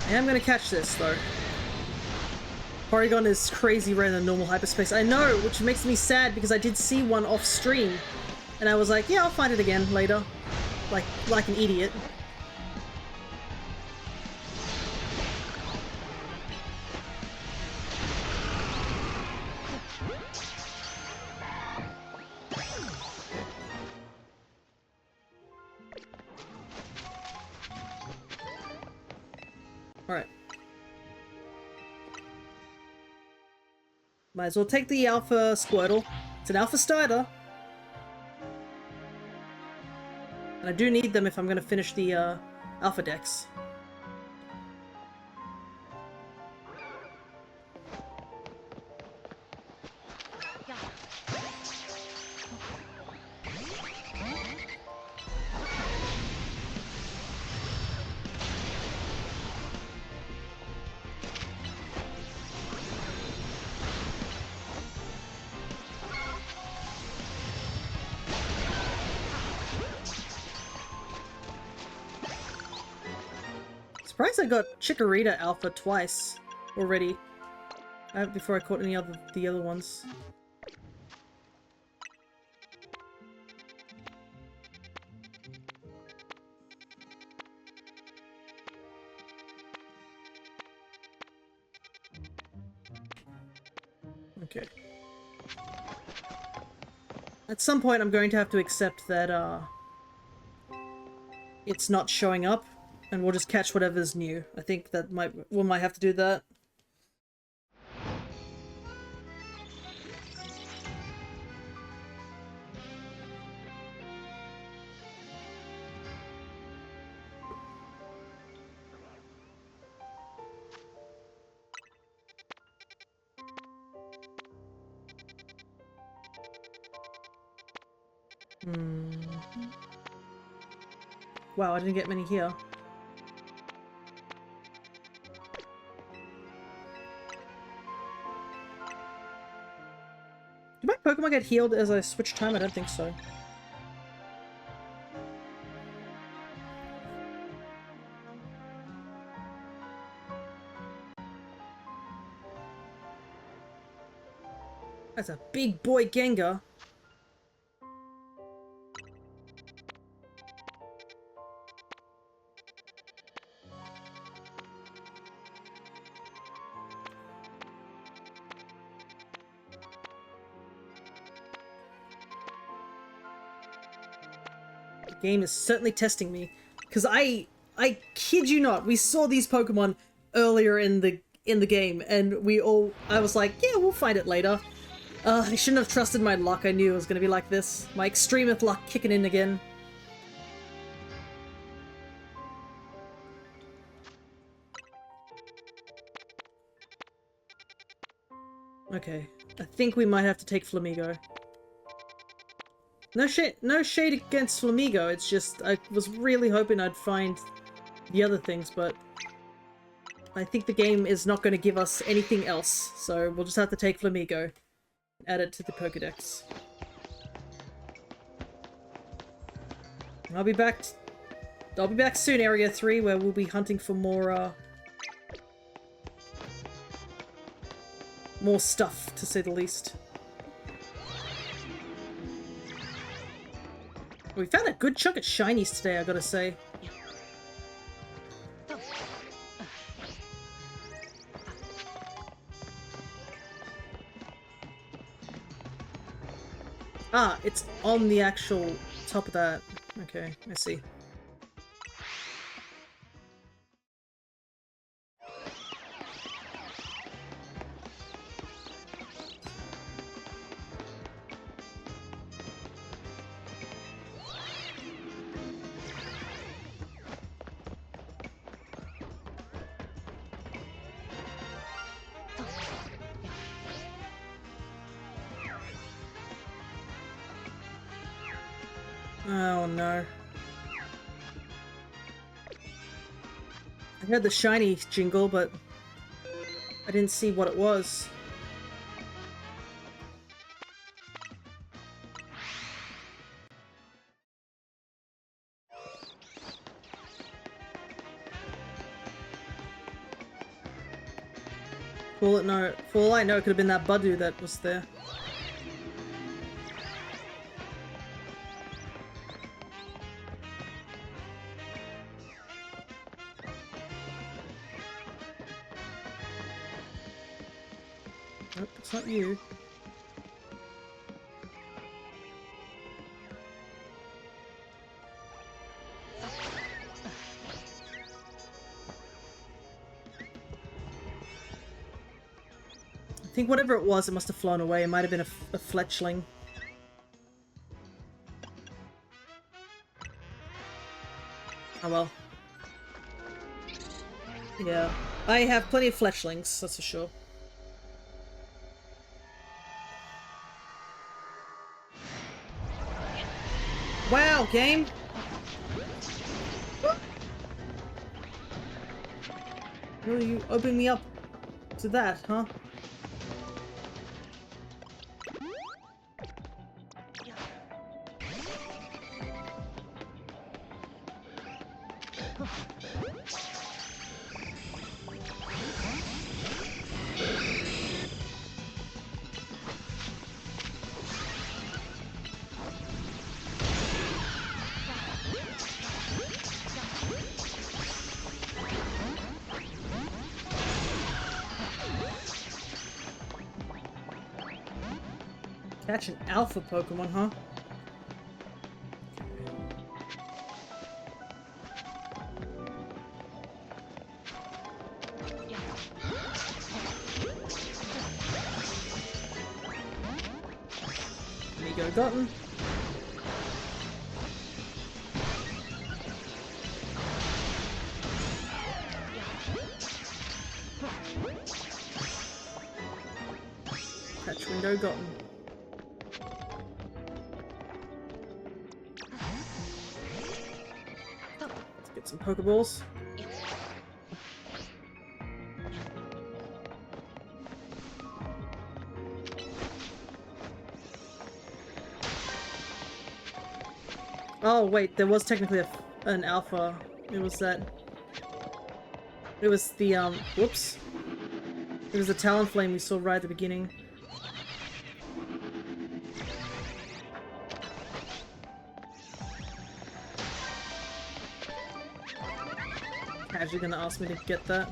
I am gonna catch this, though. Porygon is crazy rare than normal hyperspace. I know, which makes me sad because I did see one off stream. And I was like, yeah, I'll find it again later. Like an idiot. Alright. Might as well take the Alpha Squirtle. It's an Alpha Starter. And I do need them if I'm going to finish the Alpha Dex. Surprised I got Chikorita Alpha twice already. Before I caught any of the other ones. Okay. At some point I'm going to have to accept that it's not showing up, and we'll just catch whatever's new. I think that we might have to do that. Wow, I didn't get many here. Do my Pokemon get healed as I switch time? I don't think so. That's a big boy Gengar. The game is certainly testing me, because I kid you not, we saw these Pokemon earlier in the game, and I was like, yeah, we'll find it later. I shouldn't have trusted my luck. I knew it was going to be like this. My extremist luck kicking in again. Okay, I think we might have to take Flamigo. No shade against Flamigo, it's just I was really hoping I'd find the other things, but I think the game is not going to give us anything else, so we'll just have to take Flamigo. Add it to the Pokedex. I'll be back soon, Area 3, where we'll be hunting for more stuff, to say the least. We found a good chunk of shinies today, I gotta say. Ah, it's on the actual top of that. Okay, I see. Oh no. I heard the shiny jingle, but I didn't see what it was. For all I know, it could have been that Budu that was there. Nope, it's not you. I think whatever it was, it must have flown away. It might have been a fletchling. Oh well. Yeah. I have plenty of fletchlings, that's for sure. Wow, game! Really, you open me up to that, huh? Catch an alpha Pokemon, huh? Amigo gotten. Catch window gotten. Let's get some Pokeballs. Oh wait, there was technically an alpha. It was that. It was the whoops. It was the Talonflame we saw right at the beginning. Actually gonna ask me to get that.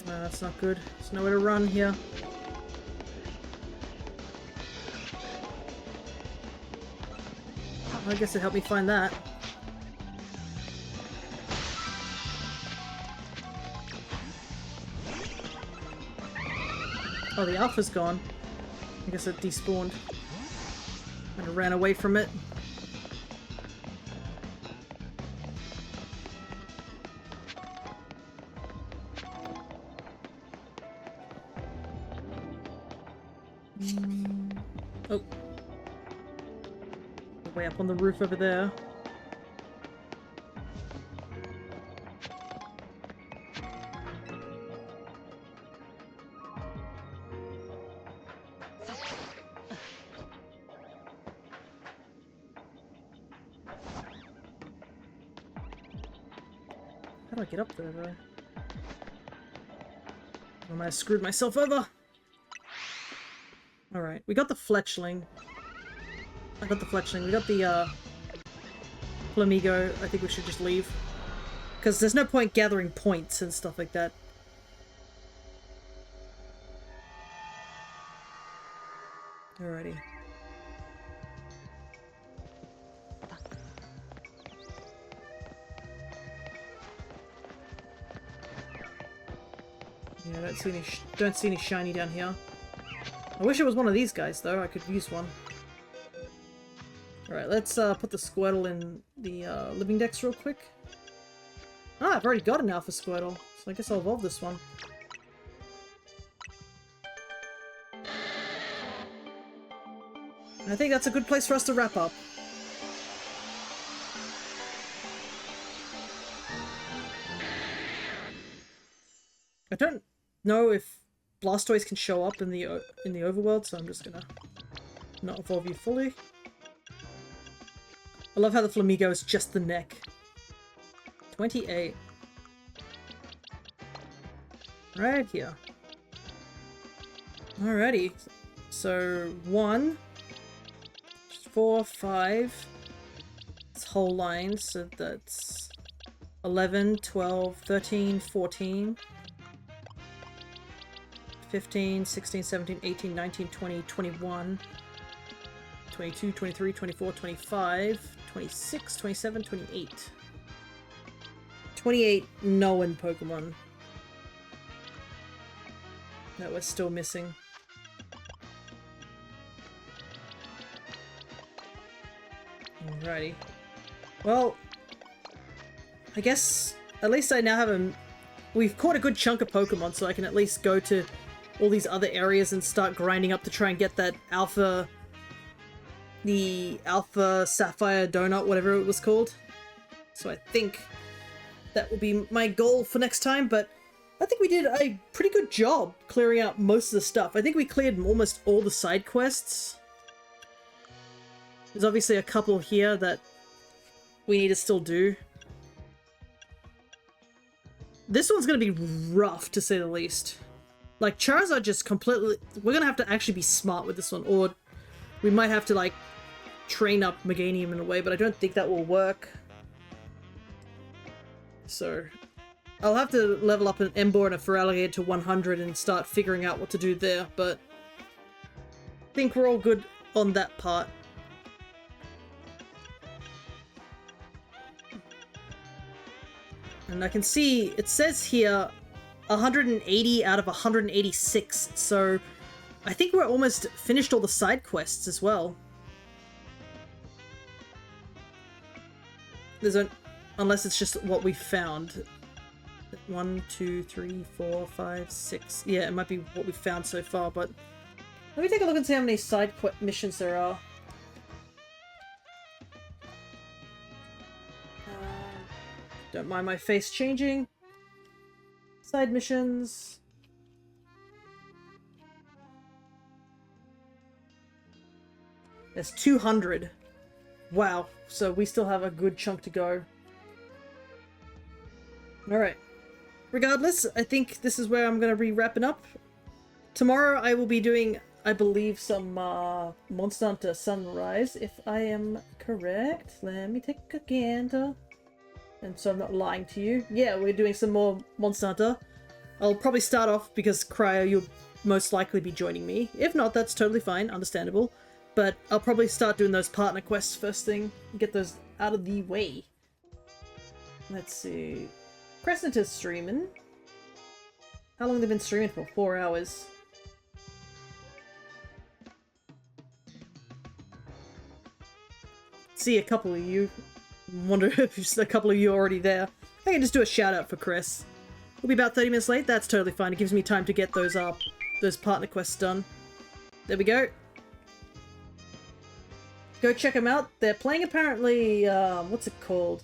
That's not good. There's nowhere to run here. I guess it helped me find that. Oh, the alpha's gone. I guess it despawned. And I ran away from it. Oh. Way up on the roof over there. How do I get up there, though? I might have screwed myself over. Alright, we got the Fletchling. I got the Fletchling. We got the, Flamigo. I think we should just leave. Because there's no point gathering points and stuff like that. Alrighty. Yeah, don't see any shiny down here. I wish it was one of these guys, though. I could use one. Alright, let's put the Squirtle in the Living Dex real quick. Ah, I've already got an Alpha Squirtle, so I guess I'll evolve this one. And I think that's a good place for us to wrap up. I don't know if Blastoise can show up in the overworld, so I'm just gonna not evolve you fully. I love how the Flamigo is just the neck. 28. Right here. Alrighty. So 1, 4, 5. It's whole line, so that's 11, 12, 13, 14. 15, 16, 17, 18, 19, 20, 21. 22, 23, 24, 25, 26, 27, 28. 28 known Pokemon that we're still missing. Alrighty. Well, I guess at least I now have a... We've caught a good chunk of Pokemon, so I can at least go to all these other areas and start grinding up to try and get that alpha... The Alpha Sapphire Donut, whatever it was called. So I think that will be my goal for next time, but I think we did a pretty good job clearing out most of the stuff. I think we cleared almost all the side quests. There's obviously a couple here that we need to still do. This one's going to be rough, to say the least. Like, Charizard just completely... We're going to have to actually be smart with this one, or we might have to, like, train up Meganium in a way, but I don't think that will work. So, I'll have to level up an Emboar and a Feraligatr to 100 and start figuring out what to do there, but I think we're all good on that part. And I can see, it says here 180 out of 186, so I think we're almost finished all the side quests as well. There's a... Unless it's just what we found. 1, 2, 3, 4, 5, 6. Yeah, it might be what we found so far, but... Let me take a look and see how many side missions there are. Don't mind my face changing. Side missions. There's 200. Wow, so we still have a good chunk to go. Alright. Regardless, I think this is where I'm going to be wrapping up. Tomorrow I will be doing, I believe, some Monster Hunter Sunrise, if I am correct. Let me take a gander. And so I'm not lying to you. Yeah, we're doing some more Monster Hunter. I'll probably start off because Cryo, you'll most likely be joining me. If not, that's totally fine, understandable. But I'll probably start doing those partner quests first thing, and get those out of the way. Let's see. Crescent is streaming. How long have they been streaming for? 4 hours. See a couple of you. Wonder if a couple of you are already there. I can just do a shout out for Chris. We'll be about 30 minutes late. That's totally fine. It gives me time to get those partner quests done. There we go. Go check them out. They're playing apparently, what's it called?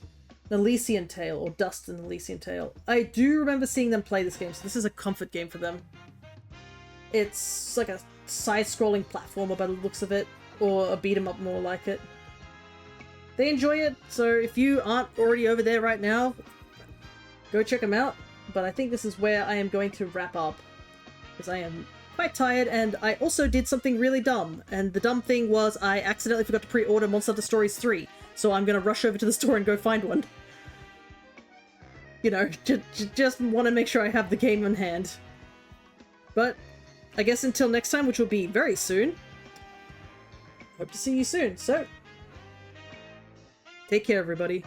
The Elysian Tale, or Dust in the Elysian Tale. I do remember seeing them play this game, so this is a comfort game for them. It's like a side-scrolling platformer by the looks of it, or a beat-em-up more like it. They enjoy it, so if you aren't already over there right now, go check them out. But I think this is where I am going to wrap up, because I am quite tired, and I also did something really dumb. And the dumb thing was I accidentally forgot to pre-order Monster Hunter Stories 3, so I'm going to rush over to the store and go find one. You know, just want to make sure I have the game in hand. But I guess until next time, which will be very soon, hope to see you soon. So, take care, everybody.